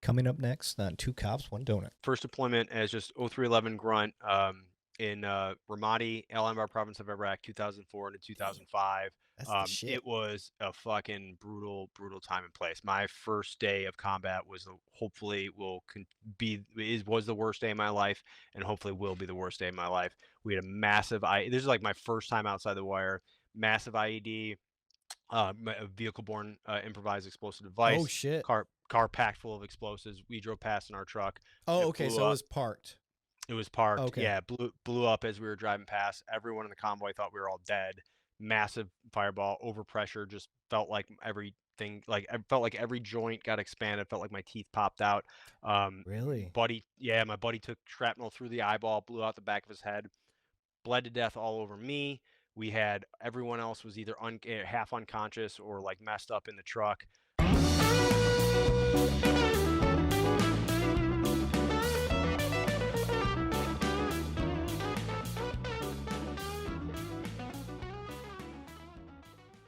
Coming up next on Two Cops, One Donut. First deployment as just 0311 grunt in Ramadi, Al Anbar province of Iraq, 2004 to Damn, 2005. that's the shit. It was a fucking brutal time and place. My first day of combat hopefully was the worst day of my life, and hopefully will be the worst day of my life. We had a massive This is like my first time outside the wire. Massive IED, a vehicle-borne improvised explosive Oh device, shit. car packed full of explosives. We drove past in our truck. Oh, It okay. blew So it up. was parked. It was parked. Okay. Yeah, blew up as we were driving past. Everyone in the convoy thought we were all dead. Massive fireball, overpressure. Just felt like everything, like I felt like every joint got expanded. Felt like my teeth popped out. Really? My buddy took shrapnel through the eyeball, blew out the back of his head, bled to death all over me. We had everyone else was either half unconscious or like messed up in the truck.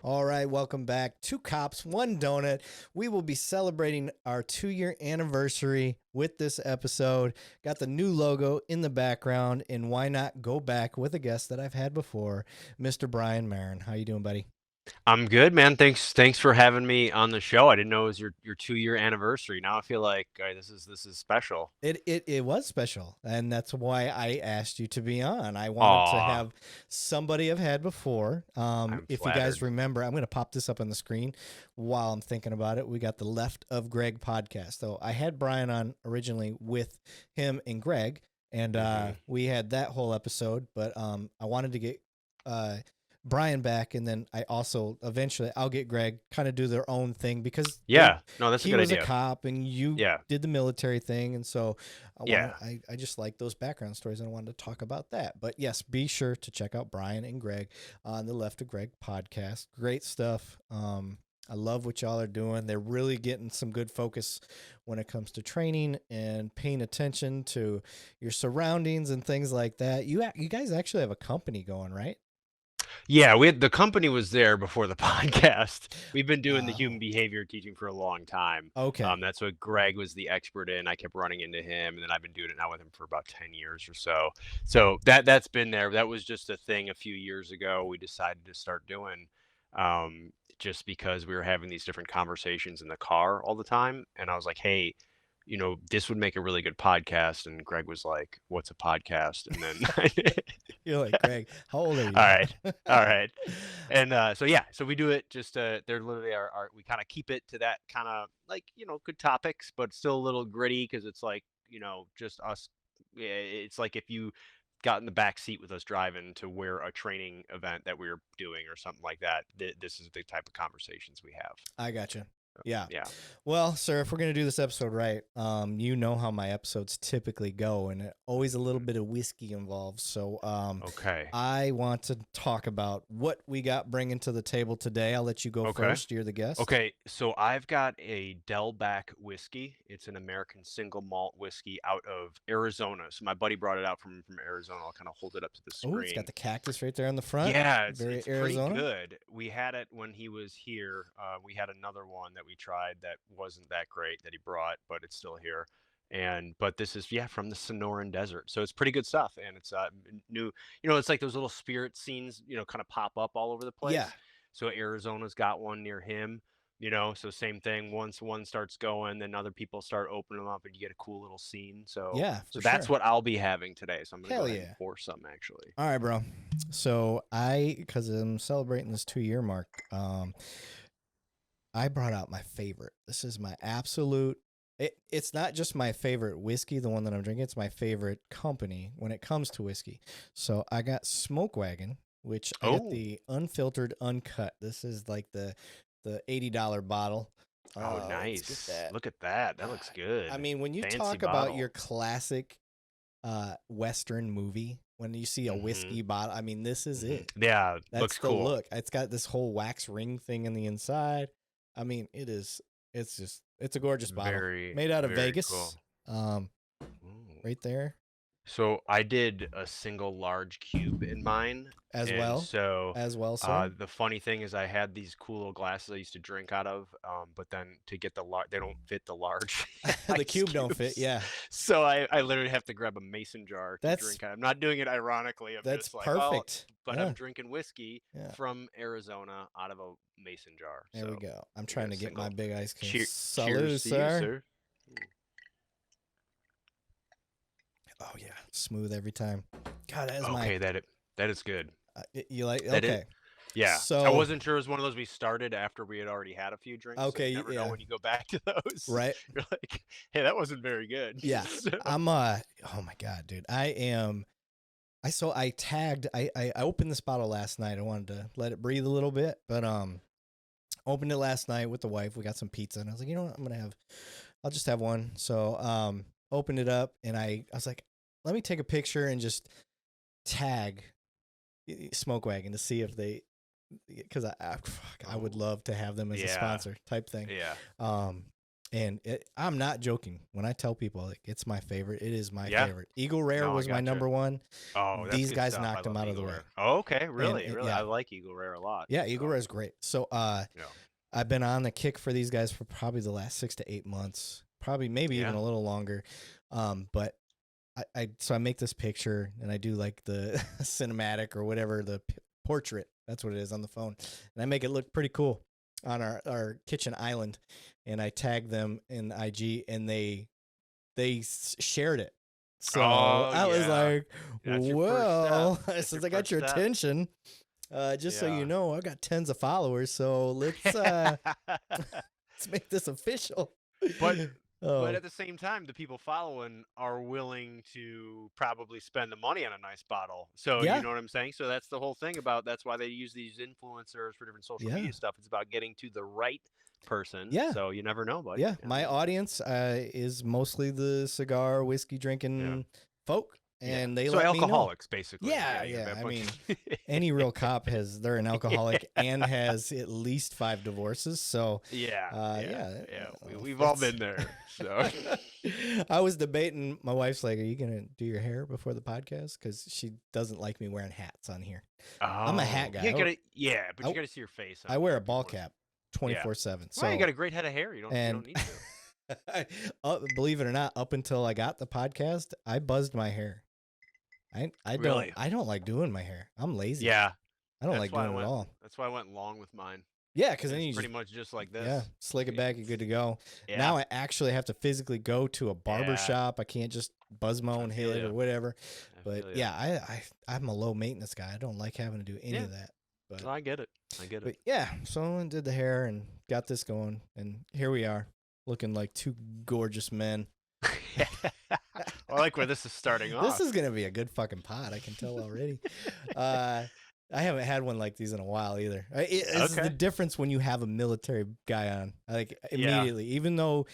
All right, welcome back. Two Cops, One Donut. We will be celebrating our 2-year anniversary with this episode. Got the new logo in the background, and why not go back with a guest that I've had before, Mr. Brian Marren. How you doing, buddy? I'm good, man. Thanks for having me on the show. I didn't know it was your 2-year anniversary. Now I feel like this is special. It was special, and that's why I asked you to be on. I wanted to Aw, have somebody I've had before. I'm If you guys flattered. remember, I'm going to pop this up on the screen while I'm thinking about it. We got the Left of Greg podcast. So I had Brian on originally with him and Greg, and Hmm. we had that whole episode. But I wanted to get uh, Brian back, and then I also eventually I'll get Greg kind of do their own thing because Yeah, no, that's a he good was a idea. cop and you Yeah, did the military thing, and so yeah. I just like those background stories and I wanted to talk about that. But yes, be sure to check out Brian and Greg on the Left of Greg podcast. Great stuff. I love what y'all are doing. They're really getting some good focus when it comes to training and paying attention to your surroundings and things like that. You guys actually have a company going, right? Yeah, the company was there before the podcast. We've been doing the human Oh, behavior teaching for a long time. okay. That's what Greg was the expert in. I kept running into him, and then I've been doing it now with him for about 10 years or so. So that's been there. That was just a thing a few years ago. We decided to start doing, just because we were having these different conversations in the car all the time, and I was like, hey. This would make a really good podcast. And Greg was like, what's a podcast? And then You're like, Greg, how old are All you? right. All right. And so yeah, so we do it just they're literally our we kind of keep it to that kind of like, good topics, but still a little gritty because it's like, just us. Yeah, it's like if you got in the back seat with us driving to where a training event that we were doing or something like that. This is the type of conversations we have. I gotcha. Yeah. Yeah. Well, sir, if we're gonna do this episode right, you know how my episodes typically go, and always a little Mhm. bit of whiskey involved. So, Okay. I want to talk about what we got bringing to the table today. I'll let you go Okay. first. You're the guest. Okay, so I've got a Delback whiskey. It's an American single malt whiskey out of Arizona. So my buddy brought it out from Arizona. I'll kind of hold it up to the Oh, it's got screen. the cactus right there on the front. Yeah, it's Very it's pretty Arizona. good. We had it when he was here. We had another one that we tried that wasn't that great that he brought, but it's still here. But this is, yeah, from the Sonoran Desert, so it's pretty good stuff. And it's new. It's like those little spirit scenes, kind of pop up all over the Yeah. place. So Arizona's got one near him. So same thing. Once one starts going, then other people start opening them up, and you get a cool little scene. So Yeah, for so that's sure. what I'll be having today. So I'm gonna go Hell ahead and yeah. pour some actually. All right, bro. So because I'm celebrating this 2-year mark, I brought out my favorite. This is my absolute. It's not just my favorite whiskey, the one that I'm drinking. It's my favorite company when it comes to whiskey. So I got Smoke Wagon, which I got Oh. the unfiltered, uncut. This is like the $80 bottle. Oh, Let's get nice. that. Look at that. That looks I good. mean, when you Fancy talk about your bottle. classic Western movie, when you see a Mhm. whiskey bottle, I mean, this is Mhm. it. Yeah, That's looks the cool. look. It's got this whole wax ring thing in the inside. I mean, it's a gorgeous bottle. Very, Made out of very Vegas. cool. Um, Ooh. right there. So I did a single large cube in mine, As and well, so as well, sir. the funny thing is I had these cool little glasses I used to drink out of, but then to get the large, they don't fit the large The ice cube don't fit. cubes. Yeah, So I literally have to grab a mason jar to that's drink out. I'm not doing it ironically. I'm that's just like, oh, perfect. but I'm Yeah, drinking whiskey yeah. from Arizona out of a mason jar. There we So go. I'm we got trying a to get my single. big ice cream. Cheers Salute, to you, sir. sir. Oh yeah, smooth every time. God, that is my. Okay, that is good. You like? That is Okay. Yeah, I So wasn't sure it was one of those we started after we had already had a few drinks, so you okay, never know yeah, when you go back to those. right. You're like, "Hey, that wasn't very good." Yeah, So I'm. Oh my god, dude. I am. I tagged. I opened this bottle last night. I wanted to let it breathe a little bit, but opened it last night with the wife. We got some pizza, and I was like, you know what, I'll just have one. So opened it up, and I was like, let me take a picture and just tag Smoke Wagon to see if they, because I would Oh, love to have them as a yeah, sponsor type thing. yeah. Um, and I'm not joking when I tell people like it's my favorite. It is my Yeah. favorite. Eagle Rare No, I was my gotcha. number one. Oh, that's These good guys stuff. I knocked them love out of the Eagle way. Rare. Oh, okay, And really, really? I yeah, like Eagle Rare a lot, yeah, Eagle so, Rare is great. So yeah. I've been on the kick for these guys for probably the last 6 to 8 months, probably maybe even Yeah. a little longer. But I make this picture and I do like the cinematic or whatever, the portrait. That's what it is on the phone. And I make it look pretty cool on our kitchen island. And I tag them in IG and they shared it. So Oh, I was yeah. like, That's your first step. well, That's your since I got first your step. attention, just so you Yeah. know, I got tens of followers. So let's make this official. But but Oh, at the same time, the people following are willing to probably spend the money on a nice bottle. So you yeah, know what I'm saying? So that's the whole thing about that's why they use these influencers for different social yeah, media stuff. It's about getting to the right person. yeah, So you never know, buddy. yeah. Yeah, My man. audience is mostly the cigar, whiskey Yeah. drinking folk, Yeah. and they So let me know. alcoholics basically. Yeah, Yeah, you yeah. got a I bunch mean, of any real cop they're an Yeah. alcoholic and has at least 5 divorces. So, Yeah, yeah, yeah, yeah. We've all that's. been there. So I was debating. My wife's like, "Are you gonna do your hair before the podcast?" Because she doesn't like me wearing hats on here. I'm a hat Oh, guy. you gotta yeah, but I, you gotta see your face I on wear here a if you ball want to. cap Yeah. 24/7. Well, you So got a great head of hair. You don't and need to. believe it or not, up until I got the podcast, I buzzed my hair. Really? I don't like doing my hair. I'm lazy. Yeah. I don't like doing it at all. That's why I went long with mine. Yeah, because And then it's you pretty just much just like yeah this. slick it Y- back, you're good to go. Yeah. Now I actually have to physically go to a barber Yeah. shop. I can't just buzz my I own feel head or you. whatever. I But feel you. yeah, I'm a low maintenance guy. I don't like having to do any Yeah. of that. But No, I get it. I get it. but yeah, so I did the hair and got this going, and here we are, looking like two gorgeous men. I like where this is starting This off. is gonna be a good fucking pod. I can tell already. Uh, I haven't had one like these in a while either. This is the Okay. difference when you have a military guy on. Like Yeah. immediately, even though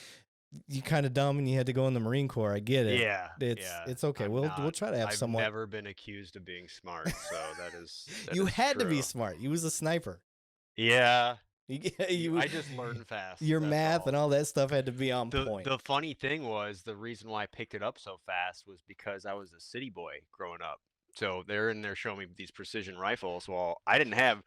you kind of dumb and you had to go in the Marine Corps, I get it. Yeah. It's Yeah. it's okay. I'm We'll not. try to have I've somewhat. never been accused of being smart, so that You is had to be true. smart. You was a sniper. Yeah. You I just learned fast. your That's math and all. all that stuff had to be on point. The funny thing was the reason why I picked it up so fast was because I was a city boy growing up. So they're in there showing me these precision rifles. Well, I didn't have,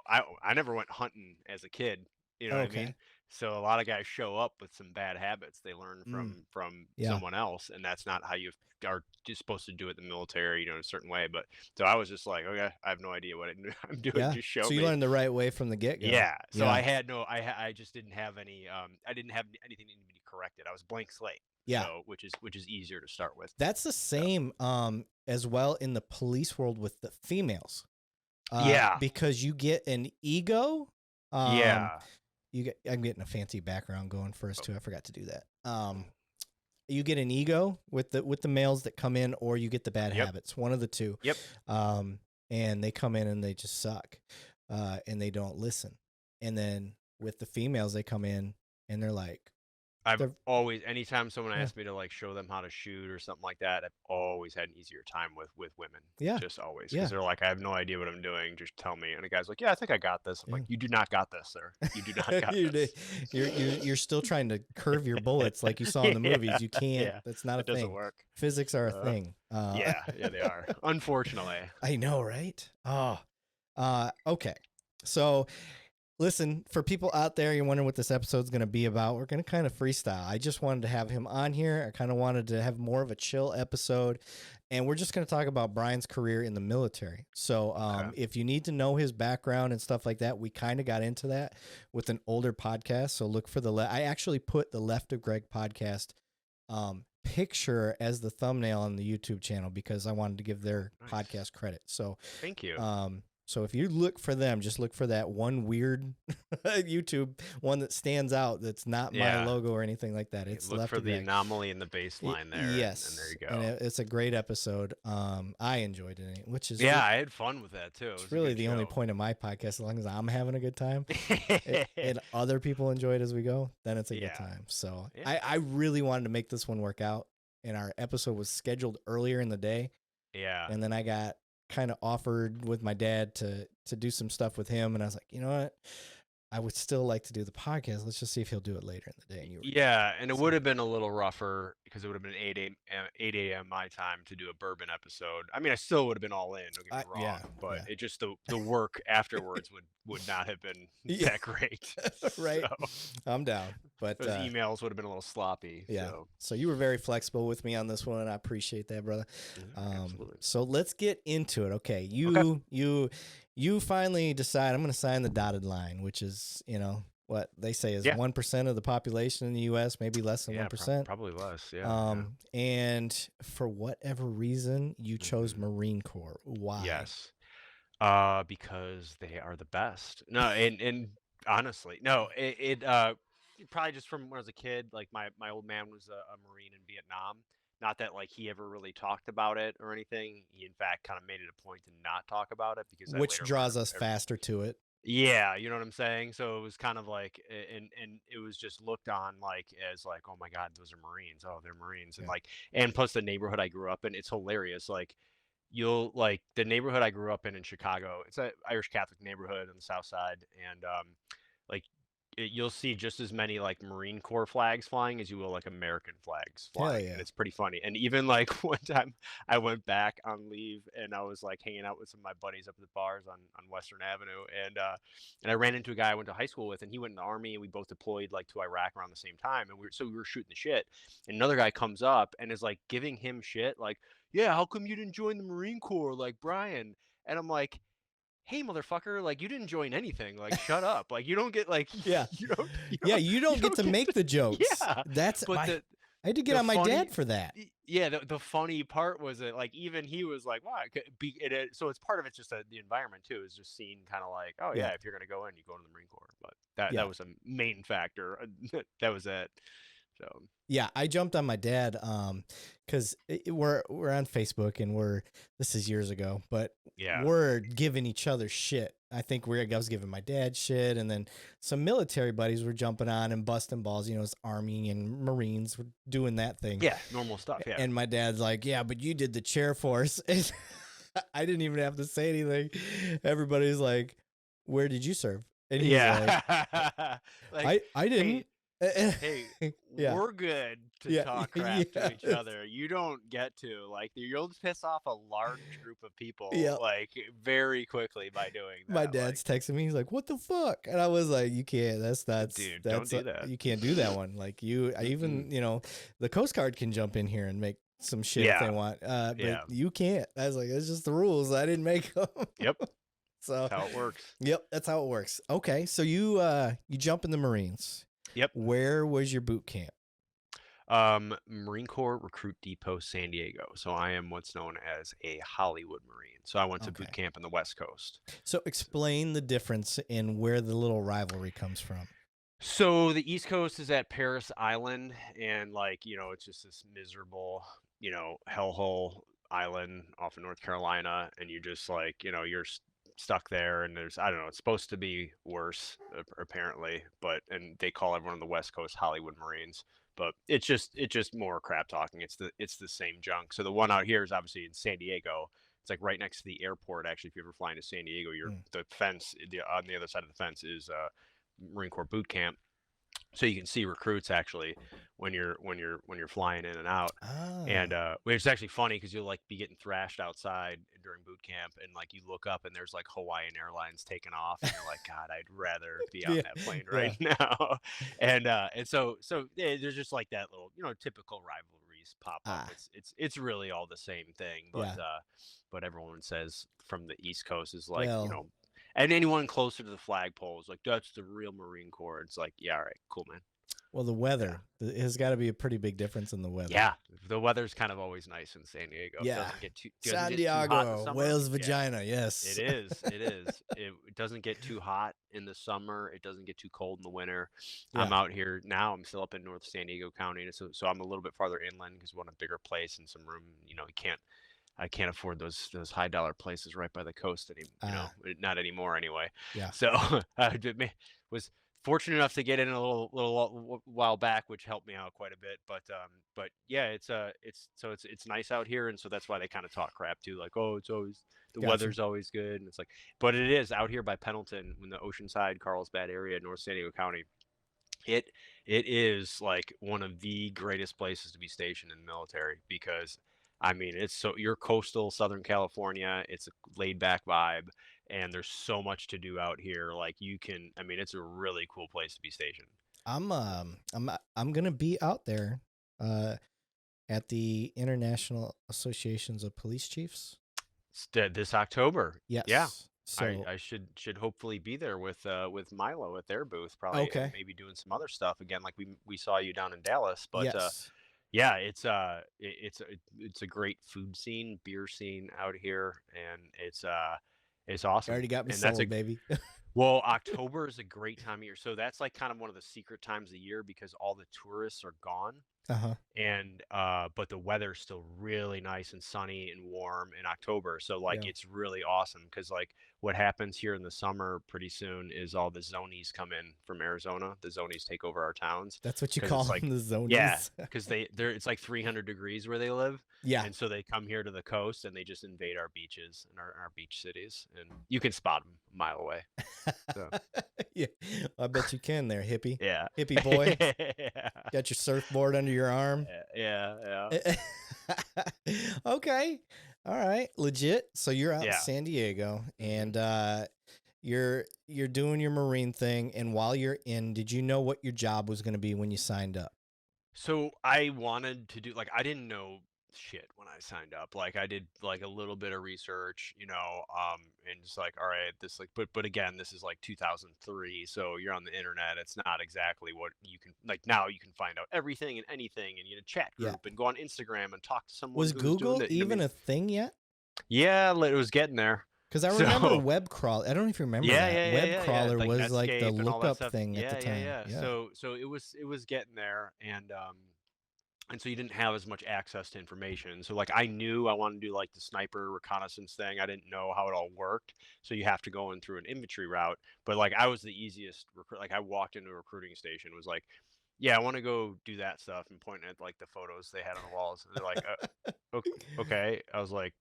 I never went hunting as a kid. You know what I Okay. mean? So a lot of guys show up with some bad habits they learn Mm, from yeah. someone else, and that's not how you are just supposed to do it in the military, in a certain way. But so I was just like, okay, I have no idea what I'm doing. Yeah. Just show So you me. learned the right way from the get go. Yeah, so Yeah. I had no I just didn't have any, I didn't have anything that needed to be corrected. I was blank slate, Yeah. so which is easier to start with. That's the So same as well in the police world with the females. yeah, Because you get an ego. Um yeah, I'm getting a fancy background going first oh, too. I forgot to do that. You get an ego with the males that come in, or you get the bad yep, habits, one of the two. yep, And they come in and they just suck, and they don't listen. And then with the females, they come in and they're like, I've They're- always, anytime someone yeah, asked me to like show them how to shoot or something like that, I've always had an easier time with women. yeah, Just always, because yeah, they're like, I have no idea what I'm doing. Just tell me. And the guy's like, Yeah, I think I got this. I'm yeah. like, You do not got this, sir. You do not got you're, this. you're still trying to curve your bullets like you saw in the Yeah, movies. You can't. yeah. That's not a It doesn't thing. work. Physics are a Uh, thing. yeah, yeah, they are. Unfortunately. I know, right? Oh, okay. So listen, for people out there, you're wondering what this episode's going to be about. We're going to kind of freestyle. I just wanted to have him on here. I kind of wanted to have more of a chill episode. And we're just going to talk about Brian's career in the military. So Okay. if you need to know his background and stuff like that, we kind of got into that with an older podcast. So look for I actually put the Left of Greg podcast picture as the thumbnail on the YouTube channel because I wanted to give their Nice. podcast credit. So Thank you. so if you look for them, just look for that one weird YouTube one that stands out that's not my Yeah. logo or anything like that. It's Look Left for of the Greg. anomaly in the baseline there. Yes, And there you and go. it's a great episode. I enjoyed it, which is Yeah, I had fun with that too. It it's was a really good the only show. point of my podcast. As long as I'm having a good time, and other people enjoy it as we go, then it's a good Yeah. time. So Yeah. I really wanted to make this one work out, and our episode was scheduled earlier in the day, Yeah. and then I got kind of offered with my dad to do some stuff with him, and I was like, you know what, I would still like to do the podcast. Let's just see if he'll do it later in the day. And you were Yeah, and it would have been a little rougher because it would have been 8 a.m. my time to do a bourbon episode. I mean, I still would have been all in, don't get me wrong, yeah, but yeah. it just the work afterwards would not have been Yeah. that great. Right. So, I'm down. But those emails would have been a little sloppy. yeah. So, So you were very flexible with me on this one. I appreciate that, brother. absolutely. So let's get into it. Okay. Okay. You finally decide I'm going to sign the dotted line, which is, what they say is Yeah. 1% of the population in the US, maybe less than 1%. Probably less. Yeah. And for whatever reason, you chose Mhm. Marine Corps. Why? Yes. Because they are the best. No, and honestly, no, probably just from when I was a kid. Like my old man was a Marine in Vietnam. Not that like he ever really talked about it or anything. He in fact kind of made it a point to not talk about it because I Which later draws learned us faster to it. yeah, you know what I'm saying? So it was kind of like and it was just looked on like as like, oh my God, those are Marines. Oh, they're Marines. And Yeah. like and plus the neighborhood I grew up in, it's hilarious. Like you'll like the neighborhood I grew up in Chicago, it's a Irish Catholic neighborhood on the south side. And like you'll see just as many like Marine Corps flags flying as you will like American flags Hell flying, yeah. and it's pretty funny. And even like one time I went back on leave and I was like hanging out with some of my buddies up at the bars on Western Avenue, and I ran into a guy I went to high school with, and he went in the army, and we both deployed like to Iraq around the same time, and we were shooting the shit, and another guy comes up and is like giving him shit, like, yeah, how come you didn't join the Marine Corps like Brian? And I'm like, hey motherfucker, like you didn't join anything, like shut up, like you don't get like Yeah. you don't You don't get to make the jokes. yeah. That's But I had to get the on my funny dad for that. yeah, the funny part was that like even he was like, wow, so it's part of it's just the environment too is just seen kind of like, oh yeah, Yeah. if you're gonna go in, you go into the Marine Corps. But that Yeah. that was a main factor. That was it. So Yeah, I jumped on my dad because we're on Facebook and this is years ago, but yeah. we're giving each other shit. I think I was giving my dad shit, and then some military buddies were jumping on and busting balls. It's Army and Marines were doing that thing. Yeah, normal stuff. Yeah. And my dad's like, "Yeah, but you did the chair force." And I didn't even have to say anything. Everybody's like, "Where did you serve?" And he's like, I didn't. Hey, Yeah. we're good to Yeah, talk crap to each yes. other. You don't get to like you'll piss off a large group of people Yeah. like very quickly by doing that. My dad's texting me. He's like, "What the fuck?" And I was like, "You can't. Dude, that's don't do that. You can't do that one. Like I even the Coast Guard can jump in here and make some shit if they want. But Yeah. you can't." I was like, "It's just the rules. I didn't make them." Yep. So That's how it works. Yep, that's how it works. Okay, so you jump in the Marines. Yep. Where was your boot camp? Marine Corps Recruit Depot, San Diego. So I am what's known as a Hollywood Marine. So I went to boot camp on the West Coast. So explain the difference in where the little rivalry comes from. So the East Coast is at Paris Island, and like, it's just this miserable, hellhole island off of North Carolina, and you just like, you're stuck there, and there's I don't know. It's supposed to be worse apparently, but and they call everyone on the West Coast Hollywood Marines. But it's just more crap talking. It's the same junk. So the one out here is obviously in San Diego. It's like right next to the airport. Actually, if you're ever flying to San Diego, Mm. the fence on the other side of the fence is Marine Corps boot camp, so you can see recruits actually when you're flying in and out. And Ah, it's actually funny because you'll like be getting thrashed outside during boot camp, and like you look up and there's like Hawaiian Airlines taking off, and you're like, God, I'd rather be on yeah, that plane right yeah. now. And so yeah, there's just like that little typical rivalries pop up. Ah, It's really all the same thing, yeah. but everyone says from the East Coast is like, Well, and anyone closer to the flagpole is like, that's the real Marine Corps. It's like, yeah, all right, cool, man. well, the Yeah. weather it has got to be a pretty big difference in the weather. Yeah. The weather's kind of always nice in San Diego. It Yeah. doesn't San get too hot in the Diego, summer. whale's Yeah. vagina. It Yes. is. It is. It doesn't get too hot in the summer. It doesn't get too cold in the winter. Yeah. I'm out here now. I'm still up in North San Diego County, so I'm a little bit farther inland because we want a bigger place and some room. I can't afford those high dollar places right by the coast Ah, not anymore anyway. yeah. So was fortunate enough to get in a little while back, which helped me out quite a bit. But yeah, it's nice out here, and so that's why they kind of talk crap too, like, oh, it's always the Gotcha. weather's always good, and it's like, but it is out here by Pendleton in the Oceanside, Carlsbad area, North San Diego County. It it is like one of the greatest places to be stationed in the military because I mean it's so you're coastal Southern California, it's a laid back vibe, and there's so much to do out here. Like I mean it's a really cool place to be stationed. I'm gonna be out there, uh, at the International Associations of Police Chiefs. This October. Yeah. Yes. I, So I should hopefully be there with Milo at their booth probably and okay. maybe doing some other stuff again like we saw you down in Dallas, but Yes. yeah, it's a great food scene, beer scene out here, and it's You awesome. already got me And that's a sold, baby. well, October is a great time of year. So that's like kind of one of the secret times of the year because all the tourists are gone, Uh-huh. and but the weather's still really nice and sunny and warm in October. So like Yeah. it's really awesome because like what happens here in the summer pretty soon is all the zonies come in from Arizona. The zonies take over our towns That's what you because call it's them, like the yeah, zonies. because they're it's like 300 degrees where they live. Yeah. And so they come here to the coast and they just invade our beaches and our beach cities, and you can spot them a mile away. So Yeah. I bet you can there, hippie. yeah, Hippie boy. yeah, Got your surfboard under your arm. yeah, yeah, Okay. All right. Legit. So you're out in yeah. San Diego Mhm. and you're doing your Marine thing, and while you're in, did you know what your job was going to be when you signed up? So I wanted to do like I didn't know shit when I signed up. Like I did like a little bit of research, and just like all right, this like but again, this is like 2003, so you're on the internet. It's not exactly what you can like now you can find out everything and anything and you know chat Yeah. group and go on Instagram and talk to someone Was who's doing Google it. I even mean, a thing yet? yeah, it was getting there. Because I remember So web crawl. I don't know if you remember yeah, that. yeah, yeah, Web yeah, yeah. crawler Like was like the Netscape and all that lookup stuff. thing at the Yeah, yeah, time. yeah. Yeah. So it was getting there, and so you didn't have as much access to information. So like I knew I wanted to do like the sniper reconnaissance thing. I didn't know how it all worked. So you have to go in through an infantry route. But like I was the easiest recruit. Like I walked into a recruiting station, was like, yeah, I want to go do that stuff, and pointing at like the photos they had on the walls. And they're like, okay. I was like,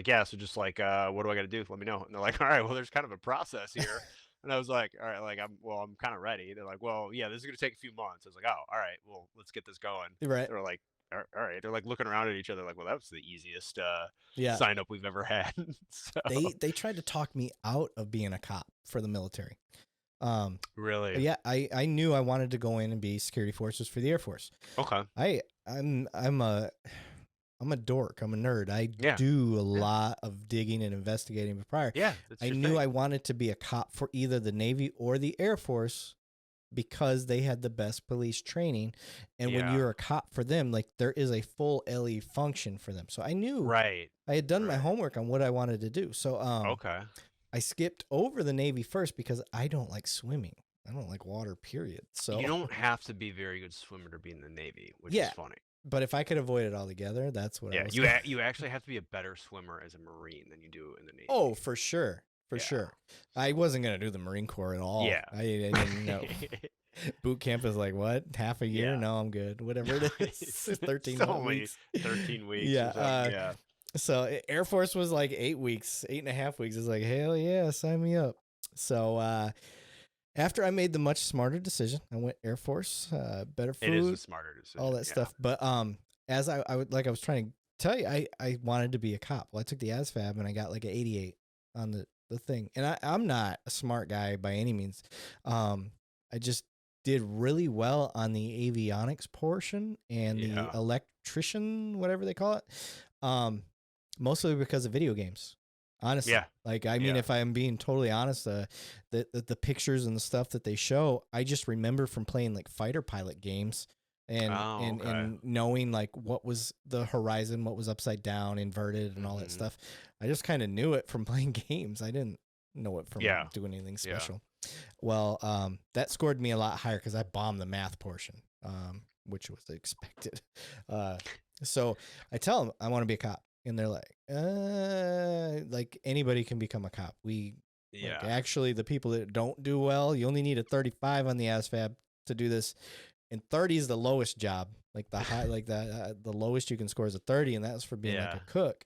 yeah. So just like, what do I got to do? Let me know. And they're like, all right, well, there's kind of a process here. And I was like, all right, like I'm kind of ready. They're like, well, yeah, this is gonna take a few months. I was like, oh, all right, well, let's get this going. Right. They're like, all right. They're like looking around at each other, like, well, that was the easiest Yeah. sign up we've ever had. So They tried to talk me out of being a cop for the military. Um, really, yeah, I knew I wanted to go in and be security forces for the Air Force. okay, I'm a dork. I'm a nerd. I yeah, do a yeah, lot of digging and investigating. But prior, yeah, that's I your knew thing. I wanted to be a cop for either the Navy or the Air Force because they had the best police training. And when Yeah, you're a cop for them, like there is a full LE function for them. So I knew right, I had done my right, homework on what I wanted to do. So okay. I skipped over the Navy first because I don't like swimming. I don't like water, period. You So don't have to be very good swimmer to be in the Navy, which is yeah, funny. but if I could avoid it altogether, that's what I Yeah, was. you actually have to be a better swimmer as a Marine than you do in the Oh, Navy. for sure. for Yeah. sure. I So wasn't gonna do the Marine Corps at all. yeah. I didn't know. Boot camp is like what? Half a year? Yeah. No, I'm good. Whatever it is, It's 13 only weeks. 13 weeks Yeah. or something. Yeah. So Air Force was like 8 weeks, 8.5 weeks. It's like hell yeah, sign me up. So after I made the much smarter decision, I went Air Force, better It is the food, smarter all decision. that Yeah. stuff. But as I was trying to tell you, I wanted to be a cop. Well, I took the ASVAB and I got like an 88 on the thing. And I'm not a smart guy by any means. I just did really well on the avionics portion and the Yeah. electrician, whatever they call it. Mostly because of video games. Honestly, Yeah. like I mean, Yeah. if I'm being totally honest, the pictures and the stuff that they show, I just remember from playing like fighter pilot games and Oh, and okay. and knowing like what was the horizon, what was upside down, inverted, and all that Hmm. stuff. I just kind of knew it from playing games. I didn't know it from Yeah. doing anything Yeah. special. Well, that scored me a lot higher because I bombed the math portion, which was expected. So I tell them I want to be a cop, and they're like anybody can become a cop. Like Yeah. actually the people that don't do well, you only need a 35 on the ASVAB to do this, and 30 is the lowest job. Like the high, like the lowest you can score is a 30, and that's for being like Yeah. a cook.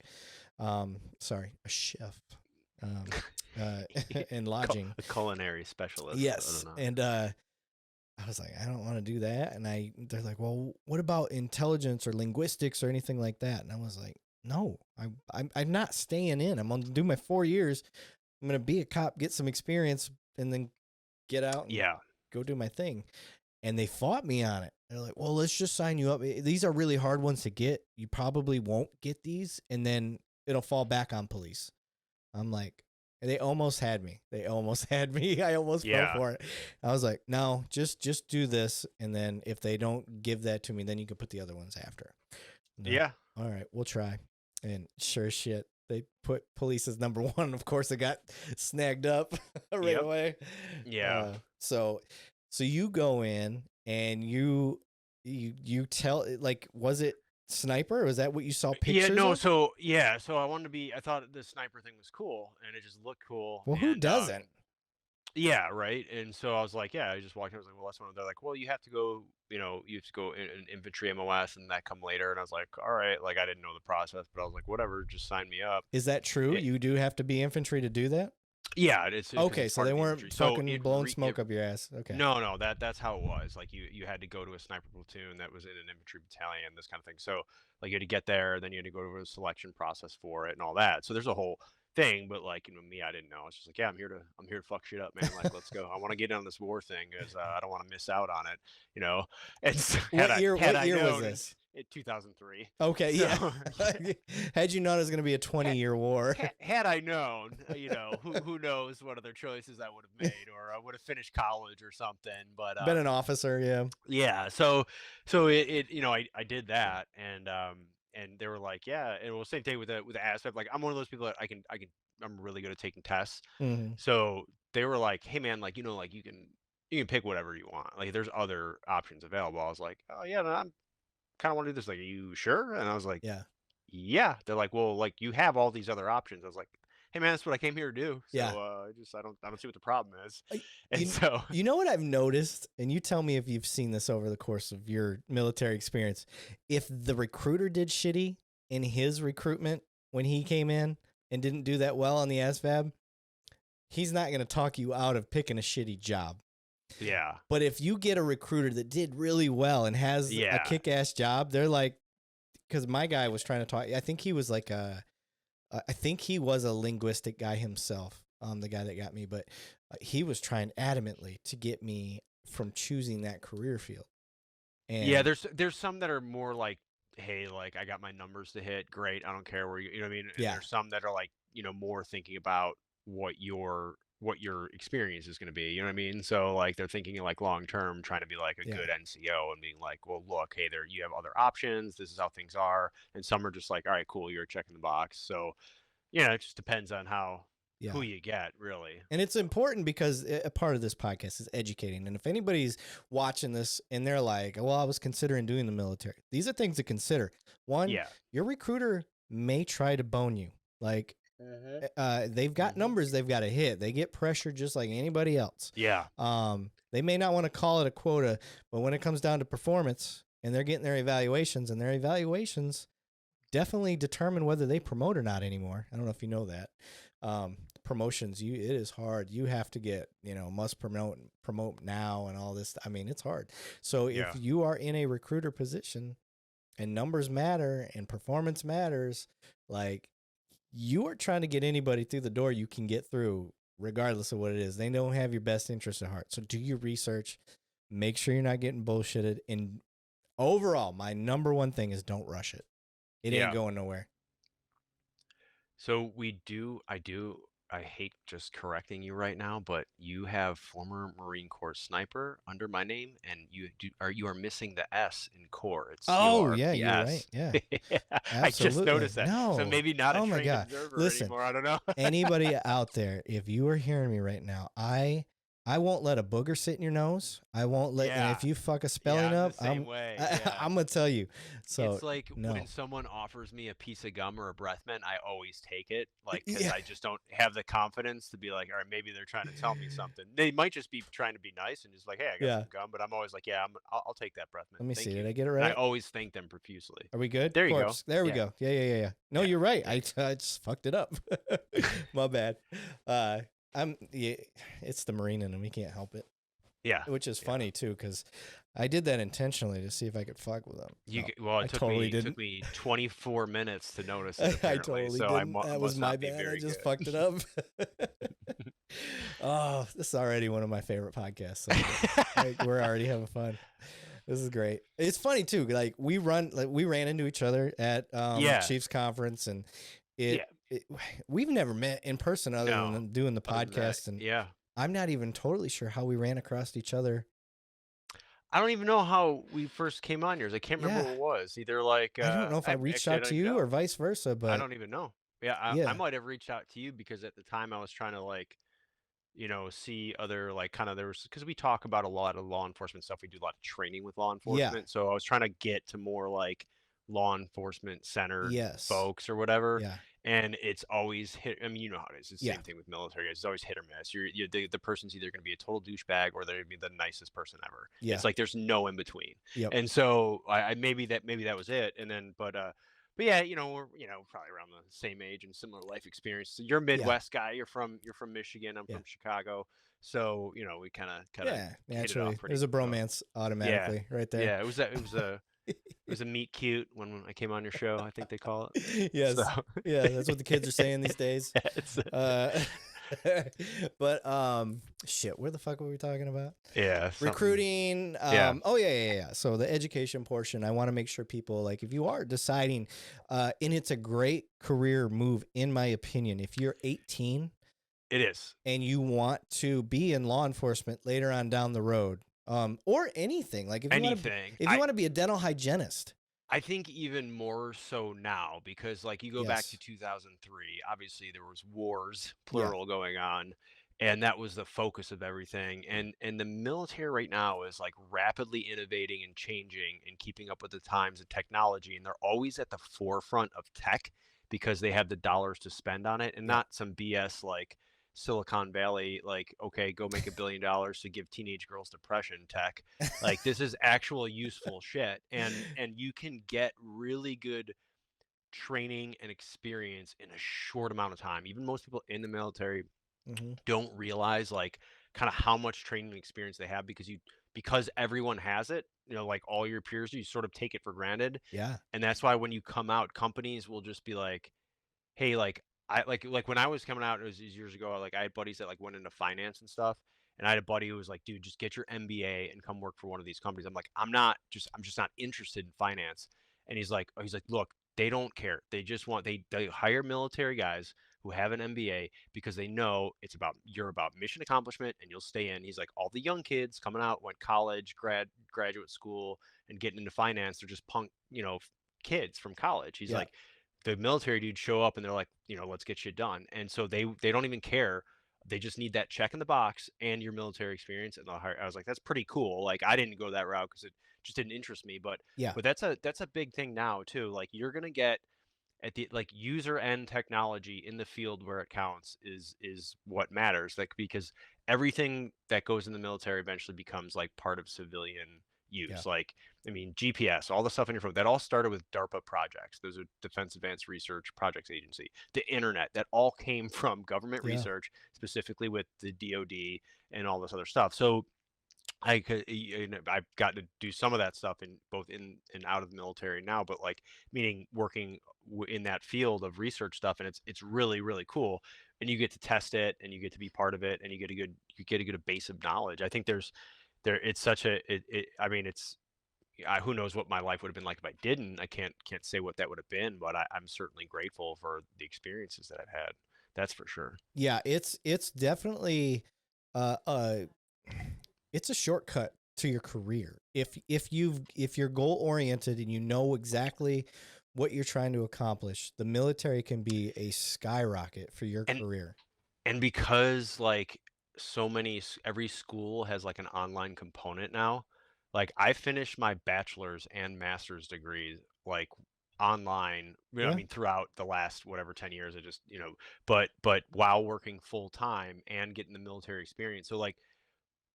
Sorry, a chef. Um, and lodging. A culinary specialist. I Yes, don't know. and I was like, I don't want to do that. And they're like, well, what about intelligence or linguistics or anything like that? And I was like, no, I'm not staying in. I'm going to do my 4 years. I'm going to be a cop, get some experience, and then get out and Yeah. go do my thing. And they fought me on it. They're like, well, let's just sign you up. These are really hard ones to get. You probably won't get these, and then it'll fall back on police. I'm like, they almost had me. They almost had me. I almost fell Yeah. for it. I was like, no, just do this, and then if they don't give that to me, then you can put the other ones after. No. Yeah. All right, we'll try. And sure as shit, they put police as number one. Of course, it got snagged up right Yep. away. Yeah. So you go in and you tell, like, was it sniper? Was that what you saw pictures Yeah, no, of? so I wanted to be I thought the sniper thing was cool and it just looked cool Well, who and doesn't? yeah, right. And so I was like, yeah, I just walked in, I was like, well, that's one. They're like, well, you have to go, you have to go in infantry MOS and that come later. And I was like, all right, like I didn't know the process, but I was like, whatever, just sign me up. Is that true? It, You do have to be infantry to do that? yeah, it's because Okay, it's so part they of the infantry. weren't So fucking it, blowing re, it smoke up your ass. Okay. no, that's how it was. Like you had to go to a sniper platoon that was in an infantry battalion, this kind of thing. So like you had to get there, then you had to go to a selection process for it and all that. So there's a whole thing, but like me, I didn't know. It's just like, yeah, I'm here to fuck shit up, man. Like let's go. I want to get on this war thing because I don't want to miss out on it. And so, What year? had What I year was known this? in 2003. Okay, So yeah. Had you known it was going to be a had, 20-year war, had I known, who knows what other choices I would have made, or I would have finished college or something. But been an officer, yeah. yeah, so I did that, and they were like, yeah, and well, same thing with the ASVAB. Like I'm one of those people that I'm really good at taking tests. Hmm. So they were like, hey man, like like you can pick whatever you want. Like there's other options available. I was like, oh yeah, no, I'm kind of want to do this. Like, are you sure? And I was like, Yeah, yeah. They're like, well, like you have all these other options. I was like, hey man, that's what I came here to do. yeah. So I don't see what the problem is. I- And You, so you know what I've noticed, and you tell me if you've seen this over the course of your military experience. If the recruiter did shitty in his recruitment when he came in and didn't do that well on the ASVAB, he's not going to talk you out of picking a shitty job. yeah, But if you get a recruiter that did really well and has a yeah, kick-ass job, they're like, because my guy was trying to talk. I think he was like I think he was a linguistic guy himself. The guy that got me, but he was trying adamantly to get me from choosing that career field. yeah. And There's some that are more like, hey, like I got my numbers to hit. Great, I don't care where you know what I mean. And yeah, there's some that are like more thinking about what your experience is going to be. You know what I mean? So like they're thinking like long term, trying to be like a yeah, good NCO and being like, well, look, hey, there you have other options. This is how things are. And some are just like, all right, cool, you're checking the box. So it just depends on who yeah. you get, really. And it's important because a part of this podcast is educating. And if anybody's watching this and they're like, well, I was considering doing the military, these are things to consider. One, Yeah, your recruiter may try to bone you. Like, Mhm. They've got Mhm. numbers they've got to hit. They get pressure just like anybody else. Yeah. They may not want to call it a quota, but when it comes down to performance and they're getting their evaluations, and their evaluations definitely determine whether they promote or not anymore. I don't know if you know that. Promotions, it is hard. You have to get, must promote now and all this. I mean, it's hard. So if Yeah. you are in a recruiter position and numbers matter and performance matters, like, you are trying to get anybody through the door you can get through, regardless of what it is. They don't have your best interest at heart. So do your research. Make sure you're not getting bullshitted. And overall, my number one thing is don't rush it. It ain't Yeah. going nowhere. So I hate just correcting you right now, but you have former Marine Corps sniper under my name, and you are missing the S in Corps. It's Oh, yeah, you're right. CORPS. Yeah, I just absolutely. noticed that. So No. maybe not a Oh, my trained God. observer Listen, anymore. I don't know. anybody out there, if you are hearing me right now, I won't let a booger sit in your nose. I won't let, and Yeah. if you fuck a Yeah, spelling I'm the up, same way. Yeah. I'm gonna tell you. So It's like when no. someone offers me a piece of gum or a breath mint, I always take it, like, because Yeah, I just don't have the confidence to be like, all right, maybe they're trying to tell me something. They might just be trying to be nice and just like, hey, I got yeah. some gum, but I'm always like, yeah, I'll take that breath mint. Let me see. Thank Did you. I get it And I right? always thank them profusely. Are we good? There you go. Corpse. There we Yeah. go. Yeah. No, Yeah. you're right. Yeah. I just fucked it up. My bad. Uh, yeah, it's the Marine in him. He can't help it, Yeah. which is Yeah. funny too, because I did that intentionally to see if I could fuck with him. No, Well, I totally it took didn't. me 24 minutes to notice it I apparently, totally so didn't. That was must my not be bad. I very just good. fucked it up. Oh, this is already one of my favorite podcasts. So like, we're already having fun. This is great. It's funny too. Like we ran into each other at Yeah. Chiefs conference, and Yeah. it we've never met in person other No. than doing the Other than that, podcast, and yeah. I'm not even totally sure how we ran across each other. I don't even know how we first came on yours. I can't remember Yeah, what it was. Either like, I don't know if I reached actually, I out don't to even you or know. vice versa, I but don't even know. Yeah, I yeah, might have reached out to you because at the time I was trying to like, see other like kind of there was because we talk about a lot of law enforcement stuff. We do a lot of training with law yeah, enforcement. So I was trying to get to more like law enforcement centered yes, folks or whatever. yeah, And it's always hit. I mean, you know how it is. It's the yeah, same thing with military guys. It's always hit or miss. The person's either going to be a total douchebag or they're going to be the nicest person ever. yeah, It's like there's no in between. yep, And so I maybe that was it. And then but yeah, we're probably around the same age and similar life experience. So you're a yeah, Midwest guy. You're from Michigan. I'm yeah. from Chicago. So we kind of Yeah, hit it off naturally. pretty. There's a bromance Yeah, automatically right there. yeah. It was a meet cute when I came on your show. I think they call it. So Yes. Yeah, that's what the kids are saying these days. it's, Uh but shit, where the fuck were we talking about? yeah, something. Recruiting. Yeah, Oh yeah. So the education portion, I want to make sure people, like, if you are deciding, and it's a great career move in my opinion. If you're 18 it is. and you want to be in law enforcement later on down the road, or anything, like Anything. if you want to be a dental hygienist. I think even more so now because like you go back to Yes. 2003, obviously there was wars Yeah. plural going on and that was the focus of everything and the military right now is like rapidly innovating and changing and keeping up with the times and technology and they're always at the forefront of tech because they have the dollars to spend on it and Yeah. not some BS like Silicon Valley like okay go make $1 billion to give teenage girls depression tech like this is actual useful shit and you can get really good training and experience in a short amount of time. Even most people in the military Hmm. don't realize like kind of how much training and experience they have because everyone has it, like all your peers, you sort of take it for granted. Yeah. And that's why when you come out, companies will just be like, hey, like I like when I was coming out, it was years ago, like I had buddies that like went into finance and stuff. And I had a buddy who was like, dude, just get your MBA and come work for one of these companies. I'm like, I'm just not interested in finance. And he's like, look, they don't care. They just want they hire military guys who have an MBA because they know you're about mission accomplishment and you'll stay in. He's like, all the young kids coming out, went college, graduate school, and getting into finance, they're just punk, kids from college. He's Yeah. like, the military dudes show up and they're like, let's get shit done. And so they don't even care. They just need that check in the box and your military experience. And they'll hire. I was like, that's pretty cool. Like I didn't go that route because it just didn't interest me. But Yeah. but that's a big thing now too. Like you're gonna get at the like user end technology in the field where it counts is what matters. Like because everything that goes in the military eventually becomes like part of civilian Yeah. use. Like I mean GPS, all the stuff in your phone that all started with DARPA projects. Those are Defense Advanced Research Projects Agency. The internet that all came from government Yeah. research, specifically with the DoD and all this other stuff. So I've gotten to do some of that stuff in both in and out of the military now, but like meaning working in that field of research stuff, and it's really really cool, and you get to test it, and you get to be part of it, and you get a good base of knowledge. I think there it's such a I mean it's who knows what my life would have been like if I didn't. I can't say what that would have been, but I'm certainly grateful for the experiences that I've had. That's for sure. Yeah, it's definitely uh uh it's a shortcut to your career. If you're goal oriented and you know exactly what you're trying to accomplish, the military can be a skyrocket for your And career. And because like so many every school has like an online component now, like I finished my bachelor's and master's degrees like online. I Yeah. mean throughout the last whatever 10 years I just, but while working full time and getting the military experience. So like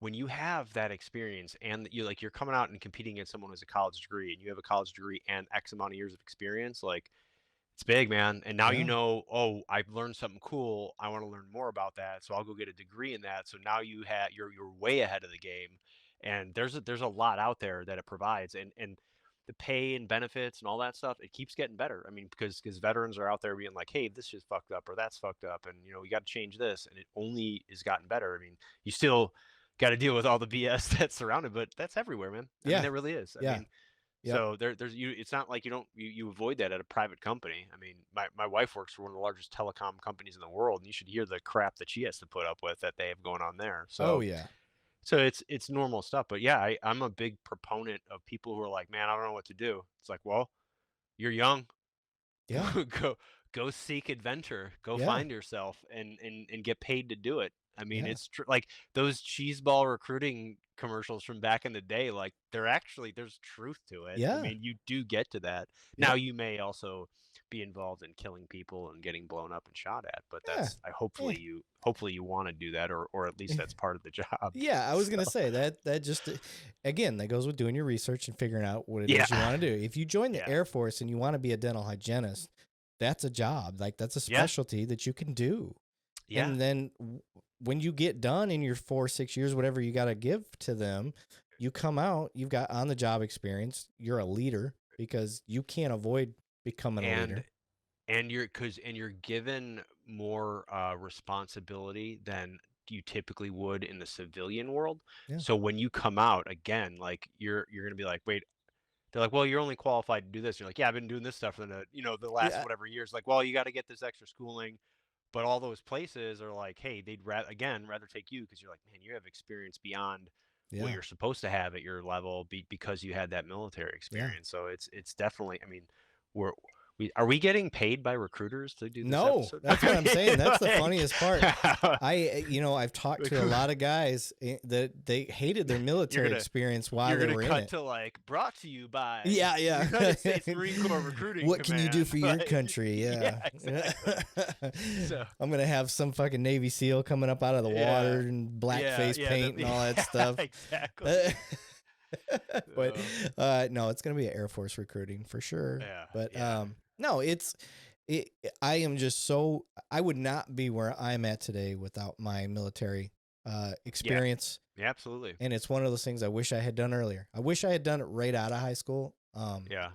when you have that experience and you're coming out and competing against someone who has a college degree and you have a college degree and X amount of years of experience, like it's big, man. And now Yeah. oh, I've learned something cool. I want to learn more about that. So I'll go get a degree in that. So now you're way ahead of the game. And there's a lot out there that it provides. And the pay and benefits and all that stuff, it keeps getting better. I mean, because veterans are out there being like, hey, this is fucked up or that's fucked up. And we got to change this. And it only has gotten better. I mean, you still got to deal with all the BS that's surrounded, but that's everywhere, man. I mean, Yeah. it really is. I Yeah. mean, Yep. so there's you. It's not like you avoid that at a private company. I mean, my wife works for one of the largest telecom companies in the world, and you should hear the crap that she has to put up with that they have going on there. Oh So yeah. it's normal stuff. But yeah, I'm a big proponent of people who are like, man, I don't know what to do. It's like, well, you're young. Yeah. go go seek adventure. Go Yeah. find yourself and get paid to do it. I mean, Yeah. it's like those cheeseball recruiting commercials from back in the day. Like there's truth to it. I Yeah. mean, you do get to that. Now Yep. you may also be involved in killing people and getting blown up and shot at, but Yeah. that's I Yeah. hopefully you want to do that or at least that's part of the job. Yeah, I was So gonna say that just again that goes with doing your research and figuring out what it yeah, is you want to do. If you join the yeah, Air Force and you want to be a dental hygienist, that's a job. Like that's a yeah, specialty that you can do. yeah. And then when you get done in your 4 6 years, whatever you got to give to them, you come out. You've got on the job experience. You're a leader because you can't avoid becoming a And leader. you're given more responsibility than you typically would in the civilian world. Yeah. So when you come out again, like you're gonna be like, wait, they're like, well, you're only qualified to do this. You're like, yeah, I've been doing this stuff for the last Yeah. whatever years. Like, well, you got to get this extra schooling. But all those places are like, hey, they'd rather take you because you're like, man, you have experience beyond what Yeah. you're supposed to have at your level because you had that military Yeah. experience. So it's definitely, I mean, we're are we getting paid by recruiters to do this No, episode? that's what I'm saying. That's the Like, funniest part. I've talked to a lot of guys that they hated their military gonna experience while you're they gonna were in cut it. to like brought to you by Yeah, yeah. United States Marine Corps Recruiting What can you do Command. for your Like, country? yeah, Yeah. exactly. So I'm gonna have some fucking Navy SEAL coming up out of the water and blackface paint and all that stuff. Exactly. But no, it's gonna be Air Force recruiting for sure. Yeah, But yeah, no, I am just so I would not be where I'm at today without my military yeah, experience. yeah, absolutely. And it's one of those things I wish I had done earlier. I wish I had done it right out of high school. Yeah,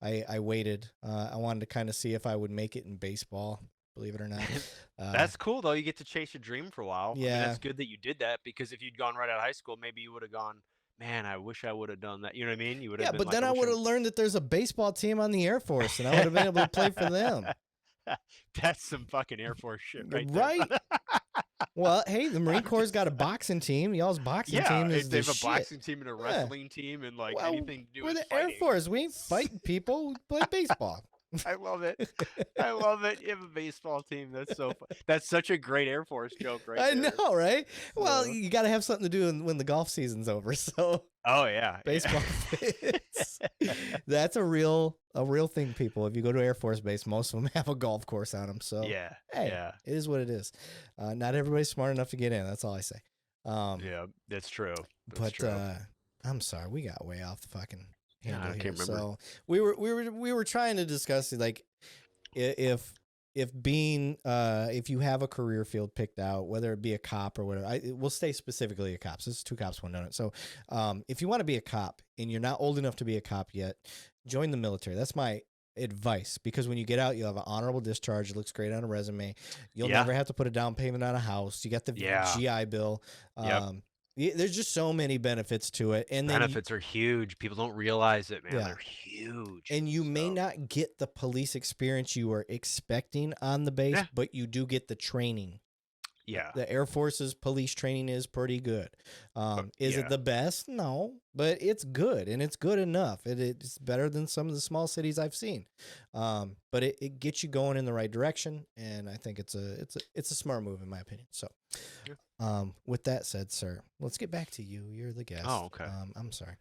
I waited. I wanted to kind of see if I would make it in baseball, believe it or not. that's cool though. You get to chase your dream for a while. I mean, Yeah. that's good that you did that because if you'd gone right out of high school, maybe you would have gone, man, I wish I would have done that. You know what I mean? You would have Yeah, been but like, then I would have learned that there's a baseball team on the Air Force and I would have been able to play for them. That's some fucking Air Force shit right there. Right? Well, hey, the Marine Corps got a boxing team. Y'all's boxing Yeah, team is they the have a shit. boxing team and a Yeah. wrestling team and like Well, anything to do we're with the Air fighting. Force. We ain't fighting people. We play baseball. I love it. I love it. You have a baseball team. That's so fun. That's such a great Air Force joke right I there. know, right? Well, So, you got to have something to do when the golf season's over. So oh yeah, baseball fits. That's a real thing, people. If you go to Air Force Base, most of them have a golf course on them. So yeah, hey, yeah, it is what it is. Not everybody's smart enough to get in. That's all I say. yeah. That's true. That's But true. I'm sorry, we got way off the fucking Yeah, handle I here. can't remember. So we were trying to discuss like if being if you have a career field picked out, whether it be a cop or whatever, we'll stay specifically a cop. So this is two cops, one donut. So if you want to be a cop and you're not old enough to be a cop yet, join the military. That's my advice, because when you get out, you'll have an honorable discharge. It looks great on a resume. You'll Yeah, never have to put a down payment on a house. You got the yeah. GI Bill. Yep. There's just so many benefits to it, and then Benefits are huge. People don't realize it, man. yeah, They're huge. and you may So, not get the police experience you were expecting on the base, yeah, but you do get the training. yeah, The Air Force's police training is pretty good. Is it yeah, the best? No, but it's good, and it's good enough. It's better than some of the small cities I've seen. But it gets you going in the right direction, and I think it's a smart move in my opinion. So, yeah. with that said, sir, let's get back to you. You're the Oh, guest. okay. I'm sorry.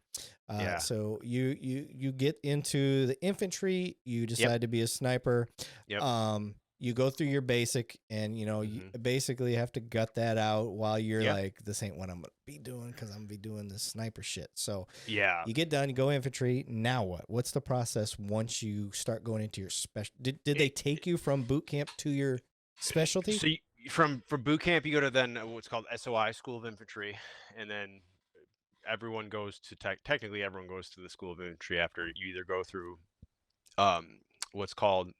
Yeah. So you get into the infantry. You Yep. decide to be a sniper. Yep. You go through your basic, and you Hmm. basically have to gut that out while you're Yep. like, this ain't what I'm gonna be doing, because I'm gonna be doing this sniper shit. So Yeah. you get done, you go infantry. Now what? What's the process once you start going into your special? Did they It, take you from boot camp to your specialty? so from boot camp, you go to then what's called SOI, School of Infantry, and then everyone goes to technically everyone goes to the School of Infantry after you either go through um, what's called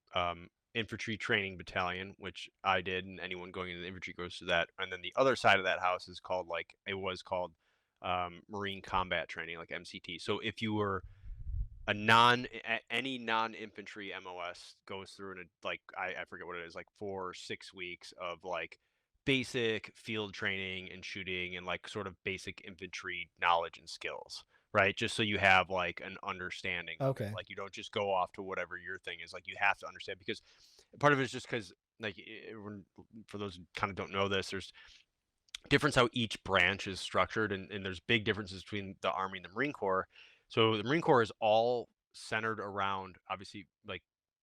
infantry training battalion, which I did, and anyone going into the infantry goes to that. And then the other side of that house is called Marine combat training, like MCT. So if you were any non-infantry MOS goes through like I forget what it is, like 4 or 6 weeks of like basic field training and shooting and like sort of basic infantry knowledge and skills, right? Just so you have like an understanding of it. Okay. Like you don't just go off to whatever your thing is. Like you have to understand, because part of it is just because like for those who kind of don't know this, there's difference how each branch is structured, and there's big differences between the Army and the Marine Corps. So the Marine Corps is all centered around obviously like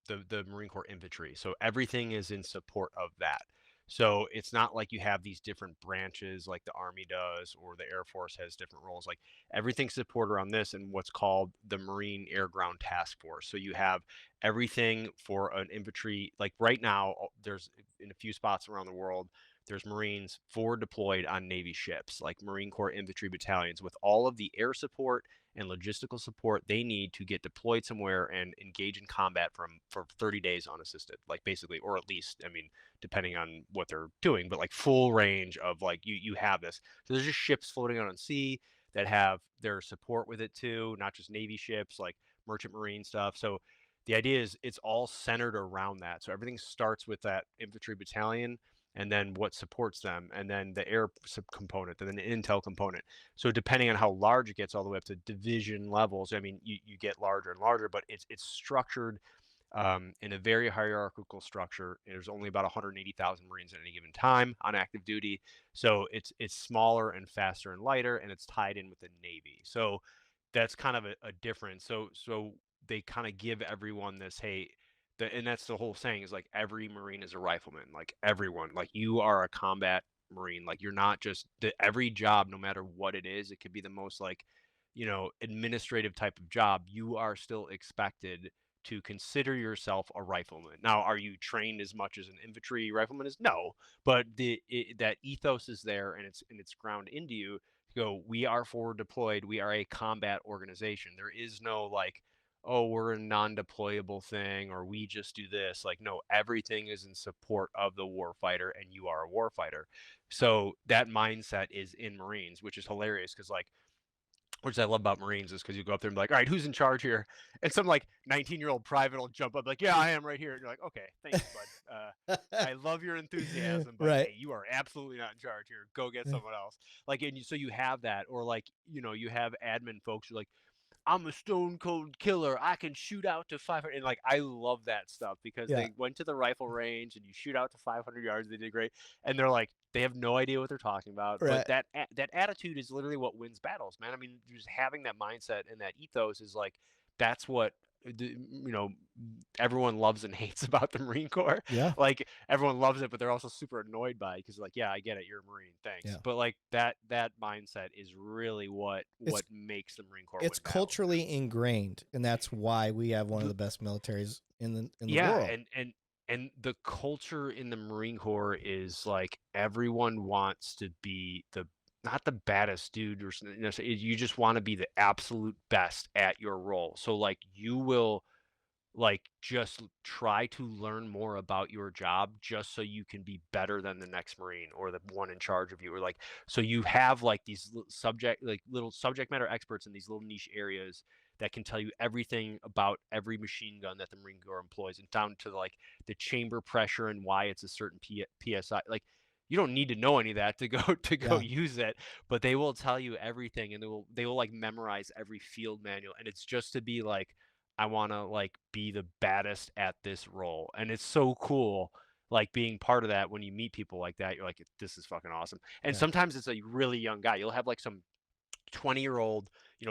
the Marine Corps infantry. So everything is in support of that. So it's not like you have these different branches like the Army does or the Air Force has different roles. Like everything's support around this and what's called the Marine Air Ground Task Force. So you have everything for an infantry. Like right now, there's in a few spots around the world, there's Marines forward deployed on Navy ships, like Marine Corps infantry battalions, with all of the air support and logistical support they need to get deployed somewhere and engage in combat for 30 days unassisted, like basically, or at least, I mean, depending on what they're doing, but like full range of like you have this. So there's just ships floating out on sea that have their support with it too, not just Navy ships, like merchant marine stuff. So the idea is it's all centered around that. So everything starts with that infantry battalion and then what supports them, and then the air component, and then the intel component. So depending on how large it gets, all the way up to division levels, I mean, you get larger and larger, but it's structured in a very hierarchical structure. There's only about 180,000 Marines at any given time on active duty, so it's smaller and faster and lighter, and it's tied in with the Navy. So that's kind of a difference. So they kind of give everyone this, hey, and that's the whole saying is like every Marine is a rifleman, like everyone, like you are a combat Marine, like you're not just every job, no matter what it is, it could be the most like, administrative type of job, you are still expected to consider yourself a rifleman. Now, are you trained as much as an infantry rifleman is? No, but that ethos is there, and it's ground into you to go, we are forward deployed, we are a combat organization. There is no like, oh, we're a non-deployable thing or we just do this. Like, no, everything is in support of the warfighter and you are a warfighter. So that mindset is in Marines, which is hilarious because like which I love about Marines is because you go up there and be like, all right, who's in charge here? And some like 19-year-old private will jump up like, yeah, I am right here. And you're like, okay, thank you, bud. I love your enthusiasm, but Right. hey, you are absolutely not in charge here. Go get someone else. Like, and so you have that, or like, you have admin folks who are like, I'm a stone cold killer. I can shoot out to 500. And like, I love that stuff because Yeah. they went to the rifle range and you shoot out to 500 yards. They did great. And they're like, they have no idea what they're talking about. But Right. that attitude is literally what wins battles, man. I mean, just having that mindset and that ethos is like, that's what, you know, everyone loves and hates about the Marine Corps. Yeah. Like everyone loves it, but they're also super annoyed by it because like, yeah, I get it, you're a Marine, thanks. Yeah. But like that mindset is really what It's makes the Marine Corps it's win battles, man. culturally ingrained, and that's why we have one of the best militaries in the Yeah, world. and the culture in the Marine Corps is like everyone wants to be the not the baddest dude or something. You just want to be the absolute best at your role. So like you will like just try to learn more about your job just so you can be better than the next Marine or the one in charge of you, or like so you have like these little subject matter experts in these little niche areas that can tell you everything about every machine gun that the Marine Corps employs, and down to like the chamber pressure and why it's a certain psi. Like you don't need to know any of that to go Yeah. use it, but they will tell you everything, and they will like memorize every field manual, and it's just to be like, I want to like be the baddest at this role. And it's so cool like being part of that. When you meet people like that, you're like, this is fucking awesome. And Yeah. sometimes it's a really young guy. You'll have like some 20-year-old,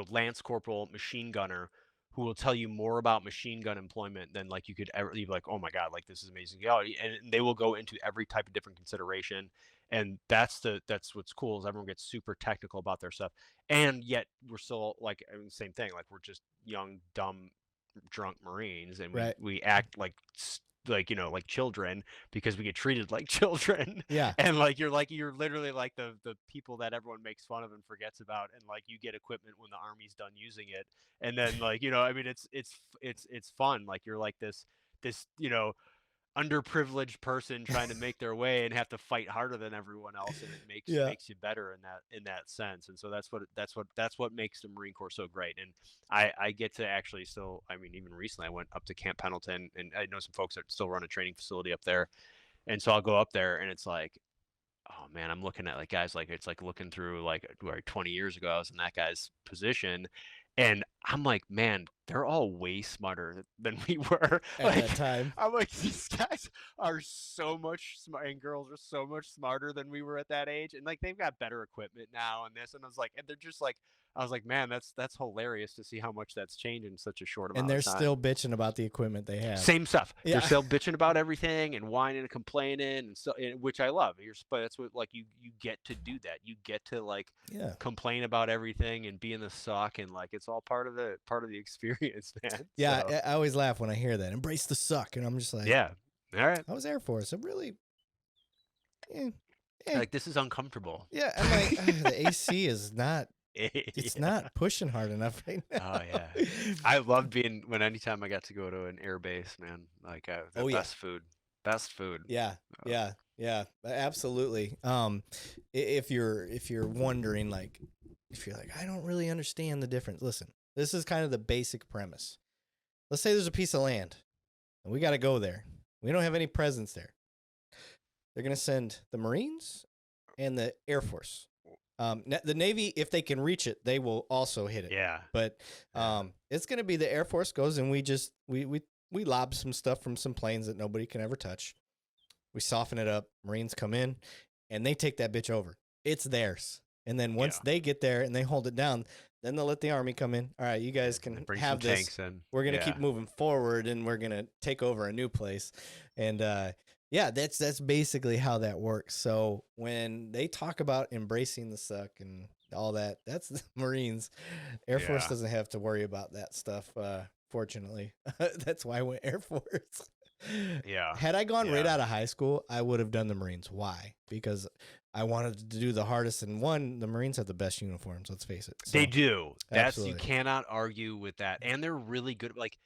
Lance Corporal machine gunner who will tell you more about machine gun employment than like you could ever be like, oh my God, like this is amazing. And they will go into every type of different consideration. And that's what's cool is everyone gets super technical about their stuff. And yet we're still like, I mean, same thing. Like we're just young, dumb, drunk Marines, and we Right. we act like like children because we get treated like children. Yeah. And like you're literally like the people that everyone makes fun of and forgets about, and like you get equipment when the army's done using it, and then like I mean it's fun. Like you're like this underprivileged person trying to make their way and have to fight harder than everyone else, and it makes Yeah. makes you better in that sense. And so that's what makes the Marine Corps so great. And I get to actually still, I mean, even recently I went up to Camp Pendleton, and I know some folks that still run a training facility up there, and so I'll go up there and it's like, oh man, I'm looking at like guys, like it's like looking through like where 20 years ago I was in that guy's position, and I'm like, man, they're all way smarter than we were. At that Like, time. I'm like, these guys are so much smart, and girls are so much smarter than we were at that age, and like they've got better equipment now and this, and I was like, and they're just like, I was like, man, that's hilarious to see how much that's changed in such a short And amount they're of time. still bitching about the equipment they have. Same stuff. They're Yeah. still bitching about everything and whining and complaining, and so, which I love. But that's what, like, you get to do that. You get to like Yeah. complain about everything and be in the suck, and like it's all part of the experience, man. Yeah. So I always laugh when I hear that. Embrace the suck. And I'm just like, yeah, all right. I was Air Force. I'm really, eh, Like this is uncomfortable. yeah. I'm like, the AC is not, it's Yeah. not pushing hard enough right now. Oh yeah. I loved being anytime I got to go to an air base, man. Like the Oh, yeah. best food. Yeah, yeah, absolutely. If you're wondering, like, if you're like, I don't really understand the difference. Listen, this is kind of the basic premise. Let's say there's a piece of land, and we got to go there. We don't have any presence there. They're gonna send the Marines and the Air Force. The Navy, if they can reach it, they will also hit it. Yeah. But it's gonna be the Air Force goes, and we lob some stuff from some planes that nobody can ever touch. We soften it up. Marines come in, and they take that bitch over. It's theirs. And then once they get there and they hold it down, then they'll let the Army come in. All right, you guys can Bring have some this. tanks in. We're gonna Yeah. keep moving forward, and we're gonna take over a new place. And yeah, that's basically how that works. So when they talk about embracing the suck and all that, that's the Marines. Air Force Yeah. doesn't have to worry about that stuff. Fortunately, that's why I went Air Force. Yeah. Had I gone right Yeah. out of high school, I would have done the Marines. Why? Because I wanted to do the hardest. And one, the Marines have the best uniforms. Let's face it. So, They do. You absolutely. cannot argue with that. And they're really good. Like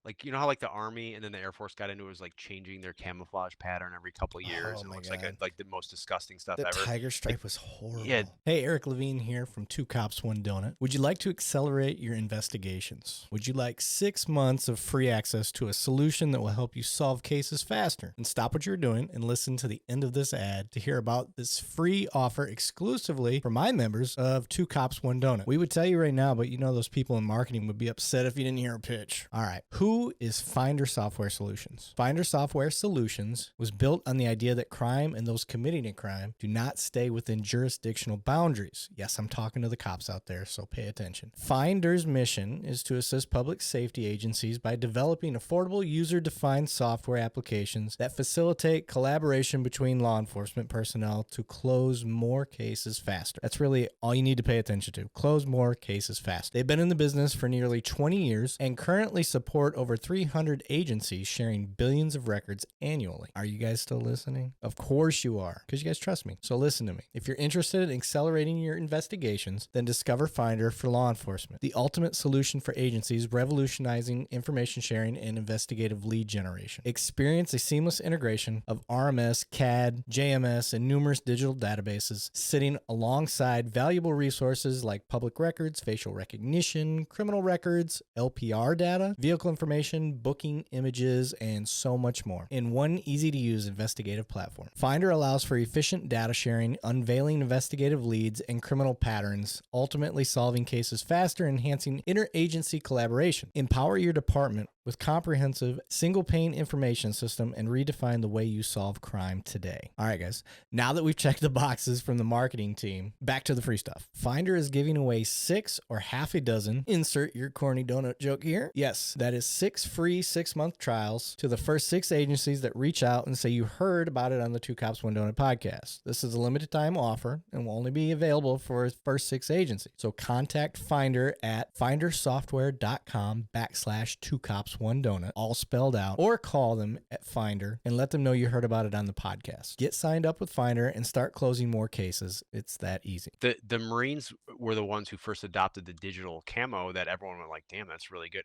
Like, you know how like the Army and then the Air Force got into it was like changing their camouflage pattern every couple years Oh and it my looks like god. like the most disgusting stuff The ever. tiger Like, stripe was yeah, horrible. Hey, Eric Levine here from Two Cops, One Donut. Would you like to accelerate your investigations? Would you like 6 months of free access to a solution that will help you solve cases faster? And stop what you're doing and listen to the end of this ad to hear about this free offer exclusively for my members of Two Cops, One Donut. We would tell you right now, but you know those people in marketing would be upset if you didn't hear a pitch. All right. Who is Finder Software Solutions? Finder Software Solutions was built on the idea that crime and those committing a crime do not stay within jurisdictional boundaries. Yes, I'm talking to the cops out there, so pay attention. Finder's mission is to assist public safety agencies by developing affordable user-defined software applications that facilitate collaboration between law enforcement personnel to close more cases faster. That's really all you need to pay attention to. Close more cases fast. They've been in the business for nearly 20 years and currently support over 300 agencies sharing billions of records annually. Are you guys still listening? Of course you are, because you guys trust me. So listen to me. If you're interested in accelerating your investigations, then discover Finder for law enforcement, the ultimate solution for agencies revolutionizing information sharing and investigative lead generation. Experience a seamless integration of RMS, CAD, JMS, and numerous digital databases sitting alongside valuable resources like public records, facial recognition, criminal records, LPR data, vehicle information, booking images, and so much more in one easy-to-use investigative platform. Finder allows for efficient data sharing, unveiling investigative leads and criminal patterns, ultimately solving cases faster, enhancing interagency collaboration. Empower your department with comprehensive single-pane information system and redefine the way you solve crime today. All right, guys. Now that we've checked the boxes from the marketing team, back to the free stuff. Finder is giving away 6 or half a dozen, insert your corny donut joke here. Yes, that is 6 free 6-month trials to the first 6 agencies that reach out and say you heard about it on the Two Cops, One Donut podcast. This is a limited time offer and will only be available for first 6 agencies. So contact Finder at findersoftware.com/Two Cops, One Donut, all spelled out, or call them at Finder and let them know you heard about it on the podcast. Get signed up with Finder and start closing more cases. It's that easy. the Marines were the ones who first adopted the digital camo that everyone went like, damn, that's really good.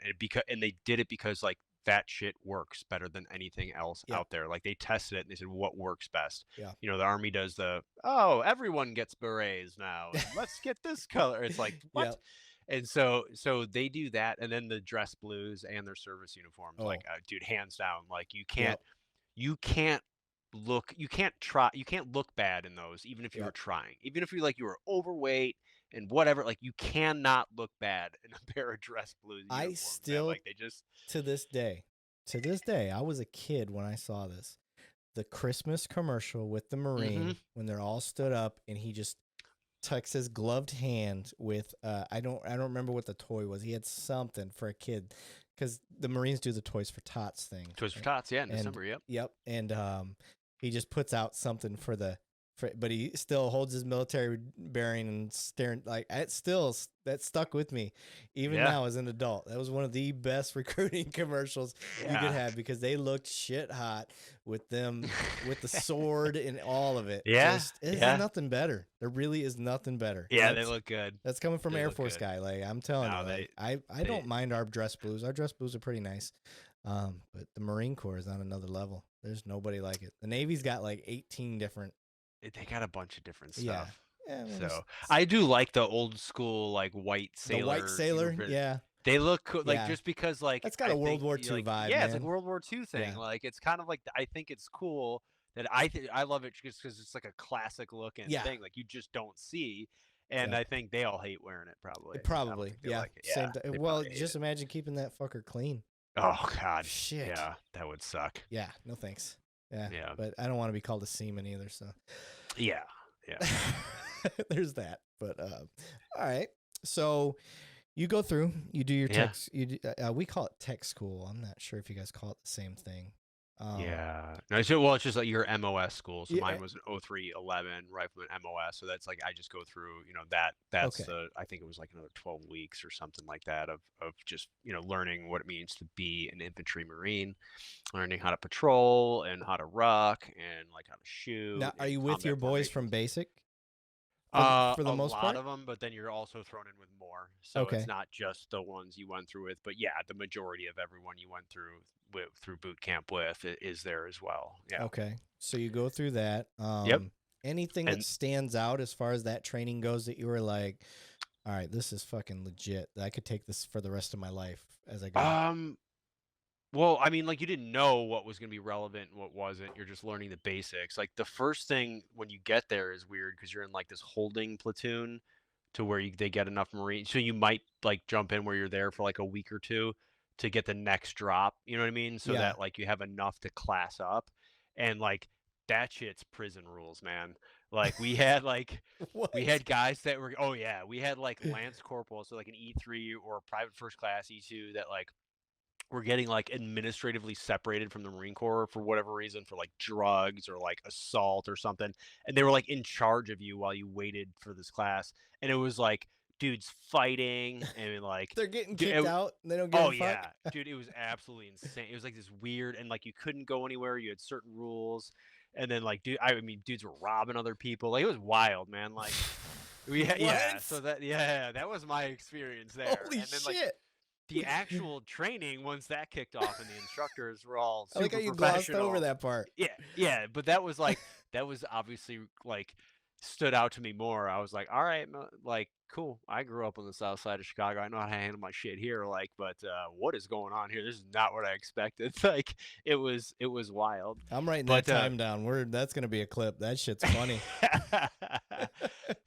And they did it because like that shit works better than anything else Yeah. out there. Like they tested it and they said what works best. Yeah. You know, the Army does everyone gets berets now. Let's get this color. It's like what? Yeah. And so they do that, and then the dress blues and their service uniforms, Oh. like dude, hands down, like you Yep. can't you can't look bad in those, even if you were Yep. trying, even if you were overweight and whatever, like you cannot look bad in a pair of dress blues I uniforms, man. still, Like they just to this day, I was a kid when I saw this. The Christmas commercial with the Marine when they're all stood up and he just tucks his gloved hand with I don't remember what the toy was. He had something for a kid because the Marines do the Toys for Tots thing. Toys for Tots, yeah, in December, yep. Yep, and he just puts out something but he still holds his military bearing and staring like that stuck with me even now as an adult. That was one of the best recruiting commercials you could have because they looked shit hot with them with the sword and all of it. There's nothing better. There really is nothing better. Yeah, they look good. That's coming from Air Force guy. Like I'm telling you, like, I don't mind our dress blues. Our dress blues are pretty nice. But the Marine Corps is on another level. There's nobody like it. The Navy's got like 18 different. They got a bunch of different stuff. Yeah, so I do like the old school like white sailor. The white sailor, yeah. They look cool, like just because like that's got a World War II vibe. Yeah, man. It's like a World War II thing. Yeah. Like it's kind of like I think it's cool that I love it just because it's like a classic looking thing. Like you just don't see. And I think they all hate wearing it probably. Probably, yeah. Like same well, just imagine keeping that fucker clean. Oh God, shit. Yeah, that would suck. Yeah, no thanks. Yeah, but I don't want to be called a seaman either. So. Yeah. There's that. But all right. So you go through, you do your text. We call it tech school. I'm not sure if you guys call it the same thing. No, it's just like your MOS school. So mine was an 0311 rifleman MOS. So that's like I just go through, that's I think it was like another 12 weeks or something like that of just learning what it means to be an infantry Marine, learning how to patrol and how to ruck and like how to shoot. Now, are you with your boys from basic? for the A most lot part? of them, but then you're also thrown in with more. So it's Okay. not just the ones you went through with, but yeah, the majority of everyone you went through boot camp with is there as well. Yeah. Okay. So you go through that. Yep. Anything that And stands out as far as that training goes that you were like, all right, this is fucking legit. I could take this for the rest of my life as I go. um well, I mean, like you didn't know what was going to be relevant and what wasn't. You're just learning the basics. Like the first thing when you get there is weird because you're in like this holding platoon to where they get enough Marines. So you might like jump in where you're there for like a week or two to get the next drop. You know what I mean? So Yeah. that like you have enough to class up, and like that shit's prison rules, man. Like we What? had guys that were oh yeah we had like lance corporals, so like an E3 or a private first class E2 that like were getting like administratively separated from the Marine Corps for whatever reason for like drugs or like assault or something. And they were like in charge of you while you waited for this class. And it was like dudes fighting and like, They're getting d- kicked it- out and they don't give oh a fuck. yeah, dude, it was absolutely insane. It was like this weird and like you couldn't go anywhere. You had certain rules. And then like, dude, I mean, dudes were robbing other people. Like it was wild, man. Like yeah. What? So that was my experience there. Holy And then like shit. the actual training once that kicked off and the instructors were all I like how super you glossed over professional. that part. Yeah, yeah, but that was like that was obviously like stood out to me more. I was like, all right, like cool. I grew up on the south side of Chicago. I know how to handle my shit here. Like, but what is going on here? This is not what I expected. Like, it was wild. I'm writing that But time down. That's gonna be a clip. That shit's funny.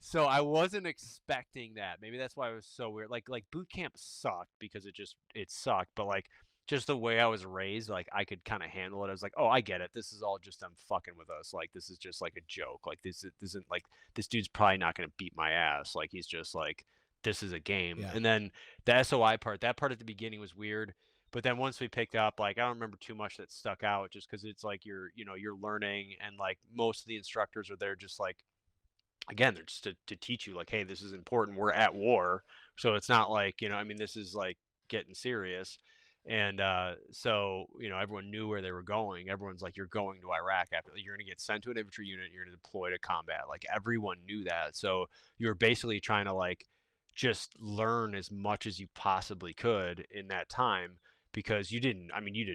so I wasn't expecting that. Maybe that's why it was so weird. Like boot camp sucked because it sucked, but like just the way I was raised, like I could kind of handle it. I was like, oh, I get it. This is all just them fucking with us. Like this is just like a joke. Like this isn't like this dude's probably not gonna beat my ass. Like he's just like this is a game. Yeah. And then the SOI part, that part at the beginning was weird. But then once we picked up, like I don't remember too much that stuck out, just because it's like you're learning, and like most of the instructors are there just like again they're just to teach you like hey this is important, we're at war, so it's not like I mean this is like getting serious. And so everyone knew where they were going. Everyone's like you're going to Iraq after, you're going to get sent to an infantry unit, you're going to deploy to combat. Like everyone knew that, so you're basically trying to like just learn as much as you possibly could in that time, because you didn't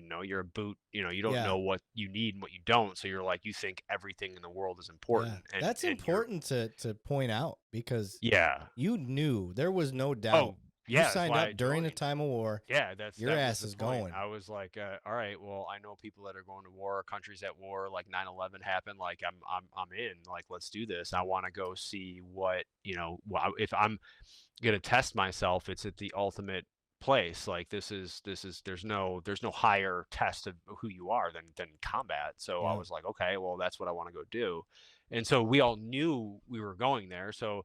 know, you're a boot, you don't Yeah. know what you need and what you don't, so you're like you think everything in the world is Yeah. important, That's and you're important to point out because yeah. you knew there was no doubt. Oh, You yeah, that's signed why I up during a joined. time of war. Yeah, Your that was ass the is point. going. I was like, all right, well, I know people that are going to war, countries at war, like 9/11 happened, like I'm in, like let's do this. I want to go see what, if I'm going to test myself, it's at the ultimate place. Like this is there's no higher test of who you are than combat. So I Yeah. was like, okay, well, that's what I want to go do. And so we all knew we were going there. So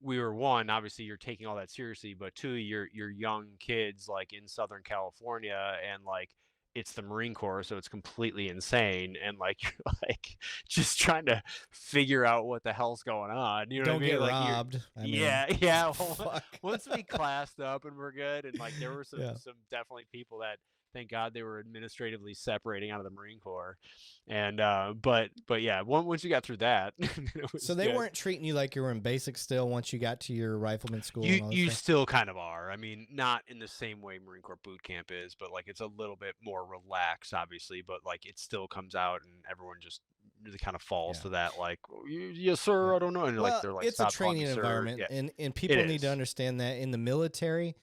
we were, one, obviously you're taking all that seriously, but two, you're young kids like in Southern California, and like it's the Marine Corps, so it's completely insane, and like you're like just trying to figure out what the hell's going on. You know what I Don't get mean? Like you're robbed. I mean, yeah, yeah. Well, fuck. once we classed up and we're good, and like there were some Yeah. some definitely people that thank God they were administratively separating out of the Marine Corps, and but yeah, once you got through that, it So was they good. weren't treating you like you were in basic still once you got to your rifleman school You and all this you stuff. still kind of are. I mean, not in the same way Marine Corps boot camp is, but like it's a little bit more relaxed, obviously. But like it still comes out, and everyone just really kind of falls Yeah. to that, like, Yes, sir. Yeah. I don't know," and like Well, they're like, it's a "Stop calling me training sir." environment Yeah, and it people need to is. understand that in the military,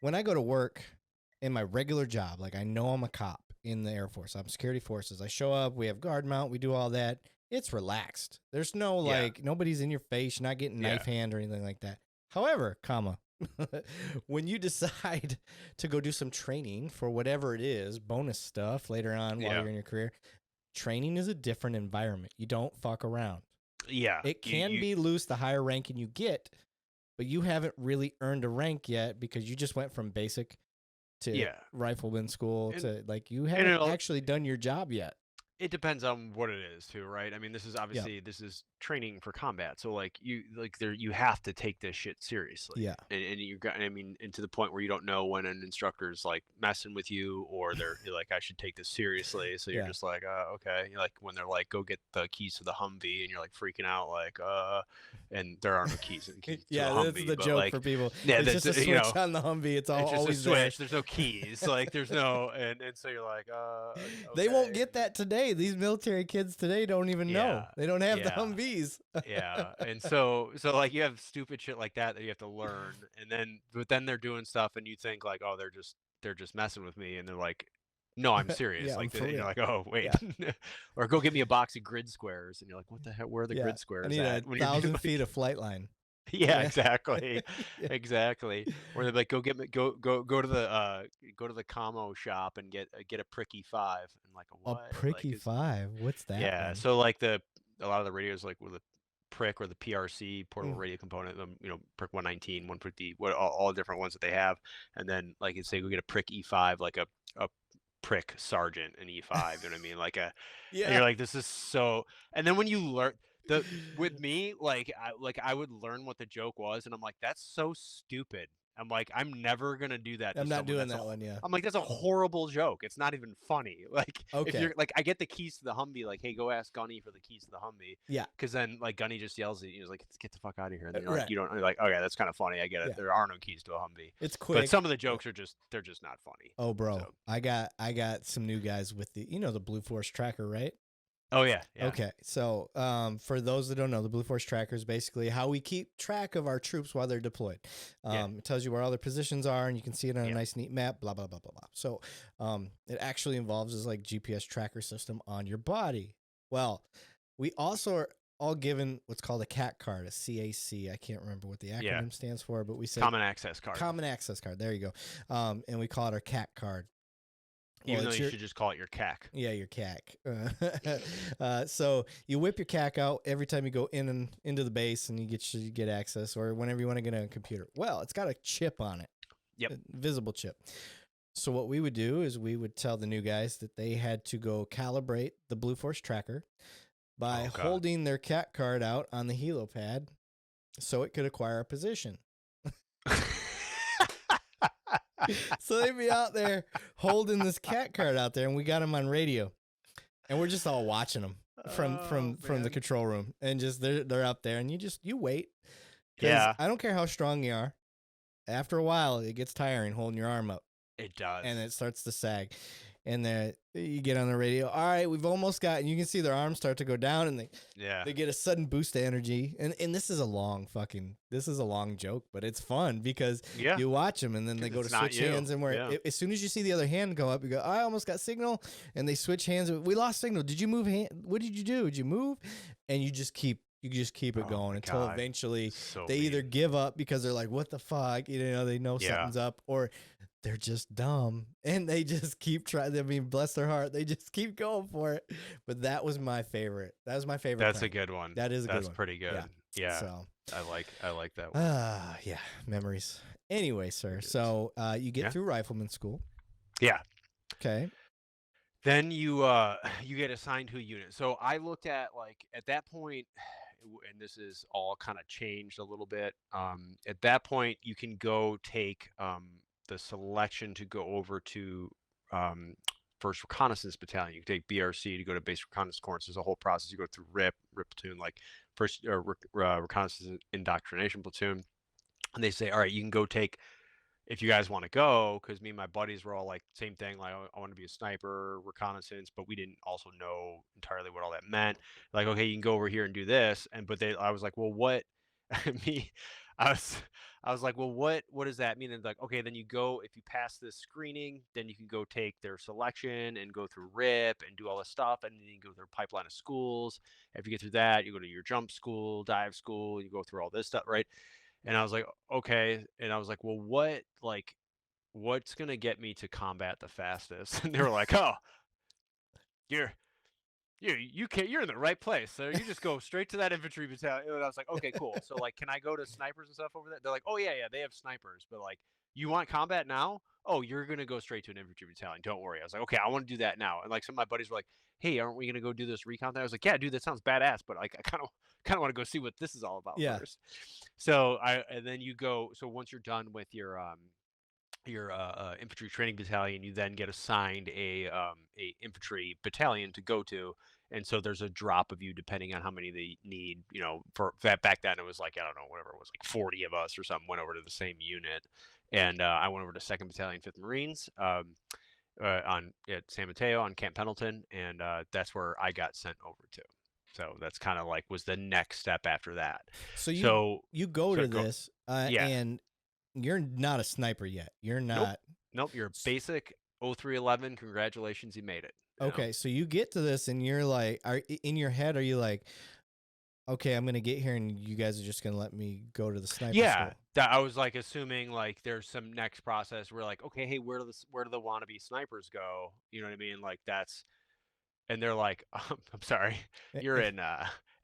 when I go to work in my regular job, like I know I'm a cop in the Air Force, I'm security forces. I show up, we have guard mount, we do all that. It's relaxed. There's no Yeah, like nobody's in your face, you're not getting yeah, knife hand or anything like that. However, comma, when you decide to go do some training for whatever it is, bonus stuff later on while yeah, you're in your career, training is a different environment. You don't fuck around. yeah. It can be loose the higher ranking you get, but you haven't really earned a rank yet because you just went from basic to Yeah, rifleman school and to like you and haven't actually done your job yet. It depends on what it is too, right? I mean, this is Yeah. obviously this is training for combat, so like you have to take this shit seriously, Yeah. and you got I mean, and to the point where you don't know when an instructor's like messing with you or you're like I should take this seriously, so you're Yeah. just like okay, you're like when they're like go get the keys to the Humvee, and you're like freaking out like and there are no keys to the Yeah, that's Humvee, the but joke like for people. yeah, It's that's just a you switch know on the Humvee. It's all it's just a always there. switch. There's no keys. Like there's no, and so you're like, They won't okay. get that today. These military kids today don't even know. Yeah, They don't have the yeah, Humvees. yeah. And so like you have stupid shit like that that you have to learn, and then but then they're doing stuff, and you think like, oh, they're just messing with me, and they're like, no, I'm serious. Yeah, I'm Like, for and you're real. like, oh, wait, Yeah. or go get me a box of grid squares, and you're like, what the heck? Where are the Yeah. grid I squares need a at? When you're doing 1,000 feet like, of flight line. yeah, Yeah. exactly. Yeah. Exactly. Or they're like, go get me, go to the commo shop and get a pricky 5. And like, A what? Like, pricky is five. What's that yeah. then? So like a lot of the radios like with a prick or the PRC portable Mm. radio component, prick 119, 150, all the different ones that they have. And then like you say, go get a prick E5, like a prick sergeant an E5. You know what I mean? And Yeah. you're like, this is so. And then when you learn the with me, I would learn what the joke was, and I'm like, that's so stupid. I'm like, I'm never gonna do that to I'm not someone. doing that one. Yeah. I'm like, that's a horrible joke. It's not even funny. Like, if Okay. you're like, I get the keys to the Humvee, like, hey, go ask Gunny for the keys to the Humvee, Yeah. because then like Gunny just yells at you, he's like, get the fuck out of here, and then you're like, Right. you don't, you're like, okay, that's kind of funny. I get it. Yeah. There are no keys to a Humvee, It's but quick. some of the jokes are they're just not funny. Oh, bro. So, I got some new guys with the Blue Force tracker, right? oh yeah, yeah, Okay, so for those that don't know, the Blue Force tracker is basically how we keep track of our troops while they're deployed. yeah, It tells you where all their positions are, and you can see it on a yeah. nice, neat map. Blah blah blah blah blah. So it actually involves this like GPS tracker system on your body. Well, we also are all given what's called a CAC card, a CAC. I can't remember what the acronym Yeah. stands for, but we say Common access card. common access card. There you go. And we call it our CAC card. Even Well, though you should just call it your CAC. yeah, your CAC. So you whip your CAC out every time you go in and into the base, and you get access, or whenever you want to get on a computer. Well, it's got a chip on it, Yep. a visible chip. So what we would do is we would tell the new guys that they had to go calibrate the Blue Force tracker by Oh, God. holding their CAC card out on the helo pad, so it could acquire a position. So they'd be out there holding this CAC card out there, and we got them on radio, and we're just all watching them from the control room, and just they're up there, and you wait. Yeah, I don't care how strong you are. After a while, it gets tiring holding your arm up, it does. and it starts to sag. And then you get on the radio. All right, we've almost got. And you can see their arms start to go down, and they get a sudden boost of energy. And this is a long joke, but it's fun because Yeah. you watch them, and then they go to It's not switch you. hands, and as soon as you see the other hand go up, you go, I almost got signal, and they switch hands. We lost signal. Did you move? What did you do? Did you move? And you just keep it Oh going my until God. eventually So they either mean. give up because they're like, what the fuck? They know Yeah. something's up, or they're just dumb and they just keep trying. I mean, bless their heart, they just keep going for it. But that was my favorite. That was my favorite. That's thing. a good one. That is a good one. That's pretty good. Yeah. So I like that one. yeah, memories. Anyway, sir. So you get through rifleman school. Yeah. Okay. Then you get assigned to a unit. So I looked at like at that point, and this is all kind of changed a little bit. At that point, you can go take the selection to go over to First Reconnaissance Battalion. You can take BRC to go to Base Reconnaissance Corps. There's a whole process. You go through RIP platoon, like First Reconnaissance Indoctrination Platoon, and they say, all right, you can go take. If you guys want to go, because me and my buddies were all like same thing, like I want to be a sniper, reconnaissance, but we didn't also know entirely what all that meant. Like, okay, you can go over here and do this, I was like, well, what? me, I was, I was like, well, what does that mean? And like, okay, then you go if you pass this screening, then you can go take their selection and go through RIP and do all this stuff, and then you can go through a pipeline of schools. If you get through that, you go to your jump school, dive school, you go through all this stuff, right? And I was like, okay. And I was like, well, what's gonna get me to combat the fastest? And they were like, oh, you're you're in the right place. So you just go straight to that infantry battalion. And I was like, okay, cool. So like, can I go to snipers and stuff over there? They're like, oh yeah, they have snipers, but like, you want combat now? "Oh, you're gonna go straight to an infantry battalion. Don't worry." I was like, "Okay, I want to do that now." And like some of my buddies were like, "Hey, aren't we gonna go do this recon thing?" I was like, "Yeah, dude, that sounds badass, but like I kind of want to go see what this is all about Yeah. first." So and then you go. So once you're done with your infantry training battalion, you then get assigned a infantry battalion to go to, and so there's a drop of you depending on how many they need. You know, for that back then it was like I don't know whatever it was like 40 of us or something went over to the same unit, and I went over to Second Battalion, Fifth Marines. On at San Mateo on Camp Pendleton, and that's where I got sent over to. So that's kind of like was the next step after that. So So, you go so to go, this, yeah, and you're not a sniper yet. You're nope, not. nope. You're a basic 0311. Congratulations, you made it. You know? Okay, so you get to this, and you're like, in your head, are you like, okay, I'm gonna get here, and you guys are just gonna let me go to the sniper Yeah, school? that I was like assuming like there's some next process where like okay, hey, where do the wannabe snipers go? You know what I mean? Like that's and they're like, I'm sorry, you're in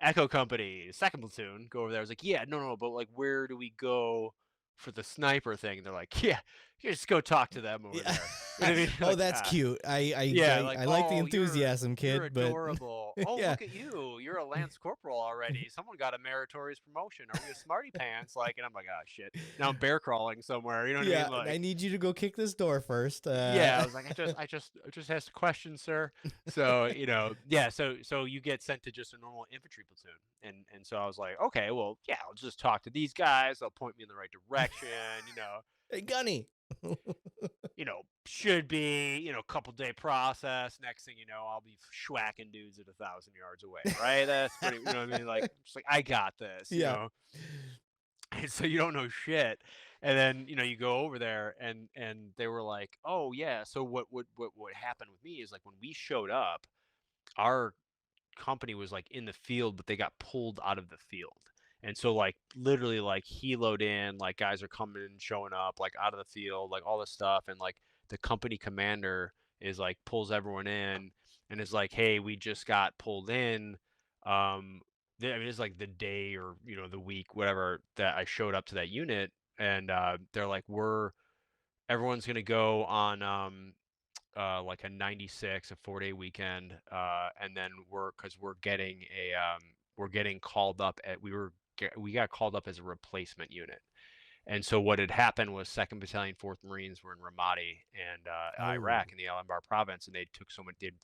Echo Company, second platoon. Go over there. I was like, yeah, no, no, but like, where do we go for the sniper thing? And they're like, yeah, you just go talk to them over Yeah. there. You know what I mean? Oh, Like, that's cute. yeah, like, I like the oh, enthusiasm, you're kid, but adorable. Oh, yeah. look at you. You're a Lance Corporal already. Someone got a meritorious promotion. Are we a smarty pants? Like, and I'm like, oh shit. Now I'm bear crawling somewhere. You know what I Yeah, mean? I Like, need you to go kick this door first. yeah, I was like, I just asked a question, sir. So, yeah, so you get sent to just a normal infantry platoon. And so I was like, okay, well, yeah, I'll just talk to these guys. They'll point me in the right direction, Hey, Gunny. should be, couple day process. Next thing you know, I'll be schwacking dudes at 1,000 yards away, right? That's pretty, you know what I mean? Like, just like, I got this, Yeah. And so you don't know shit. And then, you go over there and they were like, "Oh yeah, so what happened with me is like when we showed up, our company was like in the field, but they got pulled out of the field." And so like literally like heloed in, like guys are coming and showing up like out of the field, like all this stuff and like the company commander is like pulls everyone in and is like, "Hey, we just got pulled in." Um I mean, it's like the day or the week, whatever that I showed up to that unit, and they're like, everyone's gonna go on like a 96, a 4-day weekend, and then because we're getting called up we got called up as a replacement unit. And so what had happened was Second Battalion, Fourth Marines were in Ramadi and Oh. Iraq in the Al Anbar province, and they'd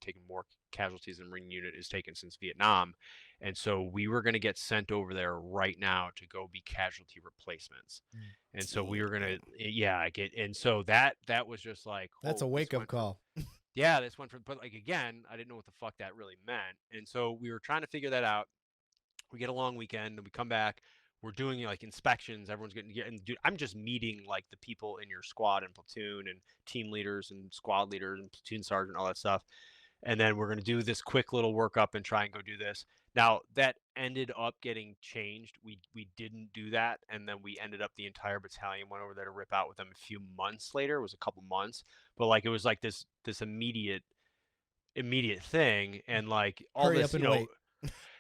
taken more casualties than Marine unit has taken since Vietnam, and so we were going to get sent over there right now to go be casualty replacements, and so we were gonna, Damn. yeah, get, and so that was just like, That's a oh, this wake up went from, call. yeah, this went from, but like again, I didn't know what the fuck that really meant, and so we were trying to figure that out. We get a long weekend and we come back. We're doing like inspections. Everyone's getting, yeah, and dude, I'm just meeting like the people in your squad and platoon and team leaders and squad leaders and platoon sergeant, all that stuff. And then we're going to do this quick little workup and try and go do this. Now that ended up getting changed. We didn't do that, and then we ended up the entire battalion went over there to rip out with them a few months later. It was a couple months, but like it was like this immediate thing, and like all Hurry up this, and wait.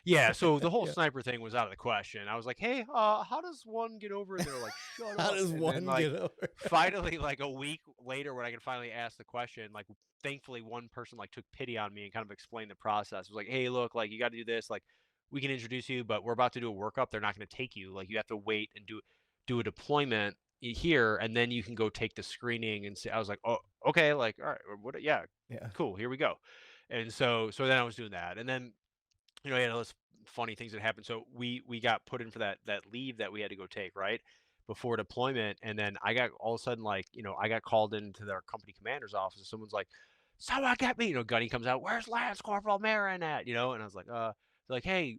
yeah, so the whole Yeah. sniper thing was out of the question. I was like, "Hey, how does one get over?" And they're like, "Shut How up." does And then one like get over? finally like a week later when I could finally ask the question, like thankfully one person like took pity on me and kind of explained the process. It was like, "Hey, look, like you got to do this. Like we can introduce you, but we're about to do a workup. They're not going to take you. Like you have to wait and do a deployment here and then you can go take the screening and see." I was like, "Oh, okay, like all right, what yeah, Yeah. cool, here we go." And so then I was doing that. And then you know, those funny things that happened. So we got put in for that leave that we had to go take, right? Before deployment. And then I got all of a sudden like, I got called into their company commander's office and someone's like, "Someone get me," Gunny comes out, "Where's Lance Corporal Marren at?" And I was like, they're like, "Hey,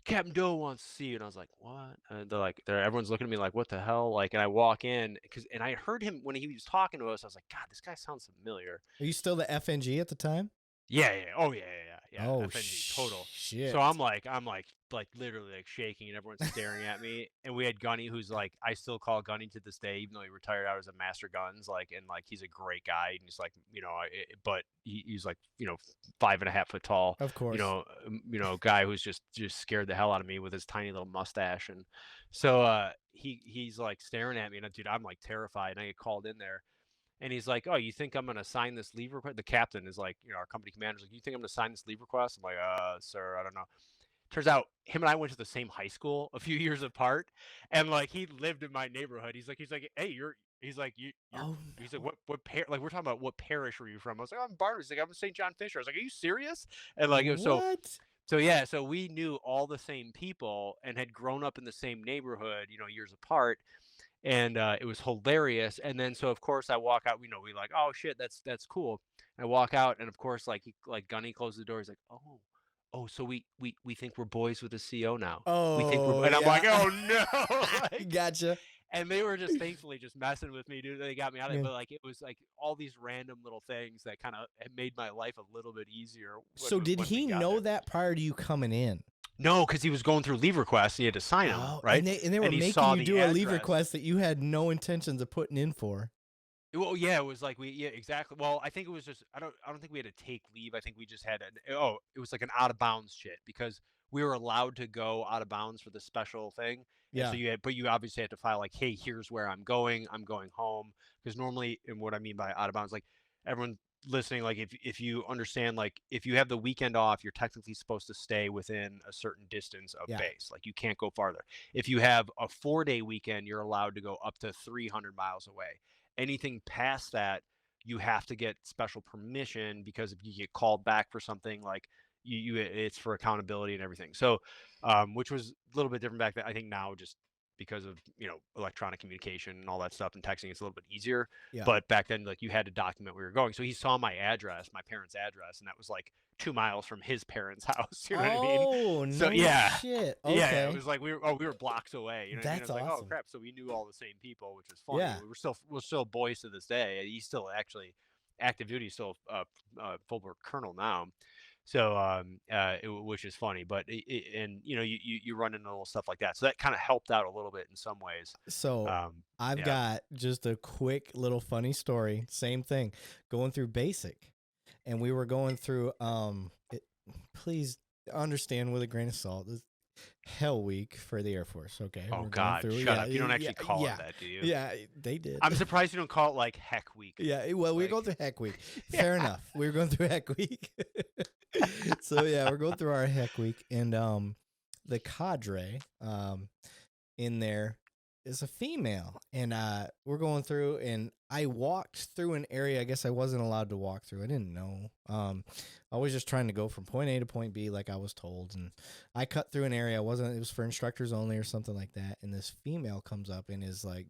Captain Doe wants to see you." And I was like, "What?" And everyone's looking at me like, "What the hell?" Like, and I walk in and I heard him when he was talking to us. I was like, "God, this guy sounds familiar." Are you still the FNG at the time? Yeah, yeah. Oh, yeah, yeah, yeah. Oh FNG, total. So shit. like literally like shaking, and everyone's staring at me. And we had Gunny, who's like, I still call Gunny to this day, even though he retired out as a master guns. Like, and like he's a great guy, and he's like, but he's like, 5.5 foot tall. Of course. Guy who's just scared the hell out of me with his tiny little mustache. And so he's like staring at me, and dude, I'm like terrified, and I get called in there. And he's like, "Oh, you think I'm gonna sign this leave request?" The captain is like, our company commander's like, "You think I'm gonna sign this leave request?" I'm like, sir, I don't know." Turns out him and I went to the same high school a few years apart, and like he lived in my neighborhood. He's like, "Hey, you're." Oh He's like, no. like we're talking about what parish were you from? I was like, "I'm Barnes." He's like, "I'm St. John Fisher." I was like, "Are you serious?" And like, What? yeah, so we knew all the same people and had grown up in the same neighborhood, years apart, and it was hilarious. And then so of course I walk out. We like, "Oh shit, that's cool." I walk out, and of course like Gunny closes the door. He's like, "Oh, so we think we're boys with a CO now. We think we're," Oh and I'm like, yeah. "Oh no!" like, Gotcha. and they were just thankfully just messing with me, dude. They got me out of it, Yeah. but like it was like all these random little things that kind of made my life a little bit easier So did when we he got know there. that prior to you coming in? No, because he was going through leave requests. He had to sign them, Oh, right? and they were And he making saw you the do a leave address. request that you had no intentions of putting in for. Well, yeah, it was like yeah, exactly. Well, I think it was just I don't think we had to take leave. I think we just had it was like an out of bounds shit because we were allowed to go out of bounds for the special thing. And so Yeah. you obviously had to file like, "Hey, here's where I'm going. I'm going home." Because normally, and what I mean by out of bounds, like everyone listening, like if you understand, like if you have the weekend off, you're technically supposed to stay within a certain distance of Yeah. base. Like you can't go farther. If you have a 4-day weekend, you're allowed to go up to 300 miles away. Anything past that, you have to get special permission because if you get called back for something, like it's for accountability and everything. So, which was a little bit different back then. I think now just because of electronic communication and all that stuff and texting, it's a little bit easier. Yeah. But back then, like you had to document where you're going. So he saw my address, my parents' address, and that was like 2 miles from his parents' house. You know what I mean? Oh, So no yeah, shit. yeah, it Okay. was like we were blocks away. You know what I mean? I That's was like, "Oh awesome. crap!" So we knew all the same people, which was funny. Yeah. We're still boys to this day. He's still actually active duty, still full board colonel now. So which is funny, but and you run into little stuff like that. So that kind of helped out a little bit in some ways. So I've Yeah. got just a quick little funny story. Same thing. Going through basic. And we were going through please understand with a grain of salt. This hell week for the Air Force. Okay. Oh We're going God, through. shut Yeah. up! You don't Yeah. actually call it Yeah. that, do you? Yeah. They did. I'm surprised you don't call it like Heck Week. Yeah, well, we were Like, going through Heck Week. yeah. Fair enough. We were going through Heck Week. So yeah, we're going through our Heck Week, and the cadre in there is a female, and we're going through, and I walked through an area I guess I wasn't allowed to walk through. I didn't know. I was just trying to go from point A to point B like I was told, and I cut through an area. It was for instructors only or something like that, and this female comes up and is like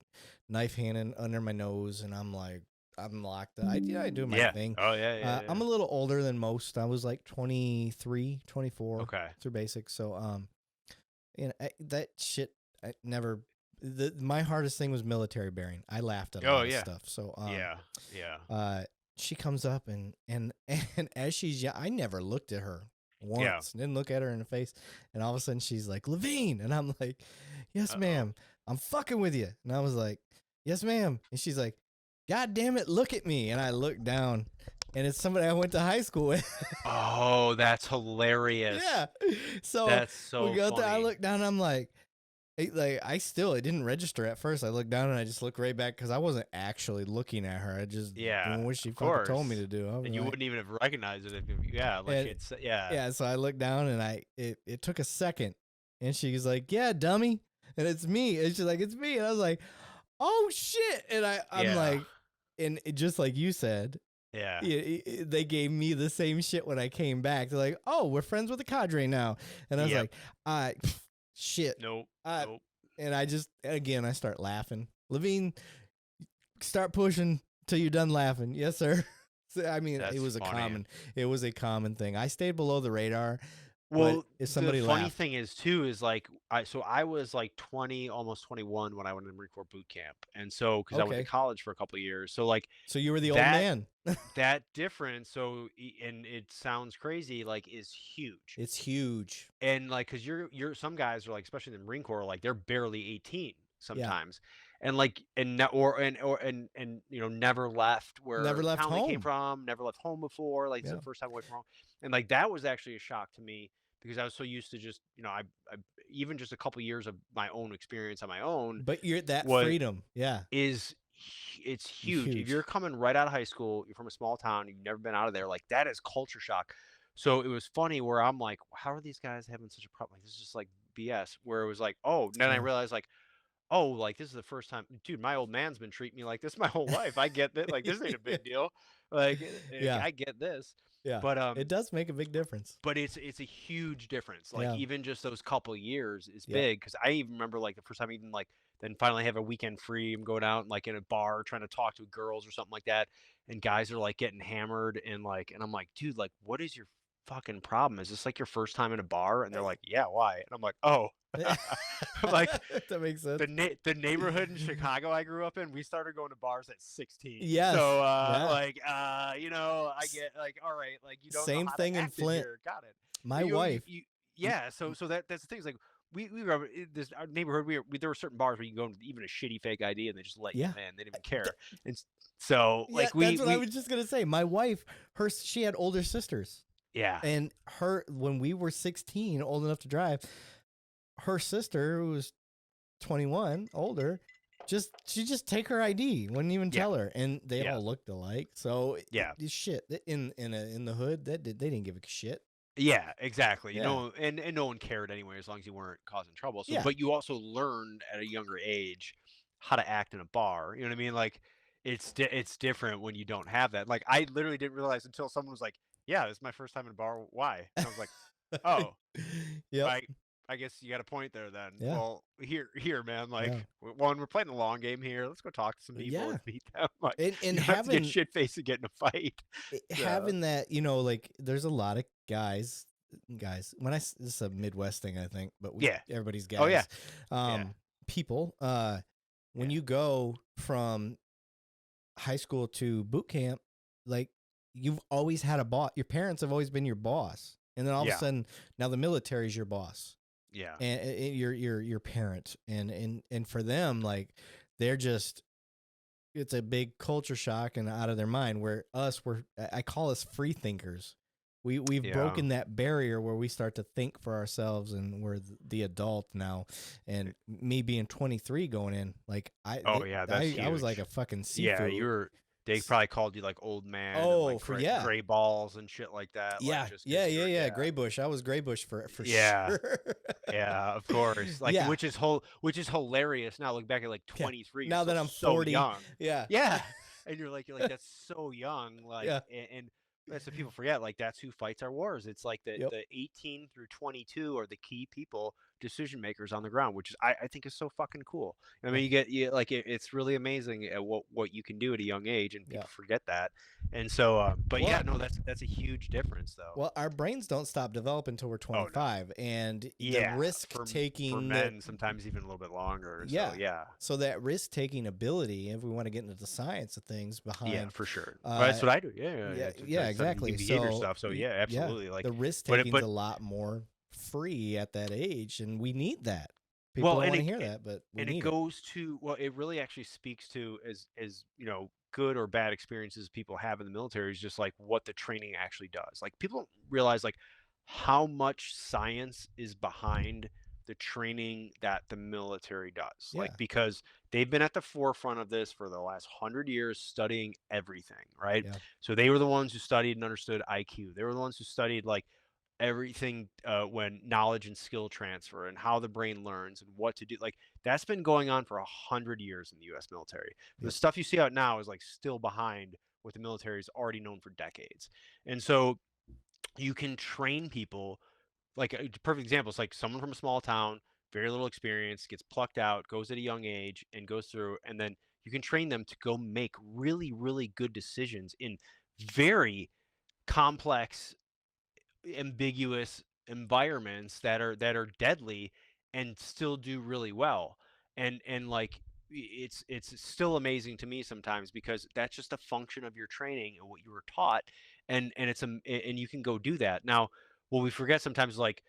knife handing under my nose, and I'm like, I'm locked. I do my Yeah. thing. Oh yeah, yeah, yeah. I'm a little older than most. I was like 23, 24 Okay. through basic. So, that shit, I never, my hardest thing was military bearing. I laughed at a Oh lot of yeah. stuff. So, Yeah. Yeah. she comes up and and as I never looked at her Yeah. once, didn't look at her in the face. And all of a sudden she's like, Levine. And I'm like, yes, Uh-oh. ma'am. I'm fucking with you. And I was like, yes, ma'am. And she's like, God damn it, look at me. And I looked down, and it's somebody I went to high school with. Oh, that's hilarious. Yeah. So That's we so go there. I funny. look down, and I'm like, it didn't register at first. I looked down and I just looked right back because I wasn't actually looking at her. I just Yeah, doing what she of fucking told me course. to do. I was And you like, wouldn't even have recognized it yeah, like and it's yeah. yeah. So I looked down, and it took a second, and she was like, yeah, dummy. And it's me. And she's like, it's me. And I was like, oh shit. And I'm Yeah. like, and just like you said, Yeah. they gave me the same shit when I came back. They're like, "Oh, we're friends with the cadre now," and I was Yep. like, shit." Nope. Uh, Nope. and I start laughing. Levine, start pushing till you're done laughing. Yes, sir. So, I mean, That's funny. it was a common thing. I stayed below the radar, but Well, if the somebody funny laughed, thing is too is like I was like 20, almost 21 when I went to Marine Corps boot camp, and so because I went to okay, college for a couple of years, so like so you were the old that man. that difference, and it sounds crazy, like is huge, It's huge. and like because you're some guys are like, especially in the Marine Corps, like they're barely 18 Yeah, sometimes, and like and never left where never left town they came home. from, never left home before, like it's Yeah, the first time away from home, and like that was actually a shock to me because I was so used to just I even just a couple years of my own experience on my own but you're that was freedom. Yeah, is it's huge. If Huge. you're coming right out of high school, you're from a small town, you've never been out of there, like that is culture shock. So it was funny where I'm like, how are these guys having such a problem? Like this is just like BS. Where it was like, oh, then I Yeah. realized like, oh, like this is the first time, dude. My old man's been treating me like this my whole life. I get that. Like this ain't a big deal. Like Yeah. I get this, Yeah. but It does make a big difference. it's a huge difference. Like Yeah. even just those couple years is Yep. big because I even remember like the first time even like then finally have a weekend free. I'm going out and like in a bar trying to talk to girls or something like that, and guys are like getting hammered and like and I'm like, dude, like what is your fucking problem? Is this like your first time in a bar? And they're like, yeah, why? And I'm like, oh, I'm like That makes sense. the neighborhood in Chicago I grew up in, we started going to bars at 16. So Yes. Yeah. you know, I get like, all right, like you don't know Same how to thing in act in Flint. here. Got it. My But wife. yeah, so that's the thing is like we grew up in this our neighborhood there were certain bars where you can go with even a shitty fake ID and they just let you Yeah. in. They didn't even care. And so Yeah, like that's what I we was just gonna say. My wife, she had older sisters, yeah. and her when we were 16, old enough to drive, her sister who was 21, older, she just take her ID, wouldn't even Yeah. tell her, and they Yeah. all looked alike. So Yeah. shit in the hood they didn't give a shit. Yeah, exactly. Yeah, And no one cared anyway as long as you weren't causing trouble. So, yeah, but you also learned at a younger age how to act in a bar. You know what I mean? Like, it's different when you don't have that. Like, I literally didn't realize until someone was like, "Yeah, this is my first time in a bar. Why?" And I was like, "Oh, yep, I I guess you got a point there then. yeah, Well, here, man. yeah, Like, one, we're playing the long game here. Let's go talk to some people yeah, and beat them. Like, and you don't have to get having shit faced and get in a fight. So, having that, like there's a lot of guys. This is a Midwest thing, I think, but yeah. everybody's Oh yeah, guys. yeah, People, when yeah, you go from high school to boot camp, like you've always had a boss. Your parents have always been your boss, and then all of a yeah, sudden, now the military's your boss, yeah. and your parent, and for them, like they're just it's a big culture shock and out of their mind. Where I call us free thinkers. We've Yeah. broken that barrier where we start to think for ourselves, and we're the adult now. And me being 23 going in, like Oh yeah, that's I was like huge. a fucking Yeah, seafood. you're they probably called you like old man and Oh, like for yeah. gray balls and shit like that, like Yeah, just yeah, because yeah, you're yeah. yeah. Gray Bush. I was Gray Bush for Yeah. sure. Yeah, of course. Like Yeah, which is hilarious now. Look back at like yeah. 23, you're Now still that I'm so 40, young. yeah, Yeah. And you're like that's so young. Like yeah, and that's what people forget. Like that's who fights our wars. It's like yep, the 18 through 22 are the key people, decision makers on the ground, which is I think is so fucking cool. I yeah, mean, like it's really amazing at what you can do at a young age, and yeah. people forget that. And so, but yeah, Well, no, that's a huge difference, though. well, our brains don't stop developing until we're Oh no, 25, and the yeah, risk for taking that, men sometimes even a little bit longer. So yeah. yeah, So that risk taking ability, if we want to get into the science of things yeah, behind, for sure. Well, uh, that's what I do. Yeah, yeah, yeah. yeah, To yeah, study human exactly. behavior So stuff. So yeah, yeah, absolutely. Like, the risk but it, taking's but a lot more free at that age, and we need that. People well, don't want to hear that, but we and it need it. goes to well, it really actually speaks to as you know good or bad experiences people have in the military is just like what the training actually does. Like people don't realize like how much science is behind the training that the military does. Like Yeah, because they've been at the forefront of this for the last 100 years studying everything, right? yeah, So they were the ones who studied and understood IQ. They were the ones who studied like everything when knowledge and skill transfer and how the brain learns and what to do like that's been going on for 100 years in the U.S. military. The yep, stuff you see out now is like still behind what the military has already known for decades. And so you can train people like a perfect example is like someone from a small town, very little experience, gets plucked out, goes at a young age and goes through, and then you can train them to go make really, really good decisions in very complex ambiguous environments that are deadly and still do really well. And like it's still amazing to me sometimes because that's just a function of your training and what you were taught and and you can go do that. Now, what we forget sometimes like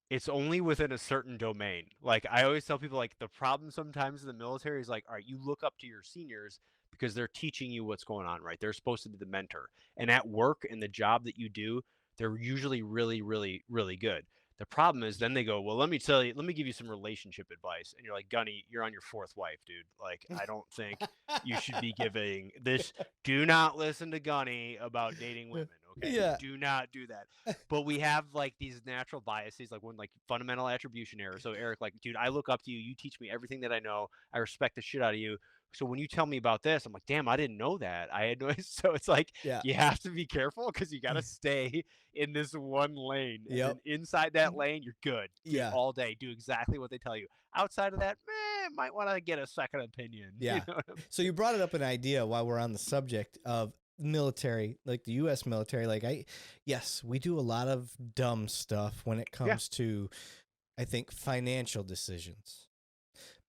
it's only within a certain domain. Like I always tell people like the problem sometimes in the military is like, all right, you look up to your seniors because they're teaching you what's going on, right? They're supposed to be the mentor. And at work and the job that you do, they're usually really, really, really good. The problem is then they go, well, let me give you some relationship advice. And you're like, Gunny, you're on your fourth wife, dude. Like, I don't think you should be giving this. Do not listen to Gunny about dating women. Okay. Yeah. Do not do that. But we have like these natural biases, like when like fundamental attribution error. So Eric, like, dude, I look up to you. You teach me everything that I know. I respect the shit out of you. So when you tell me about this, I'm like, damn, I didn't know that. I had no. So it's like Yeah. you have to be careful because you got to stay in this one lane, and Yep. then inside that lane, you're good. Yeah. All day, do exactly what they tell you. Outside of that, might want to get a second opinion. Yeah. You know what I mean? So you brought it up an idea while we're on the subject of military, like the U.S. military. Like yes, we do a lot of dumb stuff when it comes to, I think, financial decisions.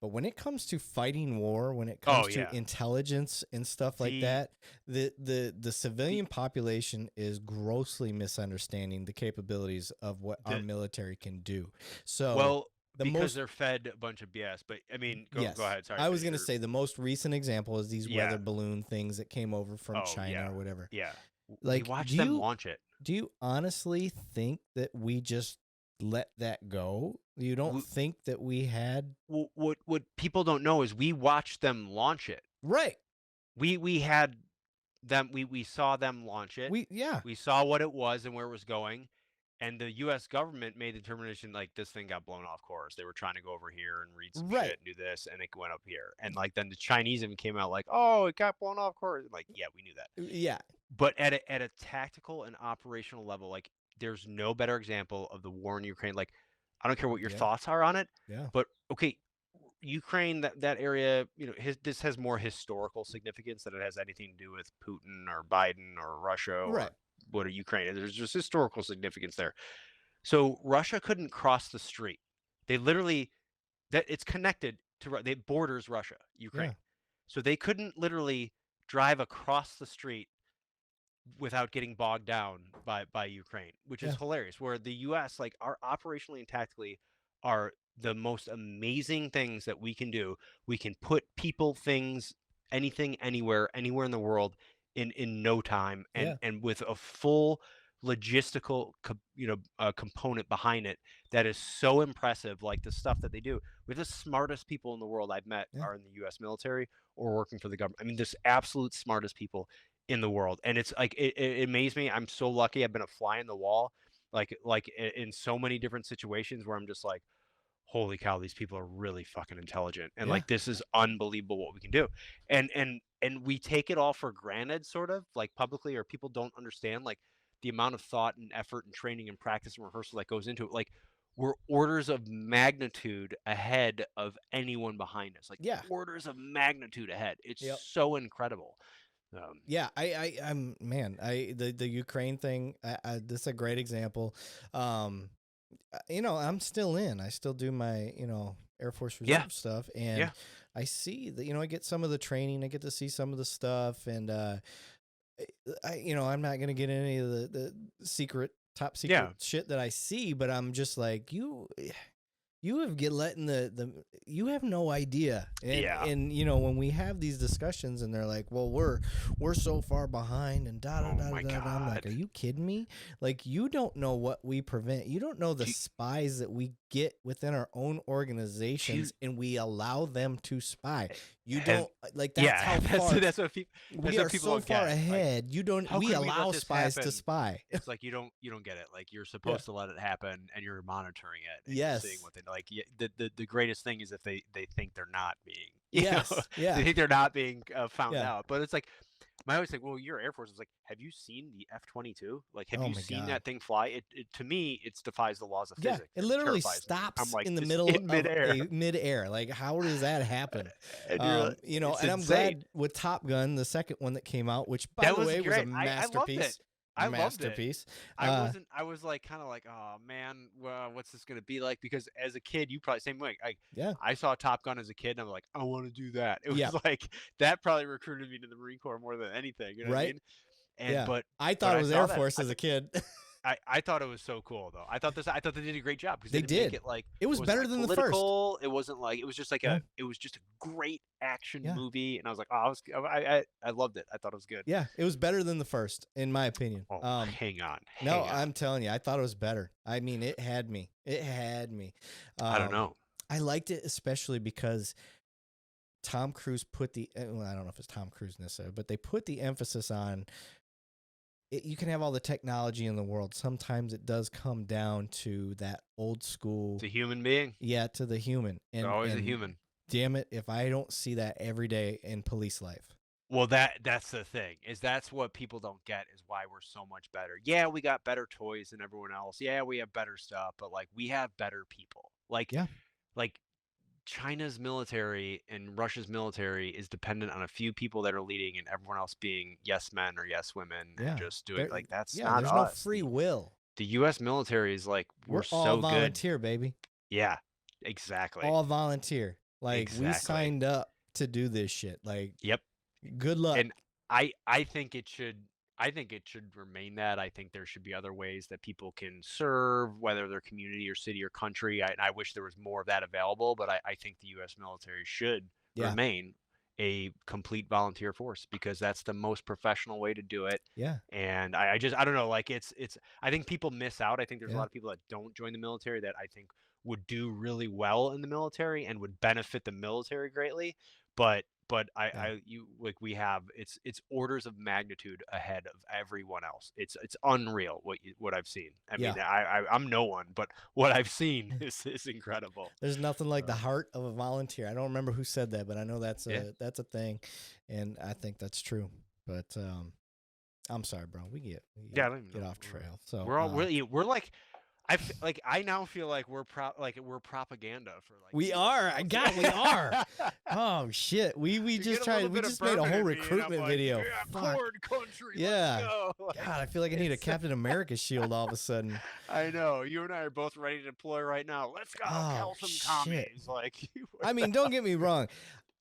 But when it comes to fighting war, when it comes to intelligence and stuff like that, the civilian population is grossly misunderstanding the capabilities of what our military can do. So, well, because they're fed a bunch of BS. But I mean, go ahead. Sorry, I was going to say the most recent example is these weather balloon things that came over from China or whatever. Yeah, like we watch them launch it. Do you honestly think that we just let that go? You don't think that we had what people don't know is we watched them launch it. Right. We had them we saw them launch it. We saw what it was and where it was going. And the U.S. government made the determination like this thing got blown off course. They were trying to go over here and read some shit and do this, and it went up here. And like then the Chinese even came out like, oh, it got blown off course. Like, yeah, we knew that. Yeah. But at a tactical and operational level, like there's no better example of the war in Ukraine. Like, I don't care what your thoughts are on it. Yeah. But okay, Ukraine, that area, you know, this has more historical significance than it has anything to do with Putin or Biden or Russia or what a Ukraine. There's just historical significance there. So Russia couldn't cross the street. They literally it's connected to it borders Russia, Ukraine. Yeah. So they couldn't literally drive across the street without getting bogged down by Ukraine, which is hilarious. Where the US, like, our operationally and tactically are the most amazing things that we can do. We can put people, things, anything, anywhere in the world in no time, and with a full logistical component behind it that is so impressive. Like the stuff that they do. We're the smartest people in the world I've met are in the U.S. military or working for the government. I mean, this absolute smartest people in the world, and it's like it amazes me. I'm so lucky. I've been a fly in the wall, like in so many different situations where I'm just like, holy cow, these people are really fucking intelligent, and like this is unbelievable what we can do, and we take it all for granted, sort of like publicly, or people don't understand like the amount of thought and effort and training and practice and rehearsal that goes into it. Like we're orders of magnitude ahead of anyone behind us. Like orders of magnitude ahead. It's so incredible. I'm man. The Ukraine thing. This is a great example. You know, I'm still in. I still do my Air Force Reserve stuff, and I see that I get some of the training. I get to see some of the stuff, and I'm not gonna get any of the top secret shit that I see, but I'm just like you have you have no idea. And when we have these discussions and they're like, well, we're so far behind and I'm like, are you kidding me? Like, you don't know what we prevent. You don't know the spies that we get within our own organizations and we allow them to spy. You don't like that's how far that's what people we are so far ahead. Like, we allow spies to spy. It's like you don't get it. Like you're supposed to let it happen and you're monitoring it and yes. you're seeing what they like. The greatest thing is if they think they're not being they think they're not being found out. But it's like I always think, well, you're Air Force. It's like, have you seen the F-22? Like, have you seen that thing fly? It to me, it defies the laws of physics. It literally stops in the middle of midair. Like, how does that happen? And and I'm glad with Top Gun, the second one that came out, which by the way was a masterpiece. I loved it. I was like kind of like, oh man, well, what's this gonna be like? Because as a kid, you probably same way. I saw Top Gun as a kid, and I'm like, I want to do that. It was like that probably recruited me to the Marine Corps more than anything. You know what I mean? But I thought it was Air Force as a kid. I thought it was so cool though. I thought they did a great job because they They didn't make did. it like It it was wasn't better like than the first. political. It wasn't like it was just like Yeah. it was just a great action Yeah. movie, and I was like, oh, I loved it. I thought it was good. Yeah. It was better than the first, in my opinion. Oh, hang on, No, hang on. I'm telling you, I thought it was better. I mean, it had me. It had me. I don't know. I liked it especially because Tom Cruise put well, I don't know if it's Tom Cruise necessarily, but they put the emphasis on it. You can have all the technology in the world. Sometimes it does come down to that old school. It's a human being. Yeah, to the human. It's always a human. Damn it, if I don't see that every day in police life. Well, that's the thing, is that's what people don't get, is why we're so much better. Yeah, we got better toys than everyone else. Yeah, we have better stuff, but like we have better people. Yeah. Like China's military and Russia's military is dependent on a few people that are leading and everyone else being yes men or yes women and just doing like that's not there's us. no free will. The US military is like we're all so volunteer, good. baby. Yeah, exactly. All volunteer. Like exactly. We signed up to do this shit. Like yep. Good luck. And I think it should remain that. I think there should be other ways that people can serve, whether they're community or city or country. I wish there was more of that available, but I think the U.S. military should remain a complete volunteer force because that's the most professional way to do it. Yeah. And I don't know, like it's I think people miss out. I think there's a lot of people that don't join the military that I think would do really well in the military and would benefit the military greatly. But we have it's orders of magnitude ahead of everyone else. It's unreal what I've seen. I mean, I'm no one, but what I've seen is incredible. There's nothing like the heart of a volunteer. I don't remember who said that, but I know that's a thing, and I think that's true. But I'm sorry, bro. We get off trail. So we're like. I now feel like we're propaganda for like we are. We are. Oh shit. We just made a whole recruitment video. Yeah, corn country. Yeah. Let's go. God, I feel like I need a Captain America shield all of a sudden. I know. You and I are both ready to deploy right now. Let's go kill some commies. Like I mean, don't get me wrong.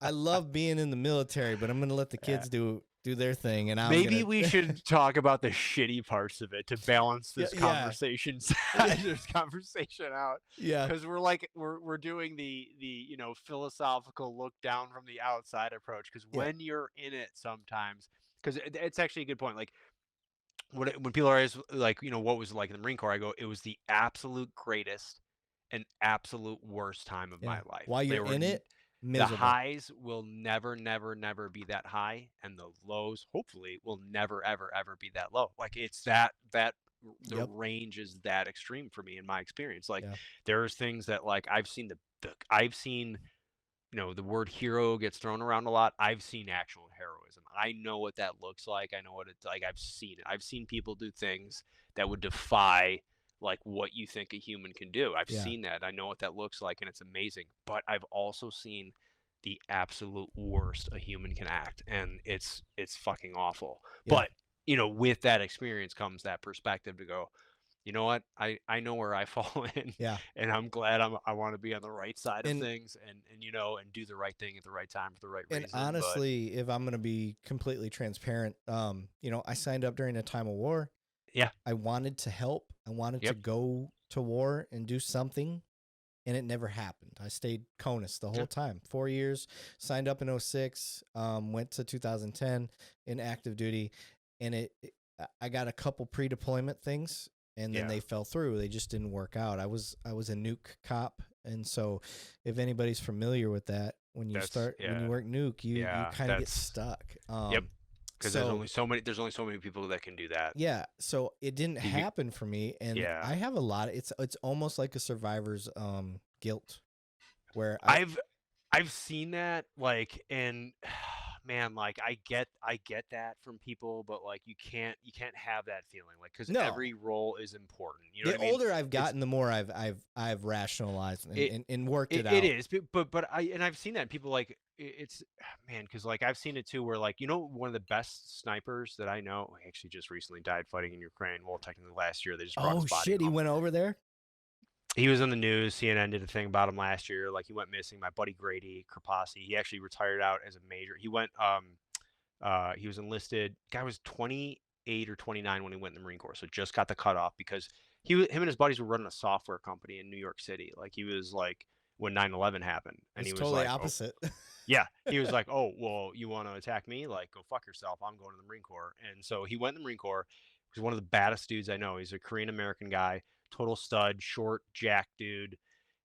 I love being in the military, but I'm gonna let the kids do their thing, and we should talk about the shitty parts of it to balance this conversation. This conversation out. Yeah, because we're doing the philosophical look down from the outside approach. Because when you're in it, sometimes because it's actually a good point. Like when people are always like, what was it like in the Marine Corps? I go, it was the absolute greatest and absolute worst time of my life. While you're in it. Miserable. The highs will never be that high, and the lows hopefully will never ever be that low. Like it's the range is that extreme for me in my experience. Like there's things that like I've seen the word hero gets thrown around a lot. I've seen actual heroism. I know what that looks like. I know what it's like. I've seen it. I've seen people do things that would defy like what you think a human can do. I've seen that. I know what that looks like, and it's amazing. But I've also seen the absolute worst a human can act, and it's fucking awful. But with that experience comes that perspective to go, you know what? I know where I fall in. Yeah. And I'm glad I want to be on the right side of things and do the right thing at the right time for the right reason. And honestly, if I'm going to be completely transparent, I signed up during a time of war. Yeah. I wanted to help. I wanted to go to war and do something, and it never happened. I stayed CONUS the whole time. 4 years, signed up in 2006, went to 2010 in active duty, and I got a couple pre-deployment things, and then they fell through. They just didn't work out. I was a nuke cop, and so if anybody's familiar with that, when you work nuke, you kind of get stuck. Because there's only so many people that can do that. Yeah, so it didn't happen for me, and I have a lot. It's almost like a survivor's guilt, where I've seen that, like, and man, like I get that from people, but like you can't have that feeling, like, because every role is important. You know what I mean? The older I've gotten, the more I've rationalized and worked it out. It is, but I've seen that people like it's because like I've seen it too, where like one of the best snipers that I know actually just recently died fighting in Ukraine. Well, technically last year they just brought his body home. He went over there. He was on the news. CNN did a thing about him last year. Like he went missing. My buddy Grady Krapasi, he actually retired out as a major. He went he was enlisted. Guy was 20 28 or 29 when he went in the Marine Corps. So just got the cutoff because him and his buddies were running a software company in New York City. Like he was like when 9/11 happened, and It's he was totally like, oh opposite. yeah, he was like, oh well, you want to attack me? Like go fuck yourself. I'm going to the Marine Corps. And so he went in the Marine Corps. He's one of the baddest dudes I know. He's a Korean American guy, total stud, short, jack dude,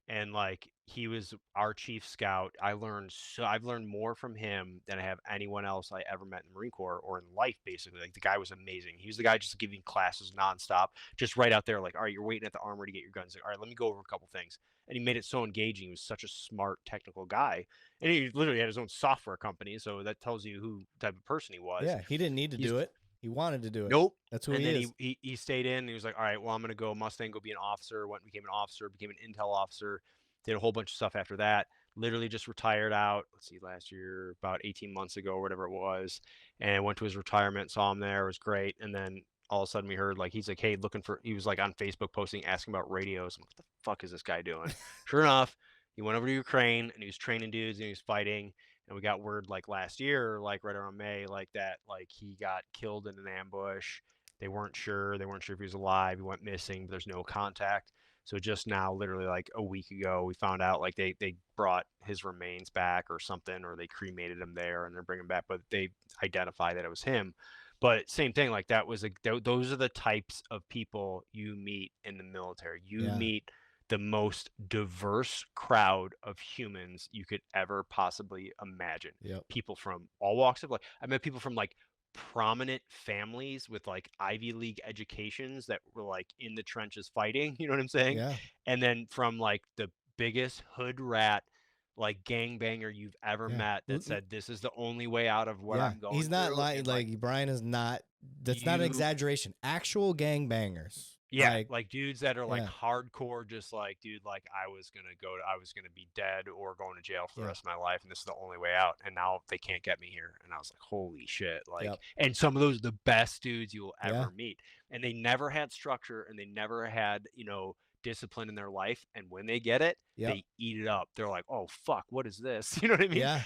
and like he was our chief scout. I've learned more from him than I have anyone else I ever met in the Marine Corps or in life, basically. Like the guy was amazing. He was the guy just giving classes nonstop, just right out there, like, all right, you're waiting at the armory to get your guns. Like, all right, let me go over a couple things. And he made it so engaging. He was such a smart technical guy. And he literally had his own software company, so that tells you who type of person he was. Yeah, he didn't need to He's do it. He wanted to do it. Nope. That's who And he then is. he stayed in. And he was like, all right, well, I'm gonna go Mustang, go be an officer. Went and became an officer, became an intel officer, did a whole bunch of stuff after that. Literally just retired out. Let's see, last year, about 18 months ago or whatever it was, and went to his retirement. Saw him there. It was great. And then all of a sudden we heard like he's like, hey, looking for. He was like on Facebook posting, asking about radios. I'm like, what the fuck is this guy doing? Sure enough, he went over to Ukraine and he was training dudes and he was fighting. And we got word like last year, like right around May, like that, like he got killed in an ambush. They weren't sure. They weren't sure if he was alive. He went missing, but there's no contact. So just now, literally like a week ago, we found out like they brought his remains back or something, or they cremated him there and they're bringing him back, but they identify that it was him. But same thing, like that was those are the types of people you meet in the military. You Yeah. meet the most diverse crowd of humans you could ever possibly imagine. Yep. People from all walks of life. I met people from like prominent families with like Ivy League educations that were like in the trenches fighting, you know what I'm saying? Yeah. And then from like the biggest hood rat like gangbanger you've ever Yeah. met that said this is the only way out of what Yeah. I'm going He's not through. lying. And like Like Brian is not. That's not an you exaggeration. Actual gangbangers. Yeah, like dudes that are like Yeah. hardcore, just like, dude, like I was gonna be dead or going to jail for the Yeah. rest of my life, and this is the only way out. And now they can't get me here. And I was like, holy shit! Like, Yep. and some of those are the best dudes you will Yeah. ever meet. And they never had structure, and they never had, discipline in their life. And when they get it, Yep. they eat it up. They're like, oh fuck, what is this? You know what I mean? Yeah.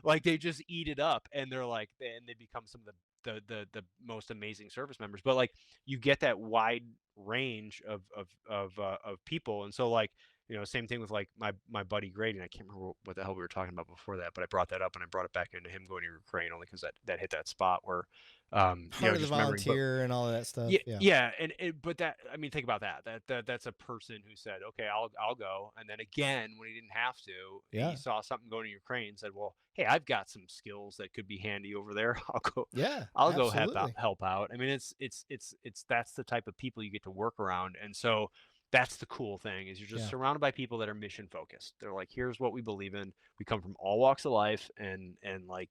Like they just eat it up, and they're like, and they become some of the most amazing service members. But like you get that wide range of people. And so like, same thing with like my buddy Grady. And I can't remember what the hell we were talking about before that, but I brought that up and I brought it back into him going to Ukraine only because that hit that spot where Part of the just remembering. But volunteer and all of that stuff. yeah, Yeah. yeah, and but that, I mean, think about that's a person who said, okay, I'll go, and then again when he didn't have to, Yeah. he saw something going to Ukraine and said, well, hey, I've got some skills that could be handy over there. Yeah. I'll go Absolutely. help out. I mean, it's that's the type of people you get to work around, and so that's the cool thing is you're just Yeah. surrounded by people that are mission focused. They're like, here's what we believe in. We come from all walks of life, and like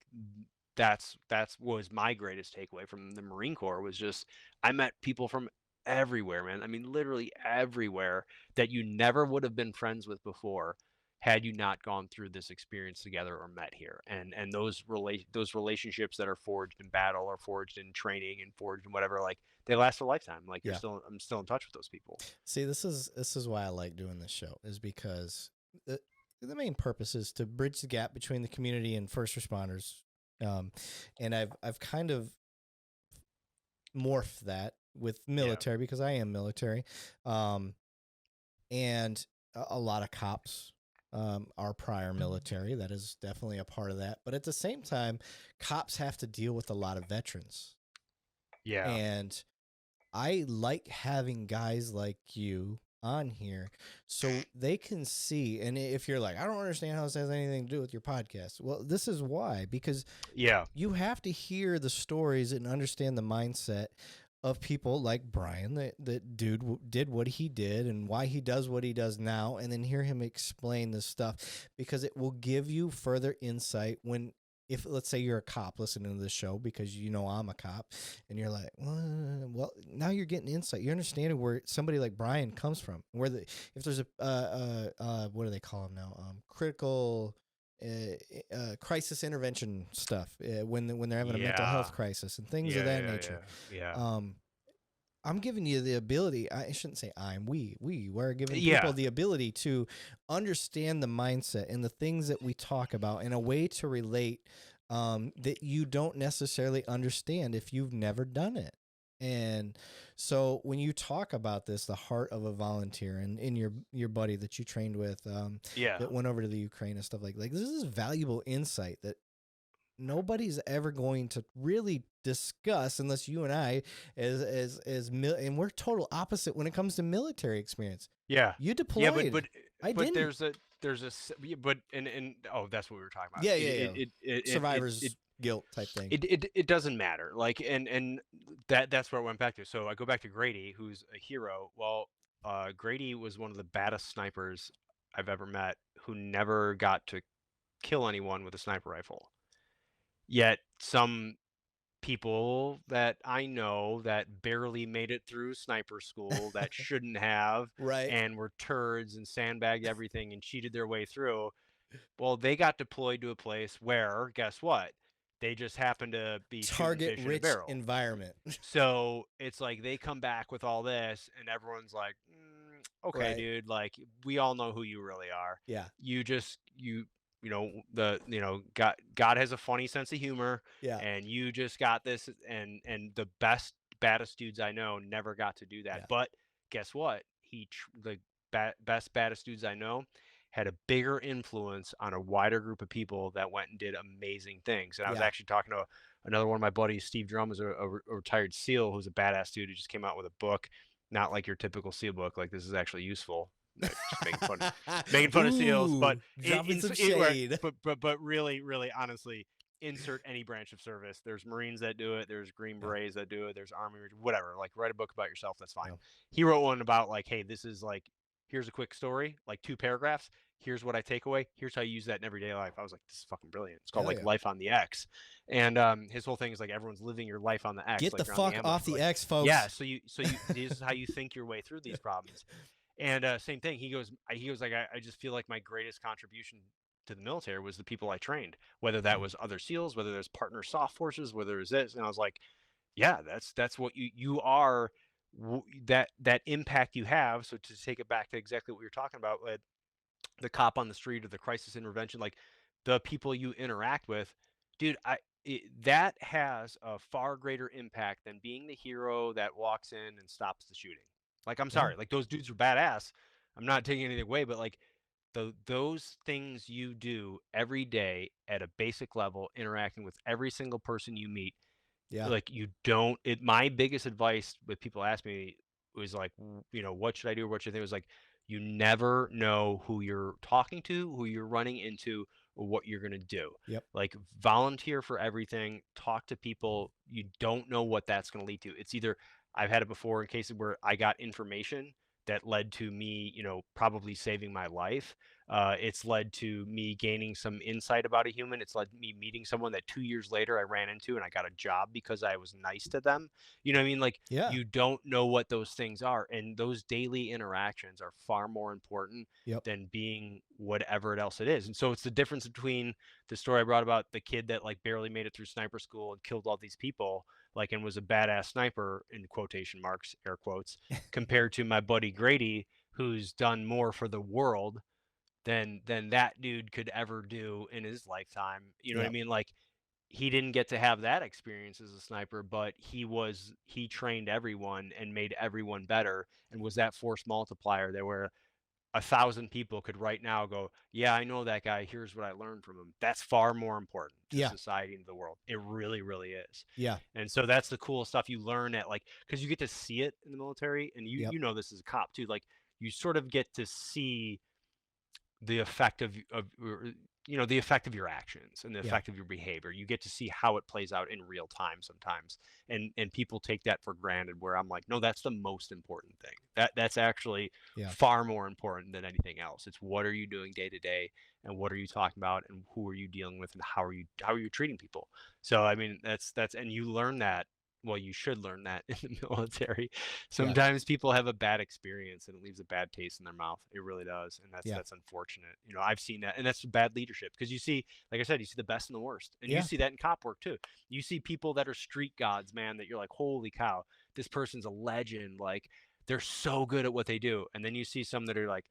that's was my greatest takeaway from the Marine Corps was just I met people from everywhere, man. I mean, literally everywhere that you never would have been friends with before had you not gone through this experience together or met here. And those relationships that are forged in battle or forged in training and forged in whatever, like they last a lifetime. Like Yeah. I'm still in touch with those people. See, this is why I like doing this show is because the main purpose is to bridge the gap between the community and first responders. And I've kind of morphed that with military because I am military. And a lot of cops are prior military. That is definitely a part of that. But at the same time, cops have to deal with a lot of veterans. Yeah. And I like having guys like you on here so they can see. And if you're like, I don't understand how this has anything to do with your podcast. Well, this is why, because you have to hear the stories and understand the mindset of people like Brian, that dude did what he did and why he does what he does now, and then hear him explain this stuff, because it will give you further insight when, if let's say you're a cop listening to this show because I'm a cop, and you're like, well, now you're getting insight. You're understanding where somebody like Brian comes from, if there's a what do they call them now? Critical crisis intervention stuff when they're having a mental health crisis and things of that nature. I'm giving you the ability. I shouldn't say we're giving people the ability to understand the mindset and the things that we talk about in a way to relate that you don't necessarily understand if you've never done it. And so when you talk about this, the heart of a volunteer, and in your buddy that you trained with, Yeah. that went over to the Ukraine and stuff like this is valuable insight that nobody's ever going to really discuss unless you and I, and we're total opposite when it comes to military experience. Yeah. You Yeah, deployed. I but didn't. but and oh, that's what we were talking about. Yeah, yeah, yeah. Survivor's guilt type thing. It doesn't matter. Like, and that's where I went back to. So I go back to Grady, who's a hero. Well, Grady was one of the baddest snipers I've ever met, who never got to kill anyone with a sniper rifle. Yet some people that I know that barely made it through sniper school, that shouldn't have, Right. and were turds and sandbagged everything and cheated their way through. Well, they got deployed to a place where, guess what? They just happened to be shooting Target fish in a rich barrel. environment. So it's like they come back with all this, and everyone's like, okay, Right. dude, like we all know who you really are. Yeah. You just God has a funny sense of humor, Yeah. and you just got this, and the baddest dudes I know never got to do that. Yeah. But guess what? The best baddest dudes I know had a bigger influence on a wider group of people that went and did amazing things. And I was Yeah. actually talking to another one of my buddies, Steve Drum, is a retired SEAL who's a badass dude who just came out with a book, not like your typical SEAL book. Like, this is actually useful. Just making fun of SEALs, but dropping some shade. but really, really, honestly, insert any branch of service. There's Marines that do it. There's Green Berets that do it. There's Army, whatever. Like, write a book about yourself. That's fine. Yeah. He wrote one about like, hey, this is like, here's a quick story, like 2 paragraphs. Here's what I take away. Here's how you use that in everyday life. I was like, this is fucking brilliant. It's called Hell like yeah. Life on the X. And his whole thing is like everyone's living your life on the X. Get like the fuck off the X, folks. Yeah, so you this is how you think your way through these problems. And same thing. He goes like, I just feel like my greatest contribution to the military was the people I trained, whether that was other SEALs, whether there's partner soft forces, whether it's this. And I was like, yeah, that's what you are, that impact you have. So to take it back to exactly what you're talking about, the cop on the street or the crisis intervention, like the people you interact with, dude, that has a far greater impact than being the hero that walks in and stops the shooting. Like, I'm sorry, like those dudes are badass. I'm not taking anything away, but like those things you do every day at a basic level, interacting with every single person you meet, Yeah. like you don't. My biggest advice with people ask me was like, what should I do, or what should I think? It was like, you never know who you're talking to, who you're running into, or what you're gonna do. Yep. Like, volunteer for everything, talk to people. You don't know what that's gonna lead to. It's either, I've had it before in cases where I got information that led to me, probably saving my life. It's led to me gaining some insight about a human. It's led me meeting someone that 2 years later I ran into and I got a job because I was nice to them. You know what I mean? Like, Yeah. you don't know what those things are. And those daily interactions are far more important Yep. than being whatever else it is. And so it's the difference between the story I brought about the kid that like barely made it through sniper school and killed all these people, like, and was a badass sniper in quotation marks, air quotes, compared to my buddy Grady, who's done more for the world than that dude could ever do in his lifetime. You know what I Yep. mean? Like, he didn't get to have that experience as a sniper, but he trained everyone and made everyone better, and was that force multiplier there where 1,000 people could right now go, yeah, I know that guy. Here's what I learned from him. That's far more important to Yeah. society and the world. It really, really is. Yeah. And so that's the cool stuff you learn at, like, because you get to see it in the military, and Yep. you know this as a cop too. Like, you sort of get to see the effect of the effect of your actions and the Yeah. effect of your behavior. You get to see how it plays out in real time sometimes, and people take that for granted, where I'm like, no, that's the most important thing. That's actually Yeah. far more important than anything else. It's what are you doing day to day, and what are you talking about, and who are you dealing with, and how are you treating people. So I mean, that's and you learn that. Well, you should learn that in the military. Sometimes people have a bad experience and it leaves a bad taste in their mouth. It really does, and Yeah. that's unfortunate. I've seen that, and that's bad leadership, because you see, like I said, you see the best and the worst, and Yeah. you see that in cop work too. You see people that are street gods, man, that you're like, holy cow, this person's a legend. Like, they're so good at what they do, and then you see some that are like,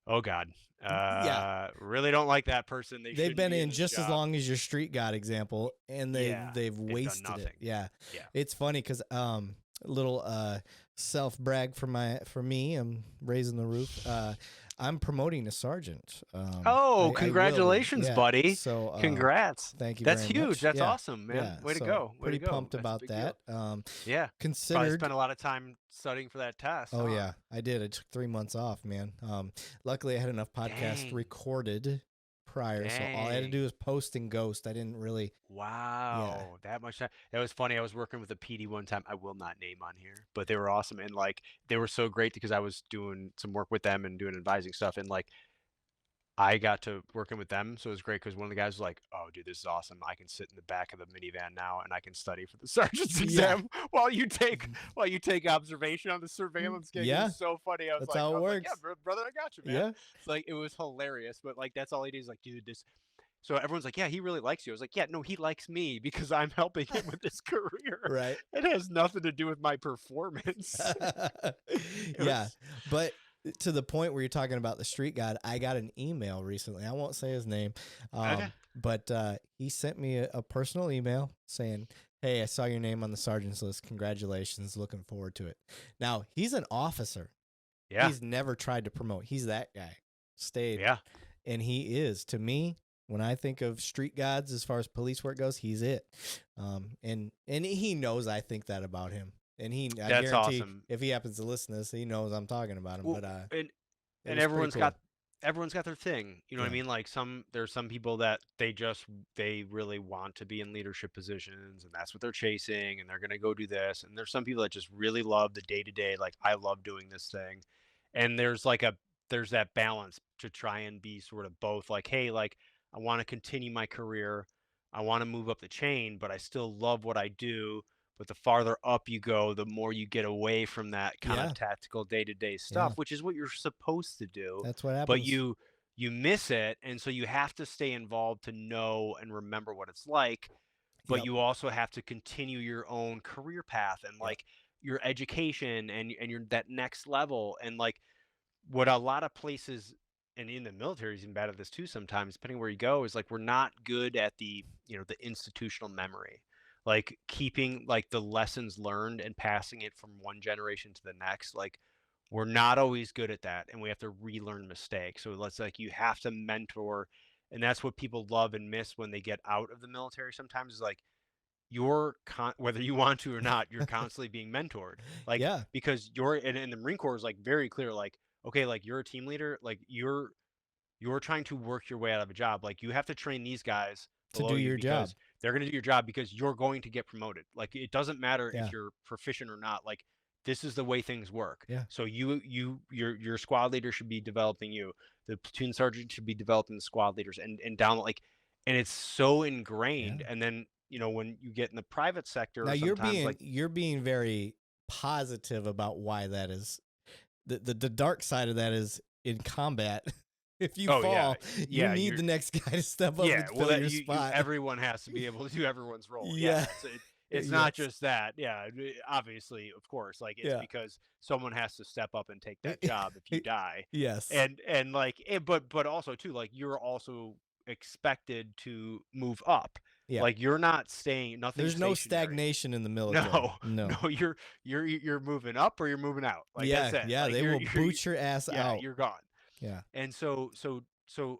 oh God, Yeah. really don't like that person. They've shouldn't been be in this just as job. long as your street god example, and they've Yeah, they've done wasted it. nothing. Yeah. Yeah. It's funny because little self brag for me. I'm raising the roof. I'm promoting to sergeant. Oh, I will be. congratulations, Yeah. buddy. So Congrats. thank you That's very huge. much. That's Yeah. awesome, man. Yeah. Way to So go. Way to pretty go. pumped That's a about big deal. that. Yeah. Probably Considered. spent a lot of time studying for that test, Oh huh? yeah, I did. I took 3 months off, man. Luckily I had enough podcasts Dang. recorded prior, so all I had to Dang. do was post and ghost. I didn't really. Yeah. Wow, that much time. That was funny. I was working with a PD one time. I will not name on here, but they were awesome and like they were so great because I was doing some work with them and doing advising stuff and like I got to working with them, so it was great because one of the guys was like, "Oh, dude, this is awesome. I can sit in the back of the minivan now, and I can study for the sergeant's Yeah. exam while you take observation on the surveillance gig." It Yeah. was so funny. I was That's like, how I it was like, "Yeah, works. brother, I got you, man." Yeah. It's like it was hilarious, but like that's all he did is like, dude, this. So everyone's like, "Yeah, he really likes you." I was like, "Yeah, no, he likes me because I'm helping him with his career. Right. It has nothing to do with my performance." It Yeah, was but to the point where you're talking about the street god, I got an email recently. I won't say his name, okay. but he sent me a personal email saying, "Hey, I saw your name on the sergeant's list. Congratulations. Looking forward to it." Now he's an officer. Yeah, He's never tried to promote. He's that guy. Stayed, yeah. and he is to me. When I think of street gods, as far as police work goes, he's it. And he knows I think that about him. And I That's guarantee awesome. if he happens to listen to this, he knows I'm talking about him. Well, But and it and was pretty cool. everyone's got their thing. You know what I Yeah, mean? Like there's some people that they really want to be in leadership positions and that's what they're chasing and they're going to go do this. And there's some people that just really love the day to day like I love doing this thing. And there's that balance to try and be sort of both like hey, like I want to continue my career. I want to move up the chain, but I still love what I do. But the farther up you go, the more you get away from that kind of yeah, tactical day-to-day yeah. stuff, which is what you're supposed to do. That's what But happens. you miss it, and so you have to stay involved to know and remember what it's like. But Yep, you also have to continue your own career path and yep. like your education and your that next level. And like what a lot of places and in the military is even bad at this too sometimes depending where you go is like we're not good at the institutional memory like keeping like the lessons learned and passing it from one generation to the next like we're not always good at that and we have to relearn mistakes so let's like you have to mentor and that's what people love and miss when they get out of the military sometimes is like whether you want to or not, you're constantly being mentored. Like Yeah, because and the Marine Corps is like very clear, like, okay, like you're a team leader, like you're trying to work your way out of a job. Like you have to train these guys to do below you your job. because they're gonna do your job because you're going to get promoted. Like it doesn't matter if Yeah, you're proficient or not. Like this is the way things work. yeah, So your squad leader should be developing you. The platoon sergeant should be developing the squad leaders and down like and it's so yeah. ingrained. And then when you get in the private sector Now or sometimes like you're being very positive about why that is. The dark side of that is in combat. If you oh yeah fall, you yeah need you're the next guy to step up yeah and well fill that your you spot. everyone has to be able to do everyone's role Yeah. yeah so it's not Yes. just that yeah obviously of course like it's Yeah. because someone has to step up and take that job if you die Yes. and like but also too like you're also expected to move up Yeah. like you're not staying nothing There's no stationary. stagnation in the military. No, No. no, you're moving up or you're moving out. Like that's Yeah. it. Yeah. Like They you're will you're boot your ass yeah, out. you're gone. Yeah. And so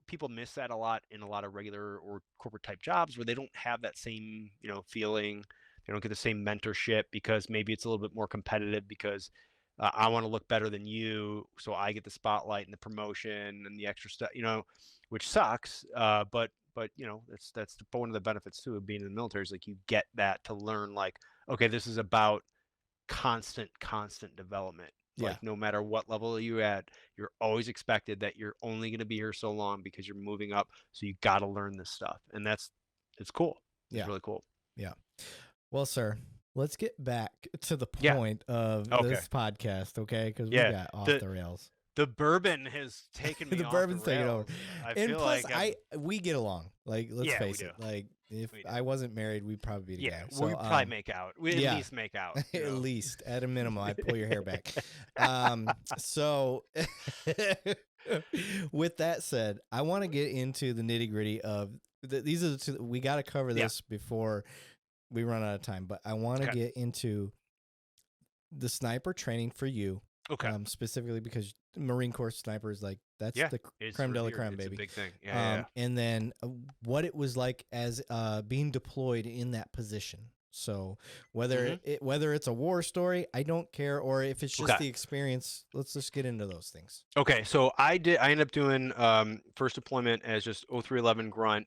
people miss that a lot in a lot of regular or corporate type jobs where they don't have that same, feeling. They don't get the same mentorship because maybe it's a little bit more competitive because I want to look better than you, so I get the spotlight and the promotion and the extra stuff, which sucks. But that's one of the benefits too of being in the military is like you get that to learn like okay, this is about constant development. Yeah. Like no matter what level you're at, you're always expected that you're only going to be here so long because you're moving up. So you got to learn this stuff, and it's cool. It's Yeah. really cool. Yeah. Well, sir, let's get back to the Yeah. point of Okay. this podcast, okay? Because we Yeah. got off The the rails. the bourbon has taken me The off the bourbon's taking over. rails. I And feel plus, like I'm, we get along. Like, let's yeah, we face do. it. Like, if We do. I wasn't married, we'd probably be Yeah, together. we So, probably make out. We yeah. at least make out. At least, at a minimum, I'd pull your hair back. So, with that said, I want to get into the nitty gritty of these are the two. We got to cover Yeah. this before we run out of time, but I want to Okay. get into the sniper training for you, Okay. specifically because Marine Corps sniper is like that's Yeah, the it's creme de la revered. creme, It's a baby. big thing. Yeah, yeah, yeah. And then what it was like as being deployed in that position. So Hmm. whether it's a war story, I don't care, or if it's just Okay. the experience, let's just get into those things. Okay, so I ended up doing first deployment as just 0311 grunt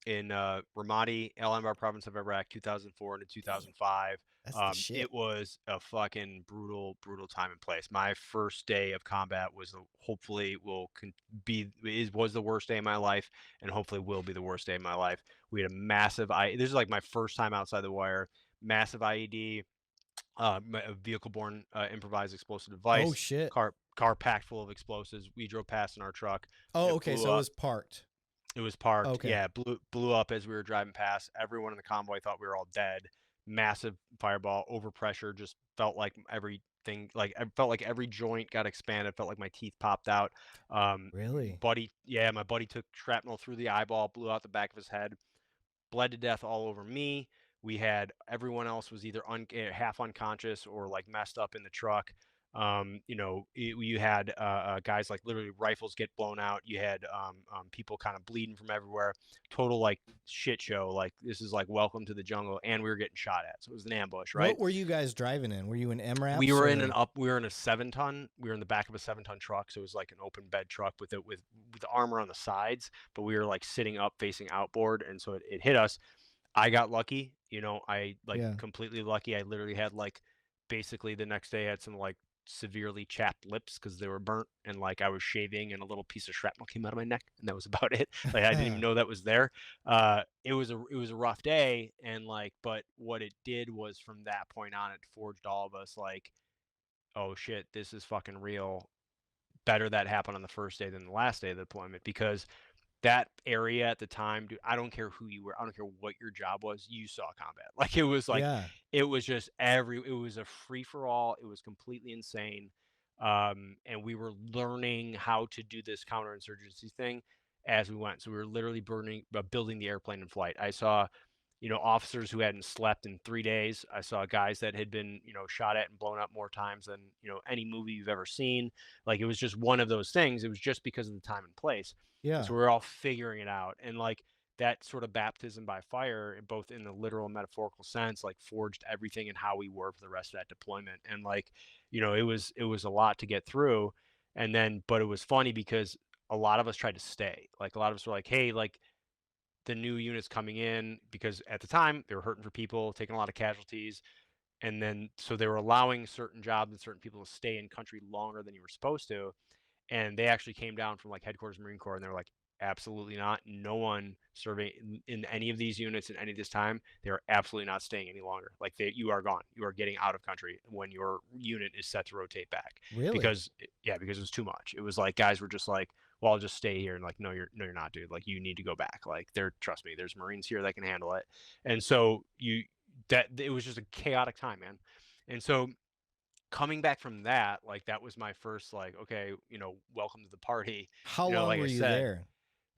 in Ramadi, El Anbar province of Iraq, 2004 to Damn, 2005. that's the shit. It was a fucking brutal time and place. My first day of combat was hopefully was the worst day of my life, and hopefully will be the worst day of my life. We had a massive this is like my first time outside the wire. Massive IED, a vehicle-borne improvised explosive Oh device, shit. car packed full of explosives. We drove past in our truck. Oh, It okay. blew So it up. was parked. It was parked. Okay. Yeah, blew up as we were driving past. Everyone in the convoy thought we were all dead. Massive fireball, overpressure. Just felt like everything. Like I felt like every joint got expanded. Felt like my teeth popped out. Really? My buddy took shrapnel through the eyeball, blew out the back of his head, bled to death all over me. We had everyone else was either half unconscious or like messed up in the truck. You had guys like literally rifles get blown out. You had people kind of bleeding from everywhere. Total like shit show. Like this is like welcome to the jungle, and we were getting shot at. So it was an ambush, right? What were you guys driving in? Were you in We MRAPs were in an or? up. We were in a 7 ton. We were in the back of a 7 ton truck, so it was like an open bed truck with the armor on the sides. But we were like sitting up, facing outboard, and so it hit us. I got lucky, I like Yeah. completely lucky. I literally had like basically the next day I had some like severely chapped lips because they were burnt and like I was shaving and a little piece of shrapnel came out of my neck and that was about it. Like I didn't even know that was there. It was a rough day and like but what it did was from that point on it forged all of us like, oh shit, this is fucking real. Better that happened on the first day than the last day of the deployment because that area at the time, dude, I don't care who you were. I don't care what your job was. You saw combat. Yeah. It was just it was a free for all. It was completely insane. And we were learning how to do this counterinsurgency thing as we went. So we were literally building the airplane in flight. I saw, officers who hadn't slept in 3 days. I saw guys that had been, shot at and blown up more times than, any movie you've ever seen. Like it was just one of those things. It was just because of the time and place. And Yeah. so we're all figuring it out. And like that sort of baptism by fire, both in the literal and metaphorical sense, like forged everything and how we were for the rest of that deployment. And like, it was a lot to get through. And then, but it was funny because a lot of us tried to stay. Like a lot of us were like, hey, like the new units coming in, because at the time they were hurting for people, taking a lot of casualties. And then, so they were allowing certain jobs and certain people to stay in country longer than you were supposed to, and they actually came down from like headquarters Marine Corps and they were like, absolutely not. No one serving in any of these units in any of this time, they are absolutely not staying any longer. Like you are gone. You are getting out of country when your unit is set to rotate back. Really? Because it was too much. It was like guys were just like, well, I'll just stay here, and like, no, you're not, dude. Like you need to go back. Like trust me, there's Marines here that can handle it. And so that it was just a chaotic time, man. And so coming back from that, like that was my first like, okay, welcome to the party. How long Like were I you said, there?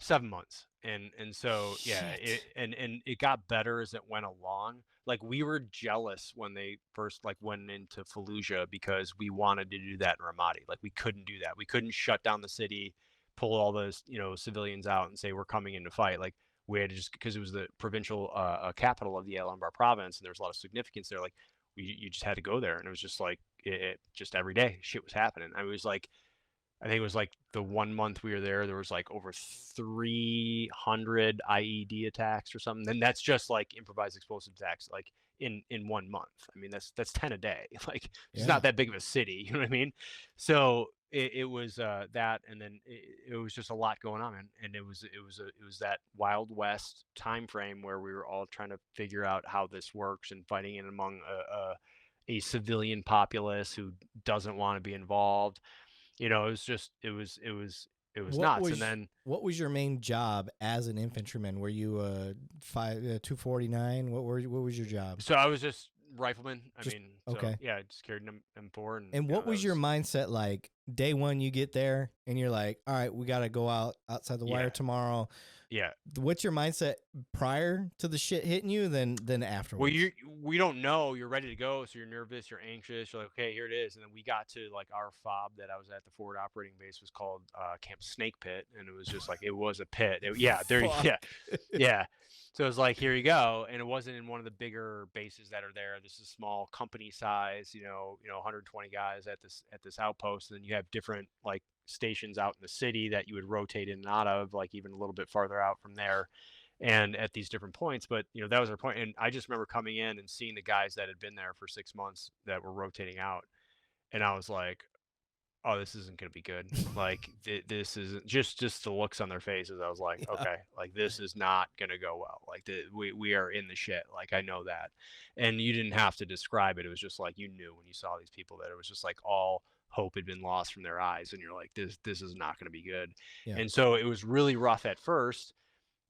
7 months. And so yeah, Shit. and it got better as it went along. Like we were jealous when they first like went into Fallujah because we wanted to do that in Ramadi. Like we couldn't do that. We couldn't shut down the city, pull all those, civilians out and say we're coming in to fight. Like we had to just because it was the provincial capital of the El Anbar province and there's a lot of significance there. Like you just had to go there and it was just like just every day shit was happening. I was like I think it was like the 1 month we were there was like over 300 IED attacks or something. And that's just like improvised explosive attacks, like in 1 month. I mean, that's 10 a day. Like it's Yeah. not that big of a city, you know what I mean? So it was that, and then it was just a lot going on, and it was that Wild West time frame where we were all trying to figure out how this works and fighting in among a civilian populace who doesn't want to be involved. It was just it was What nuts. And was then what was your main job as an infantryman? Were you 249? What was your job? so I was just rifleman. I Just mean, so okay. yeah, I just carried an M4, and And what that was your was mindset like day one? You get there and you're like, all right, we got to go outside the wire yeah. tomorrow. Yeah. What's your mindset prior to the shit hitting you than Well, afterwards? we don't know. You're ready to go, so you're nervous, you're anxious. You're like, okay, here it is. And then we got to like our fob that I was at the forward operating base was called Camp Snake Pit, and it was just like it was a pit. Yeah, there, Fuck. yeah, yeah. So it was like, here you go, and it wasn't in one of the bigger bases that are there. This is small company size, 120 guys at this outpost, and then you have different like stations out in the city that you would rotate in and out of, like even a little bit farther out from there and at these different points. But that was our point. And I just remember coming in and seeing the guys that had been there for 6 months that were rotating out, and I was like, "Oh, this isn't gonna be good." Like this isn't just the looks on their faces. I was like, Yeah. "Okay, like this is not gonna go well. Like we are in the shit. Like I know that." And you didn't have to describe it. It was just like you knew when you saw these people that it was just like all hope had been lost from their eyes, and you're like, "This is not gonna be good." Yeah. And so it was really rough at first,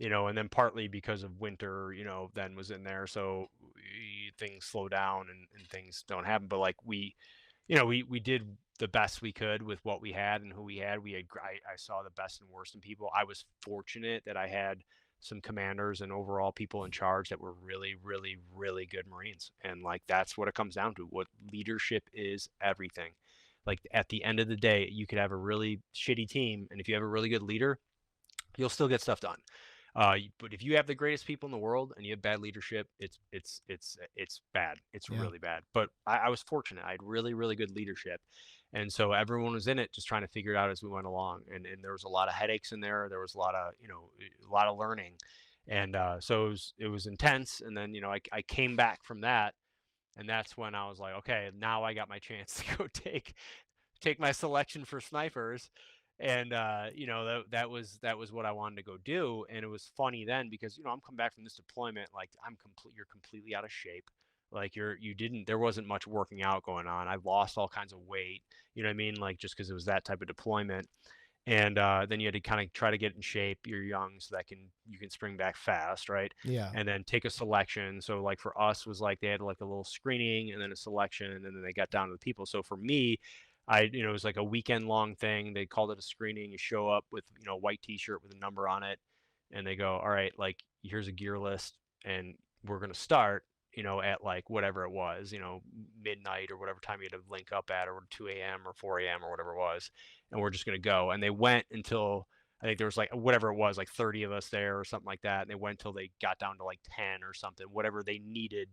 and then partly because of winter, then was in there. So things slow down and things don't happen. But like we did the best we could with what we had and who we had. I saw the best and worst in people. I was fortunate that I had some commanders and overall people in charge that were really, really, really good Marines. And like, that's what it comes down to. What leadership is everything. Like at the end of the day, you could have a really shitty team. And if you have a really good leader, you'll still get stuff done. But if you have the greatest people in the world and you have bad leadership, it's bad. It's Yeah. really bad. But I was fortunate. I had really, really good leadership, and so everyone was in it, just trying to figure it out as we went along. And there was a lot of headaches in there. There was a lot of a lot of learning, and so it was intense. And then I came back from that, and that's when I was like, okay, now I got my chance to go take my selection for snipers. And that was what I wanted to go do. And it was funny then because I'm coming back from this deployment, like you're completely out of shape. Like you didn't there wasn't much working out going on. I lost all kinds of weight, you know what I mean, like just because it was that type of deployment. And then you had to kind of try to get in shape. You're young, so that you can spring back fast, right? Yeah. And then take a selection. So like for us was like they had like a little screening and then a selection, and then they got down to the people. So for me, it was like a weekend long thing. They called it a screening. You show up with a white T-shirt with a number on it, and they go, all right, like here's a gear list, and we're gonna start. At like whatever it was, midnight or whatever time you had to link up at, or 2 a.m. or 4 a.m. or whatever it was, and we're just going to go. And they went until I think there was like whatever it was, like 30 of us there or something like that. And they went until they got down to like 10 or something, whatever they needed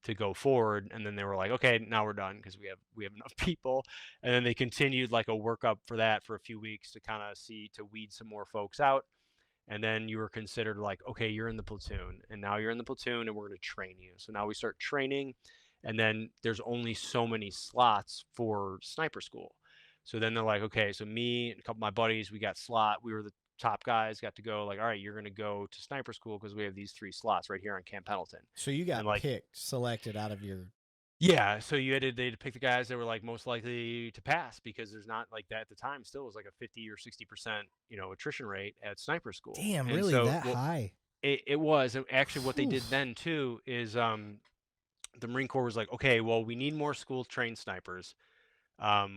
to go forward. And then they were like, okay, now we're done because we have enough people. And then they continued like a workup for that for a few weeks to kind of to weed some more folks out. And then you were considered like, okay, you're in the platoon, and now you're in the platoon, and we're going to train you. So now we start training, and then there's only so many slots for sniper school. So then they're like, okay, so me and a couple of my buddies, we got slot. We were the top guys, got to go. Like, all right, you're going to go to sniper school because we have these 3 slots right here on Camp Pendleton. So you And got like, selected out of your. yeah, so they had to pick the guys that were like most likely to pass because there's not like that at the time. Still, was like a 50 or 60% attrition rate at sniper school. Damn, And really so, that well, high? it was. And actually what they Whew. did then too is the Marine Corps was like, okay, well, we need more school trained snipers.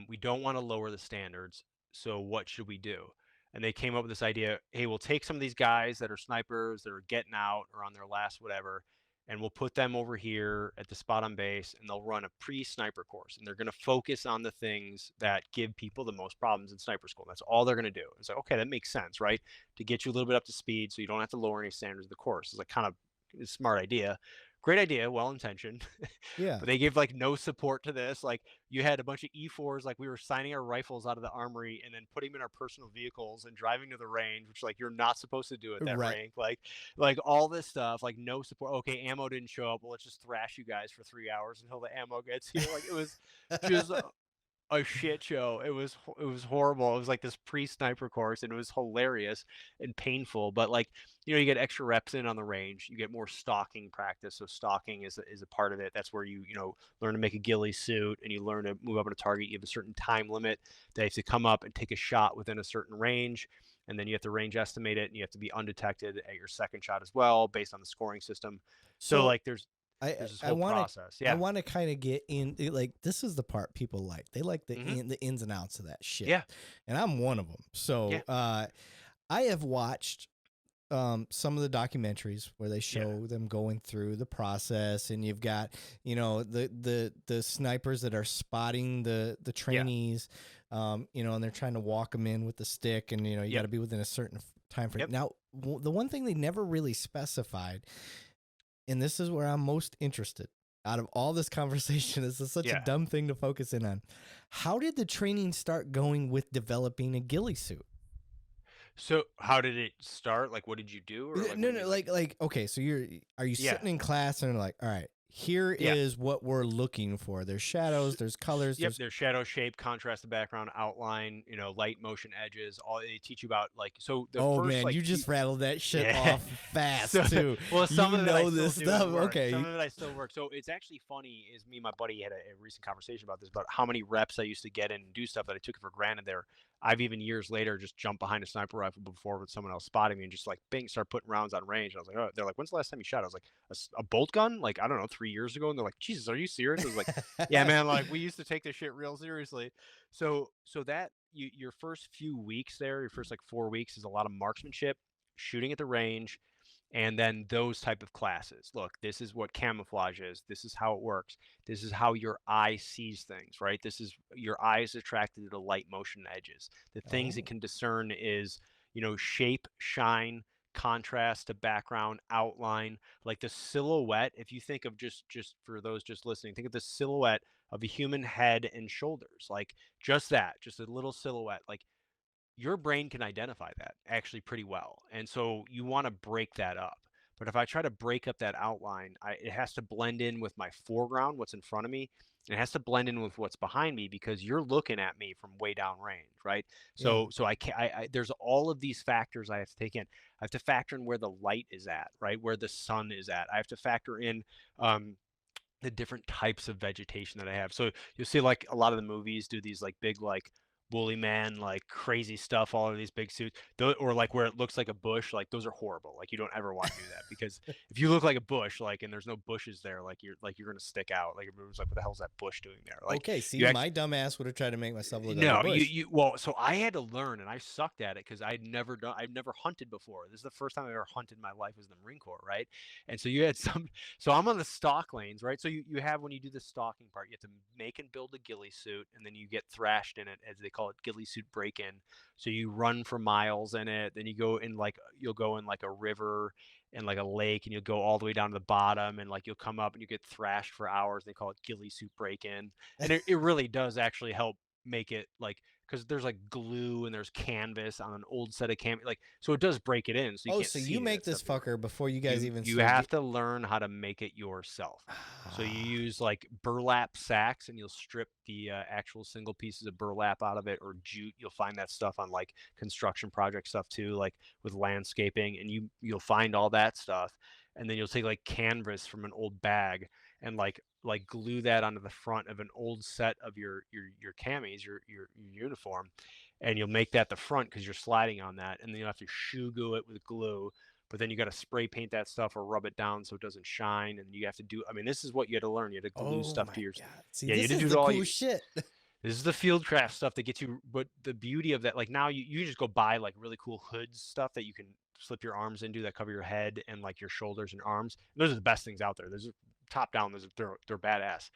We don't want to lower the standards. So what should we do? And they came up with this idea, hey, we'll take some of these guys that are snipers that are getting out or on their last whatever, and we'll put them over here at the spot on base, and they'll run a pre-sniper course, and they're going to focus on the things that give people the most problems in sniper school. That's all they're going to do. It's like, okay, that makes sense, right? To get you a little bit up to speed so you don't have to lower any standards of the course. It's like kind of a smart idea. Great idea, well intentioned. Yeah. But they gave like no support to this. Like you had a bunch of E4s, like we were signing our rifles out of the armory and then putting them in our personal vehicles and driving to the range, which like you're not supposed to do at that Right. rank. Like all this stuff, like no support. Okay, ammo didn't show up. Well, let's just thrash you guys for 3 hours until the ammo gets here. Like it was just a shit show. It was horrible. It was like this pre-sniper course, and it was hilarious and painful. But like you get extra reps in on the range. You get more stalking practice. So stalking is a part of it. That's where you learn to make a ghillie suit, and you learn to move up on a target. You have a certain time limit. They have to come up and take a shot within a certain range, and then you have to range estimate it, and you have to be undetected at your second shot as well, based on the scoring system. So So like I there's this I whole want to process. I Yeah. want to kind of get in like this is the part people like. They like Hmm. the ins and outs of that shit. Yeah. And I'm one of them. So Yeah. I have watched some of the documentaries where they Yeah. show them going through the process, and you've got, you know, the snipers that are spotting the Yeah. trainees, you know, and they're trying to walk them in with the stick, and you know, you got Yep. to be within a certain time frame. Yep. Now, the one thing they never really specified, and this is where I'm most interested out of all this conversation, this is such a Yeah. dumb thing to focus in on. How did the training start going with developing a ghillie suit? So how did it start? Like, what did you do? Or like, what No, do you no, mean? Like, like okay, so are you yeah. sitting in class and like, all right, here Yeah. is what we're looking for. There's shadows, there's colors, Yep, there's there's shadow, shape, contrast, the background, outline, light, motion, edges. All they teach you about, like, so the oh first man, like you few, just rattled that shit yeah. off So, fast too. well, some You of it I know still this do at stuff. work. Some Okay. of it I still work. So it's actually funny. Is me and my buddy had a recent conversation about this, about how many reps I used to get in and do stuff that I took for granted. There, I've even years later just jumped behind a sniper rifle before with someone else spotting me and just like bing, start putting rounds on range. And I was like, oh, they're like, when's the last time you shot? I was like, a bolt gun? Like, I don't know, 3 years ago. And they're like, Jesus, are you serious? I was like, yeah, man. Like, we used to take this shit real seriously. So that your first few weeks there, your first like 4 weeks is a lot of marksmanship, shooting at the range, and then those type of classes. Look, this is what camouflage is. This is how it works. This is how your eye sees things, right? This is your eye is attracted to the light, motion, edges. The things it Oh. can discern is, shape, shine, contrast to background, outline, like the silhouette. If you think of just for those just listening, think of the silhouette of a human head and shoulders, like just that, just a little silhouette. Like your brain can identify that actually pretty well. And so you want to break that up. But if I try to break up that outline, it has to blend in with my foreground, what's in front of me. And it has to blend in with what's behind me because you're looking at me from way down range, right? Yeah. So I can there's all of these factors I have to take in. I have to factor in where the light is at, right? Where the sun is at. I have to factor in the different types of vegetation that I have. So you'll see like a lot of the movies do these like big like woolly man like crazy stuff, all of these big suits, or like where it looks like a bush. Like those are horrible. Like you don't ever want to do that because if you look like a bush, like and there's no bushes there, like you're gonna stick out. Like everyone's like, what the hell's that bush doing there? Like Okay, see, you actually my dumb ass would have tried to make myself look like a no, bush. well, so I had to learn and I sucked at it because I've never hunted before. This is the first time I ever hunted in my life was in the Marine Corps, right? And so you had some so I'm on the stalk lanes, right? So you have when you do the stalking part, you have to make and build a ghillie suit and then you get thrashed in it, as they call it, ghillie suit break-in. So you run for miles in it, then you'll go in like a river and like a lake and you'll go all the way down to the bottom and like you'll come up and you get thrashed for hours. They call it ghillie suit break-in, and it really does actually help make it like because there's like glue and there's canvas on an old set of canvas, like so it does break it in so you Oh, can't so see you any of make that this stuff anymore. fucker before you guys you even you start have to learn how to make it yourself. So you use like burlap sacks and you'll strip the actual single pieces of burlap out of it, or jute. You'll find that stuff on like construction project stuff too, like with landscaping, and you'll find all that stuff, and then you'll take like canvas from an old bag and like glue that onto the front of an old set of your camis, your uniform, and you'll make that the front because you're sliding on that, and then you'll have to shoe glue it with glue, but then you got to spray paint that stuff or rub it down so it doesn't shine, and you have to do, I mean, this is what you had to learn. You had to glue Oh stuff my to your, god. See, yeah, you this had to is do it the all. cool shit. This is the field craft stuff that gets you, but the beauty of that, like now you just go buy like really cool hoods stuff that you can slip your arms into that cover your head and like your shoulders and arms. And those are the best things out there. Those are top down. They're badass.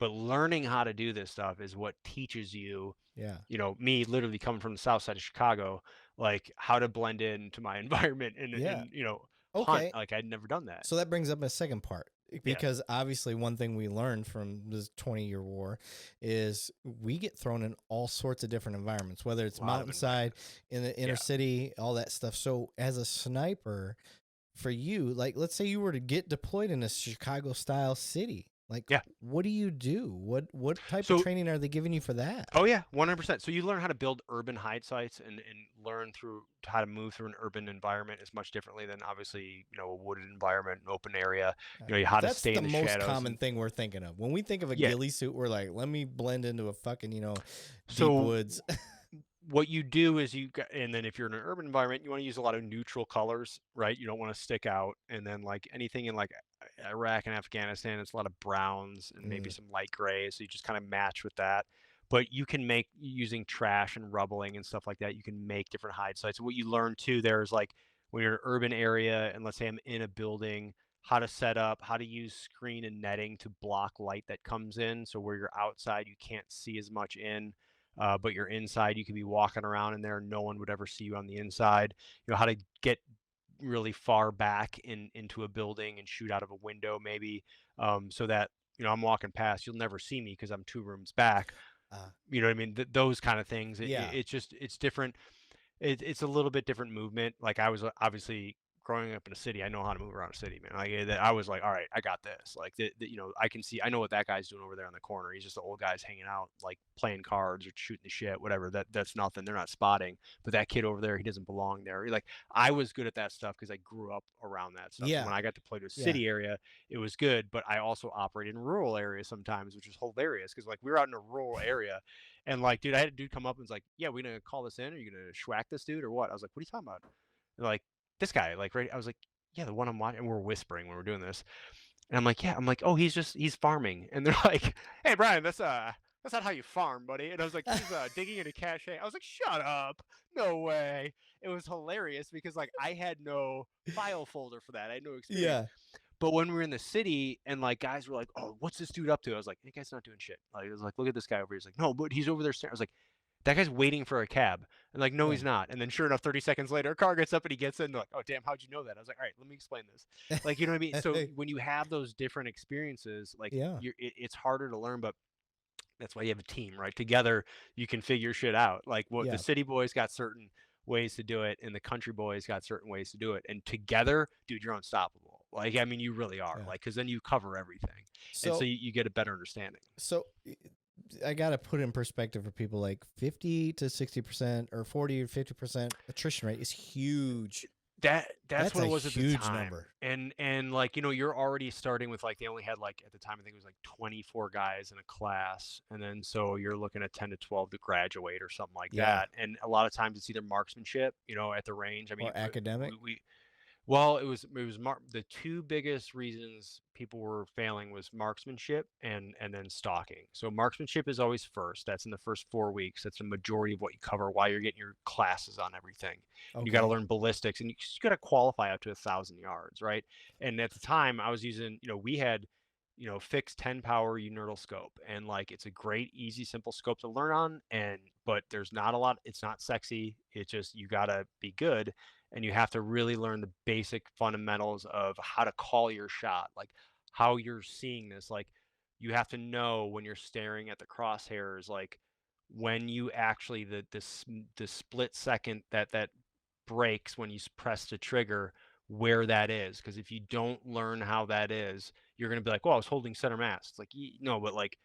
But learning how to do this stuff is what teaches you, Yeah. me literally coming from the south side of Chicago, like how to blend into my environment and Yeah. hunt. Okay. Like I'd never done that. So that brings up a second part, Yeah, because obviously one thing we learned from this 20-year war is we get thrown in all sorts of different environments, whether it's a lot of mountainside, environments. in the inner Yeah. city, all that stuff. So as a sniper, for you, like let's say you were to get deployed in a Chicago style city, like Yeah. what do you do? What type of So training are they giving you for that? oh yeah, 100%. So you learn how to build urban hide sites and learn through how to move through an urban environment is much differently than obviously, a wooded environment, an open area, how to That's stay the in the most shadows common and thing we're thinking of when we think of a yeah. ghillie suit. We're like, let me blend into a fucking deep So woods. what you do is and then if you're in an urban environment, you want to use a lot of neutral colors, right? You don't want to stick out. And then like anything in like Iraq and Afghanistan, it's a lot of browns and maybe Mm. some light grays. So you just kind of match with that. But you can make using trash and rubbling and stuff like that. You can make different hide sites. And what you learn too there is like when you're in an urban area, and let's say I'm in a building, how to set up, how to use screen and netting to block light that comes in. So where you're outside, you can't see as much in, but you're inside, you could be walking around in there, no one would ever see you on the inside. You know, how to get really far back into a building and shoot out of a window maybe, so that, you know, I'm walking past, you'll never see me because I'm 2 rooms back. Uh, You know what I mean? Those kind of things. yeah. It's just it's different. It's a little bit different movement. Like I was obviously growing up in a city, I know how to move around a city, man. Like I was like, all right, I got this. Like you know, I can see, I know what that guy's doing over there on the corner. He's just the old guys hanging out, like playing cards or shooting the shit, whatever. That's nothing. They're not spotting. But that kid over there, he doesn't belong there. Like I was good at that stuff because I grew up around that stuff. So Yeah. when I got to play to a Yeah. city area, it was good. But I also operated in rural areas sometimes, which is hilarious because like we were out in a rural area. And like, dude, I had a dude come up and was like, "Yeah, we gonna call this in? Are you gonna schwack this dude or what?" I was like, "What are you talking about?" They're like, "This guy, like, right?" I was like, "Yeah, the one I'm watching." And we're whispering when we're doing this. And I'm like, "Yeah." I'm like, "Oh, he's farming." And they're like, "Hey, Brian, that's not how you farm, buddy." And I was like, "He's digging in a cache." I was like, "Shut up! No way!" It was hilarious because like I had no file folder for that. I had no experience. Yeah. But when we were in the city and like guys were like, "Oh, what's this dude up to?" I was like, "That guy's not doing shit." Like, I was like, "Look at this guy over here." He's like, "No, but he's over there." I was like, "That guy's waiting for a cab." And like, "No, Yeah. he's not." And then sure enough, 30 seconds later, a car gets up and he gets in. And they're like, "Oh, damn, how'd you know that?" I was like, "All right, let me explain this." Like, you know what I mean? So when you have those different experiences, like Yeah. it's harder to learn, but that's why you have a team, right? Together, you can figure shit out. Like what the Yeah. city boys got certain ways to do it, and the country boys got certain ways to do it. And together, dude, you're unstoppable. Like, I mean, you really are. Yeah. Like, because then you cover everything, and so So you get a better understanding. so I got to put in perspective for people, like 50 to 60% or 40 or 50% attrition rate is huge. That's That's what a it was at the huge time. number. And like, you know, you're already starting with like they only had like at the time I think it was like 24 guys in a class, and then so you're looking at 10 to 12 to graduate or something like Yeah. that. And a lot of times it's either marksmanship, you know, at the range. I mean, Or academic. we well, the two biggest reasons people were failing was marksmanship and then stalking. So marksmanship is always first. That's in the first 4 weeks. That's the majority of what you cover while you're getting your classes on everything. And you got to Okay. learn ballistics, and you got to qualify up to 1,000 yards, right? And at the time, I was using, you know, we had, you know, fixed 10 power universal scope, and like it's a great, easy, simple scope to learn on. And but there's not a lot. It's not sexy. It's just you gotta be good, and you have to really learn the basic fundamentals of how to call your shot, like how you're seeing this. Like you have to know when you're staring at the crosshairs, like when you actually the split second that breaks when you press the trigger, where that is. Because if you don't learn how that is, you're going to be like, well, I was holding center mass. It's like, no, but like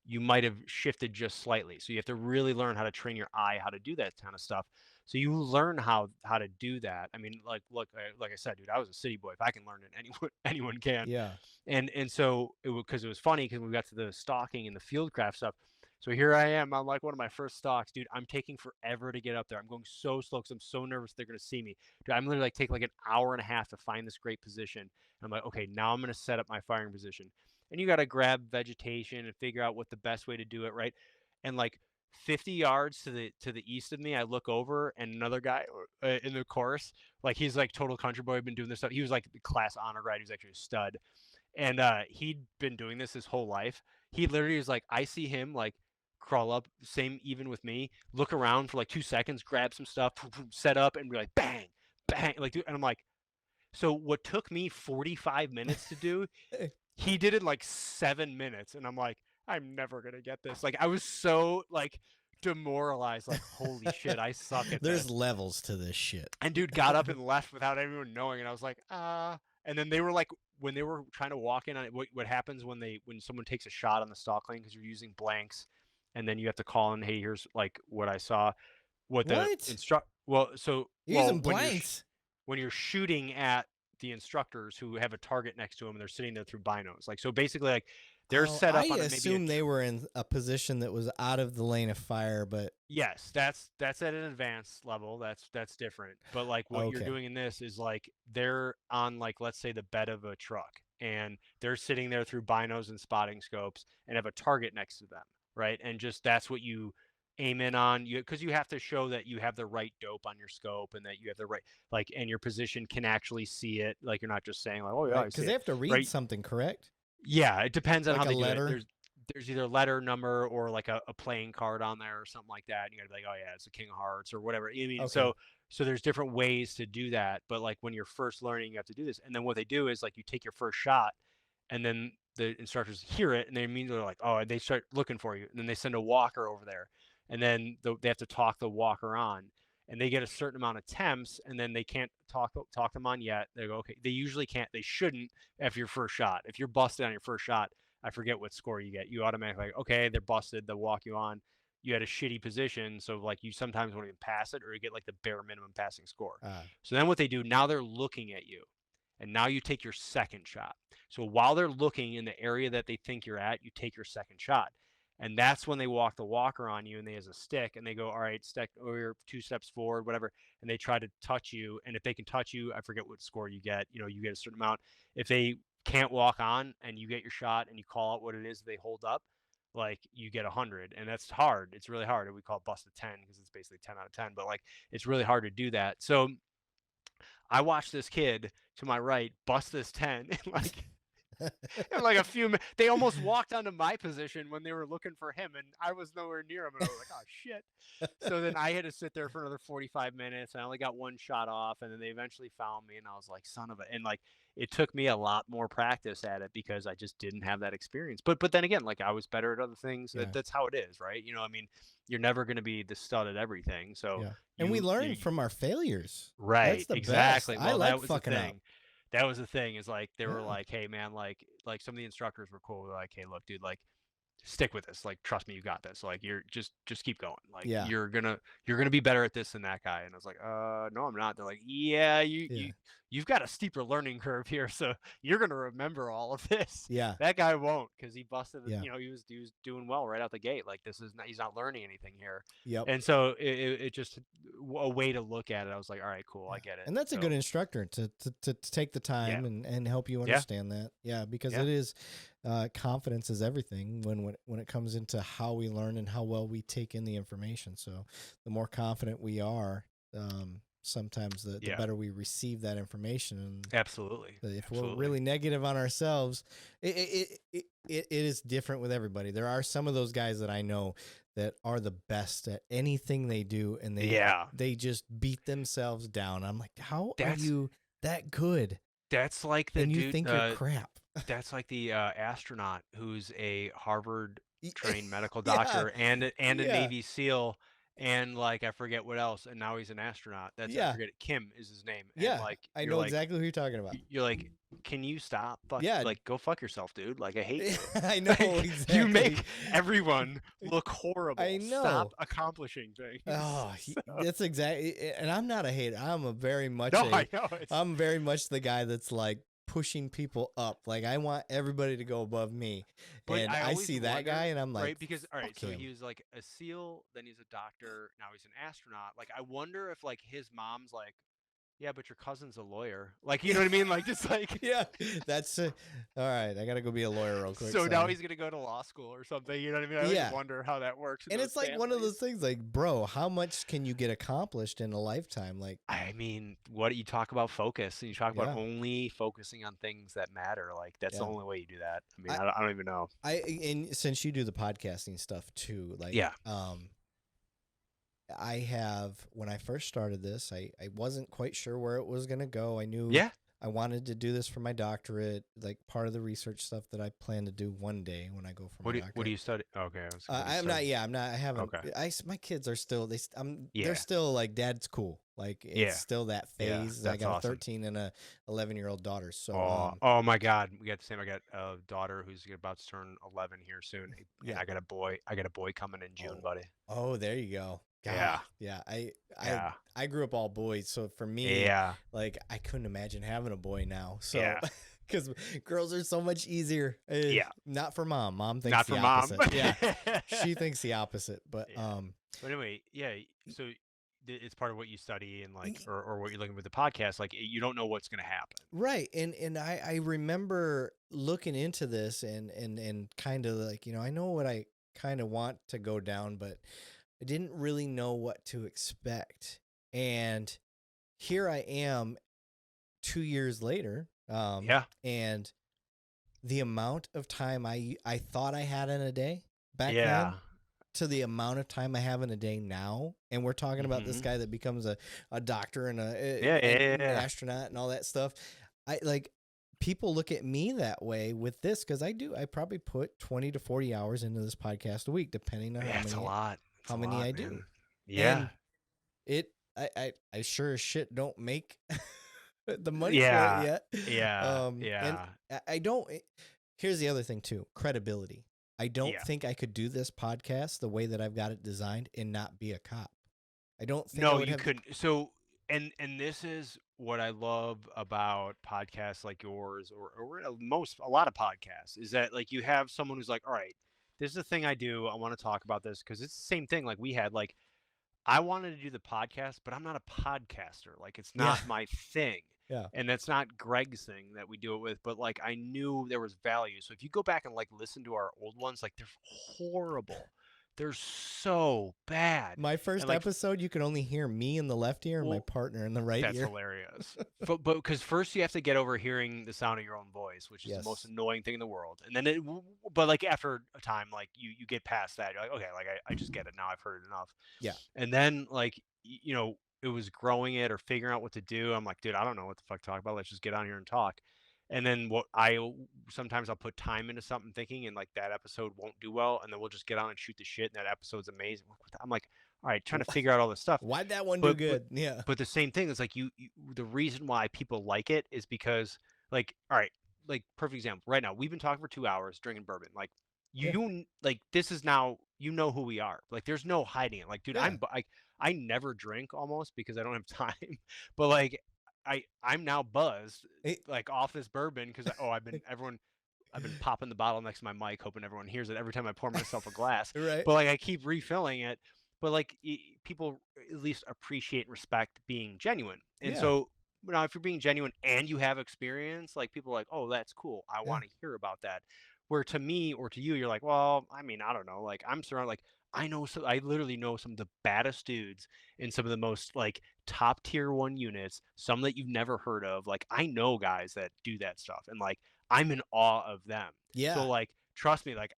you might have shifted just slightly. So you have to really learn how to train your eye how to do that kind of stuff. So you learn how to do that. I mean, like look, like I said, dude, I was a city boy. If I can learn it, anyone can. Yeah. And so because it was funny because we got to the stalking and the field craft stuff. So here I am on like one of my first stalks, dude. I'm taking forever to get up there. I'm going so slow because I'm so nervous they're gonna see me. Dude, I'm literally like taking like an hour and a half to find this great position. And I'm like, okay, now I'm gonna set up my firing position. And you gotta grab vegetation and figure out what the best way to do it, right? And like 50 yards to the east of me, I look over and another guy in the course, like he's like total country boy, been doing this stuff. He was like the class honor grad. He was actually a stud, and he'd been doing this his whole life. He literally was like, I see him like crawl up, same even with me, look around for like 2 seconds, grab some stuff, set up, and be like, bang, bang, like, dude. And I'm like, so what took me 45 minutes to do, he did in like 7 minutes, and I'm like, I'm never gonna get this. Like, I was so like demoralized, like, holy shit, I suck at There's this. levels to this shit. And dude got up and left without anyone knowing, and I was like, ah. And then they were like, when they were trying to walk in on it, what happens when someone takes a shot on the stalk lane because you're using blanks, and then you have to call in, hey, here's like what I saw, what the What? instruct. Well, so You're well using blanks. when you're shooting at the instructors who have a target next to them and they're sitting there through binos, like so basically like they're Oh, set I up on a maybe a assumed they were in a position that was out of the lane of fire, but yes, that's at an advanced level. That's different. But like what you're okay. doing in this is like they're on like let's say the bed of a truck and they're sitting there through binos and spotting scopes and have a target next to them, right? And just that's what you aim in on you, because you have to show that you have the right dope on your scope and that you have the right, like, and your position can actually see it. Like, you're not just saying like, oh yeah, Right. I Because see they it, have to read right? something, correct? Yeah, it depends on Like how a they do it. letter. There's either letter, number, or like a playing card on there or something like that. And you gotta be like, oh yeah, it's a king of hearts or whatever. I mean, Okay. so there's different ways to do that. But like when you're first learning, you have to do this. And then what they do is like you take your first shot, and then the instructors hear it, and they immediately are like, oh, they start looking for you. And then they send a walker over there, and then they have to talk the walker on, and they get a certain amount of temps, and then they can't talk them on yet. They go, okay. They usually can't. They shouldn't after your first shot. If you're busted on your first shot, I forget what score you get. You automatically like, okay, they're busted. They'll walk you on. You had a shitty position, so like you sometimes won't even pass it, or you get like the bare minimum passing score. So then what they do now, they're looking at you, and now you take your second shot. So while they're looking in the area that they think you're at, you take your second shot. And that's when they walk the walker on you, and they has a stick, and they go, all right, step over 2 steps forward, whatever. And they try to touch you. And if they can touch you, I forget what score you get. You know, you get a certain amount. If they can't walk on and you get your shot and you call out what it is they hold up, like you get 100. And that's hard. It's really hard. We call it busted 10 because it's basically 10 out of 10. But like it's really hard to do that. So I watched this kid to my right bust this 10 and like in like a few minutes. They almost walked onto my position when they were looking for him, and I was nowhere near him. And I was like, oh shit. So then I had to sit there for another 45 minutes. I only got one shot off, and then they eventually found me, and I was like, son of a. And like it took me a lot more practice at it because I just didn't have that experience. But then again, like I was better at other things. Yeah. That's how it is, right? You know, I mean, you're never going to be the stud at everything. So Yeah. And we learn from our failures. right, That's the exactly. best. Well, I like that was the fucking up. thing. That was the thing is like they were Yeah. like, hey man, like some of the instructors were cool. They're like, hey, look, dude, like stick with this. Like trust me, you got this. Like you're just keep going. Like Yeah. you're gonna be better at this than that guy. And I was like, no, I'm not. They're like, yeah, Yeah. you've got a steeper learning curve here, so you're gonna remember all of this. Yeah. That guy won't, because he busted. Yeah. You know, he was doing well right out the gate. Like this is not, he's not learning anything here. Yep. And so it just a way to look at it. I was like, all right, cool, I get it. And that's a good instructor to take the time and help you understand that. Yeah, because it is confidence is everything when it comes into how we learn and how well we take in the information. So the more confident we are, sometimes the better we receive that information. And absolutely. If we're really negative on ourselves, it is different with everybody. There are some of those guys that I know that are the best at anything they do, and they just beat themselves down. I'm like, how are you that good? That's like the and you dude, think you're crap. That's like the astronaut who's a Harvard trained medical doctor and a Navy SEAL, and like I forget what else, and now he's an astronaut. I forget it. Kim is his name. Yeah, and like I know exactly who you're talking about. You're like, can you stop? Like go fuck yourself, dude. Like I hate you. I know exactly. You make everyone look horrible. I know. Stop accomplishing things. Oh, that's exactly. And I'm not a hater. I'm a very much. I know. I'm very much the guy that's like pushing people up. Like I want everybody to go above me. But and I see that guy and I'm like, right, because all right, so him. he was like a SEAL, then he's a doctor, now he's an astronaut. Like I wonder if like his mom's like, yeah, but your cousin's a lawyer. Like, you know what I mean? Like, just like yeah, that's all right. I gotta go be a lawyer real quick. So now he's gonna go to law school or something. You know what I mean? I always wonder how that works. And it's like one of those things, like, bro, how much can you get accomplished in a lifetime? Like, I mean, what you talk about focus, and you talk about only focusing on things that matter. Like, that's the only way you do that. I mean, I don't even know. And since you do the podcasting stuff too, like, I have, when I first started this, I wasn't quite sure where it was going to go. I knew I wanted to do this for my doctorate, like part of the research stuff that I plan to do one day when I go for my doctorate. What do you study? Okay. I'm not, I haven't, my kids are still, they're still like, Dad's cool. Like it's still that phase. I got a 13 and a 11-year-old daughter. So, oh my God. We got the same. I got a daughter who's about to turn 11 here soon. And I got a boy coming in June, buddy. Oh, there you go. God, yeah. I grew up all boys, so for me, like I couldn't imagine having a boy now. So, because girls are so much easier. Not for mom. Mom thinks the opposite. Mom. She thinks the opposite. But But anyway, so it's part of what you study and like, or what you're looking with the podcast. Like you don't know what's going to happen, right? And I remember looking into this and kind of like, I know what I kind of want to go down, but I didn't really know what to expect. And here I am 2 years later, Yeah. and the amount of time I thought I had in a day back Yeah. then to the amount of time I have in a day now, and we're talking about this Mhm. guy that becomes a doctor and Yeah, yeah, yeah, an yeah. astronaut and all that stuff. I like people look at me that way with this because I probably put 20 to 40 hours into this podcast a week, depending on Yeah, it's a lot. It's how a many lot, I man. do. Yeah. And it I sure as shit don't make the money for it Yeah. yet. Yeah. And Yeah. I don't. Here's the other thing too: credibility. I don't Yeah. think I could do this podcast the way that I've got it designed and not be a cop. I don't think I No, would you have the. couldn't. So, and this is what I love about podcasts like yours, or a lot of podcasts, is that like you have someone who's like, all right, this is the thing I do. I want to talk about this because it's the same thing. Like we had like I wanted to do the podcast, but I'm not a podcaster. Like it's Yeah, not my thing. yeah. And that's not Greg's thing that we do it with, but like I knew there was value. So if you go back and like listen to our old ones, like they're horrible. They're so bad. My And first like episode, you could only hear me in the left ear and my well, partner in the right that's ear. hilarious. But because first you have to get over hearing the sound of your own voice, which is the most Yes. annoying thing in the world. And then but like after a time, like you get past that. You're like, okay, like I just get it now. I've heard it enough. Yeah. And then like you know, it was growing it or figuring out what to do. I'm like, dude, I don't know what the fuck to talk about. Let's just get on here and talk. And then sometimes I'll put time into something thinking and like that episode won't do well, and then we'll just get on and shoot the shit, and that episode's amazing. I'm like, all right, trying to figure out all this stuff. Why'd that one do but good? Yeah. but the same thing is like the reason why people like it is because like all right, like perfect example right now we've been talking for 2 hours drinking bourbon, like Yeah. like this is now you know who we are, like there's no hiding it, like dude, Yeah. I never drink almost because I don't have time but like I'm now buzzed It, like off this bourbon because I've been popping the bottle next to my mic, hoping everyone hears it every time I pour myself a glass. right. But like I keep refilling it. But like people at least appreciate and respect being genuine. And Yeah. so now, if you're being genuine and you have experience, like people are like, oh, that's cool. I Yeah. want to hear about that. Where to me or to you, you're like, well, I mean, I don't know. Like I'm surrounded. Like I literally know some of the baddest dudes in some of the most like top tier one units. Some that you've never heard of. Like I know guys that do that stuff, and like I'm in awe of them. So Yeah. like trust me, like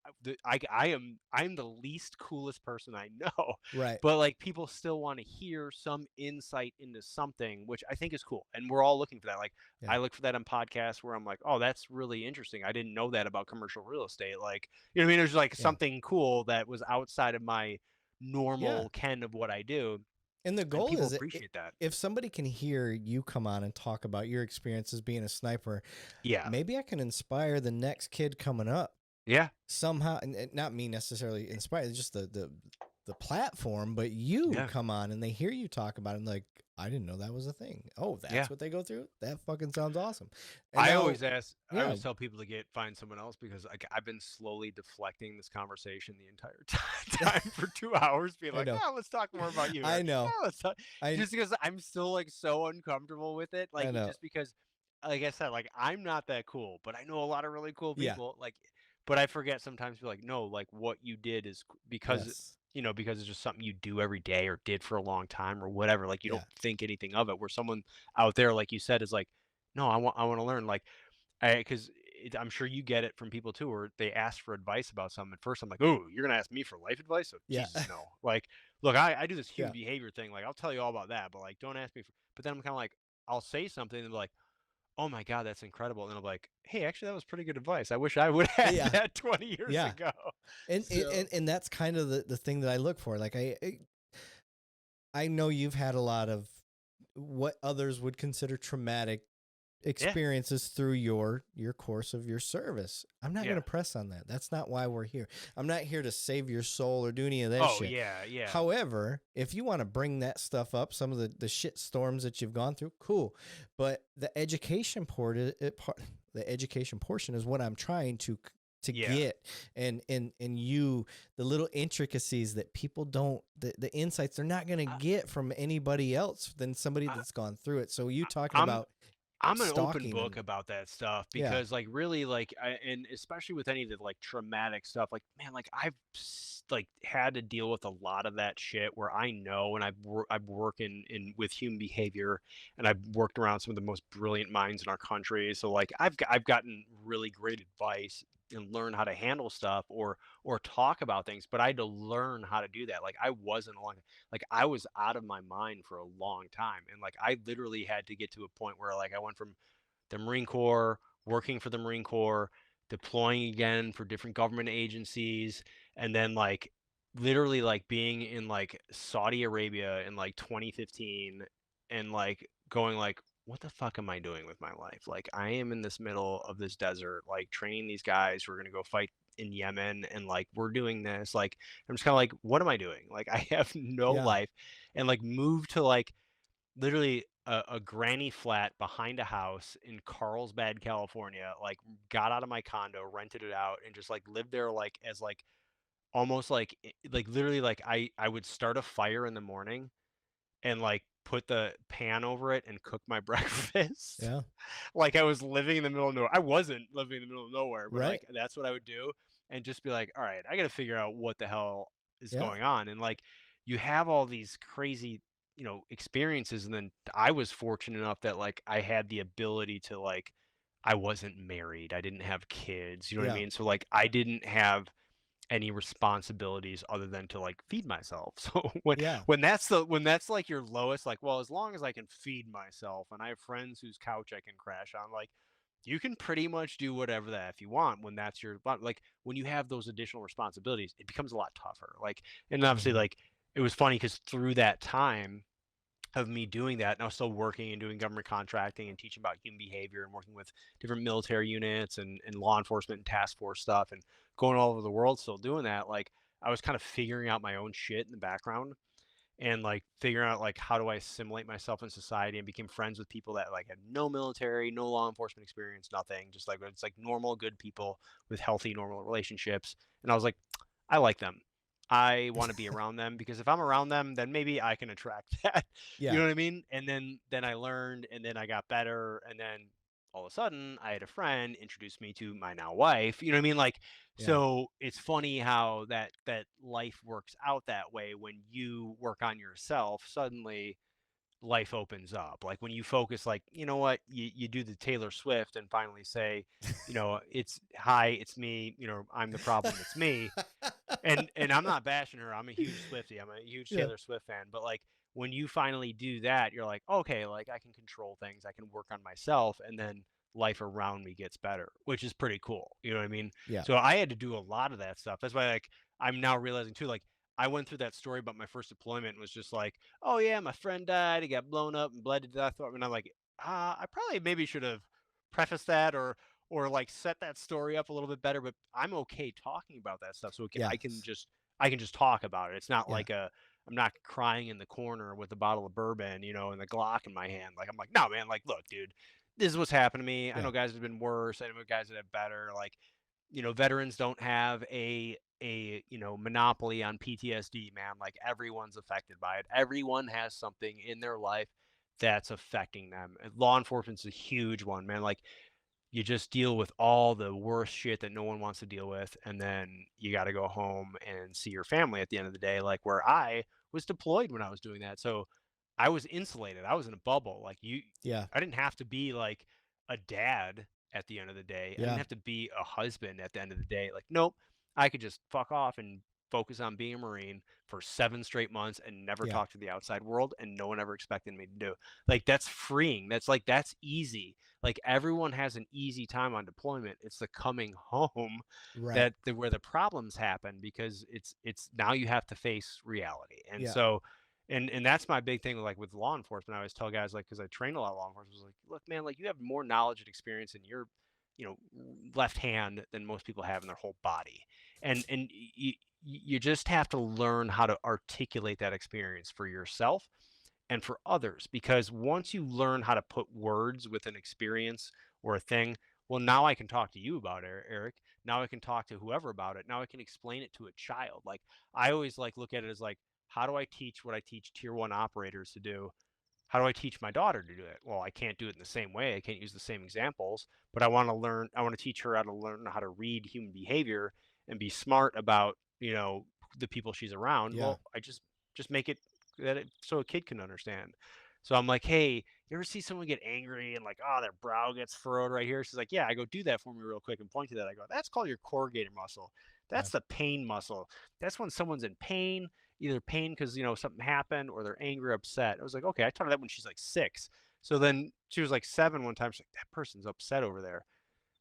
I'm the least coolest person I know, Right. but like people still want to hear some insight into something, which I think is cool, and we're all looking for that. Like Yeah. I look for that on podcasts where I'm like, oh, that's really interesting. I didn't know that about commercial real estate. Like you know what I mean? There's like Yeah. something cool that was outside of my Yeah. normal ken of what I do, And the and goal people is appreciate that. if somebody can hear you come on and talk about your experiences being a sniper, Yeah, maybe I can inspire the next kid coming up yeah, somehow. And not me necessarily inspire, it's just the platform, but you yeah, come on and they hear you talk about it and like, I didn't know that was a thing. Oh, that's yeah. what they go through? That fucking sounds awesome. And I now, always ask, I yeah, always tell people to find someone else because like I've been slowly deflecting this conversation the entire time for 2 hours, being I like, know. oh, let's talk more about you. I Or, know. oh, let's talk. I Just because I'm still like so uncomfortable with it, I like know. just because, like I said, like I'm not that cool, but I know a lot of really cool Yeah. people. Like, but I forget sometimes. Be like, no, like what you did is because Yes. because it's just something you do every day or did for a long time or whatever. Like you Yeah. don't think anything of it. Where someone out there, like you said, is like, no, I want to learn. Like because I'm sure you get it from people too, where they ask for advice about something. At first, I'm like, "Oh, you're gonna ask me for life advice?" So Yeah. Jesus, no. Like, look, I do this Yeah. human behavior thing. Like, I'll tell you all about that, but like, don't ask me for. But then I'm kind of like, I'll say something and be like, "Oh my God, that's incredible," and I'm like, "Hey, actually, that was pretty good advice. I wish I would have Yeah. had that 20 years Yeah. ago." And, So and that's kind of the thing that I look for. Like I know you've had a lot of what others would consider traumatic yeah, experiences through your course of your service. I'm not going yeah. to press on that. That's not why we're here. I'm not here to save your soul or do any of that Oh shit. yeah, yeah, However, if you want to bring that stuff up, some of the shit storms that you've gone through, cool. But the education the education portion is what I'm trying to yeah. get, and you, the little intricacies that people don't, the insights they're not going to I, get from anybody else than somebody I, that's gone through it. So you talking I'm about I'm an open stalking book and about that stuff yeah, because, like, really, like, and especially with any of the like traumatic stuff, like, man, like like had to deal with a lot of that shit where I know, and I've worked in with human behavior, and I've worked around some of the most brilliant minds in our country. So like, I've gotten really great advice and learn how to handle stuff or talk about things, but I had to learn how to do that. Like I wasn't along like I was out of my mind for a long time. And like I literally had to get to a point where like I went from the Marine Corps, working for the Marine Corps, deploying again for different government agencies, and then like literally like being in like Saudi Arabia in like 2015 and like going like what the fuck am I doing with my life? Like I am in this middle of this desert, like training these guys who are gonna go fight in Yemen and like we're doing this. Like I'm just kind of like, what am I doing? Like I have no yeah, life and like moved to like literally a granny flat behind a house in Carlsbad, California, like got out of my condo, rented it out, and just like lived there like as like almost like like literally like I would start a fire in the morning and like put the pan over it and cook my breakfast. yeah, Like I was living in the middle of nowhere. I wasn't living in the middle of nowhere, but right, like that's what I would do and just be like, all right, I got to figure out what the hell is yeah, going on. And like you have all these crazy, experiences. And then I was fortunate enough that like I had the ability to like, I wasn't married. I didn't have kids. You know what I yeah, mean? So like I didn't have any responsibilities other than to like feed myself. So yeah, when that's like your lowest, like, well, as long as I can feed myself and I have friends whose couch I can crash on, like you can pretty much do whatever the F you want when that's your but like when you have those additional responsibilities, it becomes a lot tougher. Like and obviously mhm, like it was funny because through that time of me doing that and I was still working and doing government contracting and teaching about human behavior and working with different military units and law enforcement and task force stuff and going all over the world still doing that like I was kind of figuring out my own shit in the background and like figuring out like how do I assimilate myself in society and became friends with people that like had no military, no law enforcement experience, nothing, just like it's like normal good people with healthy normal relationships. And I was like, I like them. I want to be around them because if I'm around them, then maybe I can attract that. You yeah, know what I mean? And then I learned and then I got better and then all of a sudden I had a friend introduce me to my now wife. You know what I mean? Like yeah, so it's funny how that life works out that way when you work on yourself, suddenly life opens up. Like when you focus like, you know what, you do the Taylor Swift and finally say, it's hi, it's me, I'm the problem, it's me. And I'm not bashing her. I'm a huge Swiftie. I'm a huge yeah, Taylor Swift fan. But like when you finally do that, you're like, okay, like I can control things. I can work on myself, and then life around me gets better, which is pretty cool. You know what I mean? yeah, So I had to do a lot of that stuff. That's why like I'm now realizing too, like I went through that story about my first deployment and was just like, oh yeah, my friend died, he got blown up and bled to death. And I'm like, I probably maybe should have prefaced that or like set that story up a little bit better, but I'm okay talking about that stuff. So yeah, I can just talk about it. It's not yeah, like I'm not crying in the corner with a bottle of bourbon, and the Glock in my hand. Like I'm like, no man, like look, dude, this is what's happened to me. I yeah, know guys that have been worse. I know guys that have better. Like, veterans don't have a monopoly on PTSD, man. Like everyone's affected by it. Everyone has something in their life that's affecting them. And law enforcement's a huge one, man. Like you just deal with all the worst shit that no one wants to deal with and then you got to go home and see your family at the end of the day like where I was deployed when I was doing that. So I was insulated. I was in a bubble. Like yeah, I didn't have to be like a dad at the end of the day. I didn't yeah, have to be a husband at the end of the day. Like nope, I could just fuck off and focus on being a Marine for 7 straight months and never yeah, talk to the outside world and no one ever expected me to do. Like that's freeing. That's easy. Like everyone has an easy time on deployment. It's the coming home right, where the problems happen because it's now you have to face reality. And yeah, so and that's my big thing like with law enforcement. I always tell guys like because I train a lot of law enforcement, I was like, look, man, like you have more knowledge and experience in your you know left hand than most people have in their whole body. And you just have to learn how to articulate that experience for yourself and for others because once you learn how to put words with an experience or a thing, well now I can talk to you about it, Eric. Now I can talk to whoever about it. Now I can explain it to a child. Like I always like look at it as like how do I teach what I teach tier 1 operators to do how do I teach my daughter to do it? Well, I can't do it in the same way. I can't use the same examples, but I want to learn, I want to teach her how to learn how to read human behavior and be smart about, the people she's around. Yeah. Well, I just make it so a kid can understand. So I'm like, hey, you ever see someone get angry and like, oh, their brow gets furrowed right here? She's like, yeah. I go, do that for me real quick and point to that. I go, that's called your corrugator muscle. Yeah. That's the pain muscle. That's when someone's in pain, either pain because something happened or they're angry or upset. I was like, okay, I taught her that when she's like 6. So then she was like 7 one time. She's like, that person's upset over there.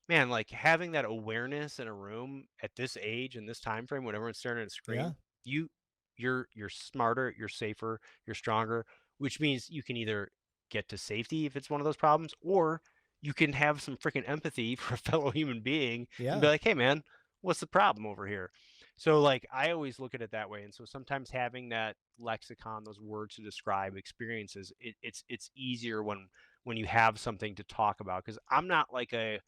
Man, like having that awareness in a room at this age and this time frame when everyone's staring at a Yeah. screen, you you're smarter, you're safer, you're stronger, which means you can either get to safety if it's one of those problems, or you can have some freaking empathy for a fellow human being and be Yeah. like, hey man, what's the problem over here? So like I always look at it that way. And so sometimes having that lexicon, those words to describe experiences, it's easier when you have something to talk about. Because I'm not like a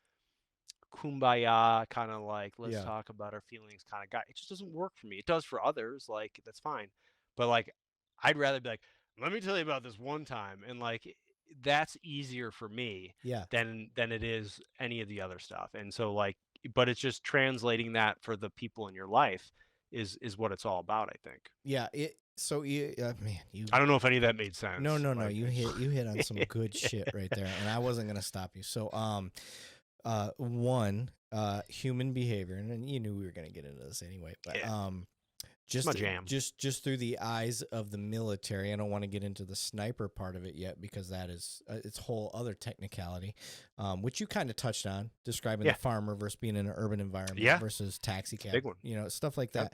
kumbaya kind of like let's Yeah. talk about our feelings kind of guy. It just doesn't work for me. It does for others, like that's fine, but like I'd rather be like, let me tell you about this one time, and like that's easier for me Yeah. than it is any of the other stuff. And so like, but it's just translating that for the people in your life is what it's all about, I think. Yeah. So you, man, you. I don't know if any of that made No, sense. no, no. Like, You hit on some good shit right there, and I wasn't gonna stop you. So, one, human behavior, and then you knew we were gonna get into this anyway, but yeah, it's just my jam. just through the eyes of the military. I don't want to get into the sniper part of it yet because that is it's whole other technicality, which you kind of touched on, describing Yeah, the farmer versus being in an urban environment yeah, versus taxi it's a cab, big one. stuff like Yep.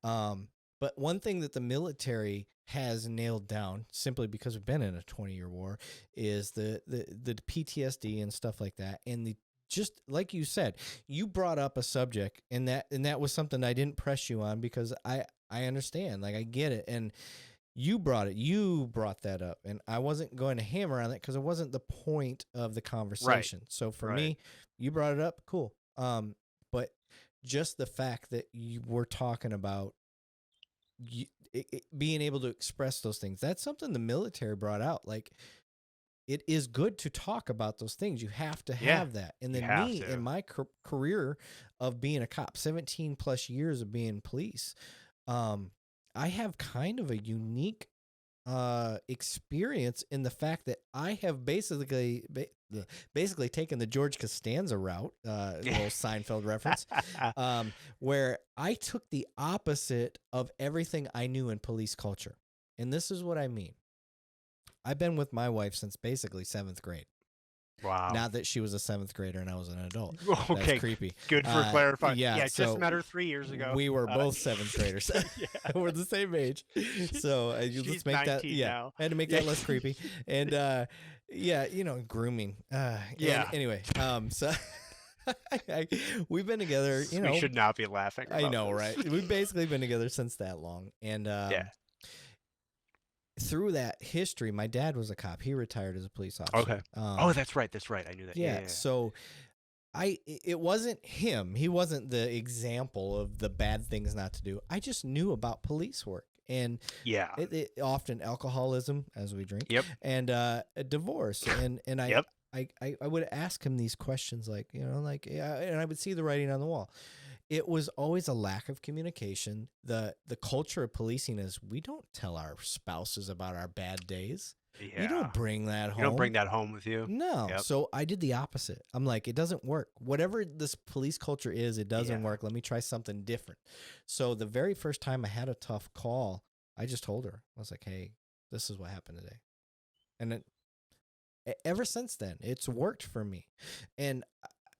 that. But one thing that the military has nailed down, simply because we've been in a 20-year war, is the PTSD and stuff like that, and the just like you said, you brought up a subject, and that was something I didn't press you on because I understand, like I get it, and you brought that up, and I wasn't going to hammer on it because it wasn't the point of the Right, conversation. So for right. me, you brought it up, cool. But just the fact that you were talking about you, being able to express those things, that's something the military brought out. Like it is good to talk about those things. You have to Yeah, have that. And you then have me in to. my career of being a cop, 17 plus years of being police, I have kind of a unique experience in the fact that I have basically taken the George Costanza route, little Seinfeld reference, where I took the opposite of everything I knew in police culture. And this is what I mean. I've been with my wife since basically 7th grade. Wow. Not that she was a 7th grader and I was an adult. Okay. That's creepy. Good for clarifying. Yeah, It so just met her 3 years ago. we were both 7th graders. Yeah. We're the same age. So She's let's make that. 19 Yeah, now. I had to make that less creepy. And yeah, grooming. Yeah. Anyway, so we've been together. We should not be laughing. I know, this. right? We've basically been together since that long, and Yeah. through that history, my dad was a cop. He retired as a police officer. Okay. Oh, that's right. That's right. I knew that. Yeah. Yeah. So it wasn't him. He wasn't the example of the bad things not to do. I just knew about police work and Yeah. it often alcoholism as we drink. Yep. And a divorce. And I, Yep. I would ask him these questions and I would see the writing on the wall. It was always a lack of communication. The culture of policing is we don't tell our spouses about our bad days. Yeah. We don't bring that home. You don't bring that home with you. No. Yep. So I did the opposite. I'm like, it doesn't work. Whatever this police culture is, it doesn't Yeah. work. Let me try something different. So the very first time I had a tough call, I just told her. I was like, hey, this is what happened today. And ever since then, it's worked for me. And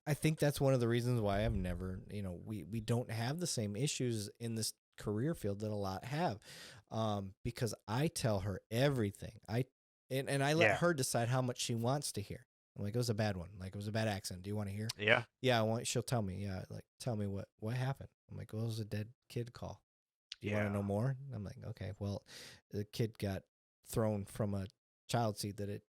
I think that's one of the reasons why I've never, we don't have the same issues in this career field that a lot have, because I tell her everything. And I let her decide how much she wants to hear. I'm like, it was a bad one. Like, it was a bad accident. Do you want to hear? Yeah. Yeah, she'll tell me. Yeah, like, tell me what happened. I'm like, well, it was a dead kid call. Do you want to know more? I'm like, okay, well, the kid got thrown from a child seat that it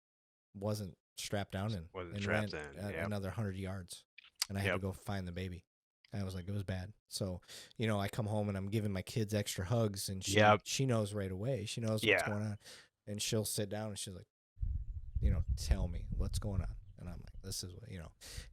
wasn't strapped down in. Wasn't strapped in. Another 100 yards. And I had to go find the baby. And I was like, it was bad. So, I come home and I'm giving my kids extra hugs, and she knows right away. She knows what's going on. And she'll sit down and she's like, tell me what's going on. And I'm like, this is what,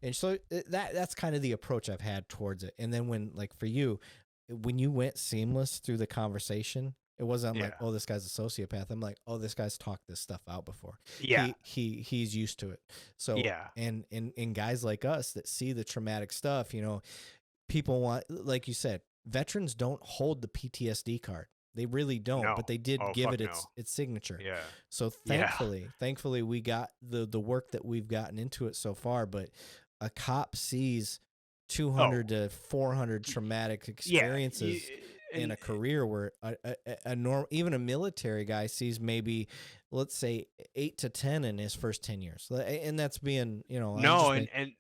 and so that's kind of the approach I've had towards it. And then when, like, for you, when you went seamless through the conversation, it wasn't like, Yeah. oh, this guy's a sociopath. I'm like, oh, this guy's talked this stuff out before. Yeah. He's used to it. So, Yeah. and guys like us that see the traumatic stuff, people want, like you said, veterans don't hold the PTSD card. They really don't, but No. they did Oh, give fuck it no. its signature. Yeah. So Yeah. thankfully we got the work that we've gotten into it so far, but a cop sees Oh, 200 to 400 traumatic yeah. experiences in And a career, where even a military guy sees maybe, let's say, 8 to 10 in his first 10 years. And that's being, I'm no, just and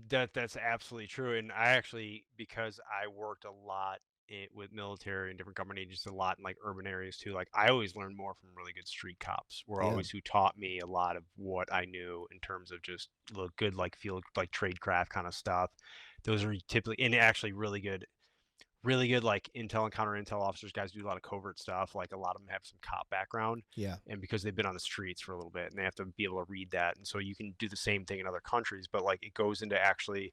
that's absolutely true. And I actually, because I worked a lot with military and different government agencies, a lot in like urban areas too. Like I always learned more from really good street cops. Were yeah, always who taught me a lot of what I knew in terms of just the good like field like trade craft kind of stuff. Those are typically and actually really good like intel and counter intel officers, guys who do a lot of covert stuff. Like a lot of them have some cop background, yeah, and because they've been on the streets for a little bit, and they have to be able to read that. And so you can do the same thing in other countries, but like it goes into actually,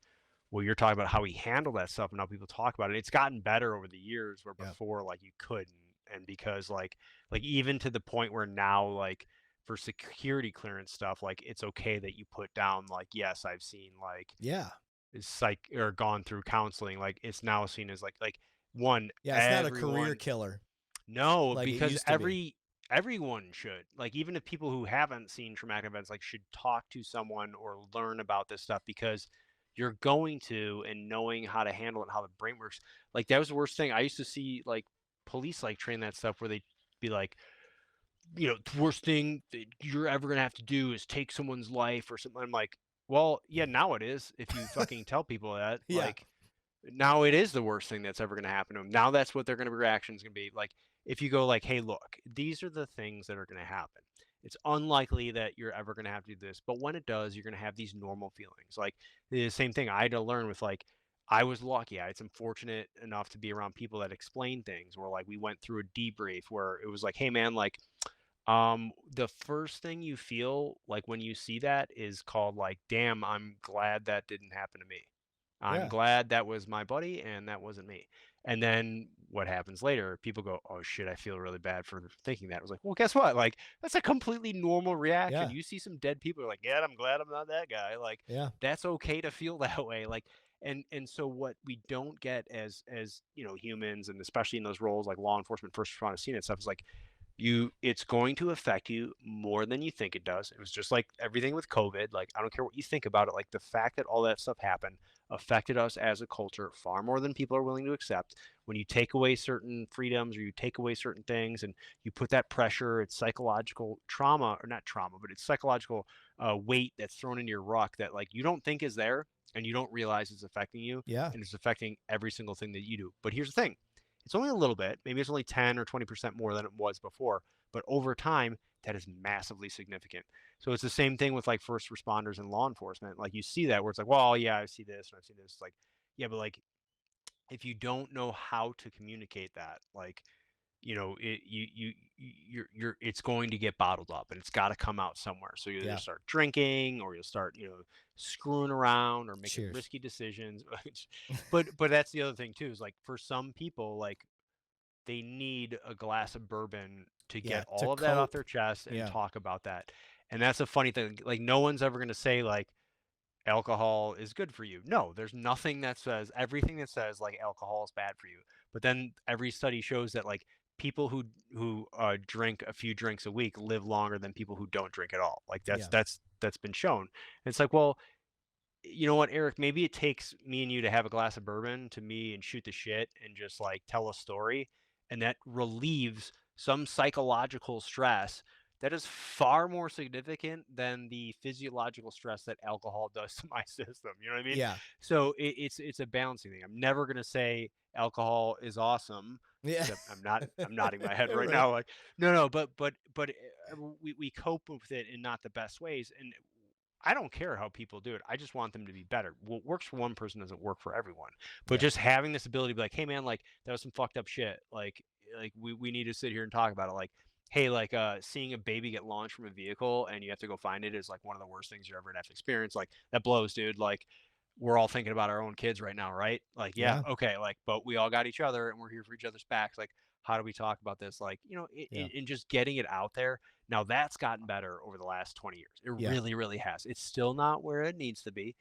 well, you're talking about how we handle that stuff and how people talk about it. It's gotten better over the years, where yeah, before like you couldn't, and because like even to the point where now like for security clearance stuff, like it's okay that you put down like, yes, I've seen like yeah, is psych or gone through counseling. Like it's now seen as like one yeah. It's not a career everyone. killer No, like it because used to be. everyone should. Like even if people who haven't seen traumatic events like should talk to someone or learn about this stuff, because you're going to, and knowing how to handle it and how the brain works. Like that was the worst thing. I used to see like police like train that stuff where they'd be like, the worst thing that you're ever gonna have to do is take someone's life or something. I'm like, well, yeah, now it is. If you fucking tell people that, Yeah, like, now it is the worst thing that's ever gonna happen to them. Now that's what they're gonna reactions gonna be. Like, if you go like, hey, look, these are the things that are gonna happen. It's unlikely that you're ever gonna have to do this, but when it does, you're gonna have these normal feelings. Like the same thing I had to learn with like I was lucky. I had some fortunate enough to be around people that explain things, where like we went through a debrief where it was like, hey man, like the first thing you feel like when you see that is called like, damn, I'm glad that didn't happen to me. I'm yeah, glad that was my buddy and that wasn't me. And then what happens later? People go, oh shit, I feel really bad for thinking that. I was like, well, guess what? Like, that's a completely normal reaction. yeah, You see some dead people, you're like, yeah, I'm glad I'm not that guy. Like, yeah, that's okay to feel that way. Like, and so what we don't get as humans, and especially in those roles like law enforcement, first responders, scene and stuff, is like it's going to affect you more than you think it does. It was just like everything with COVID. Like I don't care what you think about it, like the fact that all that stuff happened affected us as a culture far more than people are willing to accept. When you take away certain freedoms or you take away certain things and you put that pressure, it's psychological trauma, or not trauma, but it's psychological weight that's thrown into your ruck that like you don't think is there, and you don't realize it's affecting you, yeah, and it's affecting every single thing that you do. But here's the thing, it's only a little bit. Maybe it's only 10 or 20% more than it was before. But over time, that is massively significant. So it's the same thing with like first responders and law enforcement. Like you see that where it's like, well, yeah, I see this and I've seen this. It's like, yeah, but like if you don't know how to communicate that, like, it's going to get bottled up and it's got to come out somewhere. So you either yeah. start drinking or you'll start, screwing around or making Cheers. risky decisions. But that's the other thing too, is like for some people, like they need a glass of bourbon to Yeah, get to all of that off cope. their chest and Yeah, talk about that. And that's a funny thing. Like no one's ever going to say like alcohol is good for you. No, there's nothing that says everything that says like alcohol is bad for you. But then every study shows that like people who drink a few drinks a week live longer than people who don't drink at all. Like that's yeah, that's that's been shown. And it's like, well, you know what, Eric, maybe it takes me and you to have a glass of bourbon to me and shoot the shit and just like tell a story. And that relieves some psychological stress that is far more significant than the physiological stress that alcohol does to my system. You know what I mean? yeah, So it's a balancing thing. I'm never gonna say alcohol is awesome. yeah. Except I'm nodding my head right Right. now, like no, but we cope with it in not the best ways, and I don't care how people do it. I just want them to be better. What works for one person doesn't work for everyone. But Yeah, just having this ability to be like, hey man, like that was some fucked up shit. Like we need to sit here and talk about it. Like hey, like, seeing a baby get launched from a vehicle and you have to go find it is like one of the worst things you're ever gonna have to experience. Like, that blows, dude. Like, we're all thinking about our own kids right now, right? Like, yeah, Yeah. okay, like, but we all got each other and we're here for each other's backs. Like, how do we talk about this? Like, Yeah. and just getting it out there. Now that's gotten better over the last 20 years. It Yeah. really, really has. It's still not where it needs to be,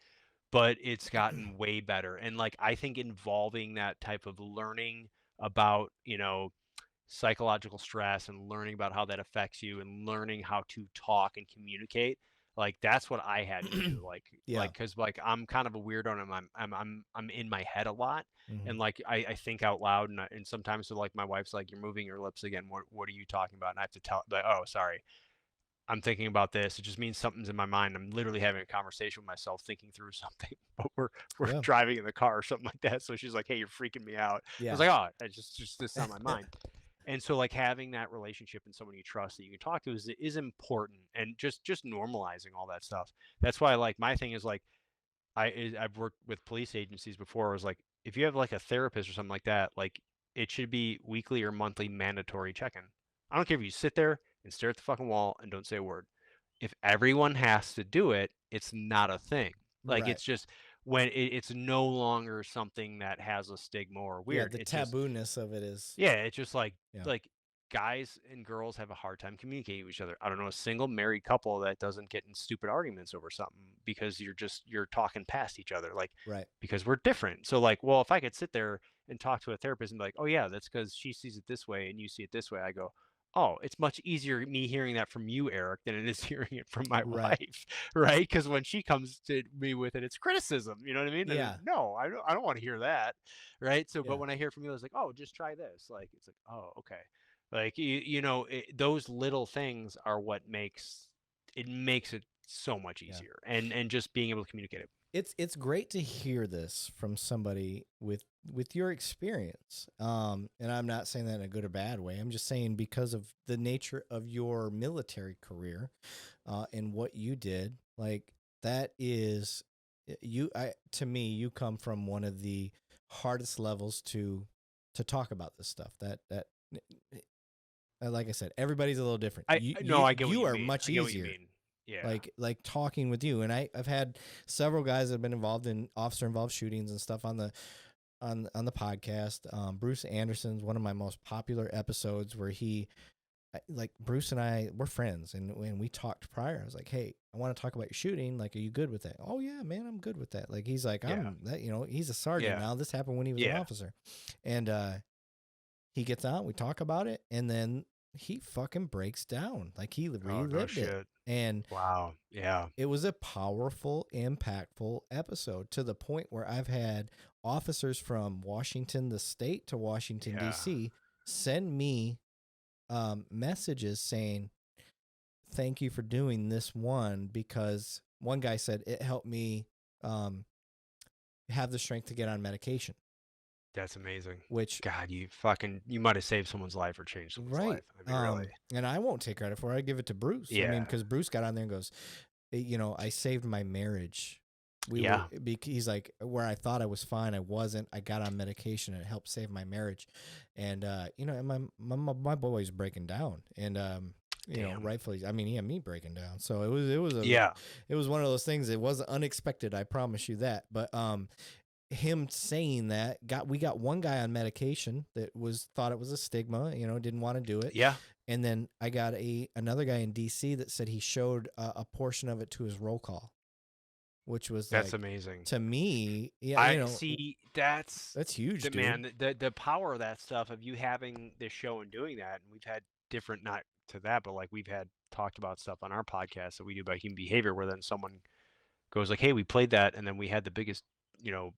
but it's gotten way better. And like, I think involving that type of learning about, psychological stress and learning about how that affects you and learning how to talk and communicate, like that's what I had to do. like Yeah. like because like I'm kind of a weirdo, and I'm in my head a lot, Hmm. and like I think out loud, and sometimes, so like my wife's like, you're moving your lips again, what are you talking about? And I have to tell, like, oh, sorry, I'm thinking about this. It just means something's in my mind. I'm literally having a conversation with myself, thinking through something, but we're Yeah. driving in the car or something like that. So she's like, "Hey, you're freaking me out." I was Yeah. like, "Oh, I just this is on my mind." And so like having that relationship and someone you trust that you can talk to is important, and just normalizing all that stuff. That's why, like, my thing is like, I've worked with police agencies before. I was like, if you have like a therapist or something like that, like it should be weekly or monthly mandatory check-in. I don't care if you sit there and stare at the fucking wall and don't say a word. If everyone has to do it, it's not a thing. Like, Right. it's just when it's no longer something that has a stigma or Yeah. weird. The It's just, taboo-ness of it is, yeah, it's just like yeah. like guys and girls have a hard time communicating with each other. I don't know a single married couple that doesn't get in stupid arguments over something because you're talking past each other, like, Right. because we're different. So like, well, if I could sit there and talk to a therapist and be like, "Oh yeah, that's because she sees it this way and you see it this way," I go, "Oh, it's much easier me hearing that from you, Eric, than it is hearing it from my Right. wife," right? Because when she comes to me with it, it's criticism. You know what I mean? And Yeah. no, I don't want to hear that, right? So, but Yeah. when I hear from you, it's like, "Oh, just try this." Like, it's like, "Oh, okay." Like, those little things are what makes it so much Yeah. easier, and just being able to communicate it. It's great to hear this from somebody with your experience. And I'm not saying that in a good or bad way. I'm just saying because of the nature of your military career, and what you did, like that is you I to me, you come from one of the hardest levels to talk about this stuff. That like I said, everybody's a little different. You No, you I get what you you are mean. much I get what you easier, mean. Yeah. like talking with you. And I've had several guys that have been involved in officer involved shootings and stuff on the podcast. Bruce Anderson's one of my most popular episodes where like Bruce and I, we're friends, and when we talked prior, I was like, "Hey, I want to talk about your shooting. Like, are you good with that?" "Oh yeah, man, I'm good with that." Like, he's like, Yeah. "I'm that." He's a sergeant Yeah. now. This happened when he was an Yeah. officer, and he gets out. We talk about it, and then he fucking breaks down. Like, he Oh, no relived it, shit. and Wow. Yeah. it was a powerful, impactful episode to the point where I've had officers from Washington, the state, to Washington Yeah. D.C. send me messages saying, "Thank you for doing this one," because one guy said it helped me um, have the strength to get on medication. That's amazing. Which, God, you might have saved someone's life or changed someone's right, life. I mean, really. and I won't take credit for it. I give it to Bruce. I mean, Yeah. because Bruce got on there and goes, I saved my marriage. Yeah. He's like, where I thought I was fine, I wasn't. I got on medication and it helped save my marriage. And and my boy's breaking down, and Damn. rightfully, I mean, he had me breaking down. So Yeah. it was one of those things. It wasn't unexpected, I promise you that. But him saying that, we got one guy on medication that thought it was a stigma, didn't want to do it. Yeah. And then I got another guy in DC that said he showed a portion of it to his roll call, which was That's like, amazing. to me, yeah, I see. that's huge, The dude. man, the power of that stuff, of you having this show and doing that. And we've had different, not to that, but like we've had talked about stuff on our podcast that we do about human behavior, where then someone goes like, "Hey, we played that, and then we had the biggest, you know,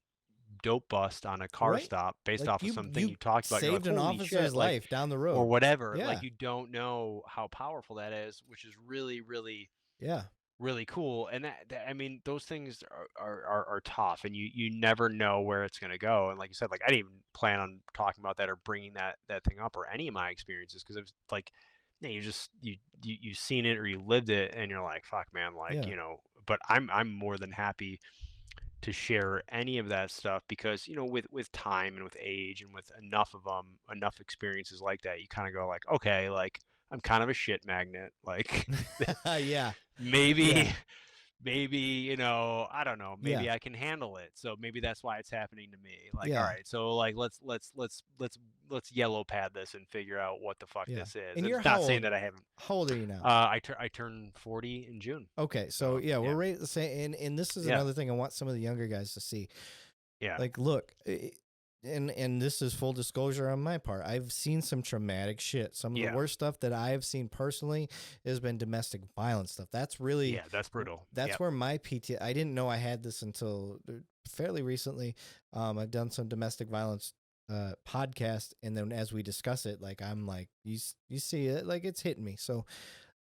dope bust on a car Right? stop based Like, off of something you you talked about." You're like, saved an "Holy officer's shit!" Like, life down the or road. whatever. Like, Yeah, you don't know how powerful that is, which is really, really, yeah, really cool. And I mean, those things are tough, and you never know where it's gonna go. And like you said, like, I didn't even plan on talking about that or bringing that thing up or any of my experiences, because it was like, yeah, you've seen it or you lived it, and you're like, fuck, man, like, yeah, But I'm more than happy to share any of that stuff, because with time and with age and with enough of enough experiences like that, you kind of go like, okay, like, I'm kind of a shit magnet. Like Yeah. maybe Yeah. maybe, you know, I don't know, Yeah. maybe I can handle it. So maybe that's why it's happening to me. Like, all Yeah. right, so like let's yellow pad this and figure out what the fuck Yeah. this is. And And you're it's how not saying old? that I haven't. How old are you now? I turned 40 in June. Okay, so So yeah, we're yeah, right at the same. And this is yeah, another thing I want some of the younger guys to see. yeah, Like, look, and this is full disclosure on my part. I've seen some traumatic shit. Some of the yeah, worst stuff that I have seen personally has been domestic violence stuff. That's really yeah. That's brutal. that's Yep. where my PT. I didn't know I had this until fairly recently. I've done some domestic violence podcast, and then as we discuss it, like I'm like you see it, like it's hitting me. So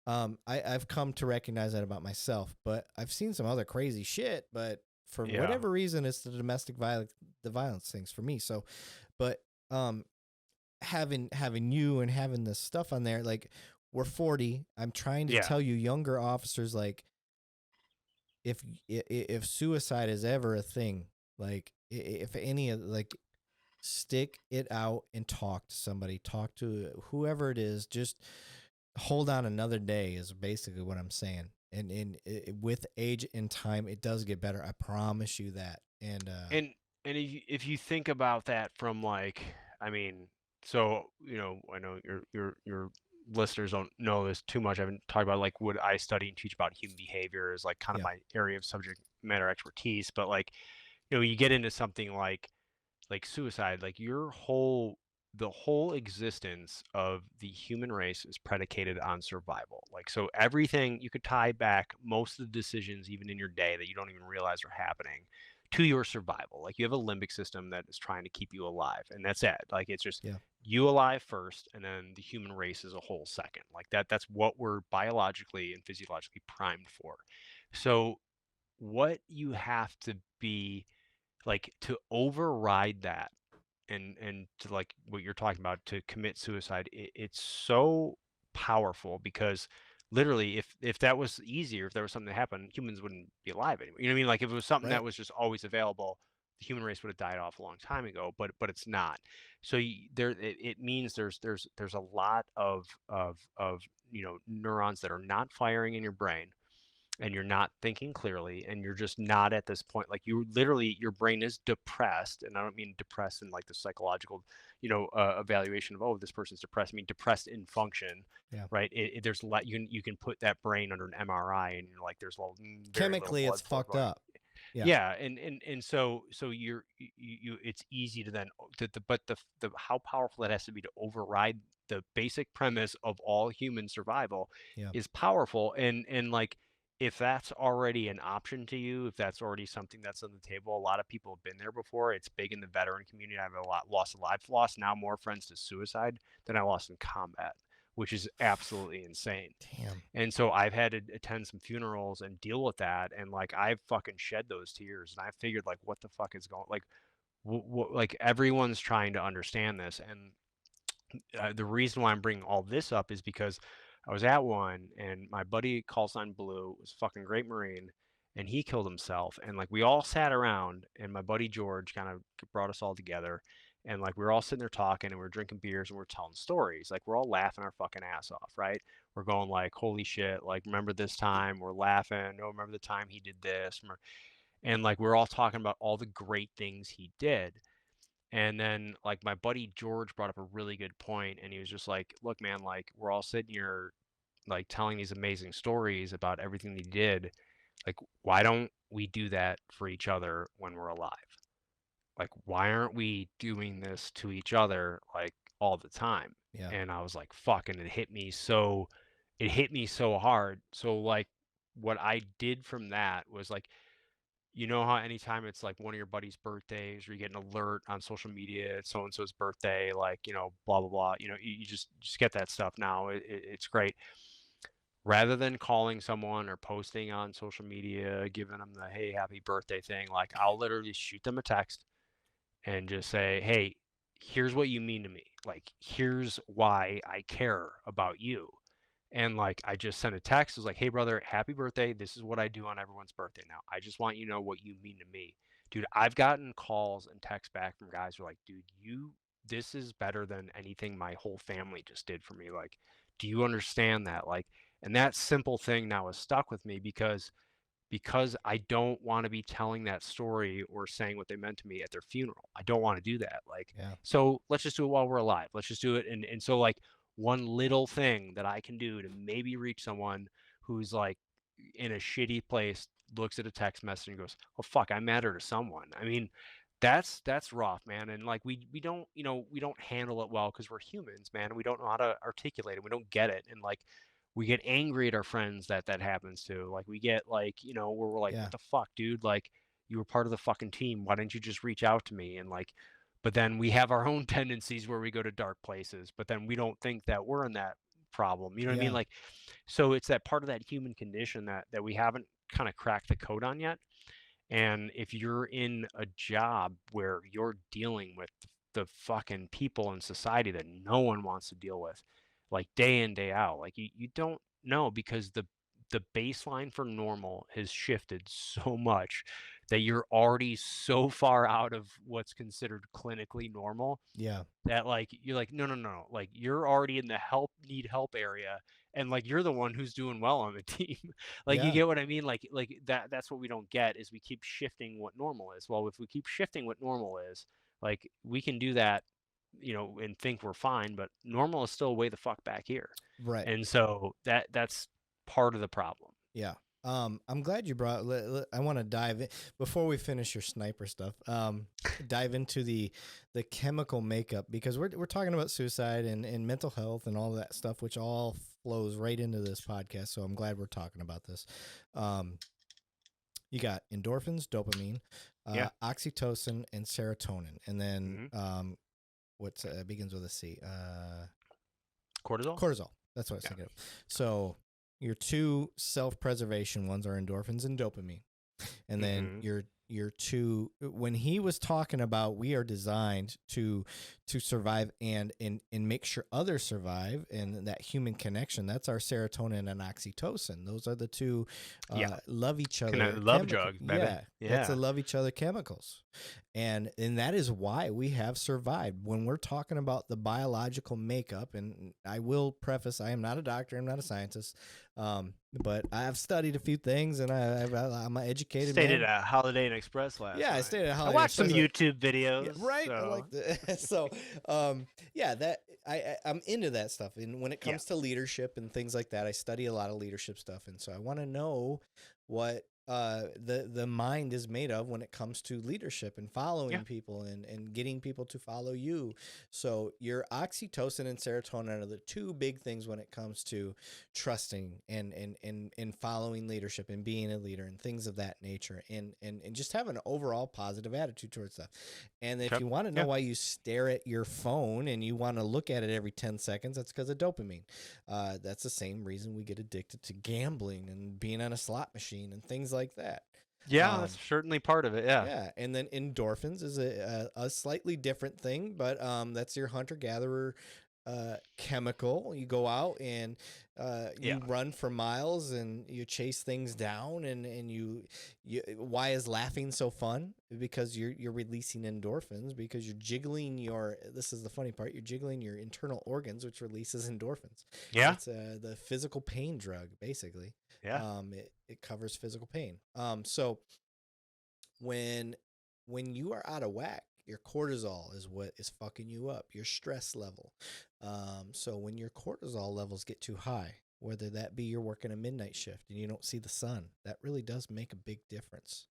I've come to recognize that about myself, but I've seen some other crazy shit. But for Yeah, whatever reason, it's the domestic violence, the violence things for me. So, but having you and having this stuff on there, like we're 40. I'm trying to yeah, tell you, younger officers, like if suicide is ever a thing, like if any of like stick it out and talk to somebody, talk to whoever it is, just hold on another day is basically what I'm saying. And with age and time, it does get better. I promise you that. And and if you think about that from like, I mean, so you know, I know your listeners don't know this too much. I haven't talked about like what I study and teach about human behavior is like kind of yeah, my area of subject matter expertise. But like, you know, you get into something like suicide, like the whole existence of the human race is predicated on survival. Like, so everything you could tie back most of the decisions, even in your day, that you don't even realize are happening to your survival. Like, you have a limbic system that is trying to keep you alive, and that's it. Like, it's just yeah, you alive first, and then the human race as a whole second. Like that's what we're biologically and physiologically primed for. So what you have to be like to override that and to like what you're talking about to commit suicide, it's so powerful because literally if that was easier, if there was something that happened, humans wouldn't be alive anymore. You know what I mean? Like if it was something that right, was just always available, the human race would have died off a long time ago, but it's not. So it means there's a lot of you know neurons that are not firing in your brain, and you're not thinking clearly, and you're just not at this point. Like you literally, your brain is depressed, and I don't mean depressed in like the psychological, you know, evaluation of, oh, this person's depressed. I mean depressed in function, yeah. right? There's a lot you can put that brain under an MRI, and you're like there's very little Chemically, it's blood flow fucked going. up. Yeah, Yeah, and so you it's easy to then but the how powerful that has to be to override the basic premise of all human survival yeah, is powerful. And like if that's already an option to you, if that's already something that's on the table, a lot of people have been there before. It's big in the veteran community. I've lost now more friends to suicide than I lost in combat, which is absolutely insane. damn, And so I've had to attend some funerals and deal with that, and like I've fucking shed those tears, and I figured like what the fuck is going like like everyone's trying to understand this. And the reason why I'm bringing all this up is because I was at one, and my buddy call sign Blue was a fucking great Marine, and he killed himself. And like we all sat around, and my buddy George kind of brought us all together, and like we were all sitting there talking, and we are drinking beers, and we are telling stories. Like we're all laughing our fucking ass off, right? We're going like, holy shit! Like remember this time? We're laughing. Oh, remember the time he did this? And like we're all talking about all the great things he did. And then like my buddy George brought up a really good point, and he was just like, "Look, man, like we're all sitting here like telling these amazing stories about everything he did. Like why don't we do that for each other when we're alive? Like why aren't we doing this to each other like all the time?" yeah, And I was like, "Fuck," and it hit me so hard. So like what I did from that was like, you know how anytime it's like one of your buddy's birthdays or you get an alert on social media, it's so and so's birthday, like, you know, blah blah blah. You know, you just get that stuff now. It's great. Rather than calling someone or posting on social media, giving them the hey happy birthday thing, like I'll literally shoot them a text and just say, hey, here's what you mean to me. Like here's why I care about you. And like I just sent a text. It was like, "Hey brother, happy birthday. This is what I do on everyone's birthday now. I just want you to know what you mean to me." Dude, I've gotten calls and texts back from guys who are like, "Dude, you this is better than anything my whole family just did for me." Like, do you understand that? Like, and that simple thing now has stuck with me because I don't want to be telling that story or saying what they meant to me at their funeral. I don't want to do that. Like, Yeah. so let's just do it while we're alive. Let's just do it. And so like one little thing that I can do to maybe reach someone who's like in a shitty place, looks at a text message and goes, "Oh fuck, I matter to someone." I mean, that's rough, man. And like we don't, we don't handle it well because we're humans, man. We don't know how to articulate it. We don't get it. And like we get angry at our friends that that happens to. Like we get like, where we're like, Yeah. what the fuck, dude? Like you were part of the fucking team. Why didn't you just reach out to me? And like, but then we have our own tendencies where we go to dark places, but then we don't think that we're in that problem. You know what I mean? Yeah. Like, so it's that part of that human condition that we haven't kind of cracked the code on yet. And if you're in a job where you're dealing with the fucking people in society that no one wants to deal with, like day in, day out, like you don't know because the baseline for normal has shifted so much that you're already so far out of what's considered clinically normal Yeah. that like you're like no no no like you're already in the need help area and like you're the one who's doing well on the team. Like you Yeah. get what I mean, like that's what we don't get is we keep shifting what normal is. Well, if we keep shifting what normal is, like we can do that, and think we're fine, but normal is still way the fuck back here. Right. And so that's part of the problem. Yeah. I'm glad you brought. I want to dive in before we finish your sniper stuff. Dive into the chemical makeup because we're talking about suicide and mental health and all that stuff, which all flows right into this podcast. So I'm glad we're talking about this. You got endorphins, dopamine, Yeah. oxytocin, and serotonin, and then Hmm. what's begins with a C? Cortisol. Cortisol. That's what I was Yeah. thinking of. So your two self-preservation ones are endorphins and dopamine. And then Hmm. your two, when he was talking about we are designed to survive and make sure others survive and that human connection, that's our serotonin and oxytocin. Those are the two Yeah. love each Can I other love chemical. drugs, baby? Yeah, that's the Yeah. love each other chemicals. And that is why we have survived. When we're talking about the biological makeup, and I will preface, I am not a doctor, I'm not a scientist, but I've studied a few things, and I'm an educated Stayed at man. a Holiday Inn Express last Yeah, I night. stayed at I Holiday Inn watched some Express. YouTube Yeah, videos, right. I so like that. So, yeah, that I'm into that stuff. And when it yeah, comes to leadership and things like that, I study a lot of leadership stuff, and so I want to know what the mind is made of when it comes to leadership and yeah, following people and getting people to follow you. So your oxytocin and serotonin are the two big things when it comes to trusting and following leadership and being a leader and things of that nature and just have an overall positive attitude towards stuff. And if okay, you want to know yeah, why you stare at your phone and you want to look at it every 10 seconds, that's because of dopamine. That's the same reason we get addicted to gambling and being on a slot machine and things like that. yeah. That's Um, certainly part of it. Yeah, yeah, and then endorphins is a slightly different thing, but that's your hunter gatherer chemical. You go out and yeah, you run for miles and you chase things down, and you. Why is laughing so fun? Because you're releasing endorphins because you're jiggling your. This is the funny part. You're jiggling your internal organs, which releases endorphins. yeah, It's the physical pain drug, basically. yeah, It covers physical pain. So when you are out of whack, your cortisol is what is fucking you up, your stress level. So when your cortisol levels get too high, whether that be you're working a midnight shift and you don't see the sun, that really does make a big difference,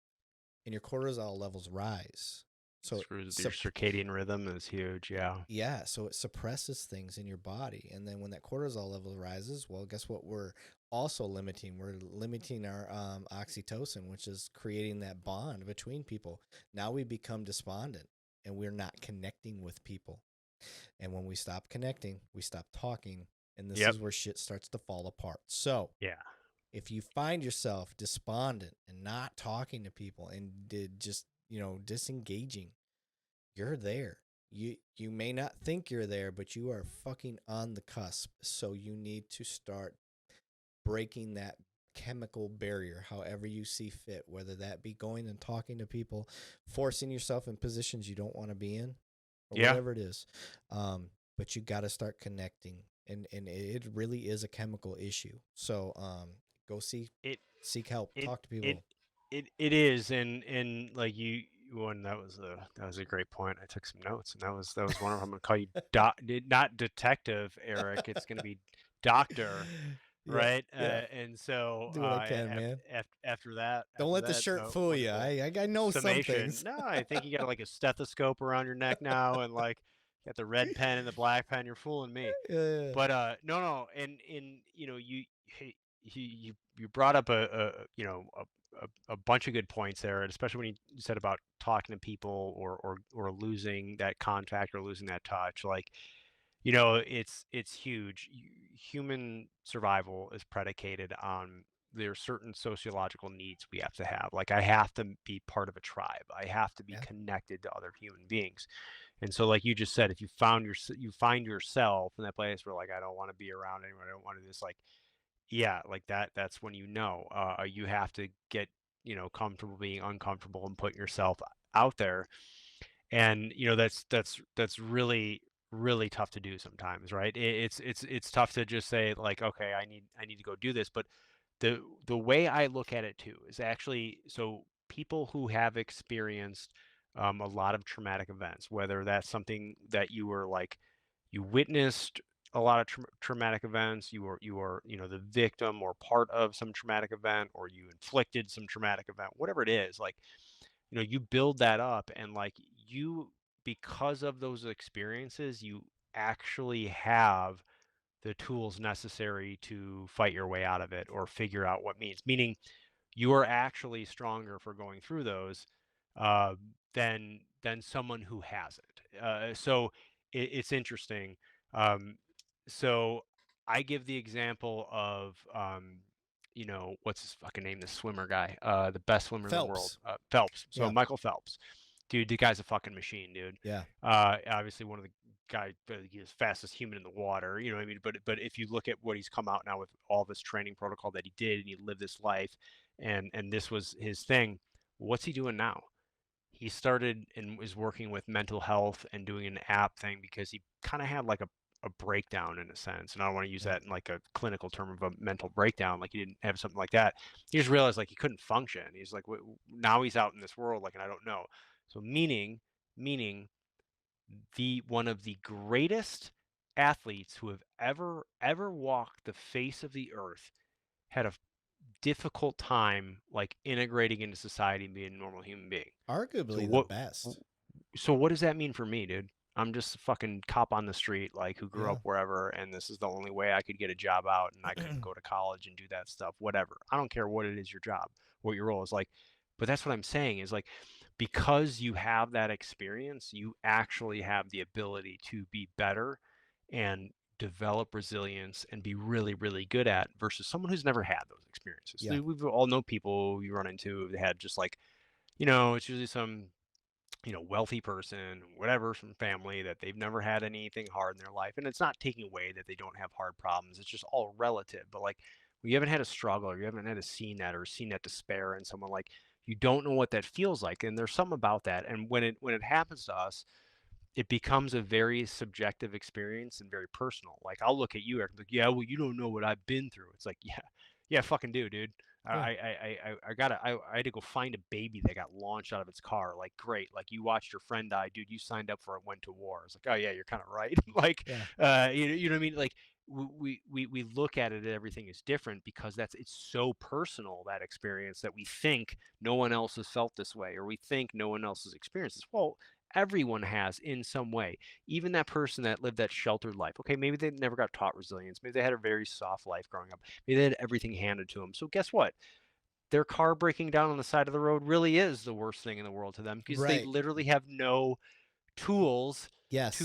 and your cortisol levels rise. So screws with your circadian rhythm is huge. Yeah, yeah, so it suppresses things in your body. And then when that cortisol level rises, well, guess what? We're also limiting. We're limiting our oxytocin, which is creating that bond between people. Now we become despondent and we're not connecting with people. And when we stop connecting, we stop talking. And this yep, is where shit starts to fall apart. So yeah, if you find yourself despondent and not talking to people and just, disengaging, you're there. You may not think you're there, but you are fucking on the cusp. So you need to start breaking that chemical barrier however you see fit, whether that be going and talking to people, forcing yourself in positions you don't want to be in, or yeah, whatever it is. But you got to start connecting. and it really is a chemical issue. So go It seek help, it talk to it people. it is, and like one that was a great point. I took some notes, and that was one of them. I'm gonna call you not detective Eric. It's gonna be doctor, Yeah, right? yeah. And so Do what I can, man. Don't after let the that shirt fool you. wonderful I know some summation. things. No, I think you got like a stethoscope around your neck now, and like got the red pen and the black pen. You're fooling me. Yeah, But no, and hey, you brought up a bunch of good points there, and especially when you said about talking to people or losing that contact or losing that touch. Like, it's huge. Human survival is predicated on there are certain sociological needs we have to have. Like, I have to be part of a tribe. I have to be yeah, connected to other human beings. And so, like you just said, if you find yourself in that place where like I don't want to be around anyone, I don't want to do this, like yeah, like that's when you have to get comfortable being uncomfortable and putting yourself out there. And that's really tough to do sometimes, right? It's tough to just say like, okay, I need to go do this. But the way I look at it too is actually, so people who have experienced a lot of traumatic events, whether that's something that you witnessed a lot of traumatic events, you are the victim or part of some traumatic event, or you inflicted some traumatic event, whatever it is, like you build that up, and like because of those experiences, you actually have the tools necessary to fight your way out of it or figure out what means, meaning you are actually stronger for going through those uh, than someone who hasn't. So it's interesting. Um, so I give the example of what's his fucking name, the swimmer guy, the best swimmer in the world, Phelps. Phelps. So Yeah, Michael Phelps, dude, the guy's a fucking machine, dude. yeah. Obviously one of the guy, he's fastest human in the water, you know what I mean? But if you look at what he's come out now with all this training protocol that he did, and he lived this life, and this was his thing. What's he doing now? He started and was working with mental health and doing an app thing because he kind of had like a breakdown in a sense. And I don't want to use Yeah. that in like a clinical term of a mental breakdown. Like he didn't have something like that. He just realized like he couldn't function. He's like, now he's out in this world, like, and I don't know. So meaning the one of the greatest athletes who have ever walked the face of the earth had a difficult time like integrating into society and being a normal human being. So Arguably the what best. so what does that mean for me, dude? I'm just a fucking cop on the street, like, who grew Yeah. up wherever, and this is the only way I could get a job out, and I couldn't go to college and do that stuff, whatever. I don't care what it is, your job, what your role is like. But that's what I'm saying is like, because you have that experience, you actually have the ability to be better and develop resilience and be really, really good at versus someone who's never had those experiences. Yeah. We've all know people you run into that had just like, it's usually some wealthy person, whatever, from family that they've never had anything hard in their life. And it's not taking away that they don't have hard problems. It's just all relative. But like, when you haven't had a struggle, or you haven't had a seen that, or seen that despair in someone, like, you don't know what that feels like. And there's something about that. And when it happens to us, it becomes a very subjective experience and very personal. Like, I'll look at you, Eric, like, yeah, well, you don't know what I've been through. It's like, yeah, yeah, I fucking do, dude. Yeah. I had to go find a baby that got launched out of its car. Like, great. Like, you watched your friend die, dude. You signed up for it, went to war. It's like, oh yeah, you're kind of right. Like, Yeah. you know what I mean? Like, we look at it, everything is different because it's so personal, that experience, that we think no one else has felt this way, or we think no one else has experienced this. Well, everyone has in some way. Even that person that lived that sheltered life. Okay, maybe they never got taught resilience. Maybe they had a very soft life growing up. Maybe they had everything handed to them. So guess what? Their car breaking down on the side of the road really is the worst thing in the world to them, because they Right. literally have no tools to Yes.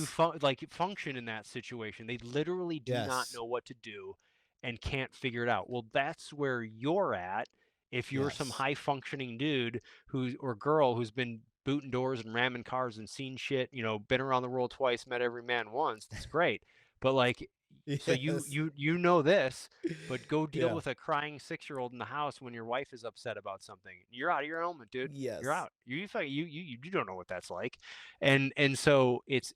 function in that situation. They literally do not Yes. know what to do and can't figure it out. Well, that's where you're at. If you're some Yes. high functioning dude or girl who's been booting doors and ramming cars and seen shit, been around the world twice, met every man once, that's great. But like, so you Yes. you you know this, but go deal Yeah. with a crying 6-year-old in the house when your wife is upset about something. You're out of your element, dude. You're Yes. out. You don't know what that's like. And so it's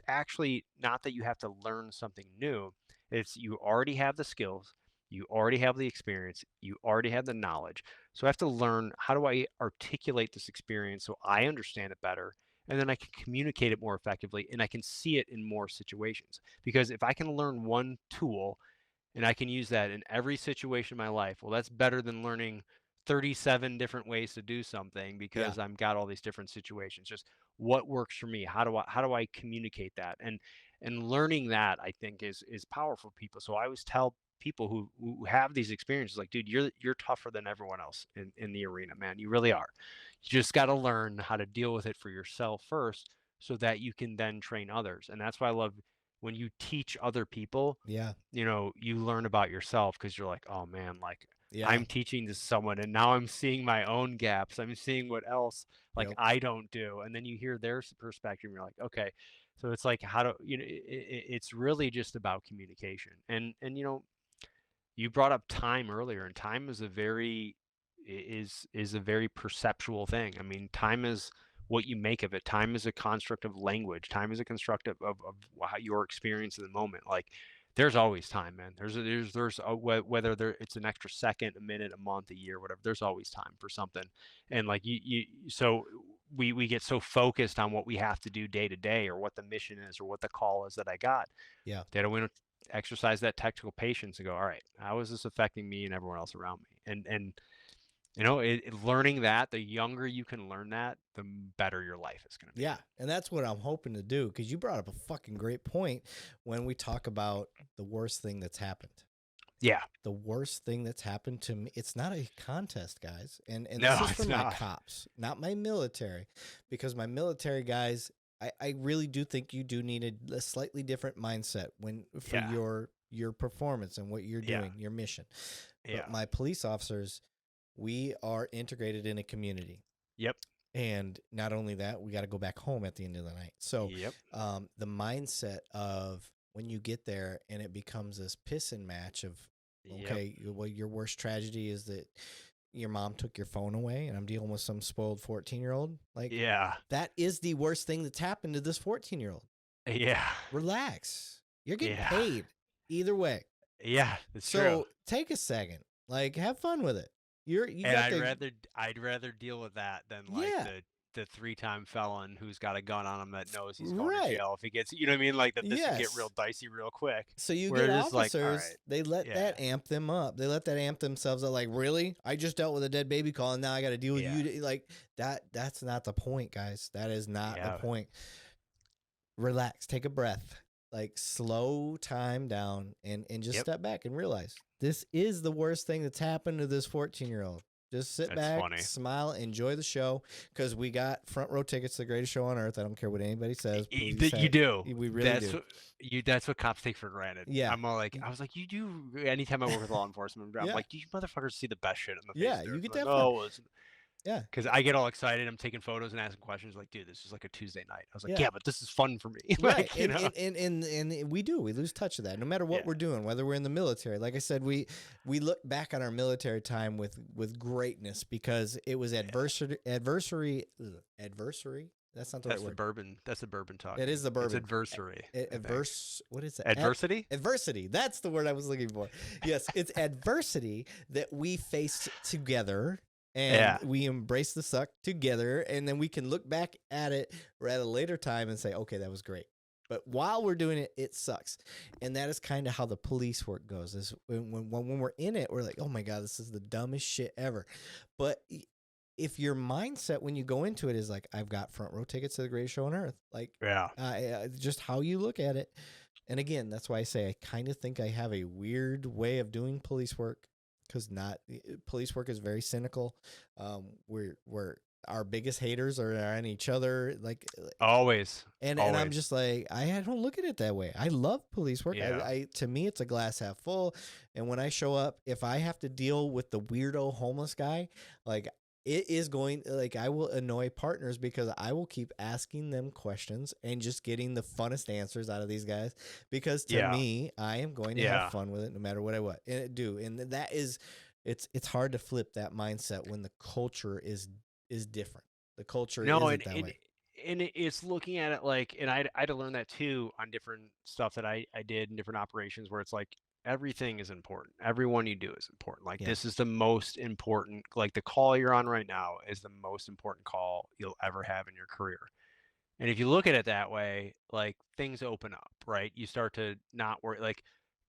actually not that you have to learn something new. It's you already have the skills, you already have the experience, you already have the knowledge. So I have to learn, how do I articulate this experience so I understand it better, and then I can communicate it more effectively, and I can see it in more situations. Because if I can learn one tool and I can use that in every situation in my life, well, that's better than learning 37 different ways to do something, Yeah. because I've got all these different situations. Just what works for me? How do I communicate that? And learning that, I think, is powerful for people. So I always tell people who have these experiences, like, dude, you're tougher than everyone else in the arena, man. You really are. You just got to learn how to deal with it for yourself first, so that you can then train others. And that's why I love when you teach other people, Yeah. you learn about yourself, because you're like, oh man, like, Yeah. I'm teaching this to someone and now I'm seeing my own gaps. I'm seeing what else like Yep. I don't do. And then you hear their perspective and you're like, okay. So it's like, how do it's really just about communication. And you brought up time earlier, and time is a very perceptual thing. I mean, time is what you make of it. Time is a construct of language. Time is a construct of how your experience in the moment. Like, there's always time, man. Whether it's an extra second, a minute, a month, a year, whatever. There's always time for something. And like so we get so focused on what we have to do day to day, or what the mission is, or what the call is that I got, Yeah. that we don't exercise that technical patience and go, all right, how is this affecting me and everyone else around me? And learning that, the younger you can learn that, the better your life is going to be. Yeah, and that's what I'm hoping to do, because you brought up a fucking great point when we talk about the worst thing that's happened. Yeah. The worst thing that's happened to me, it's not a contest, guys. And No, this is for it's my not. cops, not my military, because my military guys, I really do think you do need a slightly different mindset for Yeah. your performance and what you're Yeah. doing, your mission. Yeah. But my police officers, we are integrated in a community. Yep. And not only that, we got to go back home at the end of the night. So Yep. the mindset of when you get there and it becomes this pissing match of, okay, well, your worst tragedy is that your mom took your phone away and I'm dealing with some spoiled 14-year-old. Like, Yeah. that is the worst thing that's happened to this 14-year-old. Yeah. Relax. You're getting Yeah. paid either way. Yeah. It's true. So take a second, like, have fun with it. And I'd rather deal with that than like Yeah. the 3-time felon who's got a gun on him that knows he's going to Right. jail if he gets, you know what I mean? Like, that this would get Yes. real dicey real quick. So you Where get it is like, all officers, right, they let that amp them up. They let that amp themselves up. Like, really? I just dealt with a dead baby call, and now I got to deal with you. Like, that's not the point, guys. That is not the point. Relax. Take a breath. Like, slow time down and just step back and realize this is the worst thing that's happened to this 14-year-old. Just sit back, smile, enjoy the show, because we got front row tickets to the greatest show on earth. I don't care what anybody says. You do. We really do. That's what cops take for granted. Yeah. I was like, you do. Anytime I work with law enforcement, I'm like, you motherfuckers see the best shit in the face. Yeah, you get that. No, yeah, because I get all excited. I'm taking photos and asking questions. Like, dude, this is like a Tuesday night. I was like, yeah, but this is fun for me. Right. And we lose touch of that no matter what we're doing, whether we're in the military. Like I said, we look back on our military time with greatness, because it was adversary. That's not the right word. That's the bourbon talk. It is the bourbon. It's adversary. What is it? Adversity? Adversity. That's the word I was looking for. Yes, it's adversity that we faced together. And we embrace the suck together, and then we can look back at it at a later time and say, okay, that was great. But while we're doing it, it sucks. And that is kind of how the police work goes. Is when we're in it, we're like, oh my God, this is the dumbest shit ever. But if your mindset when you go into it is like, I've got front row tickets to the greatest show on earth, like, just how you look at it. And again, that's why I say I kind of think I have a weird way of doing police work. Because police work is very cynical. We're our biggest haters are on each other, like always. And I'm just like, I don't look at it that way. I love police work. Yeah. To me, it's a glass half full. And when I show up, if I have to deal with the weirdo homeless guy, like, it is going, like, I will annoy partners because I will keep asking them questions and just getting the funnest answers out of these guys, because to me, I am going to have fun with it no matter what I want. And it do. And that is, it's hard to flip that mindset when the culture is different. The culture isn't that way. it's looking at it like, and I had to learn that too on different stuff that I did in different operations where it's like everything is important. Everyone you do is important. Like Yeah. this is the most important, like the call you're on right now is the most important call you'll ever have in your career. And if you look at it that way, like things open up, right? You start to not worry, like,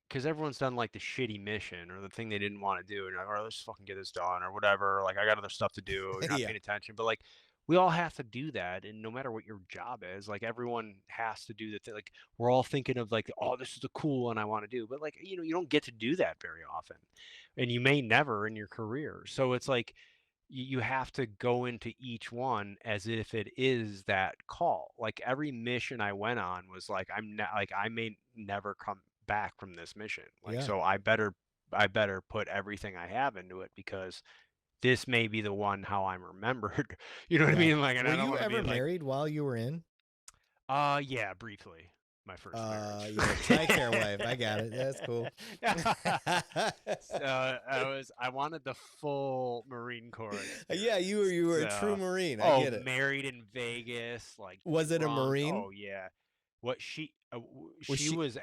because everyone's done like the shitty mission or the thing they didn't want to do, and you're like, "Oh, let's fucking get this done," or whatever. Like, I got other stuff to do. You're not Yeah. paying attention, but like, we all have to do that, and no matter what your job is, like, everyone has to do the thing. Like, we're all thinking of like, "Oh, this is the cool one I want to do," but like, you don't get to do that very often, and you may never in your career. So it's like you have to go into each one as if it is that call. Like every mission I went on was like I'm not like I may never come back from this mission. Like Yeah. so I better put everything I have into it because this may be the one how I'm remembered. You know what I Yeah. mean? Like and Were I don't you want to be ever like married while you were in? yeah, briefly. My first marriage. Yeah, TRICARE wife. I got it. That's cool. So I wanted the full Marine Corps Yeah, experience. you were a true So, Marine. I oh, get it. married in Vegas, like Was it a drunk. Marine? Oh yeah. What Was she she? was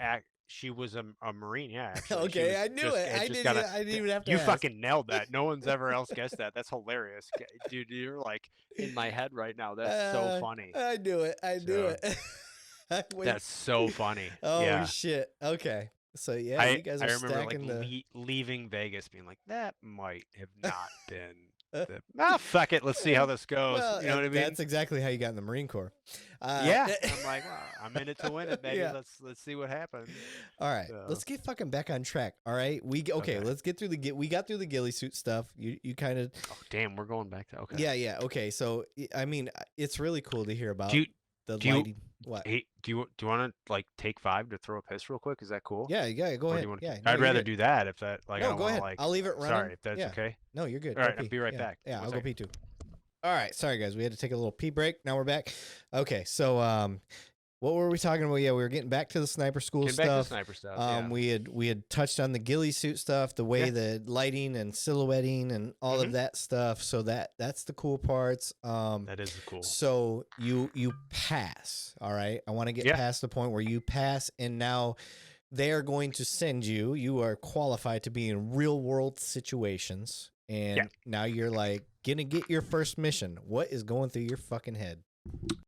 she was a Marine, yeah, actually. She Okay, was I knew just it. it just got a I didn't even have to you ask. fucking nailed that. No one's ever else guessed that. That's hilarious. Dude, you're like in my head right now. That's so funny. I knew it. I knew So it. When- that's so funny. oh Yeah. shit. Okay. So yeah, I you guys I are remember like stacking the. leaving Vegas being like that might have not been fuck it, let's see how this goes. Well, You know what I mean? that's exactly how you got in the Marine Corps. Yeah. I'm like, well, I'm in it to win it, baby. Yeah. Let's see what happens. All right, So, let's get fucking back on track. All right, okay. Let's get through we got through the ghillie suit stuff. You kind of. oh damn, we're going back to okay. Yeah. Okay, so I mean, it's really cool to hear about Do you the do you- lighting. What? hey, do you want to like take 5 to throw a piss real quick? Is that cool? Yeah. Go Or do ahead. you wanna, Yeah. No, I'd you're rather good. do that if that like I No, don't go want to ahead. like I'll leave it running. sorry if that's Yeah. okay. No, you're good. All right, Go I'll be right yeah. back. Yeah, One I'll go second. pee too. All right, sorry guys, we had to take a little pee break. Now we're back. Okay, so what were we talking about? Yeah, we were getting back to the sniper school Getting stuff. back to sniper stuff. Yeah. We had touched on the ghillie suit stuff, the way Yeah. the lighting and silhouetting and all of Mhm. that stuff. So that's the cool parts. That is cool. So you pass. All right, I want to get Yeah. past the point where you pass, and now they are going to send you. You are qualified to be in real world situations, and Yeah. now you're like gonna get your first mission. What is going through your fucking head?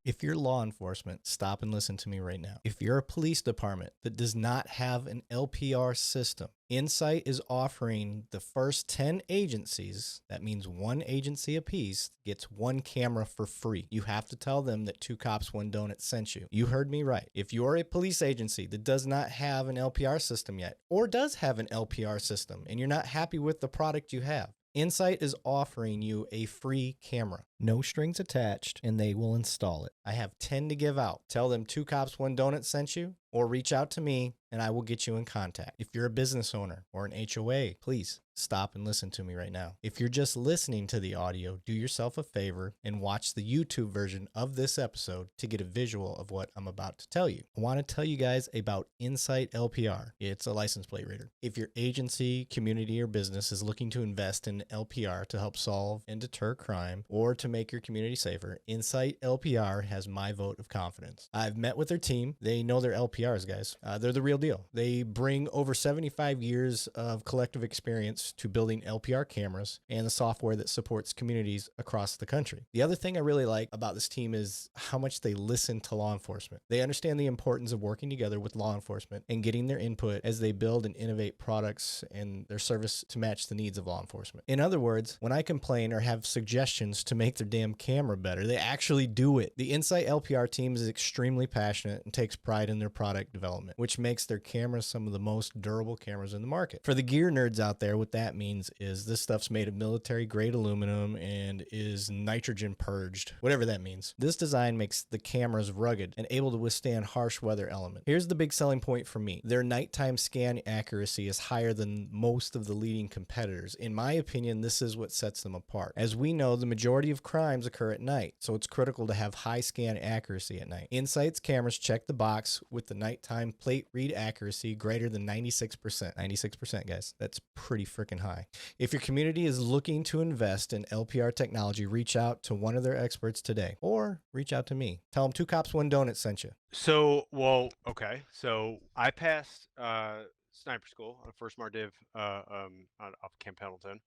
If you're law enforcement, stop and listen to me right now. If you're a police department that does not have an LPR system, Insight is offering the first 10 agencies, that means one agency apiece, gets one camera for free. You have to tell them that 2 Cops 1 Donut sent you. You heard me right. If you're a police agency that does not have an LPR system yet, or does have an LPR system, and you're not happy with the product you have, Insight is offering you a free camera. No strings attached, and they will install it. I have 10 to give out. Tell them 2 Cops 1 Donut sent you, or reach out to me, and I will get you in contact. If you're a business owner or an HOA, please stop and listen to me right now. If you're just listening to the audio, do yourself a favor and watch the YouTube version of this episode to get a visual of what I'm about to tell you. I want to tell you guys about Insight LPR. It's a license plate reader. If your agency, community, or business is looking to invest in LPR to help solve and deter crime or to make your community safer, Insight LPR has my vote of confidence. I've met with their team. They know their LPRs, guys. They're the real deal. They bring over 75 years of collective experience to building LPR cameras and the software that supports communities across the country. The other thing I really like about this team is how much they listen to law enforcement. They understand the importance of working together with law enforcement and getting their input as they build and innovate products and their service to match the needs of law enforcement. In other words, when I complain or have suggestions to make their damn camera better, they actually do it. The Insight LPR team is extremely passionate and takes pride in their product development, which makes their cameras some of the most durable cameras in the market. For the gear nerds out there, what that means is this stuff's made of military grade aluminum and is nitrogen purged, whatever that means. This design makes the cameras rugged and able to withstand harsh weather elements. Here's the big selling point for me. Their nighttime scan accuracy is higher than most of the leading competitors. In my opinion, this is what sets them apart. As we know, the majority of crimes occur at night, so it's critical to have high scan accuracy at night. Insight's cameras check the box with the nighttime plate read accuracy greater than 96%. 96%, guys. That's pretty freaking high. If your community is looking to invest in LPR technology, reach out to one of their experts today or reach out to me. Tell them 2 Cops 1 Donut sent you. So, well, okay. So I passed sniper school on a first Mardiv off Camp Pendleton,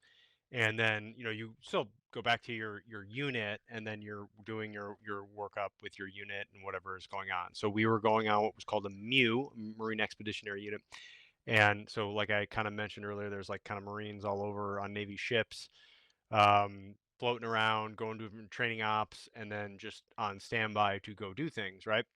and then you still go back to your unit, and then you're doing your workup with your unit and whatever is going on. So we were going on what was called a MU, Marine Expeditionary Unit, and so like I kind of mentioned earlier, there's like kind of Marines all over on Navy ships, floating around, going to different training ops, and then just on standby to go do things, right?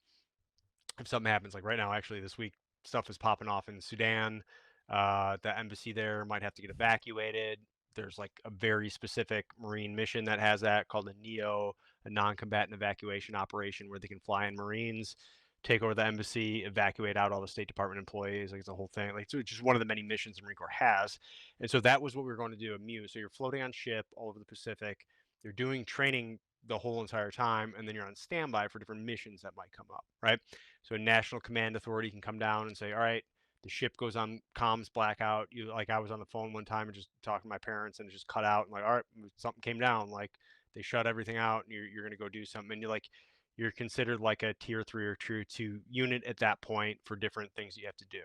If something happens, like right now, actually this week, stuff is popping off in Sudan. The embassy there might have to get evacuated. There's like a very specific Marine mission that has that called a NEO, a non-combatant evacuation operation, where they can fly in Marines, take over the embassy, evacuate out all the State Department employees. Like it's a whole thing. Like so it's just one of the many missions the Marine Corps has. And so that was what we were going to do at MU. So you're floating on ship all over the Pacific. You're doing training the whole entire time, and then you're on standby for different missions that might come up, right? So a national command authority can come down and say, all right, the ship goes on comms blackout. Like I was on the phone one time and just talking to my parents, and it just cut out, and like, all right, something came down, like they shut everything out, and you're going to go do something. And you're considered like a tier 3 or tier 2 unit at that point for different things you have to do.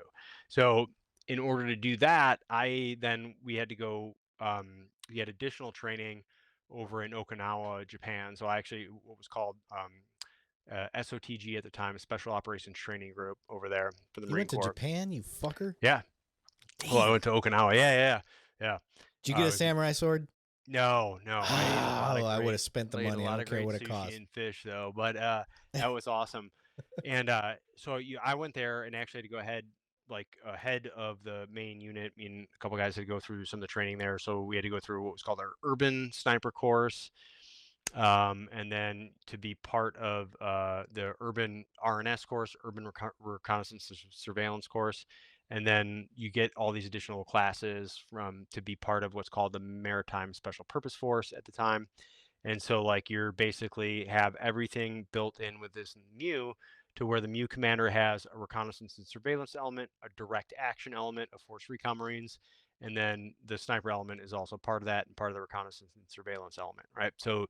So in order to do that, we had to go, we had additional training over in Okinawa, Japan. So I actually, what was called SOTG at the time, a Special Operations Training Group over there for the You Marine went to Corps. Japan, you fucker? Yeah. Well, I Damn. went to Okinawa. Yeah. Did you get a It was samurai sword? no. I ate a lot Oh, of I would have great, spent the ate a money. I lot don't of care great what it sushi costs. and fish though. But that was awesome. And so I went there and actually had to go ahead, like ahead of the main unit. I mean, a couple guys had to go through some of the training there, so we had to go through what was called our urban sniper course. And then to be part of the urban RNS course, urban reconnaissance surveillance course, and then you get all these additional classes to be part of what's called the Maritime Special Purpose Force at the time. And so like you're basically have everything built in with this MU, to where the MU commander has a reconnaissance and surveillance element, a direct action element of Force Recon Marines, and then the sniper element is also part of that and part of the reconnaissance and surveillance element, right? So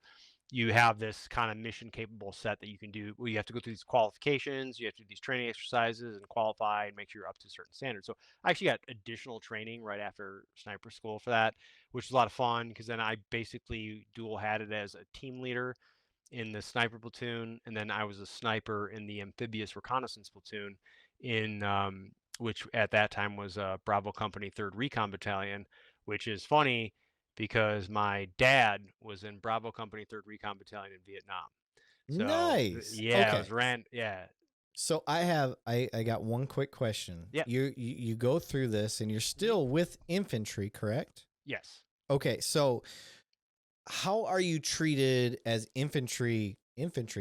you have this kind of mission capable set that you can do. Well, you have to go through these qualifications, you have to do these training exercises and qualify and make sure you're up to certain standards. So I actually got additional training right after sniper school for that, which was a lot of fun, because then I basically dual had it as a team leader in the sniper platoon, and then I was a sniper in the amphibious reconnaissance platoon in which at that time was Bravo Company 3rd Recon Battalion, which is funny because my dad was in Bravo Company 3rd Recon Battalion in Vietnam. So Nice. yeah, it Okay. was ran. Yeah. So I got one quick question. Yeah. You go through this and you're still with infantry, correct? Yes. Okay. So how are you treated as infantry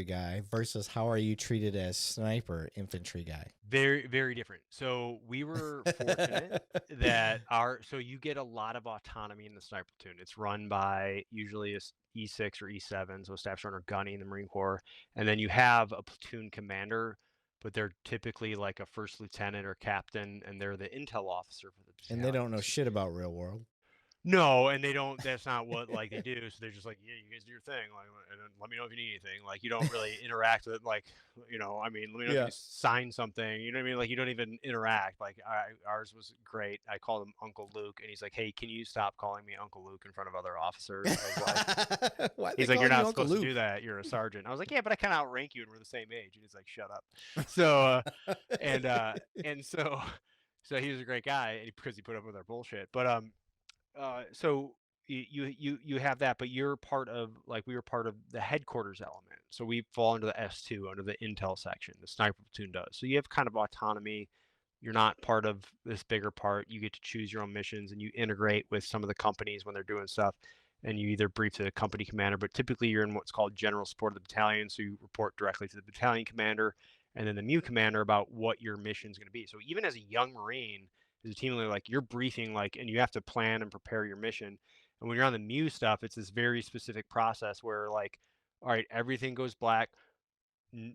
guy versus how are you treated as sniper infantry guy? Very, very different. So we were fortunate that so you get a lot of autonomy in the sniper platoon. It's run by usually a E6 or E7, so a staff sergeant or gunny in the Marine Corps, and then you have a platoon commander, but they're typically like a first lieutenant or captain, and they're the intel officer for the And they don't battalion. know shit about real world. No, and they don't. That's not what like they do. So they're just like, yeah, you guys do your thing. Like, and then let me know if you need anything. Like, you don't really interact with like, I mean, let me know if you Yeah. need to sign something. You know what I mean? Like, you don't even interact. Like, ours was great. I called him Uncle Luke, and he's like, hey, can you stop calling me Uncle Luke in front of other officers? I was like, Why are they he's like, you're calling you not Uncle supposed to Luke? do that. You're a sergeant. I was like, yeah, but I kind of outrank you, and we're the same age. And he's like, shut up. So, and so, so he was a great guy because he put up with our bullshit. But so you have that, but you're part of, like, we were part of the headquarters element, so we fall into the S2 under the intel section. The sniper platoon does, so you have kind of autonomy. You're not part of this bigger part. You get to choose your own missions, and you integrate with some of the companies when they're doing stuff, and you either brief to the company commander, but typically you're in what's called general support of the battalion, so you report directly to the battalion commander and then the MU commander about what your mission is going to be. So even as a young Marine, as a team leader, like, you're briefing, like, and you have to plan and prepare your mission. And when you're on the MU stuff, it's this very specific process where, like, all right, everything goes black.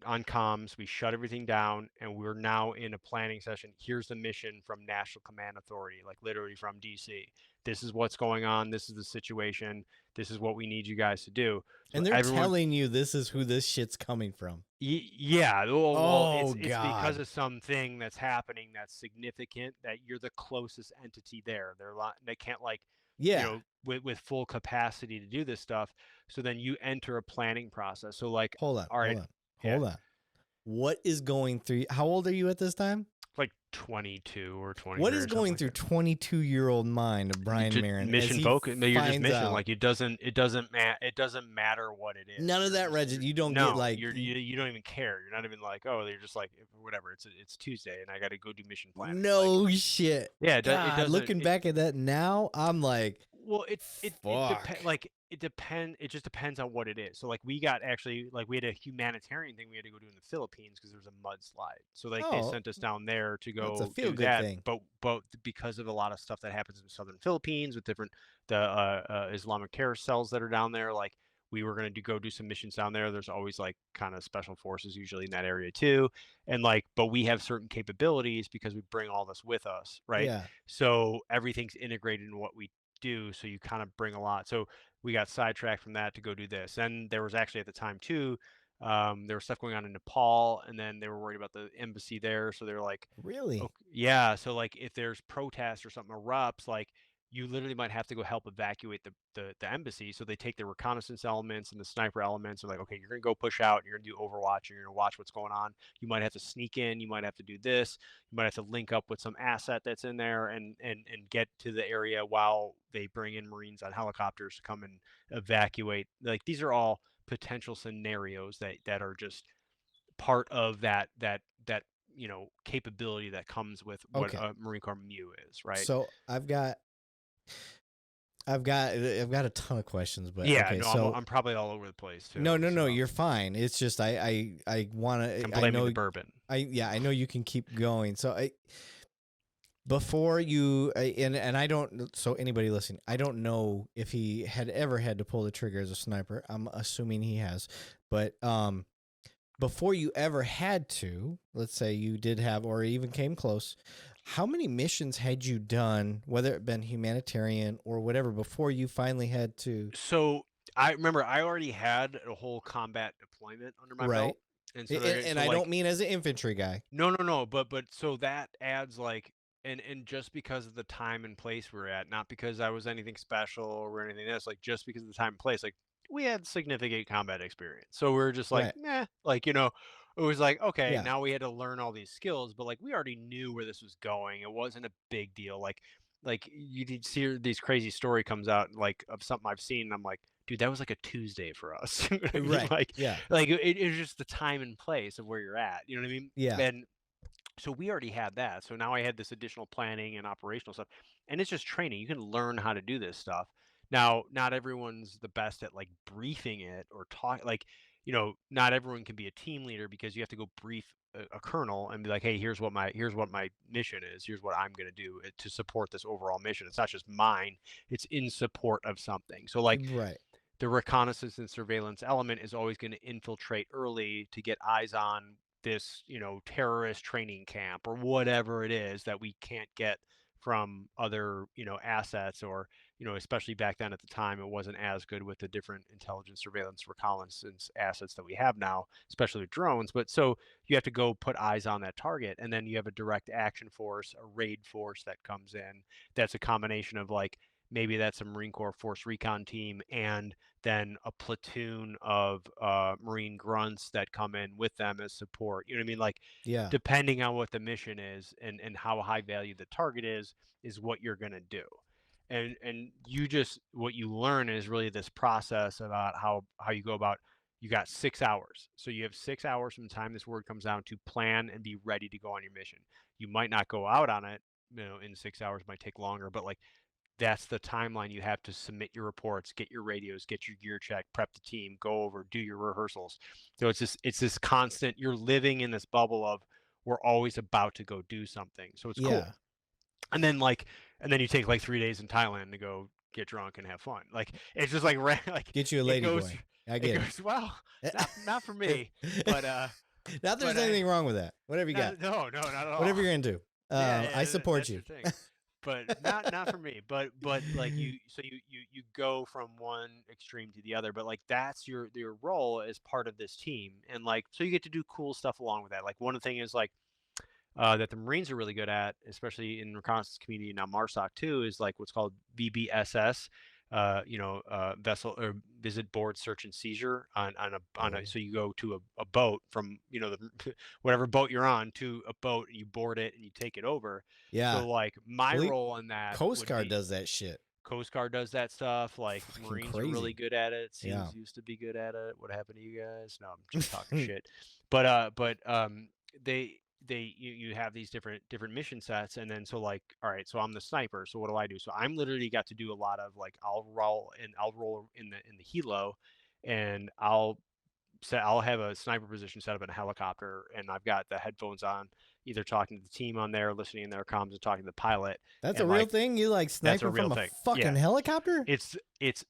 on comms. We shut everything down, and we're now in a planning session. Here's the mission from National Command Authority, like literally from DC. This is what's going on. This is the situation. This is what we need you guys to do. So And they're everyone, telling you this is who this shit's coming from. yeah, well, Oh it's because God. of something that's happening that's significant that you're the closest entity there. They can't like, Yeah. with full capacity to do this stuff. So then you enter a planning process. So like, Hold on. all right, Hold on. yeah, Hold on. What is going through? How old are you at this time? like 22 or What 23 is or something going like through that. 22-year-old mind of You Brian just Marren as mission he focus. No, you're just finds mission. out Like it doesn't matter what it is. none of that, Reggie? You're You don't get no, like, you don't even care. You're not even like, oh, you're just like whatever. It's Tuesday and I got to go do mission planning. Like, no shit. yeah, it God, doesn't. looking back at that now, I'm like, Well, it depends. fuck. Like it depend. It just depends on what it is. So like we got actually like we had a humanitarian thing we had to go do in the Philippines because there was a mudslide. So like they Oh, sent us down there to that's a go feel do good that. thing. But because of a lot of stuff that happens in the southern Philippines with different the Islamic terrorist cells that are down there, like we were gonna go do some missions down there. There's always like kind of special forces usually in that area too, and like but we have certain capabilities because we bring all this with us, right? Yeah. So everything's integrated in what we do, so you kind of bring a lot. So we got sidetracked from that to go do this. And there was actually at the time too, there was stuff going on in Nepal, and then they were worried about the embassy there. So they're like, Really? okay, yeah. So like if there's protest or something erupts, like you literally might have to go help evacuate the embassy. So they take the reconnaissance elements and the sniper elements and like, okay, you're gonna go push out, and you're gonna do overwatch, and you're gonna watch what's going on. You might have to sneak in, you might have to do this, you might have to link up with some asset that's in there and get to the area while they bring in Marines on helicopters to come and evacuate. Like these are all potential scenarios that are just part of that capability that comes with what Okay. a Marine Corps MEU is, right? So I've got a ton of questions, but Yeah, okay. no, I'm So I'm probably all over the place no, too. no, no, So you're fine. It's just I want I'm to. I blaming the know. bourbon. I know you can keep going. So I before you and I don't. So anybody listening, I don't know if he had ever had to pull the trigger as a sniper. I'm assuming he has, but before you ever had to, let's say you did have or even came close, how many missions had you done, whether it been humanitarian or whatever, before you finally had to? So I remember I already had a whole combat deployment under my Right. belt, and And, so there, and so I don't like mean as an infantry guy. no, but so that adds like and just because of the time and place we're at, not because I was anything special or anything else, like just because of the time and place, like we had significant combat experience. So we are just like, Right. meh, like it was like, okay, Yeah. now we had to learn all these skills, but like we already knew where this was going. It wasn't a big deal. Like you did see these crazy story comes out like of something I've seen, and I'm like, dude, that was like a Tuesday for us. You know what I mean? Right. Yeah. Like it was just the time and place of where you're at. You know what I mean? Yeah. And so we already had that. So now I had this additional planning and operational stuff. And it's just training. You can learn how to do this stuff. Now, not everyone's the best at like briefing it or talk like, not everyone can be a team leader because you have to go brief a colonel and be like, hey, here's what my mission is. Here's what I'm gonna do to support this overall mission. It's not just mine, it's in support of something. So like Right. the reconnaissance and surveillance element is always going to infiltrate early to get eyes on this, terrorist training camp or whatever it is that we can't get from other, assets or, especially back then at the time, it wasn't as good with the different intelligence, surveillance, reconnaissance assets that we have now, especially with drones. But so you have to go put eyes on that target. And then you have a direct action force, a raid force that comes in. That's a combination of like, maybe that's a Marine Corps Force Recon team and then a platoon of Marine grunts that come in with them as support. You know what I mean? Like, Yeah. depending on what the mission is and how high value the target is what you're gonna do. And you just what you learn is really this process about how you go about. You got 6 hours, so you have 6 hours from the time this word comes down to plan and be ready to go on your mission. You might not go out on it, in 6 hours, might take longer, but like that's the timeline you have to submit your reports, get your radios, get your gear check, prep the team, go over, do your rehearsals. So it's this constant, you're living in this bubble of we're always about to go do something. So it's cool. Yeah. And then you take like 3 days in Thailand to go get drunk and have fun. Like it's just like Get you a it lady goes boy. I it get goes well, not for it. me, but Not there's anything wrong with that. Whatever you got. no, not at all. Whatever you're into. Yeah, I yeah, support that's you. your thing. But not for me. But like you go from one extreme to the other. But like that's your role as part of this team, and like so you get to do cool stuff along with that. Like one of the things is like that the Marines are really good at, especially in reconnaissance community now, MARSOC too, is like what's called VBSS, vessel or visit board search and seizure on a Oh. so you go to a boat from the whatever boat you're on to a boat and you board it and you take it over. Yeah. So like my Believe role in that Coast would Guard be does that shit. Coast Guard does that stuff. Like Fucking Marines are really crazy. good at it. Yeah. SEALs used to be good at it. What happened to you guys? No, I'm just talking shit. But they you have these different mission sets, and then so like all right, so I'm the sniper. So what do I do? So I'm literally got to do a lot of like I'll roll in the helo, and I'll have a sniper position set up in a helicopter, and I've got the headphones on, either talking to the team on there, listening in their comms, and talking to the pilot. That's a And real like thing? You like that's a sniping real from a thing. fucking Yeah. helicopter? It's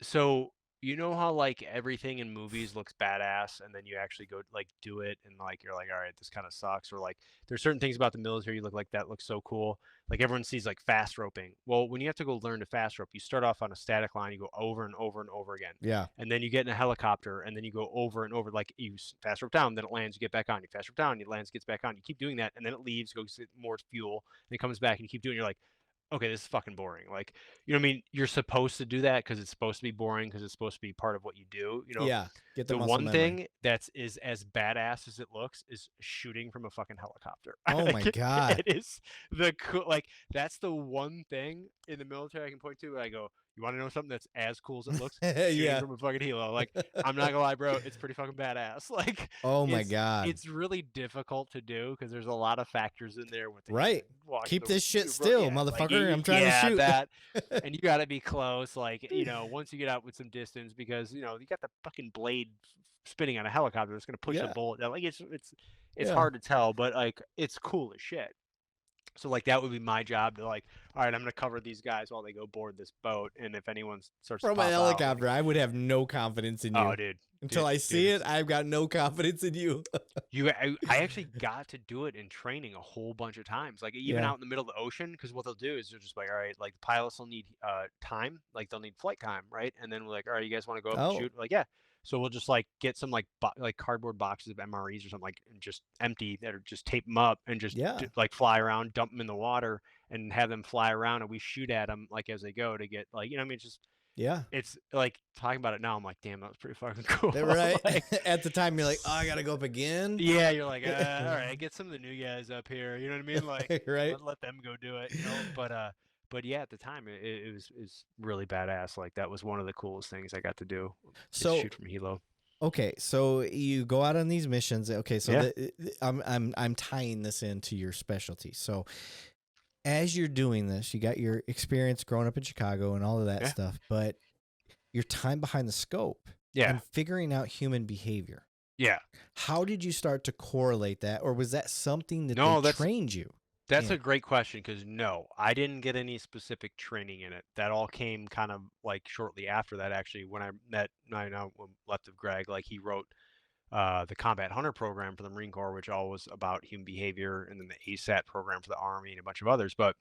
so you know how like everything in movies looks badass and then you actually go like do it and like you're like all right this kind of sucks or like there's certain things about the military you look like that looks so cool like everyone sees like fast roping. Well, when you have to go learn to fast rope, you start off on a static line, you go over and over and over again, Yeah. and then you get in a helicopter and then you go over and over, like you fast rope down, then it lands, you get back on, you fast rope down, it lands, gets back on, you keep doing that, and then it leaves, goes get more fuel, and it comes back, and you keep doing, you're like okay, this is fucking boring. Like, you know what I mean? You're supposed to do that because it's supposed to be boring because it's supposed to be part of what you do. Yeah. Get the The muscle one memory. thing that's is as badass as it looks is shooting from a fucking helicopter. Oh my Like, God. it is the cool. Like, that's the one thing in the military I can point to. Where I go, you want to know something that's as cool as it looks? Shooting Yeah. from a fucking helo. Like, I'm not gonna lie, bro. It's pretty fucking badass. Like, Oh my it's God. it's really difficult to do because there's a lot of factors in there with the Right. watch Keep this shit still, yeah, like motherfucker. I'm trying to yeah, shoot. that, and you got to be close, like once you get out with some distance, because you got the fucking blade spinning on a helicopter, it's gonna push a Yeah. bullet down. Like it's Yeah. hard to tell, but like it's cool as shit. So like that would be my job to like, all right, I'm gonna cover these guys while they go board this boat, and if anyone starts to From a pop out, like, helicopter, I would have no confidence in oh, you. dude, Until I see it, it's I've got no confidence in you. I actually got to do it in training a whole bunch of times, like even Yeah. out in the middle of the ocean, because what they'll do is they're just like, all right, like the pilots will need time, like they'll need flight time, right? And then we're like, all right, you guys want to go up and Oh, shoot? Like, yeah. So we'll just like get some like cardboard boxes of MREs or something, like and just empty that, or just tape them up and just yeah. like fly around, dump them in the water, and have them fly around, and we shoot at them like as they go to get like what I mean, it's just Yeah. it's like talking about it now, I'm like, damn, that was pretty fucking cool. Right. Like, At the time, you're like, oh, I got to go up again. yeah, you're like, all right, get some of the new guys up here. You know what I mean? Like, Right. let them go do it. But yeah, at the time, it was really badass. Like that was one of the coolest things I got to do, is So, shoot from helo. okay. So you go out on these missions. Okay. So Yeah, I'm tying this into your specialty. So as you're doing this, you got your experience growing up in Chicago and all of that yeah, stuff, but your time behind the scope yeah, and figuring out human behavior. yeah. How did you start to correlate that, or was that something that they No, trained you that's a in? great question because no, I didn't get any specific training in it. That all came kind of like shortly after that. Actually, when I now left of Greg, like he wrote the Combat Hunter program for the Marine Corps, which all was about human behavior, and then the ASAT program for the Army and a bunch of others. But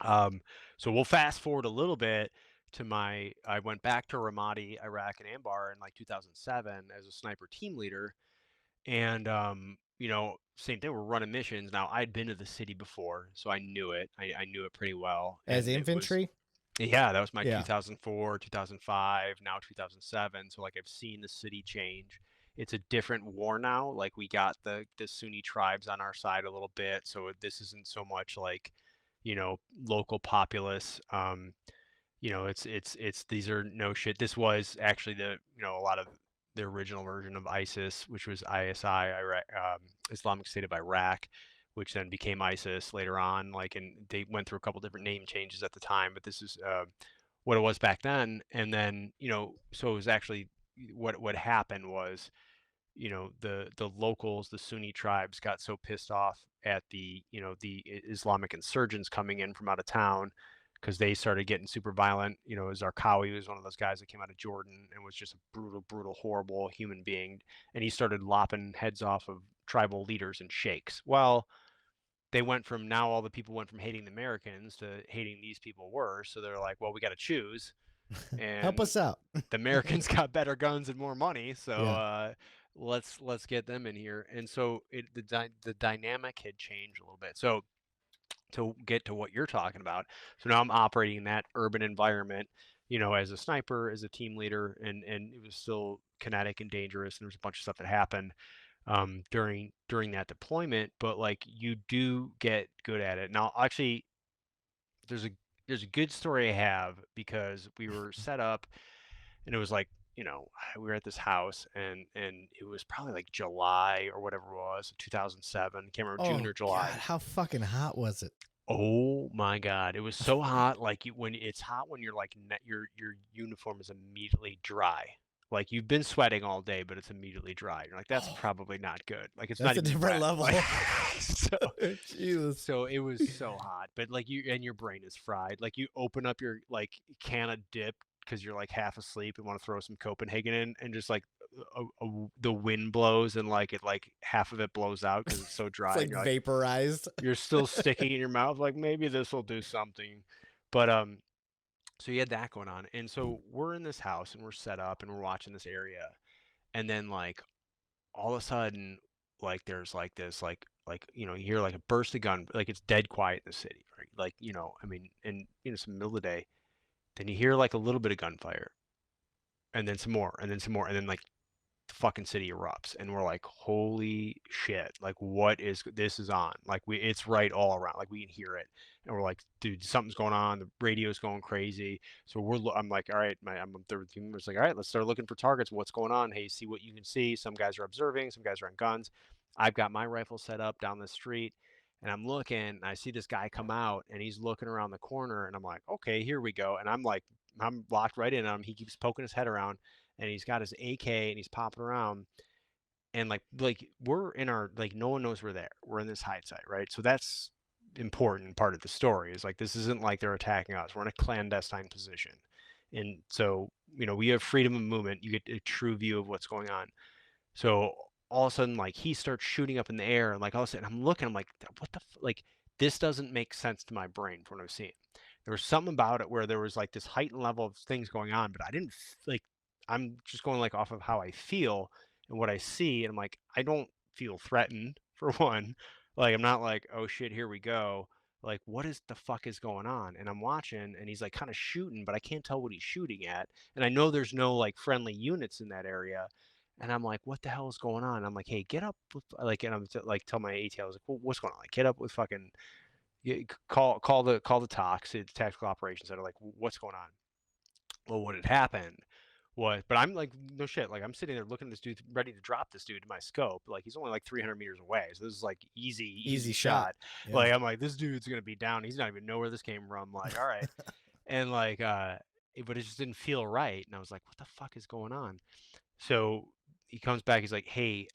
um, so we'll fast forward a little bit to I went back to Ramadi, Iraq, and Anbar in like 2007 as a sniper team leader, and same thing. We're running missions. Now I'd been to the city before, so I knew it. I knew it pretty well, As and it was infantry? yeah, that was my Yeah. 2004, 2005, now 2007. So like I've seen the city change. It's a different war now. Like we got the Sunni tribes on our side a little bit, so this isn't so much like, local populace. It's these are no shit. This was actually a lot of the original version of ISIS, which was ISI, Iraq, Islamic State of Iraq, which then became ISIS later on. Like, and they went through a couple different name changes at the time, but this is what it was back then. And then, so it was actually what happened was, the locals, the Sunni tribes, got so pissed off at the Islamic insurgents coming in from out of town, because they started getting super violent. You know, Zarqawi was one of those guys that came out of Jordan and was just a brutal, brutal, horrible human being, and he started lopping heads off of tribal leaders and sheikhs. Well, they went from now all the people went from hating the Americans to hating these people worse. So they're like, well, we got to choose, Help and us out. the Americans got better guns and more money, so Yeah. let's get them in here. And so the dynamic had changed a little bit. So to get to what you're talking about, so now I'm operating in that urban environment, you know, as a sniper, as a team leader, and it was still kinetic and dangerous, and there's a bunch of stuff that happened during that deployment. But like you do get good at it. Now, actually, there's a there's a good story I have because we were set up and it was like, you know, we were at this house and it was probably like July or whatever it was, 2007. Can't remember, June Oh or God, July. how fucking hot was it? Oh my God, it was so hot. Like when it's hot when you're like your uniform is immediately dry. Like you've been sweating all day, but it's immediately dry. You're like, that's Oh, probably not good. Like it's that's not a even different wet. Like level. so Jesus. so it was so hot, but like you and your brain is fried. Like you open up your like can of dip because you're like half asleep and want to throw some Copenhagen in, and just like the wind blows and like it like half of it blows out because it's so It's dry, and like vaporized. you're still sticking in your mouth. Like maybe this will do something, but so you had that going on, and so we're in this house and we're set up and we're watching this area, and then like all of a sudden, like there's like this you know, you hear like a burst of gun, like it's dead quiet in the city, right? Like, you know, I mean, and you know, it's the middle of the day. Then you hear like a little bit of gunfire, and then some more, and then some more, and then like the fucking city erupts, and we're like, holy shit, like what is this is on? Like it's right all around, like we can hear it, and we're like, dude, something's going on. The radio's going crazy. So I'm like, all right, I'm third team was like, all right, let's start looking for targets. What's going on? Hey, see what you can see. Some guys are observing, some guys are on guns. I've got my rifle set up down the street. And I'm looking, and I see this guy come out, and he's looking around the corner, and I'm like, okay, here we go. And I'm like, I'm locked right in on him. He keeps poking his head around, and he's got his AK, and he's popping around, and like we're in our like no one knows we're there. We're in this hide site, right? So that's important part of the story is like this isn't like they're attacking us. We're in a clandestine position, and so you know we have freedom of movement. You get a true view of what's going on. So all of a sudden, like he starts shooting up in the air, and like all of a sudden, I'm looking, I'm like, what the like this doesn't make sense to my brain from what I'm seeing. There was something about it where there was like this heightened level of things going on, but I didn't like. I'm just going like off of how I feel and what I see, and I'm like, I don't feel threatened for one. Like I'm not like, oh shit, here we go. Like what is the fuck is going on? And I'm watching, and he's like kind of shooting, but I can't tell what he's shooting at. And I know there's no like friendly units in that area, and I'm like, what the hell is going on? I'm like, hey, get up with like, and I'm like, tell my ATL, I was like, well, what's going on? Like, get up with fucking, call the talks, it's tactical operations center. Like, what's going on? Well, what had happened was, but I'm like, no shit. Like, I'm sitting there looking at this dude, ready to drop this dude to my scope. Like, he's only like 300 meters away, so this is like Easy easy shot. shot. Yeah. Like, I'm like, this dude's gonna be down. He's not even know where this came from. Like, all right, and like, but it just didn't feel right. And I was like, what the fuck is going on? So he comes back. He's like, "Hey,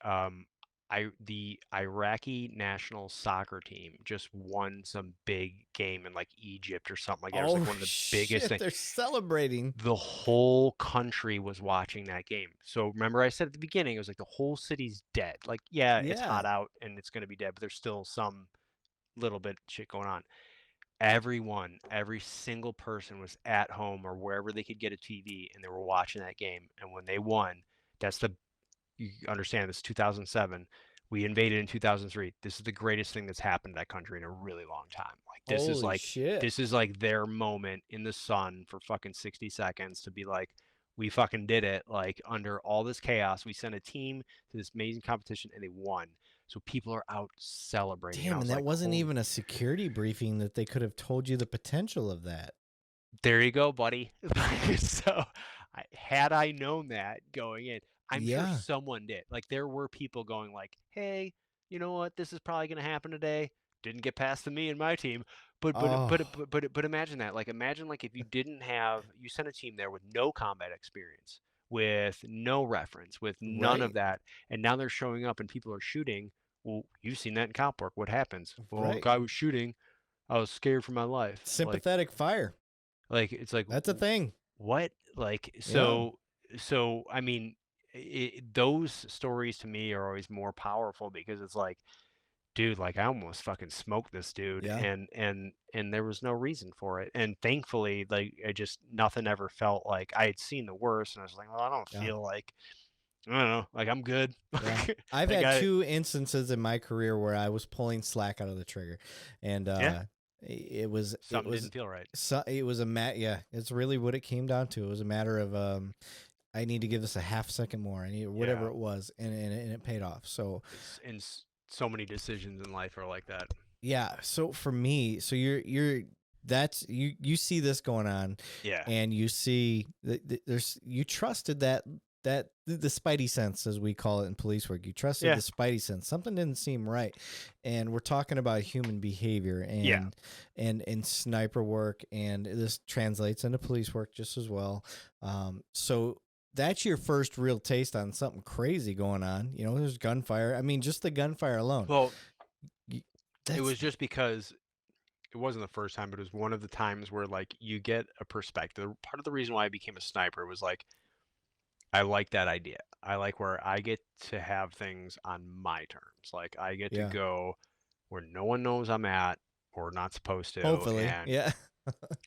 the Iraqi national soccer team just won some big game in like Egypt or something like that. It was like Oh one of the biggest shit, things. they're celebrating. The whole country was watching that game. So remember, I said at the beginning, it was like the whole city's dead. Like, yeah, it's hot Yeah. out and it's gonna be dead, but there's still some little bit shit going on. Everyone, every single person was at home or wherever they could get a TV, and they were watching that game. And when they won, that's the you understand this 2007, we invaded in 2003. This is the greatest thing that's happened to that country in a really long time. Like Holy shit. this is like their moment in the sun for fucking 60 seconds to be like, we fucking did it. Like under all this chaos, we sent a team to this amazing competition and they won. So people are out celebrating, and I Damn, and was that like, wasn't holy, even a security briefing that they could have told you the potential of that. there you go, buddy. So, had I known that going in, I'm sure Yeah. someone did. Like there were people going like, "Hey, you know what? This is probably going to happen today." Didn't get past to me and my team. Oh, But imagine that. Like imagine like if you didn't have you sent a team there with no combat experience, with no reference, with none of right. that, and now they're showing up and people are shooting. Well, you've seen that in cop work. What happens? Well, a Right. guy was shooting. I was scared for my life. Sympathetic fire. It's like That's a thing. what? Yeah. So I mean, those stories to me are always more powerful because it's like, dude, like I almost fucking smoked this dude, Yeah. and there was no reason for it. And thankfully, like I just nothing ever felt like I had seen the worst, and I was like, well, I don't Yeah. feel like I don't know, like I'm good. Yeah. I've Like had I, 2 instances in my career where I was pulling slack out of the trigger, and yeah, it something was didn't feel right. it was a yeah, it's really what it came down to. It was a matter of I need to give this a half second more. I need whatever Yeah, it was, and it paid off. So so many decisions in life are like that. yeah, so for me, so you're that's you see this going on, Yeah, and you see that there's you trusted that the spidey sense, as we call it in police work. You trusted yeah, the spidey sense. Something didn't seem right, and we're talking about human behavior yeah. and sniper work, and this translates into police work just as well. So that's your first real taste on something crazy going on. You know, there's gunfire. I mean, just the gunfire alone. Well, y- it That's was just because it wasn't the first time, but it was one of the times where like you get a perspective. Part of the reason why I became a sniper was like I like that idea. I like where I get to have things on my terms. Like I get to yeah. go where no one knows I'm at or not supposed to, Hopefully, and yeah,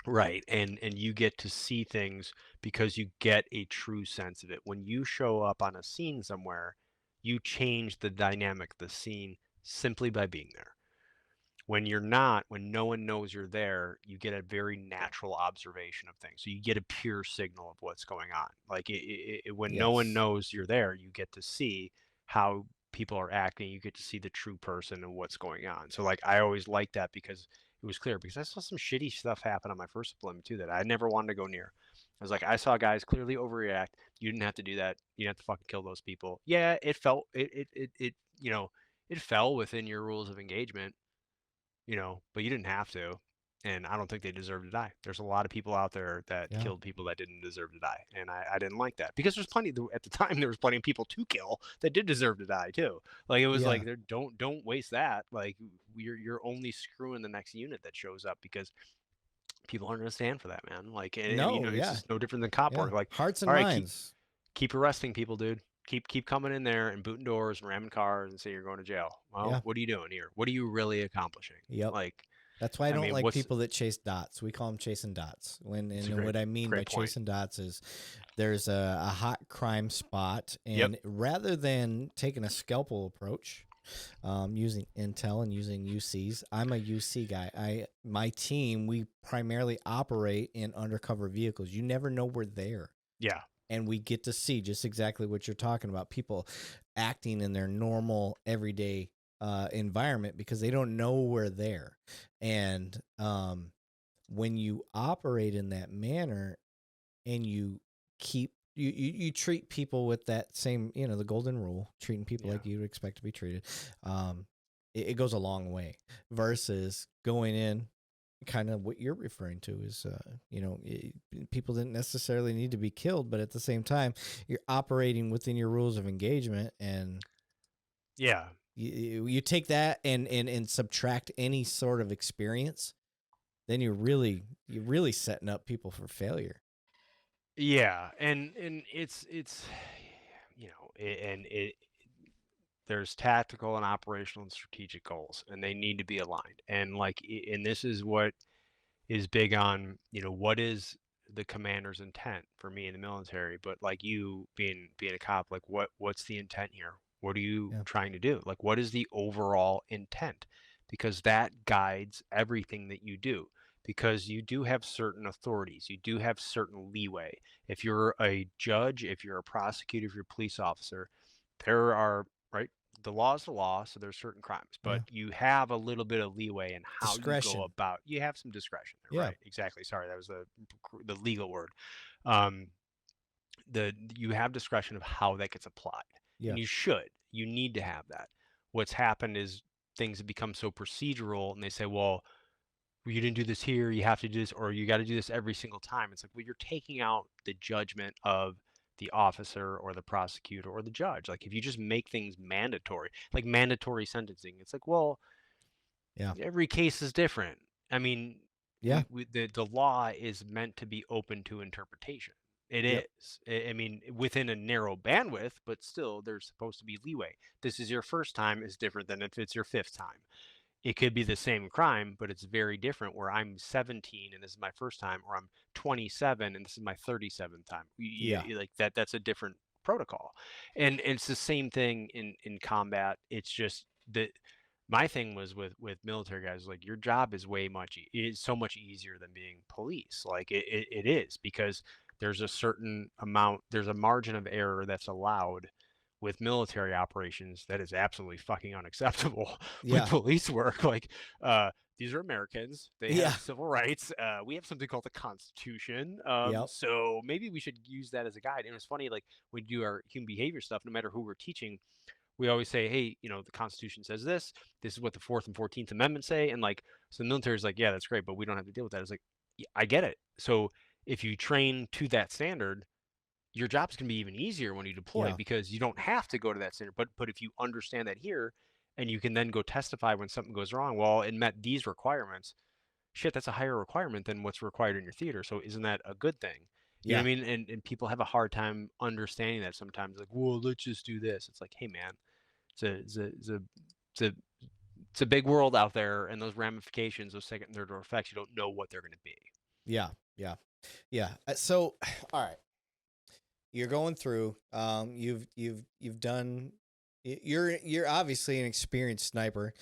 right, and you get to see things because you get a true sense of it. When you show up on a scene somewhere, you change the dynamic of the scene simply by being there. When you're not, when no one knows you're there, you get a very natural observation of things. So you get a pure signal of what's going on. Like when no one yes, knows you're there, you get to see how people are acting. You get to see the true person and what's going on. So like I always liked that because it was clear because I saw some shitty stuff happen on my first deployment too that I never wanted to go near. I was like, I saw guys clearly overreact. You didn't have to do that. You didn't have to fucking kill those people. Yeah, it felt it it fell within your rules of engagement, but you didn't have to. And I don't think they deserve to die. There's a lot of people out there that yeah, killed people that didn't deserve to die. And I didn't like that because there's plenty, at the time, there was plenty of people to kill that did deserve to die too. Like it was yeah, like, don't waste that. Like you're only screwing the next unit that shows up because people aren't going to stand for that, man. Like, and no, it's yeah, just no different than cop yeah. work. Like, Hearts all and right, minds. keep arresting people, dude. Keep coming in there and booting doors and ramming cars and saying you're going to jail. Well, Yeah, what are you doing here? What are you really accomplishing? yep. Like, That's why I I don't mean, like what's people that chase dots. We call them chasing dots. When it's a and what I mean by great point. chasing dots is there's a hot crime spot, Yep. and rather than taking a scalpel approach, using intel and using UCs, I'm a UC guy. My team, we primarily operate in undercover vehicles. You never know we're there, Yeah. and we get to see just exactly what you're talking about. People acting in their normal everyday environment because they don't know we're there, and when you operate in that manner and you keep you treat people with that same, the golden rule, treating people Yeah. like you would expect to be treated, it goes a long way versus going in kind of what you're referring to is people didn't necessarily need to be killed, but at the same time you're operating within your rules of engagement, and Yeah. you take that and subtract any sort of experience, then you're really setting up people for failure. Yeah. And it's and there's tactical and operational and strategic goals, and they need to be aligned. And like, and this is what is big on, what is the commander's intent for me in the military, but like you being a cop, like what's the intent here? What are you Yeah. trying to do? Like what is the overall intent? Because that guides everything that you do. Because you do have certain authorities, you do have certain leeway. If you're a judge, if you're a prosecutor, if you're a police officer, there are, right, the law is the law, so there's certain crimes, but Yeah. you have a little bit of leeway in how you go Discretion. about. You have some discretion there, Yeah. right? Exactly. Sorry, that was the legal word. Um, the You have discretion of how that gets applied, Yeah. and you should. You need to have that. What's happened is things have become so procedural, and they say, well, you didn't do this here, you have to do this, or you got to do this every single time. It's like, well, you're taking out the judgment of the officer or the prosecutor or the judge. Like if you just make things mandatory, like mandatory sentencing, it's like, well, Yeah. every case is different. I mean, Yeah. the law is meant to be open to interpretation. It Yep. is. I mean, within a narrow bandwidth, but still, there's supposed to be leeway. This is your first time is different than if it's your fifth time. It could be the same crime, but it's very different. Where I'm 17 and this is my first time, or I'm 27 and this is my 37th time. Yeah. Like that. That's a different protocol, and it's the same thing in combat. It's just that my thing was with military guys, like your job is is so much easier than being police. Like it is, because there's a certain amount, there's a margin of error that's allowed with military operations that is absolutely fucking unacceptable with Yeah. police work. Like, these are Americans. They Yeah. have civil rights. We have something called the Constitution. Yep. So maybe we should use that as a guide. And it's funny, like we do our human behavior stuff, no matter who we're teaching, we always say, hey, the Constitution says this. This is what the Fourth and 14th Amendment say. And like, so the military is like, yeah, that's great, but we don't have to deal with that. It's like, "Yeah, I get it." So if you train to that standard, your job's gonna be even easier when you deploy, Yeah. because you don't have to go to that standard. But if you understand that here, and you can then go testify when something goes wrong, well, it met these requirements. Shit, that's a higher requirement than what's required in your theater. So isn't that a good thing? You know Yeah. what I mean? And people have a hard time understanding that sometimes. Like, well, let's just do this. It's like, hey, man, it's a it's a it's a it's a it's a big world out there, and those ramifications, those second and third order effects, you don't know what they're going to be. Yeah. Yeah. Yeah. So, all right, you're going through. You've done. You're obviously an experienced sniper.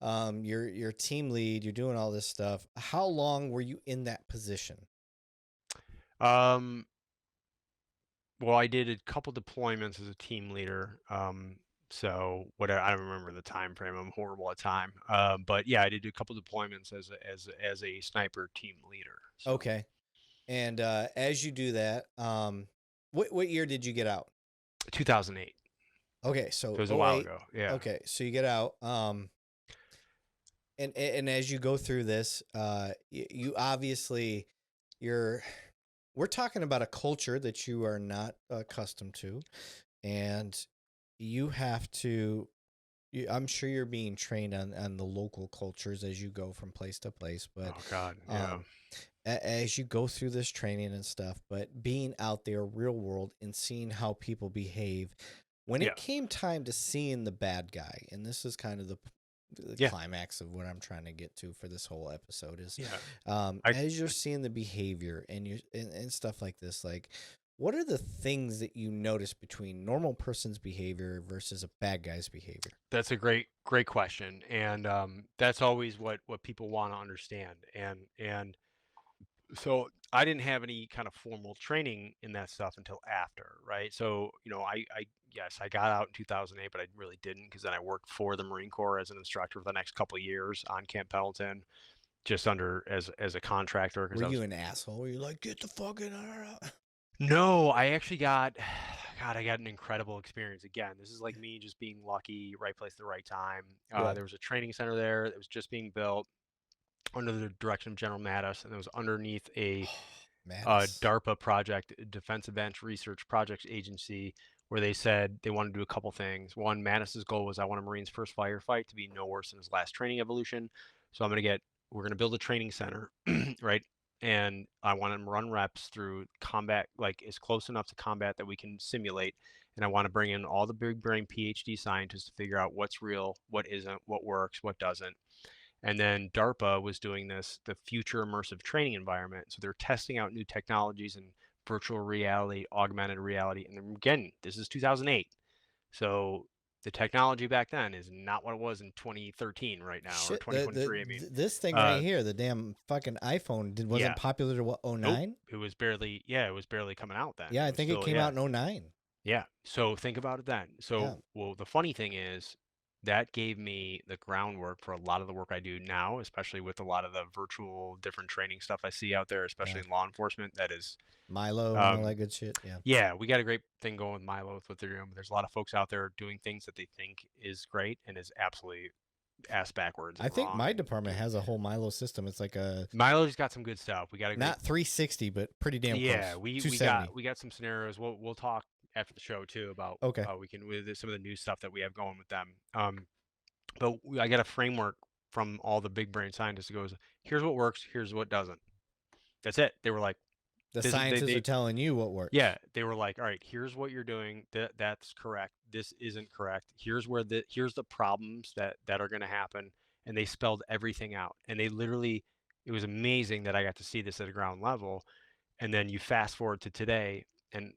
You're team lead. You're doing all this stuff. How long were you in that position? Um, well, I did a couple deployments as a team leader. So what I don't remember the time frame. I'm horrible at time. But yeah, I did a couple deployments as a sniper team leader. So Okay. And as you do that, what year did you get out? 2008. Okay, So it so was a oh while eight. ago. Yeah. Okay, so you get out. And as you go through this, you obviously you're. We're talking about a culture that you are not accustomed to, and you have to. I'm sure you're being trained on the local cultures as you go from place to place, but Oh God. Yeah. um, as you go through this training and stuff, but being out there real world and seeing how people behave when Yeah. it came time to seeing the bad guy, and this is kind of the Yeah. climax of what I'm trying to get to for this whole episode is Yeah. I as you're seeing the behavior and stuff like this, like what are the things that you notice between normal person's behavior versus a bad guy's behavior? That's a great question, and that's always what people want to understand. And so I didn't have any kind of formal training in that stuff until after, right? So, I yes, I got out in 2008, but I really didn't, because then I worked for the Marine Corps as an instructor for the next couple of years on Camp Pendleton, just under as a contractor, because Were I was. you an asshole? Were you like, get the fucking No, I actually got, God, I got an incredible experience. Again, this is like me just being lucky, right place at the right time. Yep. There was a training center there that was just being built under the direction of General Mattis, and it was underneath a Mattis. DARPA project, Defense Advanced Research Projects Agency, where they said they wanted to do a couple things. One, Mattis's goal was, I want a Marine's first firefight to be no worse than his last training evolution. So we're going to build a training center, right? And I want him to run reps through combat, like is close enough to combat that we can simulate. And I want to bring in all the big brain PhD scientists to figure out what's real, what isn't, what works, what doesn't. And then DARPA was doing the future immersive training environment. So they're testing out new technologies in virtual reality, augmented reality. And again, this is 2008. So the technology back then is not what it was in 2013 right now, or Shit, 2023. I mean, this thing right uh, here, the damn fucking iPhone, wasn't yeah, popular to what, nope. 09? It was barely coming out then. Yeah, It I was think it still, came yeah. out in 09. Yeah. So think about it then. Yeah. So, well, the funny thing is that gave me the groundwork for a lot of the work I do now, especially with a lot of the virtual different training stuff I see out there, Yeah. especially in law enforcement. That is, Milo and all um, that good shit. Yeah. yeah, we got a great thing going with Milo with what they're doing. But there's a lot of folks out there doing things that they think is great and is absolutely ass backwards I and think wrong. my And department has a whole Milo system. It's like a Milo's got some good stuff. We got a great. not 360, but pretty damn Yeah, close. we 270. got some scenarios. We'll talk after the show too about Okay. we can with some of the new stuff that we have going with them. But I got a framework from all the big brain scientists that goes, here's what works, here's what doesn't. That's it. They were like, The this is scientists are they telling you what works. yeah, they were like, all right, here's what you're doing. That's correct. This isn't correct. Here's the problems that are going to happen. And they spelled everything out. And they literally, it was amazing that I got to see this at a ground level. And then you fast forward to today, and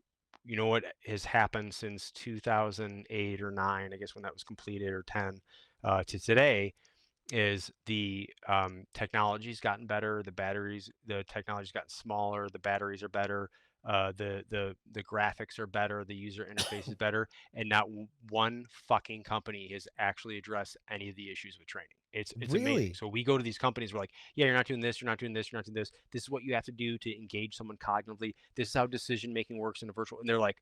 you know what has happened since 2008 or 9, I guess, when that was completed, or 10, to today, is the technology's gotten better, the technology's gotten smaller, the batteries are better, the graphics are better, the user interface is better, and not one fucking company has actually addressed any of the issues with training. It's amazing. Really? So we go to these companies, we're like, yeah, you're not doing this, you're not doing this, you're not doing this. This is what you have to do to engage someone cognitively. This is how decision making works in a virtual. And they're like,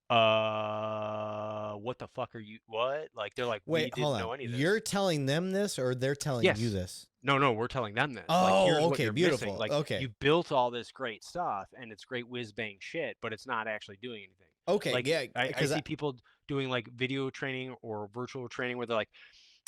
what the fuck are you? What? Like they're like, we Wait, hold didn't on. know any of You're this. telling them this, or they're telling you Yes. this? No, we're telling them this. Like, Oh, here's what okay, you're missing. beautiful. Like, Okay. you built all this great stuff and it's great whiz bang shit, but it's not actually doing anything. Okay, Like, yeah, I because see people doing like video training or virtual training where they're like,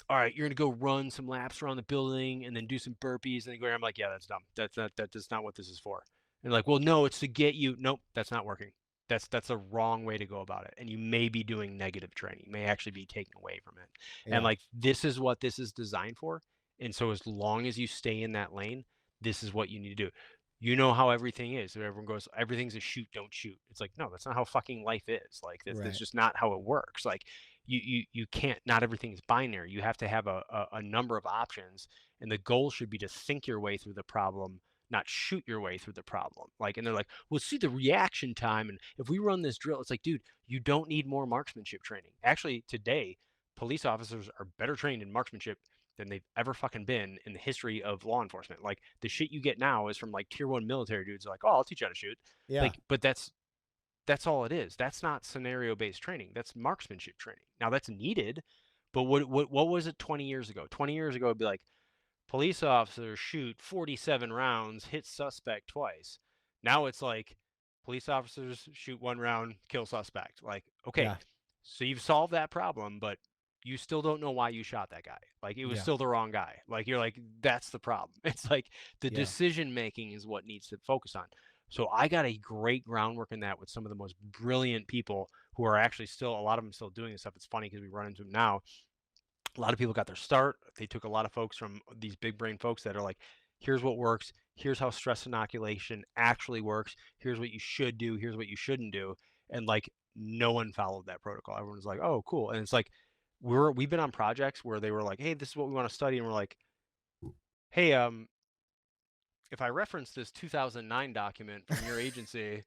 all right, you're gonna go run some laps around the building and then do some burpees and then go. I'm like, yeah, that's dumb. That's not what this is for. And like, well, no, it's to get you. Nope, that's not working. That's a wrong way to go about it. And you may be doing negative training. You may actually be taken away from it. And yeah, like, this is what this is designed for. And so as long as you stay in that lane, this is what you need to do. You know how everything is. Everyone goes, everything's a shoot, don't shoot. It's like, no, that's not how fucking life is. Like, that's right. just not how it works. Like, you can't, not everything is binary. You have to have a number of options, and the goal should be to think your way through the problem, not shoot your way through the problem. Like, and they're like, well, see the reaction time, and if we run this drill, it's like, dude, you don't need more marksmanship training. Actually, today, police officers are better trained in marksmanship than they've ever fucking been in the history of law enforcement. Like, the shit you get now is from like tier 1 military dudes like, oh, I'll teach you how to shoot. Yeah, Like, but that's all it is. That's not scenario based training. That's marksmanship training. Now that's needed, but what was it 20 years ago? 20 years ago it'd be like, police officers shoot 47 rounds, hit suspect twice. Now it's like, police officers shoot 1 round, kill suspect. Like, okay, yeah, so you've solved that problem, but you still don't know why you shot that guy. Like, it was yeah, still the wrong guy. Like, you're like, that's the problem. It's like the yeah. decision making is what needs to focus on. So I got a great groundwork in that with some of the most brilliant people who are actually still, a lot of them still doing this stuff. It's funny because we run into them now. A lot of people got their start. They took a lot of folks from these big brain folks that are like, here's what works. Here's how stress inoculation actually works. Here's what you should do. Here's what you shouldn't do. And like, no one followed that protocol. Everyone's like, oh, cool. And it's like, we've been on projects where they were like, hey, this is what we want to study. And we're like, hey, if I reference this 2009 document from your agency,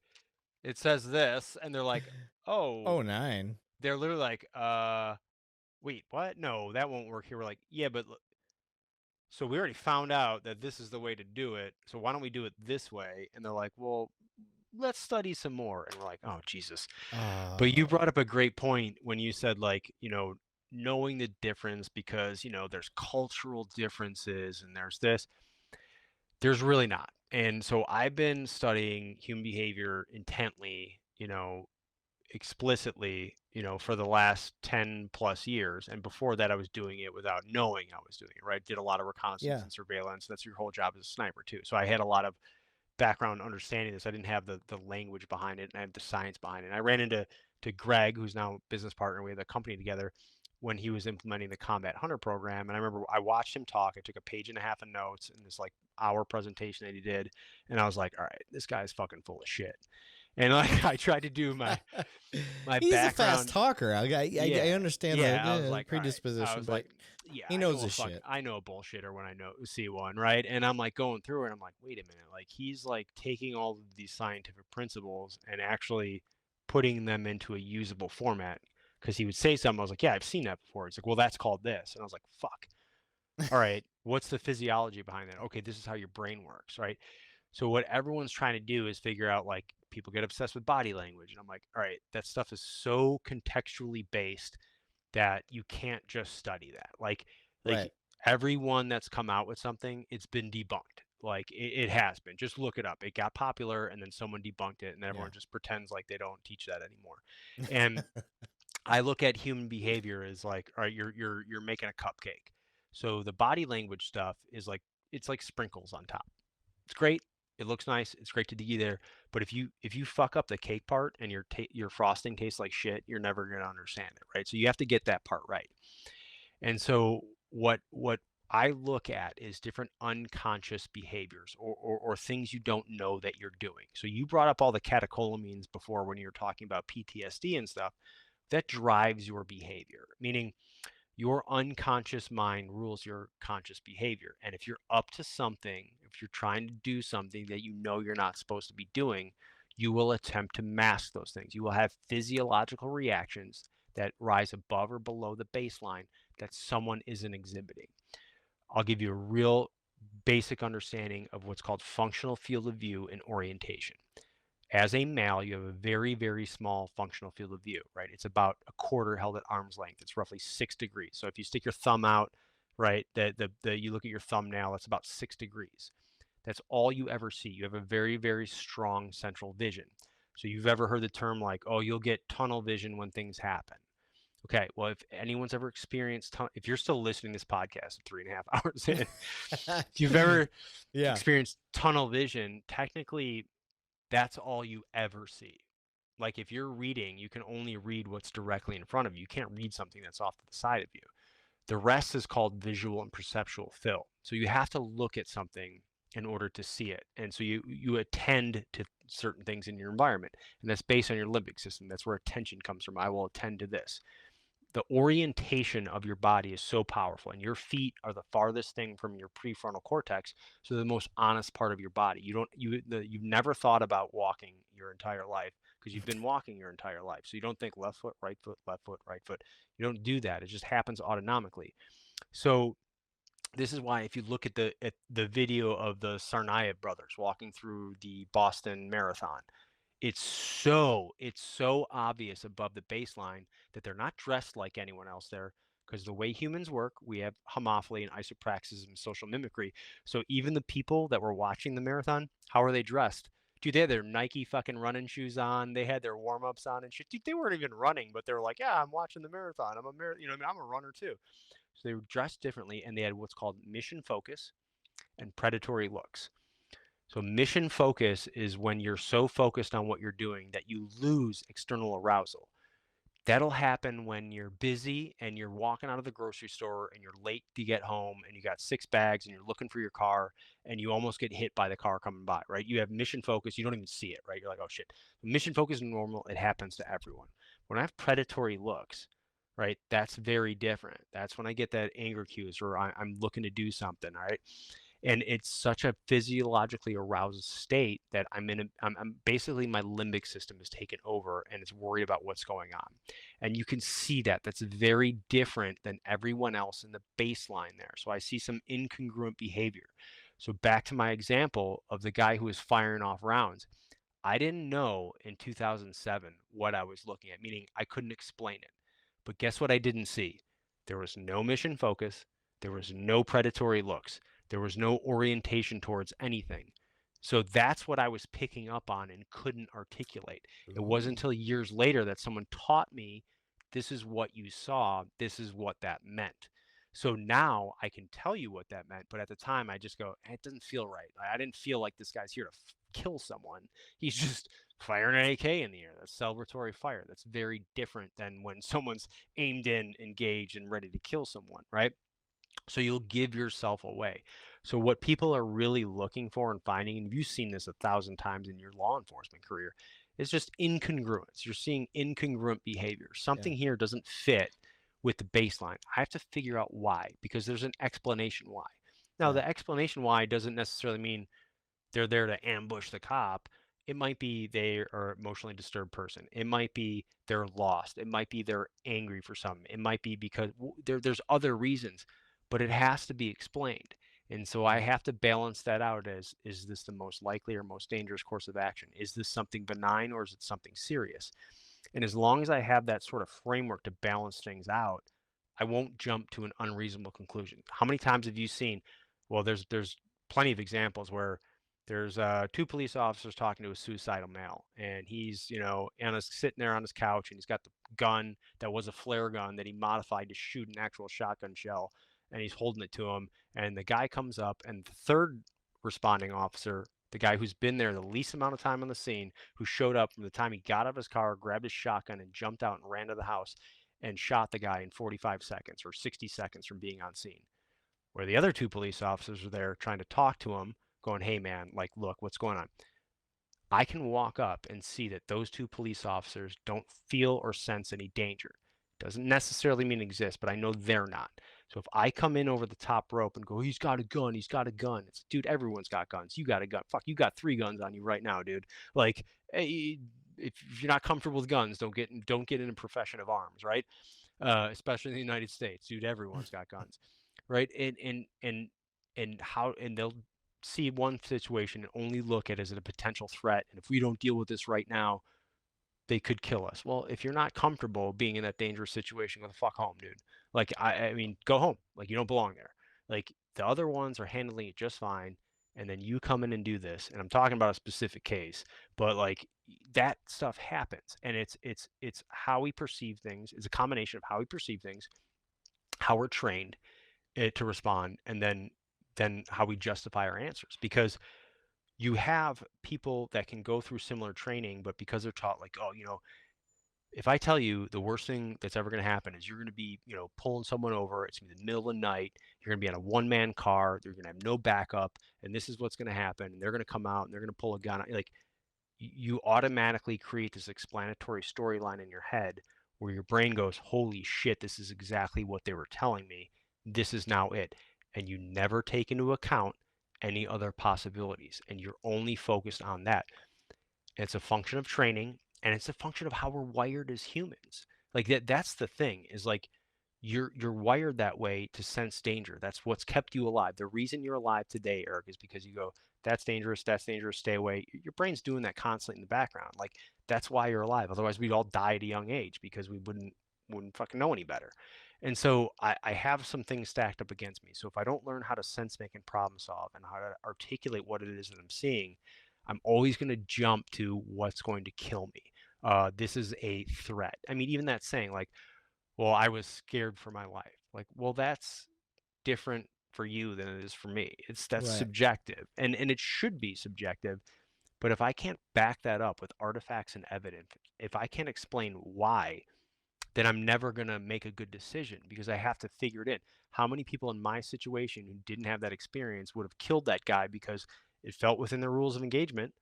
it says this. And they're like, oh, Oh, nine. they're literally like, wait, what? No, that won't work here. We're like, yeah, but so we already found out that this is the way to do it. So why don't we do it this way? And they're like, well, let's study some more. And we're like, oh, Jesus. But you brought up a great point when you said, like, knowing the difference, because, there's cultural differences and there's this. There's really not. And so I've been studying human behavior intently, explicitly, for the last 10 plus years. And before that, I was doing it without knowing I was doing it, right? Did a lot of reconnaissance Yeah, and surveillance. That's your whole job as a sniper, too. So I had a lot of background understanding this. I didn't have the language behind it, and I have the science behind it. And I ran into Greg, who's now a business partner. We had a company together when he was implementing the Combat Hunter program. And I remember I watched him talk. I took a page and a half of notes in this like hour presentation that he did. And I was like, all right, this guy's fucking full of shit. And like, I tried to do my he's a fast background. talker. I Yeah, understand yeah. I was like, all right. I predisposition, was like, but yeah, he I knows know a his shit. I know a bullshitter when I see one, right? And I'm like going through it, and I'm like, wait a minute, like he's like taking all of these scientific principles and actually putting them into a usable format. Because he would say something, I was like, yeah, I've seen that before. He's like, well, that's called this, and I was like, fuck. All right, what's the physiology behind that? Okay, this is how your brain works, right? So what everyone's trying to do is figure out, like, people get obsessed with body language, and I'm like, all right, that stuff is so contextually based that you can't just study that. Like Right. everyone that's come out with something, it's been debunked. Like, it has been. Just look it up. It got popular, and then someone debunked it, and then Yeah. everyone just pretends like they don't teach that anymore. And I look at human behavior as like, all right, you're making a cupcake. So the body language stuff is like, it's like sprinkles on top. It's great. It looks nice. It's great to be there. But if you fuck up the cake part and your frosting tastes like shit, you're never gonna understand it, right? So you have to get that part right. And so what I look at is different unconscious behaviors or things you don't know that you're doing. So you brought up all the catecholamines before when you were talking about PTSD and stuff. That drives your behavior, meaning your unconscious mind rules your conscious behavior. And if you're up to something, if you're trying to do something that you know you're not supposed to be doing, you will attempt to mask those things. You will have physiological reactions that rise above or below the baseline that someone isn't exhibiting. I'll give you a real basic understanding of what's called functional field of view and orientation. As a male, you have a very, very small functional field of view, right? It's about a quarter held at arm's length. It's roughly 6 degrees. So if you stick your thumb out, right, you look at your thumbnail, it's about 6 degrees. That's all you ever see. You have a very, very strong central vision. So you've ever heard the term like, oh, you'll get tunnel vision when things happen. Okay, well, if anyone's ever experienced, if you're still listening to this podcast at 3.5 hours in, if you've ever Yeah. experienced tunnel vision, technically that's all you ever see. Like if you're reading, you can only read what's directly in front of you. You can't read something that's off to the side of you. The rest is called visual and perceptual fill. So you have to look at something in order to see it. And so you attend to certain things in your environment. And that's based on your limbic system. That's where attention comes from. I will attend to this. The orientation of your body is so powerful, and your feet are the farthest thing from your prefrontal cortex, so the most honest part of your body. You've never thought about walking your entire life because you've been walking your entire life, so you don't think left foot, right foot, left foot, right foot. You don't do that. It just happens autonomically. So this is why if you look at the video of the Sarnaev brothers walking through the Boston Marathon, it's so obvious above the baseline that they're not dressed like anyone else there, because the way humans work, we have homophily and isopraxis and social mimicry. So even the people that were watching the marathon, how are they dressed? Dude, they had their Nike fucking running shoes on. They had their warm-ups on and shit. Dude, they weren't even running, but they were like, "Yeah, I'm watching the marathon. I'm a runner too." So they were dressed differently, and they had what's called mission focus and predatory looks. So mission focus is when you're so focused on what you're doing that you lose external arousal. That'll happen when you're busy and you're walking out of the grocery store and you're late to get home and you got 6 bags and you're looking for your car and you almost get hit by the car coming by, right? You have mission focus, you don't even see it, right? You're like, oh shit. Mission focus is normal, it happens to everyone. When I have predatory looks, right, that's very different. That's when I get that anger cues or I'm looking to do something, all right? And it's such a physiologically aroused state that I'm basically my limbic system is taken over and it's worried about what's going on. And you can see that that's very different than everyone else in the baseline there. So I see some incongruent behavior. So back to my example of the guy who was firing off rounds. I didn't know in 2007 what I was looking at, meaning I couldn't explain it. But guess what I didn't see? There was no mission focus. There was no predatory looks. There was no orientation towards anything. So that's what I was picking up on and couldn't articulate. It wasn't until years later that someone taught me this is what you saw, this is what that meant. So now I can tell you what that meant, but at the time I just go, it doesn't feel right. I didn't feel like this guy's here to kill someone. He's just firing an AK in the air. That's celebratory fire. That's very different than when someone's aimed in, engaged, and ready to kill someone, right? So you'll give yourself away. So what people are really looking for and finding, and you've seen this 1,000 times in your law enforcement career, is just incongruence. You're seeing incongruent behavior. Something here doesn't fit with the baseline. I have to figure out why, because there's an explanation why. Now, the explanation why doesn't necessarily mean they're there to ambush the cop. It might be they are emotionally disturbed person. It might be they're lost. It might be they're angry for something. It might be because there's other reasons, but it has to be explained. And so I have to balance that out as, is this the most likely or most dangerous course of action? Is this something benign or is it something serious? And as long as I have that sort of framework to balance things out, I won't jump to an unreasonable conclusion. How many times have you seen, well, there's plenty of examples where there's two police officers talking to a suicidal male, and he's sitting there on his couch, and he's got the gun that was a flare gun that he modified to shoot an actual shotgun shell, and he's holding it to him. And the guy comes up, and the third responding officer, the guy who's been there the least amount of time on the scene, who showed up from the time he got out of his car, grabbed his shotgun, and jumped out and ran to the house and shot the guy in 45 seconds or 60 seconds from being on scene. Where the other two police officers were there trying to talk to him, going, hey man, like, look, what's going on? I can walk up and see that those two police officers don't feel or sense any danger. Doesn't necessarily mean it exists, but I know they're not. So if I come in over the top rope and go, he's got a gun, he's got a gun. It's, dude, everyone's got guns. You got a gun. Fuck, you got 3 guns on you right now, dude. Like, if you're not comfortable with guns, don't get in a profession of arms, right? Especially in the United States, dude. Everyone's got guns, right? And they'll see one situation and only look at it as a potential threat. And if we don't deal with this right now, they could kill us. Well, if you're not comfortable being in that dangerous situation, go the fuck home, dude. Like, I mean, go home. Like, you don't belong there. Like, the other ones are handling it just fine. And then you come in and do this. And I'm talking about a specific case, but like that stuff happens. And it's how we perceive things. It's a combination of how we perceive things, how we're trained to respond, and then how we justify our answers. Because you have people that can go through similar training, but because they're taught like, oh, if I tell you the worst thing that's ever going to happen is you're going to be, pulling someone over, it's going to be the middle of the night, you're going to be on a one-man car, you're going to have no backup, and this is what's going to happen, and they're going to come out and they're going to pull a gun, like, you automatically create this explanatory storyline in your head where your brain goes, holy shit, this is exactly what they were telling me. This is now it. And you never take into account any other possibilities. And you're only focused on that. It's a function of training, and it's a function of how we're wired as humans. Like that's the thing, is like you're wired that way to sense danger. That's what's kept you alive. The reason you're alive today, Eric, is because you go, that's dangerous, stay away. Your brain's doing that constantly in the background. Like that's why you're alive. Otherwise we'd all die at a young age because we wouldn't fucking know any better. And so I have some things stacked up against me. So if I don't learn how to sense, make, and problem solve, and how to articulate what it is that I'm seeing, I'm always going to jump to what's going to kill me. This is a threat. I mean, even that saying, like, well, I was scared for my life. Like, well, that's different for you than it is for me. That's Right. subjective, and it should be subjective. But if I can't back that up with artifacts and evidence, if I can't explain why, then I'm never going to make a good decision, because I have to figure it in. How many people in my situation who didn't have that experience would have killed that guy because it felt within the rules of engagement?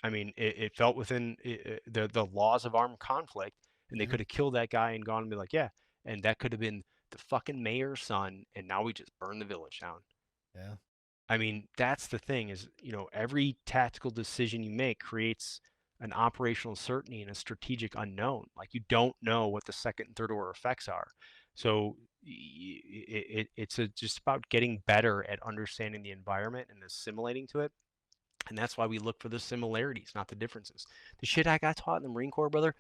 I mean, it felt within the laws of armed conflict, and they Mhm. could have killed that guy and gone and be like, yeah, and that could have been the fucking mayor's son, and now we just burned the village down. Yeah. I mean, that's the thing, is, every tactical decision you make creates an operational certainty and a strategic unknown. Like, you don't know what the second and third order effects are. So it's just about getting better at understanding the environment and assimilating to it. And that's why we look for the similarities, not the differences. The shit I got taught in the Marine Corps, brother.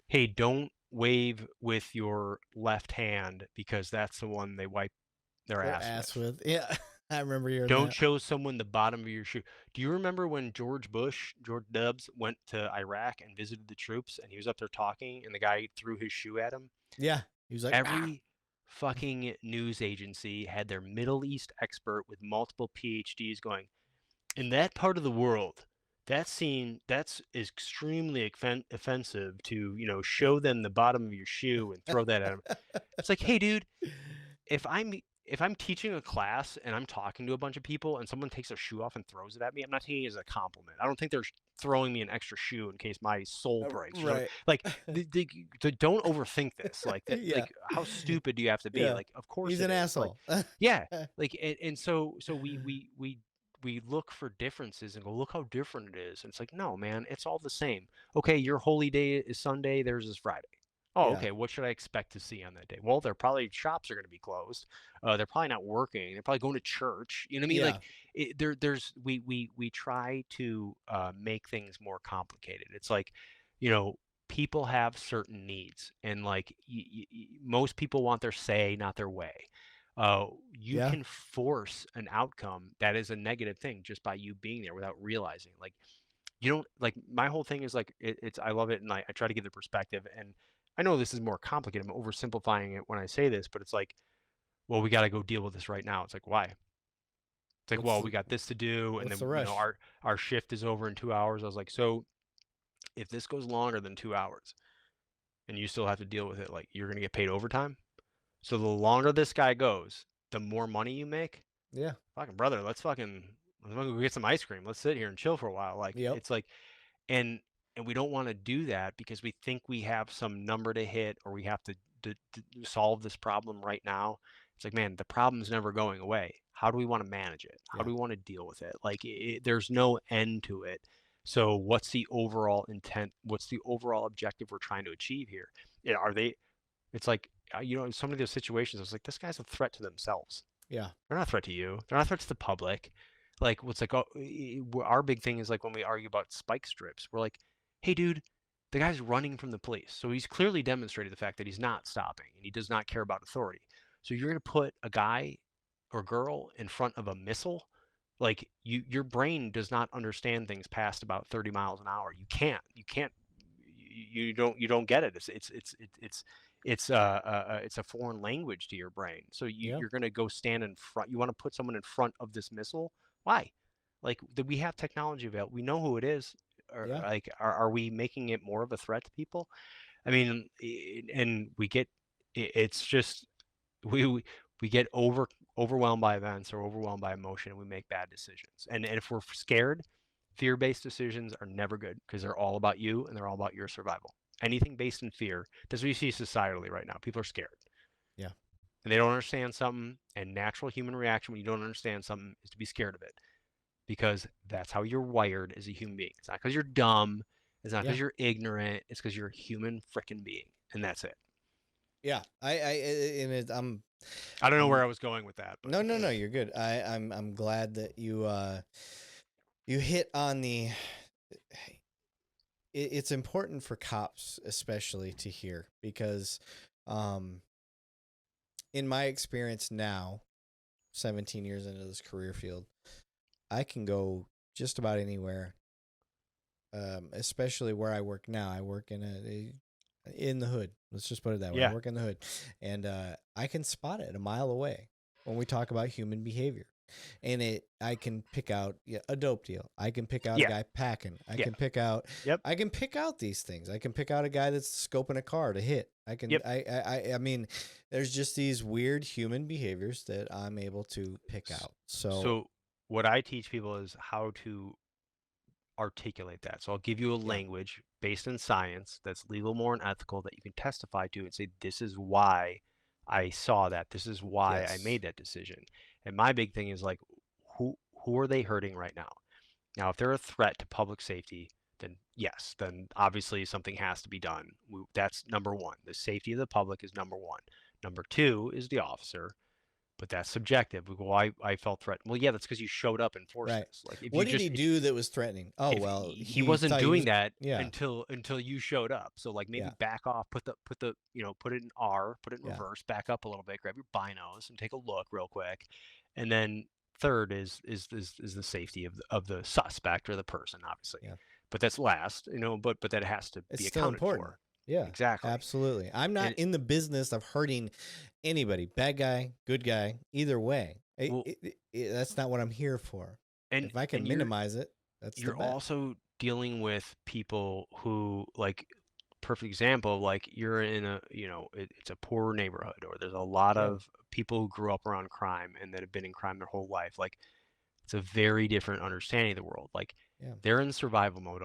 Hey, don't wave with your left hand because that's the one they wipe their Their ass ass with. with. Yeah. I remember hearing Don't that. show someone the bottom of your shoe. Do you remember when George Dubs, went to Iraq and visited the troops, and he was up there talking, and the guy threw his shoe at him? Yeah. He was like, ah. Every fucking news agency had their Middle East expert with multiple PhDs going, in that part of the world, that's extremely offensive to, show them the bottom of your shoe and throw that at them. It's like, hey, dude, if I'm teaching a class and I'm talking to a bunch of people and someone takes their shoe off and throws it at me, I'm not taking it as a compliment. I don't think they're throwing me an extra shoe in case my sole breaks or something. Right. Like, don't overthink this. Like that. Yeah. Like, how stupid do you have to be? Yeah. Like, of course He's it an is. Like, asshole. yeah. Like, and so we look for differences and go, look how different it is. And it's like, no, man, it's all the same. Okay, your holy day is Sunday, theirs is Friday. Oh, Yeah. okay. What should I expect to see on that day? Well, shops are going to be closed. They're probably not working. They're probably going to church. You know what I mean? Yeah. Like, we try to make things more complicated. It's like, people have certain needs, and like most people want their say, not their way. You Yeah. can force an outcome that is a negative thing just by you being there without realizing. Like, you don't, like, my whole thing is like, it's, I love it, and I try to give the perspective, and I know this is more complicated. I'm oversimplifying it when I say this, but it's like, well, we got to go deal with this right now. It's like, why? It's like, What's well, the we got this to do, and what's the then rush? our shift is over in 2 hours. I was like, so if this goes longer than 2 hours and you still have to deal with it, like you're gonna get paid overtime. So the longer this guy goes, the more money you make. Yeah. Fucking brother, let's go get some ice cream. Let's sit here and chill for a while. Like Yep. it's like and and we don't want to do that because we think we have some number to hit or we have to solve this problem right now. It's like, man, the problem's never going away. How do we want to manage it? How Yeah. do we want to deal with it? Like there's no end to it. So what's the overall intent? What's the overall objective we're trying to achieve here? Are they it's like so many of those situations I was like, this guy's a threat to themselves. Yeah. They're not a threat to you. They're not a threat to the public. Like, what's like, oh, our big thing is like when we argue about spike strips, we're like, hey, dude, the guy's running from the police. So he's clearly demonstrated the fact that he's not stopping and he does not care about authority. So you're going to put a guy or girl in front of a missile? Like, your brain does not understand things past about 30 miles an hour. You don't get it. It's a foreign language to your brain. So Yeah. you're going to go stand in front. You want to put someone in front of this missile? Why? Like, we have technology available. We know who it is. Or Yeah. like, are we making it more of a threat to people? I mean, and it's just we get overwhelmed by events or overwhelmed by emotion, and we make bad decisions. And if we're scared, fear-based decisions are never good because they're all about you and they're all about your survival. Anything based in fear, that's what you see societally right now. People are scared Yeah. and they don't understand something. And natural human reaction when you don't understand something is to be scared of it because that's how you're wired as a human being. It's not because you're dumb. It's not Yeah. because you're ignorant. It's because you're a human freaking being, and that's it. Yeah. And I don't know where I'm I was going with that, but no, you're good. I'm glad that you hit on the it's important for cops especially to hear because um in my experience now, 17 years into this career field, I can go just about anywhere. Especially where I work now. I work in the hood. Let's just put it that way. I yeah, work in the hood, and I can spot it a mile away when we talk about human behavior. And I can pick out a dope deal. I can pick out a yeah, guy packing. yeah, yep, I can pick out these things. I can pick out a guy that's scoping a car to hit. yep. I mean, there's just these weird human behaviors that I'm able to pick out. So So what I teach people is how to articulate that. So I'll give you a yeah, language based in science that's legal, moral, and ethical that you can testify to and say, this is why I saw that. This is why I yes, made that decision. And my big thing is like, who are they hurting right now? Now, if they're a threat to public safety, then yes, then obviously something has to be done. That's number one. The safety of the public is number one. Number two is the officer, but that's subjective. We go, well, I felt threatened. Well, yeah, that's because you showed up and forced right. this. Like if you What did he just do that was threatening? Oh if well, he he wasn't thought he doing was. that Yeah, until you showed up. So like maybe yeah, back off, put the put it in R, put it in yeah, reverse, back up a little bit, grab your binos and take a look real quick. And then third is the safety of the suspect or the person, obviously. yeah. But that's last, but that has to It's be still accounted important. for. Yeah, Exactly. absolutely. I'm not And in the business of hurting anybody, bad guy, good guy, either way. well That's not what I'm here for. If I can and you're minimize it, that's the you're best. also dealing with people who like perfect example like you're in it's a poor neighborhood or there's a lot Yeah, of people who grew up around crime and that have been in crime their whole life like it's a very different understanding of the world like yeah, they're in survival mode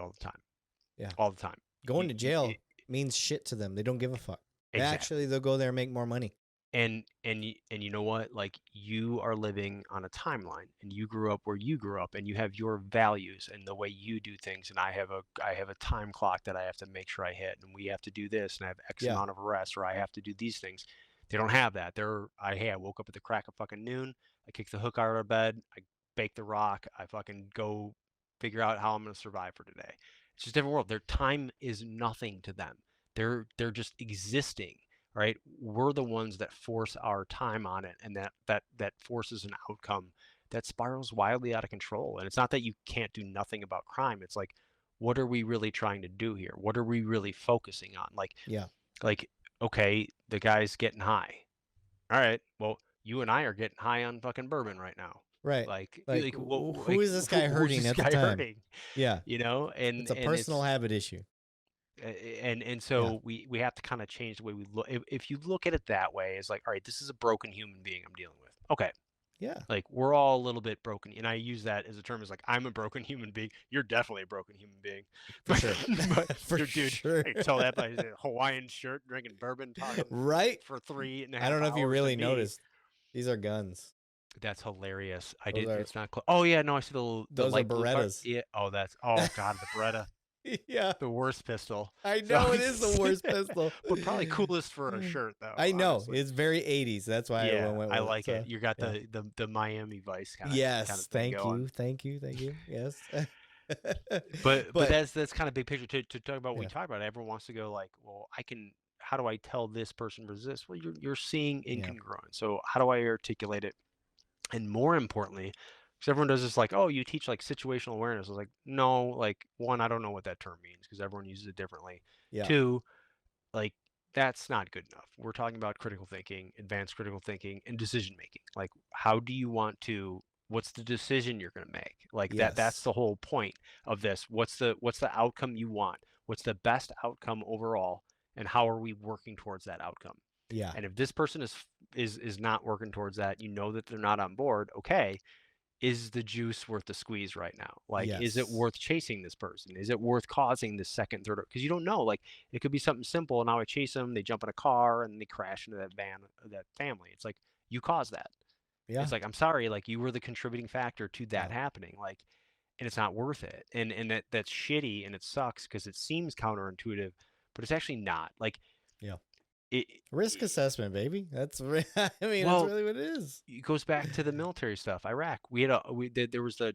yeah. all the time Going to jail means shit to them. They don't give a fuck. Actually, exactly they'll go there and make more money. and you know what like you are living on a timeline and you grew up where you grew up and you have your values and the way you do things and I have a time clock that I have to make sure I hit and we have to do this and I have X Yeah, amount of arrests or I have to do these things. They don't have that. I woke up at the crack of fucking noon, I kicked the hook out of bed, I bake the rock, I fucking go figure out how I'm going to survive for today. It's just a different world. Their time is nothing to them. They're just existing, right? We're the ones that force our time on it, and that forces an outcome that spirals wildly out of control. And it's not that you can't do nothing about crime. It's like, what are we really trying to do here? What are we really focusing on? yeah, Like, okay, the guy's getting high. All right, well, you and I are getting high on fucking bourbon right now. Right. Like, who Like is this guy who's hurting this at the guy time? hurting? Yeah. You know, It's a and personal it's habit issue. and Yeah. so we have to kind of change the way we look. If you look at it that way, it's like, all right, this is a broken human being I'm dealing with. Okay, Yeah. like we're all a little bit broken, and I use that as a term as like I'm a broken human being. You're definitely a broken human being, For sure. but For dude, sure. I can tell that by his Hawaiian shirt, drinking bourbon, talking Right? for three and a I half don't know if you hours to really me. noticed. These are guns. That's hilarious. I Those did. are It's not. Oh yeah, no, I see the those are light blue car. Berettas. Yeah. Oh, that's. Oh god, the Beretta, Yeah. the worst pistol. I So, know it is the worst pistol. but probably coolest for a shirt though. I know. Honestly. It's very 80s. That's why I Yeah, went I with it. like it. So, You got yeah. the Miami Vice kind of Yes. thing Thank going. you. Thank you. Thank you. Yes. But But that's kind of big picture to talk about what we yeah. talk about. Everyone wants to go like, well, I can. How do I tell this person resist? Well, you're seeing Yeah. incongruence. So how do I articulate it? And more importantly, because everyone does this like, oh, you teach like situational awareness. I was like, no, like one, I don't know what that term means because everyone uses it differently. Yeah. Two, like that's not good enough. We're talking about critical thinking, advanced critical thinking, and decision making. Like, how do you want to? What's the decision you're going to make? Like that's Yes. the whole point of this. What's the outcome you want? What's the best outcome overall? And how are we working towards that outcome? Yeah. And if this person is not working towards that, you know that they're not on board. Okay, is the juice worth the squeeze right now? Like, is it Yes. worth chasing this person? Is it worth causing this second, third? Because you don't know. Like, it could be something simple. Now I chase them, they jump in a car, and they crash into that van, that family. It's like you caused that. Yeah. It's like I'm sorry, like you were the contributing factor to that Yeah. happening. Like, and it's not worth it. And that's shitty, and it sucks because it seems counterintuitive, but it's actually not. Like Yeah. it, Risk assessment, baby. I mean, that's well, really what it is. it goes back to the military stuff. Iraq. There was the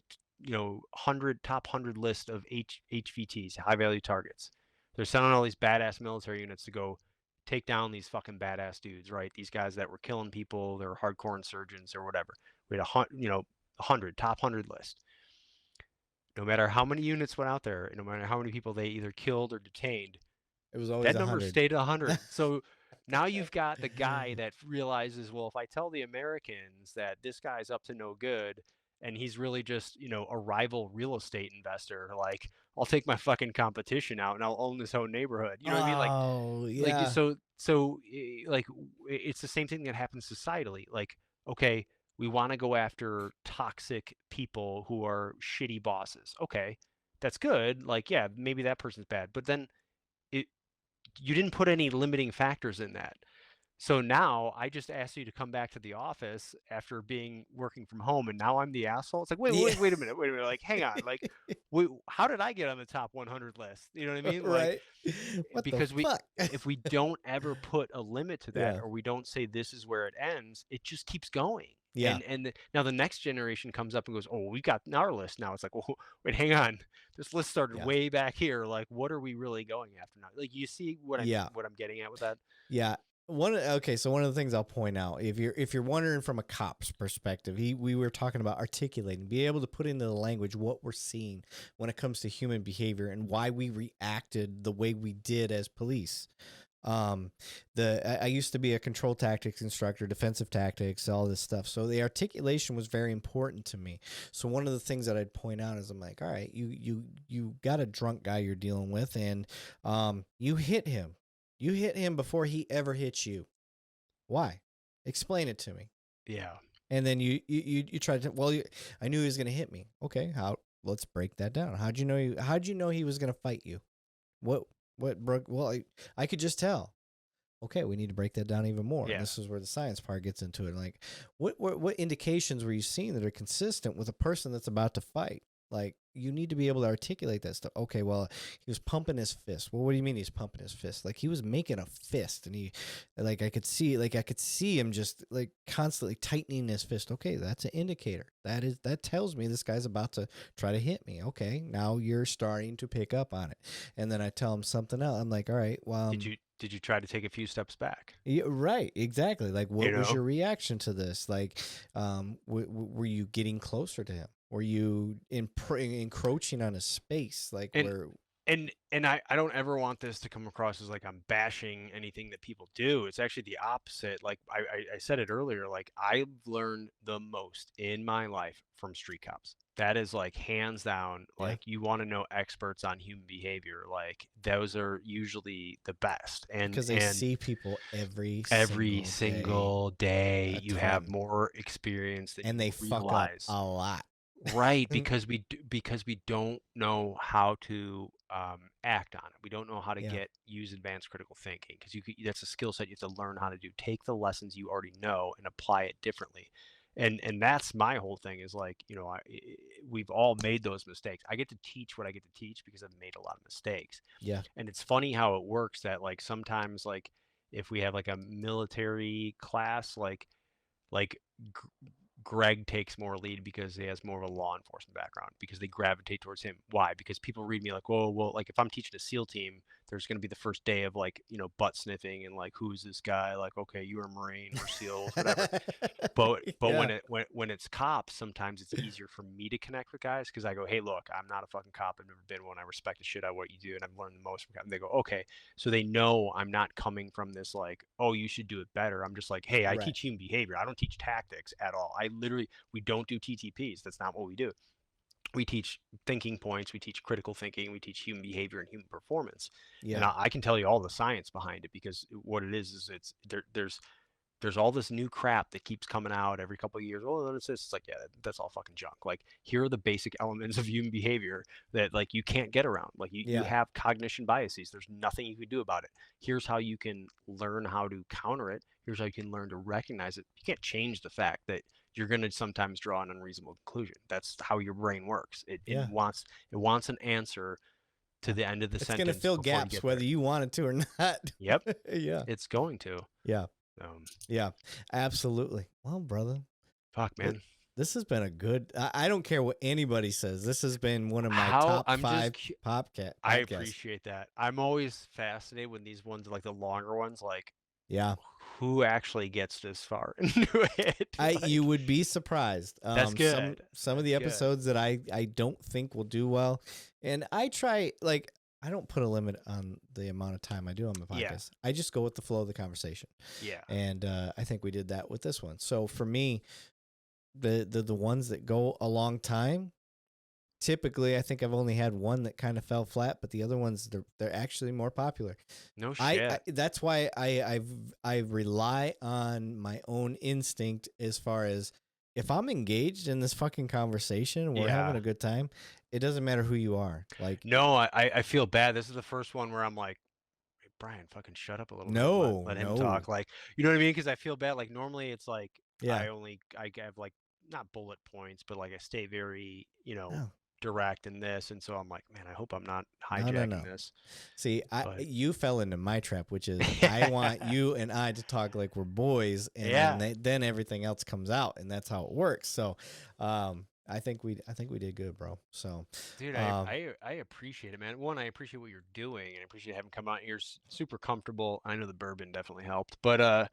100 list of HVTs, high value targets. They're sending all these badass military units to go take down these fucking badass dudes, right? These guys that were killing people, they were hardcore insurgents or whatever. We had top 100 list. No matter how many units went out there, no matter how many people they either killed or detained, It was always that a number 100. stayed 100. So now you've got the guy that realizes, well, if I tell the Americans that this guy's up to no good and he's really just, a rival real estate investor, like I'll take my fucking competition out and I'll own this whole neighborhood. You know what I mean? Oh, Like yeah. like it's the same thing that happens societally. Like, okay, we want to go after toxic people who are shitty bosses. Okay, that's good. Like, yeah, maybe that person's bad, but then it you didn't put any limiting factors in that. So now I just asked you to come back to the office after being working from home, and now I'm the asshole. It's like, wait, Yeah. wait, wait a minute, wait a minute. Like, hang on. Like, wait, how did I get on the top 100 list? You know what I mean? Like, Right. What the because fuck? if we don't ever put a limit to that, Yeah. or we don't say this is where it ends, it just keeps going. Yeah. Now the next generation comes up and goes, oh, we got our list now. It's like, well, wait, hang on, this list started Yeah. way back here. Like, what are we really going after now? Like, you see Yeah. what I'm getting at with that? Yeah. So one of the things I'll point out, if you're wondering from a cop's perspective, we were talking about articulating, be able to put into the language what we're seeing when it comes to human behavior and why we reacted the way we did as police. I used to be a control tactics instructor, defensive tactics, all this stuff. So the articulation was very important to me. So one of the things that I'd point out is I'm like, all right, you got a drunk guy you're dealing with, and you hit him. You hit him before he ever hits you. Why? Explain it to me. Yeah. And then you tried to. Well, I knew he was going to hit me. Okay, how? Let's break that down. How'd you know he was going to fight you? What broke? Well, I could just tell. Okay, we need to break that down even more. Yeah. And this is where the science part gets into it. Like, what indications were you seeing that are consistent with a person that's about to fight? Like, you need to be able to articulate that stuff. Okay, well, he was pumping his fist. Well, what do you mean he's pumping his fist? Like, he was making a fist, and I could see him just like constantly tightening his fist. Okay, that's an indicator. That tells me this guy's about to try to hit me. Okay, now you're starting to pick up on it. And then I tell him something else. I'm like, all right, well, Did you try to take a few steps back? yeah, right, exactly. Like, what was know? your reaction to this? Like, were you getting closer to him? Were you encroaching on his space? Like, And where? and I don't ever want this to come across as like I'm bashing anything that people do. It's actually the opposite. Like I said it earlier, like I've learned the most in my life from street cops. That is like hands down, Yeah. like you want to know experts on human behavior, like those are usually the best. Because they And see people every every single day, single day a you have ton, more experience than and you they fuck up realize. a lot. Right, because we don't know how to act on it. We don't know how to Yeah. use advanced critical thinking because that's a skill set you have to learn how to do. Take the lessons you already know and apply it differently. And that's my whole thing is like, you know, we've all made those mistakes. I get to teach what I get to teach because I've made a lot of mistakes. Yeah. And it's funny how it works that like sometimes like if we have like a military class like Greg takes more lead because he has more of a law enforcement background because they gravitate towards him. Why? Because people read me like, oh, well, like if I'm teaching a SEAL team, there's going to be the first day of like, you know, butt sniffing and like, who's this guy? Like, okay, you're a Marine, we're SEALs, whatever. But Yeah. when it's cops, sometimes it's easier for me to connect with guys because I go, hey, look, I'm not a fucking cop. I've never been one. I respect the shit out of what you do, and I've learned the most from cops. And they go, okay, so they know I'm not coming from this like, oh, you should do it better. I'm just like, hey, I Right. teach human behavior. I don't teach tactics at all. I literally we don't do TTPs. That's not what we do. We teach thinking points. We teach critical thinking. We teach human behavior and human performance. And Yeah. I can tell you all the science behind it because what it is it's there's all this new crap that keeps coming out every couple of years. Oh, then it's this. It's like, yeah, that's all fucking junk. Like, here are the basic elements of human behavior that like you can't get around. Like, you Yeah. have cognition biases. There's nothing you can do about it. Here's how you can learn how to counter it. Here's how you can learn to recognize it. You can't change the fact that you're going to sometimes draw an unreasonable conclusion. That's how your brain works. Yeah. It wants an answer to Yeah. the end of the It's gonna sentence fill before you gaps get whether there. you want it to or not. Yep, Yeah. it's going to. Yeah. Um, Yeah. Absolutely. Well, brother, fuck, th- man. this has been a good. I don't care what anybody says. This has been one of my How top I'm just five popcat I podcasts. appreciate that. I'm always fascinated when these ones like the longer ones like Yeah. who actually gets this far into it. You Like would be surprised. that's good. Some of That's the good. episodes that I don't think will do well, and I try like I don't put a limit on the amount of time I do on my Yeah. podcast. I just go with the flow of the conversation, Yeah. and I think we did that with this one. So for me, the ones that go a long time, typically I think I've only had one that kind of fell flat, but the other ones they're actually more popular. No I shit. that's why I rely on my own instinct as far as if I'm engaged in this fucking conversation and we're having Yeah. a good time, it doesn't matter who you are. Like, No, I feel bad. This is the first one where I'm like, hey, Brian, fucking shut up a little bit. no, Let him no, talk. Like, you know what I mean? Because I feel bad. Like normally it's like yeah, I have like not bullet points, but like I stay very, you know, no, direct in this, and so I'm like, man, I hope I'm not no, no, hijacking no. this. See, But you fell into my trap, which is I want you and I to talk like we're boys, and then yeah, then everything else comes out, and that's how it works. So, I think we did good, bro. So, dude, um, I appreciate it, man. One, I appreciate what you're doing, and I appreciate having come out here super comfortable. I know the bourbon definitely helped,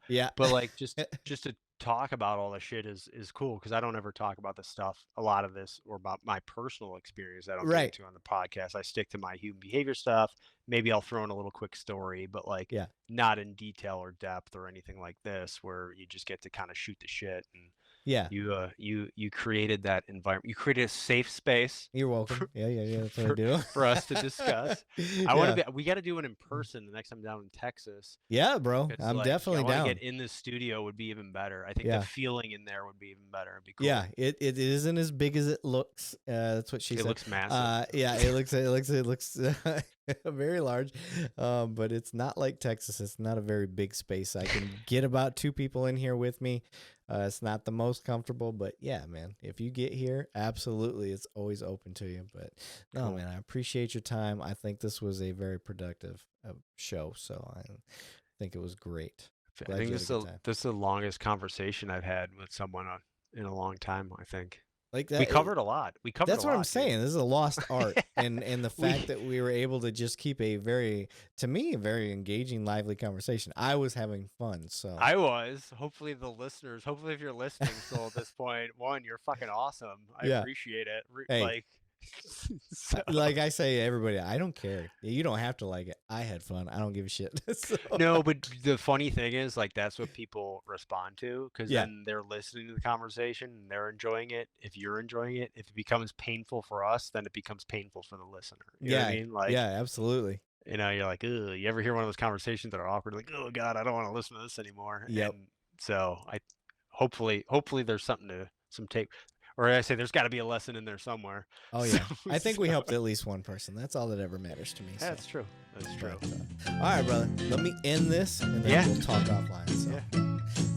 yeah, but like just to talk about all this shit is cool because I don't ever talk about this stuff, a lot of this, or about my personal experience. I don't get right, into on the podcast. I stick to my human behavior stuff. Maybe I'll throw in a little quick story, but like yeah. not in detail or depth or anything like this, where you just get to kind of shoot the shit and Yeah, you created that environment. You created a safe space you're welcome. for Yeah, yeah, yeah. That's what I for, do. for us to discuss. I want to Yeah, be. We got to do it in person the next time down in Texas. yeah, bro. It's I'm like I definitely want to get down. in the studio would be even better. I think the Yeah, feeling in there would be even better. It'd be yeah. cool. It isn't as big as it looks. That's what she It said. looks massive. Yeah, it looks very large. But it's not like Texas. It's not a very big space. I can get about two people in here with me. It's not the most comfortable, but yeah, man. If you get here, absolutely, it's always open to you. But no, Cool. man, I appreciate your time. I think this was a very productive show, so I think it was great. I Glad think you had a good time. this is the longest conversation I've had with someone in a long time. I think Like we that. covered a lot. We covered a That's what I'm lot, dude. saying. This is a lost art, and the fact we that we were able to just keep a very, to me, a very engaging, lively conversation. I was having fun. So I was. Hopefully the listeners, hopefully if you're listening still at this point, one, you're fucking awesome. I yeah. appreciate it. Hey, Like So, Like I say, to everybody, I don't care. You don't have to like it. I had fun. I don't give a shit. So, no, but the funny thing is, like, that's what people respond to, because yeah, then they're listening to the conversation and they're enjoying it. If you're enjoying it, if it becomes painful for us, then it becomes painful for the listener. You know what I yeah, mean? Like, yeah, absolutely. you're like, ugh, you ever hear one of those conversations that are awkward, like, oh God, I don't want to listen to this anymore. Yep. And so hopefully there's something to some take, or I say there's got to be a lesson in there somewhere. Oh So, yeah. I think we helped at least one person. That's all that ever matters to me. So. that's true. That's true. But, all right, brother. Let me end this, and then Yeah. we'll talk offline. So. Yeah.